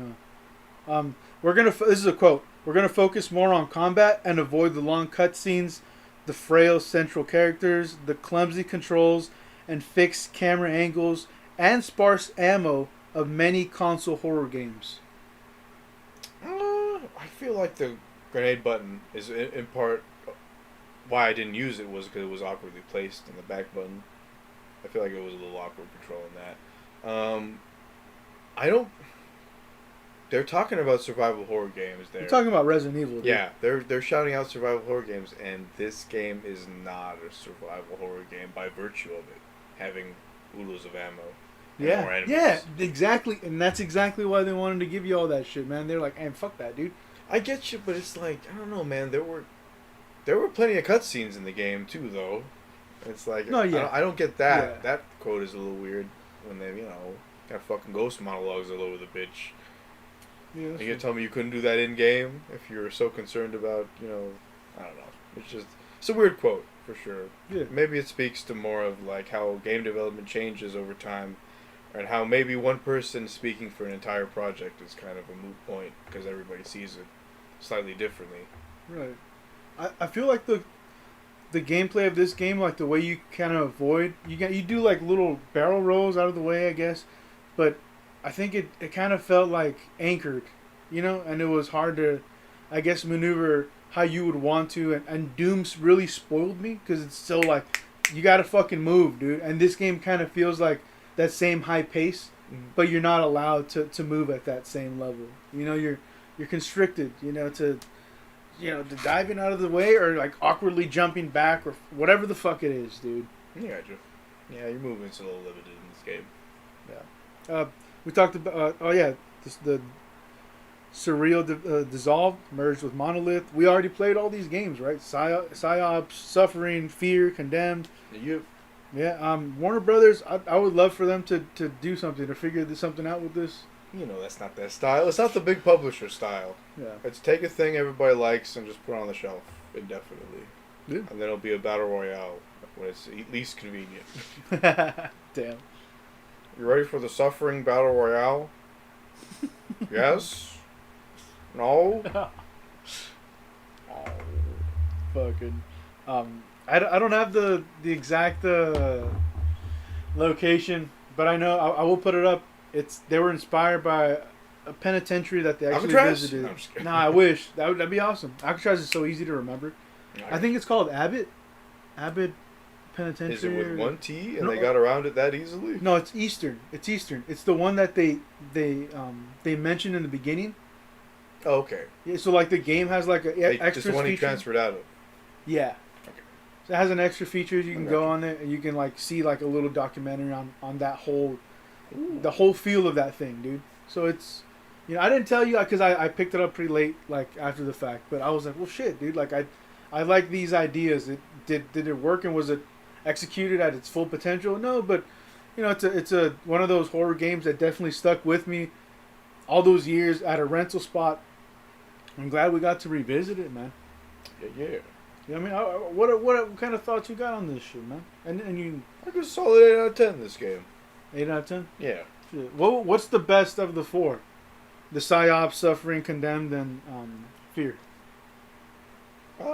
huh? This is a quote. We're gonna focus more on combat and avoid the long cutscenes, the frail central characters, the clumsy controls, and fixed camera angles and sparse ammo of many console horror games. I feel like the grenade button is in part why I didn't use it was because it was awkwardly placed in the back button. I feel like it was a little awkward controlling that. They're talking about survival horror games there. They're talking about Resident Evil. Dude. Yeah, they're shouting out survival horror games, and this game is not a survival horror game by virtue of it having oodles of ammo. Yeah, more enemies. yeah, exactly, and that's exactly why they wanted to give you all that shit, man. They're like, "Hey, fuck that, dude." I get you, but it's like, I don't know, man. There were plenty of cutscenes in the game too, though. It's like, No, yeah. I don't get that. Yeah. That quote is a little weird when they, got fucking ghost monologues all over the bitch. Yeah, You gonna tell me you couldn't do that in game if you were so concerned about, I don't know. It's a weird quote for sure. Yeah. Maybe it speaks to more of like how game development changes over time, and how maybe one person speaking for an entire project is kind of a moot point because everybody sees it slightly differently. Right. I feel like the gameplay of this game, like the way you kind of avoid, you do like little barrel rolls out of the way, I guess, but I think it kind of felt like anchored, and it was hard to, I guess, maneuver how you would want to, and Doom's really spoiled me because it's so like, you gotta fucking move, dude, and this game kind of feels like that same high pace, but you're not allowed to move at that same level. You're constricted, to diving out of the way or like awkwardly jumping back or whatever the fuck it is, dude. Yeah, yeah, your movement's a little limited in this game. Yeah. We talked about the Surreal Dissolved merged with Monolith. We already played all these games, right? Psyops, Suffering, Fear, Condemned. Yeah. Warner Brothers. I would love for them to do something, to figure something out with this. That's not their style. It's not the big publisher style. Yeah. It's take a thing everybody likes and just put it on the shelf indefinitely. Yeah. And then it'll be a battle royale when it's least convenient. Damn. You ready for the Suffering battle royale? Yes? No? Fucking. I don't have the exact location, but I know I will put it up. They were inspired by a penitentiary that they actually Alcatraz? visited. No, I'm just kidding. Nah, I wish that'd be awesome. Alcatraz is so easy to remember. I think it's called Abbott Penitentiary. Is it with one T and No. they got around it that easily? No, it's Eastern. It's Eastern. It's the one that they mentioned in the beginning. Oh, okay. Yeah, so like the game has like a extra Just the one he feature. transferred out of. Yeah. Okay. So it has an extra features. You can I go got you. on it and you can like see like a little documentary on that the whole feel of that thing, dude. So it's, I didn't tell you because I picked it up pretty late, like after the fact. But I was like, well, shit, dude. Like I like these ideas. Did it work and was it executed at its full potential? No, but it's a one of those horror games that definitely stuck with me all those years at a rental spot. I'm glad we got to revisit it, man. Yeah. I mean, what kind of thoughts you got on this shit, man? And you I give a solid 8 out of 10 this game. 8 out of 10. Yeah. Shit. What's the best of the four? The Psyops, Suffering, Condemned, and Fear. I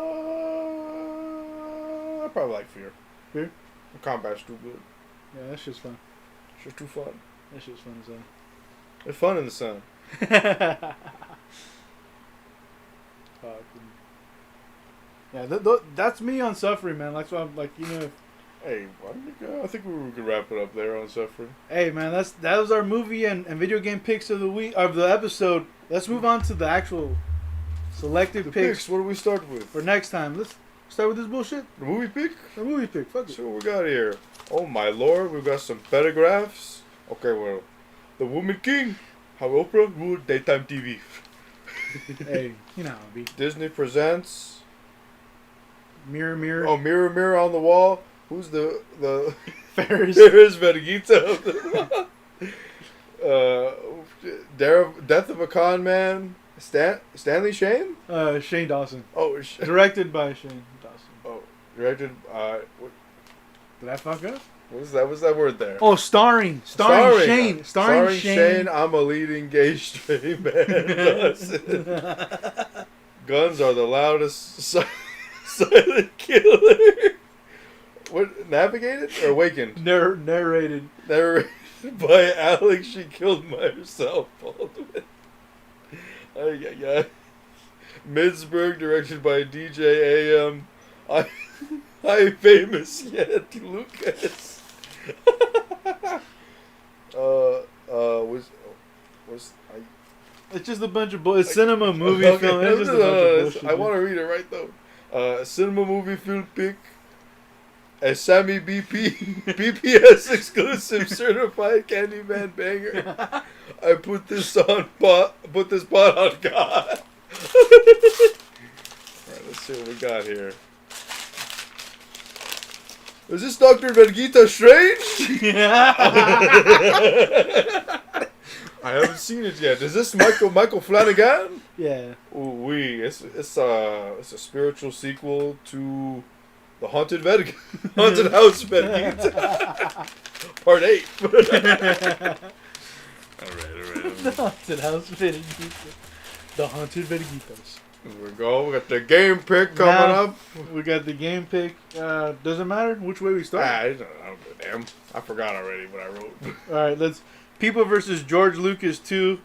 probably like Fear. Fear? The combat's too good. Yeah, that shit's fun. It's just too fun. That shit's fun as hell. It's fun in the sun. Yeah, that's me on Suffering, man. That's why I'm like, Hey, I think we could wrap it up there on Suffering. Hey, man, that was our movie and video game picks of the week of the episode. Let's move on to the actual selected picks What do we start with? for next time. Let's start with this bullshit. The movie pick? The movie pick. Fuck it. So what we got here? Oh my lord, we've got some photographs. Okay, well, The Woman King, How Oprah Ruled Daytime TV. Hey, you know how it be. Disney presents. Mirror, mirror. Oh, mirror, mirror on the wall. Who's the Ferris. There's Benedito. Death of a Con Man. Stanley Shane? Shane Dawson. Oh, Directed by Shane Dawson. oh, directed. Did I fuck up? What's that word there? Oh, starring Shane. Starring Shane. I'm a leading gay straight man. Guns are the loudest silent killer. What, navigated or awakened? Narrated. Narrated by Alex. She killed myself. Baldwin. Yeah. Midsburg, directed by DJ AM. I famous yet Lucas. It's just a bunch of bullshit. It's cinema, movie, film. It's just a bunch of bullshit. I want to read it right though. Cinema, movie, film pick. A Sammy BPS exclusive certified Candyman banger. I put this pot on God. Alright, let's see what we got here. Is this Dr. Vergita Strange? I haven't seen it yet. Is this Michael Flanagan? Yeah. Ooh wee. It's a spiritual sequel to the Haunted House Vergita. Part 8. Alright. The Haunted House Vergita. The Haunted Vergitas. Here we go. We got the game pick coming up. We got the game pick. Doesn't matter which way we start. I don't give a damn. I forgot already what I wrote. Alright, let's... People versus George Lucas 2.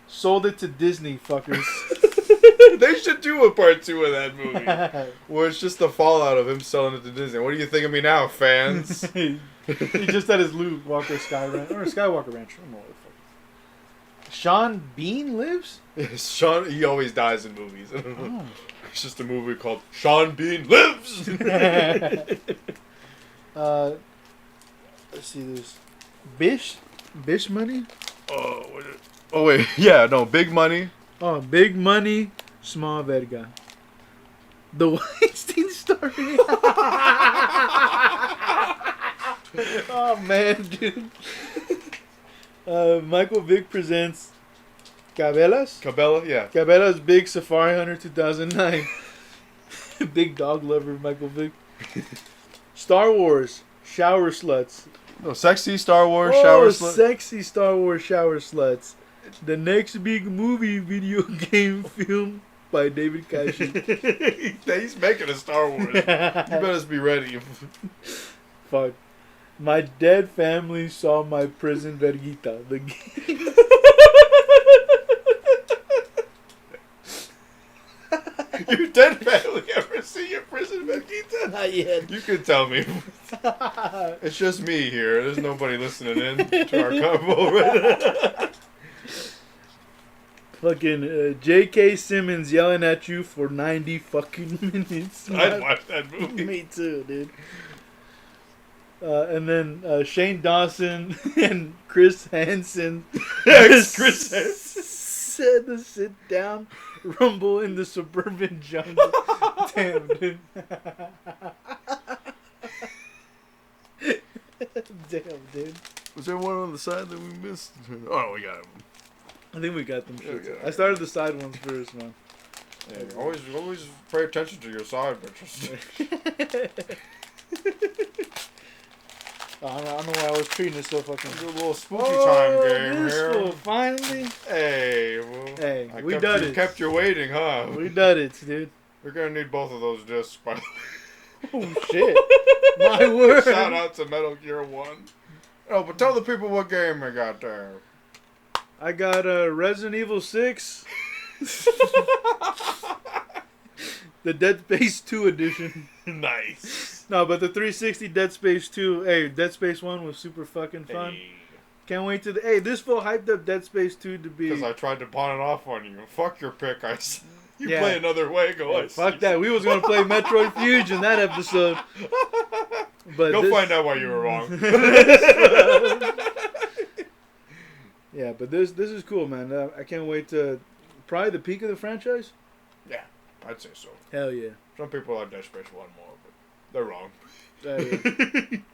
Sold it to Disney, fuckers. They should do a part 2 of that movie. Where it's just the fallout of him selling it to Disney. What do you think of me now, fans? He just had his Luke Walker Sky Ranch. Or Skywalker Ranch. I don't know what the fuck. Sean Bean lives? Sean, he always dies in movies. Oh. It's just a movie called Sean Bean Lives. Let's see this. Bish Money? Oh, what is it? Oh wait, yeah, no, Big Money. Oh, Big Money, Small Verga. The Weinstein story. Oh man, dude. Michael Vick presents Cabela, yeah. Cabela's Big Safari Hunter 2009. Big dog lover, Michael Vick. Star Wars, Shower Sluts. No, sexy Star Wars shower slut. Sexy Star Wars shower sluts. The next big movie video game film by David Cashel. He's making a Star Wars. You better be ready. Fuck. My dead family saw my prison Vergita. The game. Your dead family ever see your prison Vergita? Not yet. You can tell me. It's just me here. There's nobody listening in to our convo right now. Fucking J.K. Simmons yelling at you for 90 fucking minutes. I'd watch that movie. Me too, dude. And then Shane Dawson and Chris Hansen. Chris Hansen said to sit down, rumble in the suburban jungle. Damn, dude. Damn, dude. Was there one on the side that we missed? Oh, we got him. I think we got them shit. Yeah, I started the side ones first, man. Yeah, always pay attention to your side bitches. I don't know why I was treating it so fucking... Do a little spooky time game this here. Fool, finally. Hey, well, Hey, we done it. Kept you waiting, huh? We done it, dude. We're gonna need both of those discs, by the way. Oh, shit. My word. Shout out to Metal Gear 1. Oh, but tell the people what game we got there. I got Resident Evil 6. The Dead Space 2 edition. Nice. No, but the 360 Dead Space 2. Hey, Dead Space 1 was super fucking fun. Hey. Can't wait to... Hey, this fool hyped up Dead Space 2 to be... Because I tried to pawn it off on you. Fuck your pick. You Yeah. play another way, go. Yeah, fuck that. We was going to play Metroid Fusion that episode. But Go find out why you were wrong. Yeah, but this is cool, man. I can't wait to... Probably the peak of the franchise? Yeah, I'd say so. Hell yeah. Some people like Dead Space 1 more, but they're wrong. Yeah.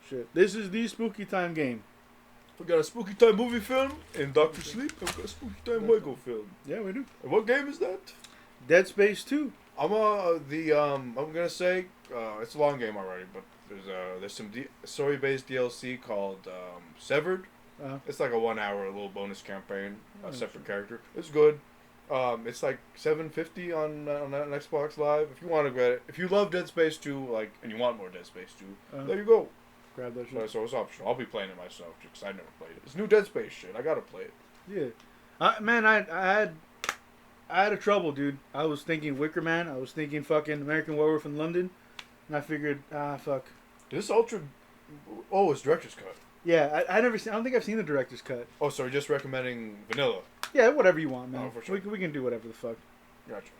Shit. This is the Spooky Time game. We got a Spooky Time movie film in Dr. Sleep, and we got a Spooky Time Lego film. Yeah, we do. And what game is that? Dead Space 2. I'm gonna say it's a long game already, but there's some story-based DLC called Severed. Uh-huh. It's like a 1 hour little bonus campaign, a separate character. It's good. It's like $7.50 on Xbox Live. If you want to get it, if you love Dead Space 2, and you want more Dead Space 2, there you go. Grab that shit. So it's optional. I'll be playing it myself because I never played it. It's new Dead Space shit. I gotta play it. Yeah. Man, I had a trouble, dude. I was thinking Wicker Man. I was thinking fucking American Werewolf in London, and I figured, fuck. This Ultra. Oh, it's director's cut. Yeah, I never seen. I don't think I've seen the director's cut. Oh, so you're just recommending vanilla? Yeah, whatever you want, man. Oh, for sure. We can do whatever the fuck. Gotcha.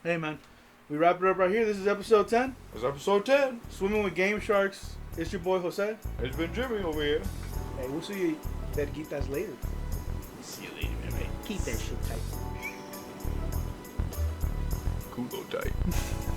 Hey, man. We wrap it up right here. This is episode 10. It's episode 10. Swimming with Game Sharks. It's your boy Jose. It's been Jimmy over here. Hey, we'll see you Verguitas later. See you later, man. Keep that shit tight. Culo tight.